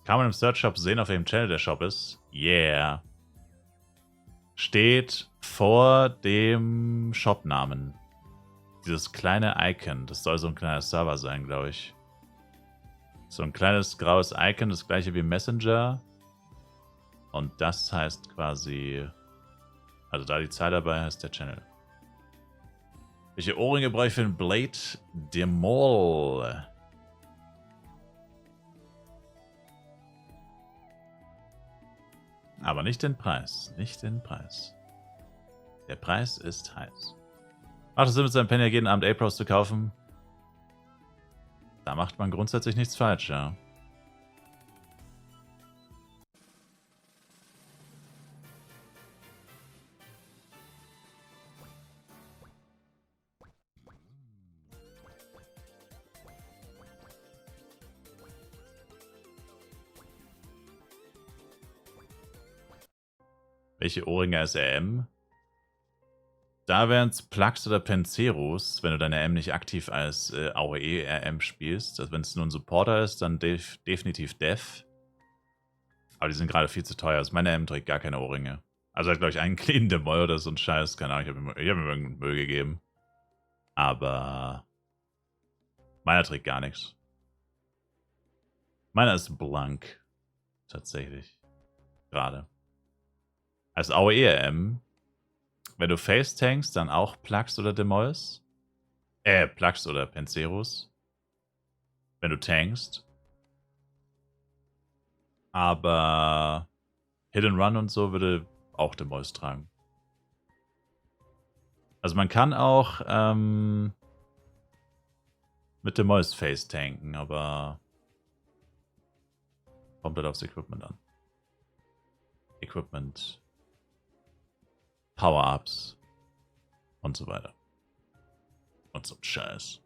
Kann man im Search Shop sehen, auf welchem Channel der Shop ist? Yeah. Steht vor dem Shopnamen. Dieses kleine Icon. Das soll so ein kleiner Server sein, glaube ich. So ein kleines graues Icon, das gleiche wie Messenger. Und das heißt quasi... Also da die Zahl dabei heißt der Channel. Welche Ohrringe brauche ich für den Blade Demol? Aber nicht den Preis. Nicht den Preis. Der Preis ist heiß. Macht es Sinn, mit seinem Penny jeden Abend A-Pros zu kaufen? Da macht man grundsätzlich nichts falsch, ja. Welche Ohrringe SRM? Da wären es Plugs oder Penceros, wenn du deine M nicht aktiv als AOE RM spielst. Also wenn es nur ein Supporter ist, dann definitiv Def. Aber die sind gerade viel zu teuer. Also meine M trägt gar keine Ohrringe. Also hat, glaube ich, einen clean Demoy oder so ein Scheiß. Keine Ahnung, ich hab ihm irgendeinen Müll gegeben. Aber meiner trägt gar nichts. Meiner ist blank. Tatsächlich. Gerade. Als AOE-RM, wenn du Face tankst, dann auch Plugs oder Demoys. Plugs oder Penceros. Wenn du tankst. Aber Hit and Run und so würde auch Demoys tragen. Also man kann auch mit Demoys Face tanken, aber kommt halt aufs Equipment an. Equipment, Power-Ups und so weiter. Und so ein Scheiß.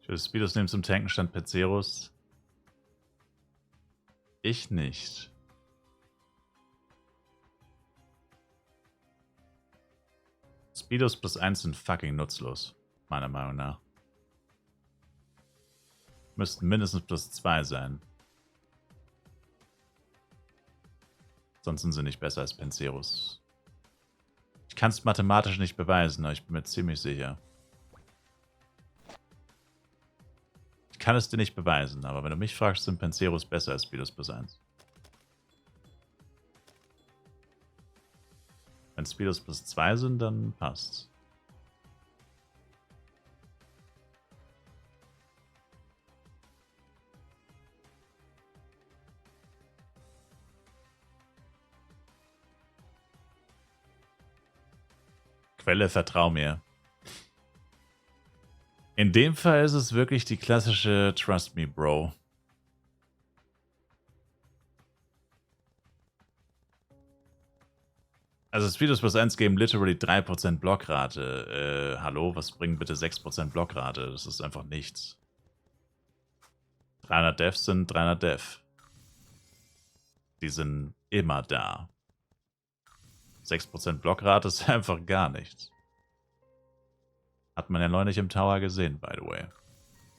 Ich würde Speedos nehmen zum Tanken, stand Penceros. Ich nicht. Speedos plus 1 sind fucking nutzlos. Meiner Meinung nach. Müssten mindestens plus 2 sein. Sonst sind sie nicht besser als Penceros. Ich kann es mathematisch nicht beweisen, aber ich bin mir ziemlich sicher. Ich kann es dir nicht beweisen, aber wenn du mich fragst, sind Penceros besser als Speedos plus 1. Wenn Speedos plus 2 sind, dann passt's. Quelle, vertrau mir. In dem Fall ist es wirklich die klassische Trust me, Bro. Also Speedos plus 1 geben literally 3% Blockrate. Hallo, was bringt bitte 6% Blockrate? Das ist einfach nichts. 300 Def sind 300 Def. Die sind immer da. 6% Blockrate ist einfach gar nichts. Hat man ja neulich im Tower gesehen, by the way.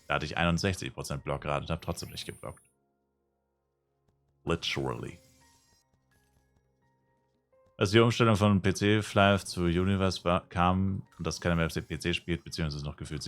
Da hatte ich 61% Blockrate und habe trotzdem nicht geblockt. Literally. Als die Umstellung von PC Live zu Universe kam und das keiner mehr auf dem PC spielt, beziehungsweise noch gefühlt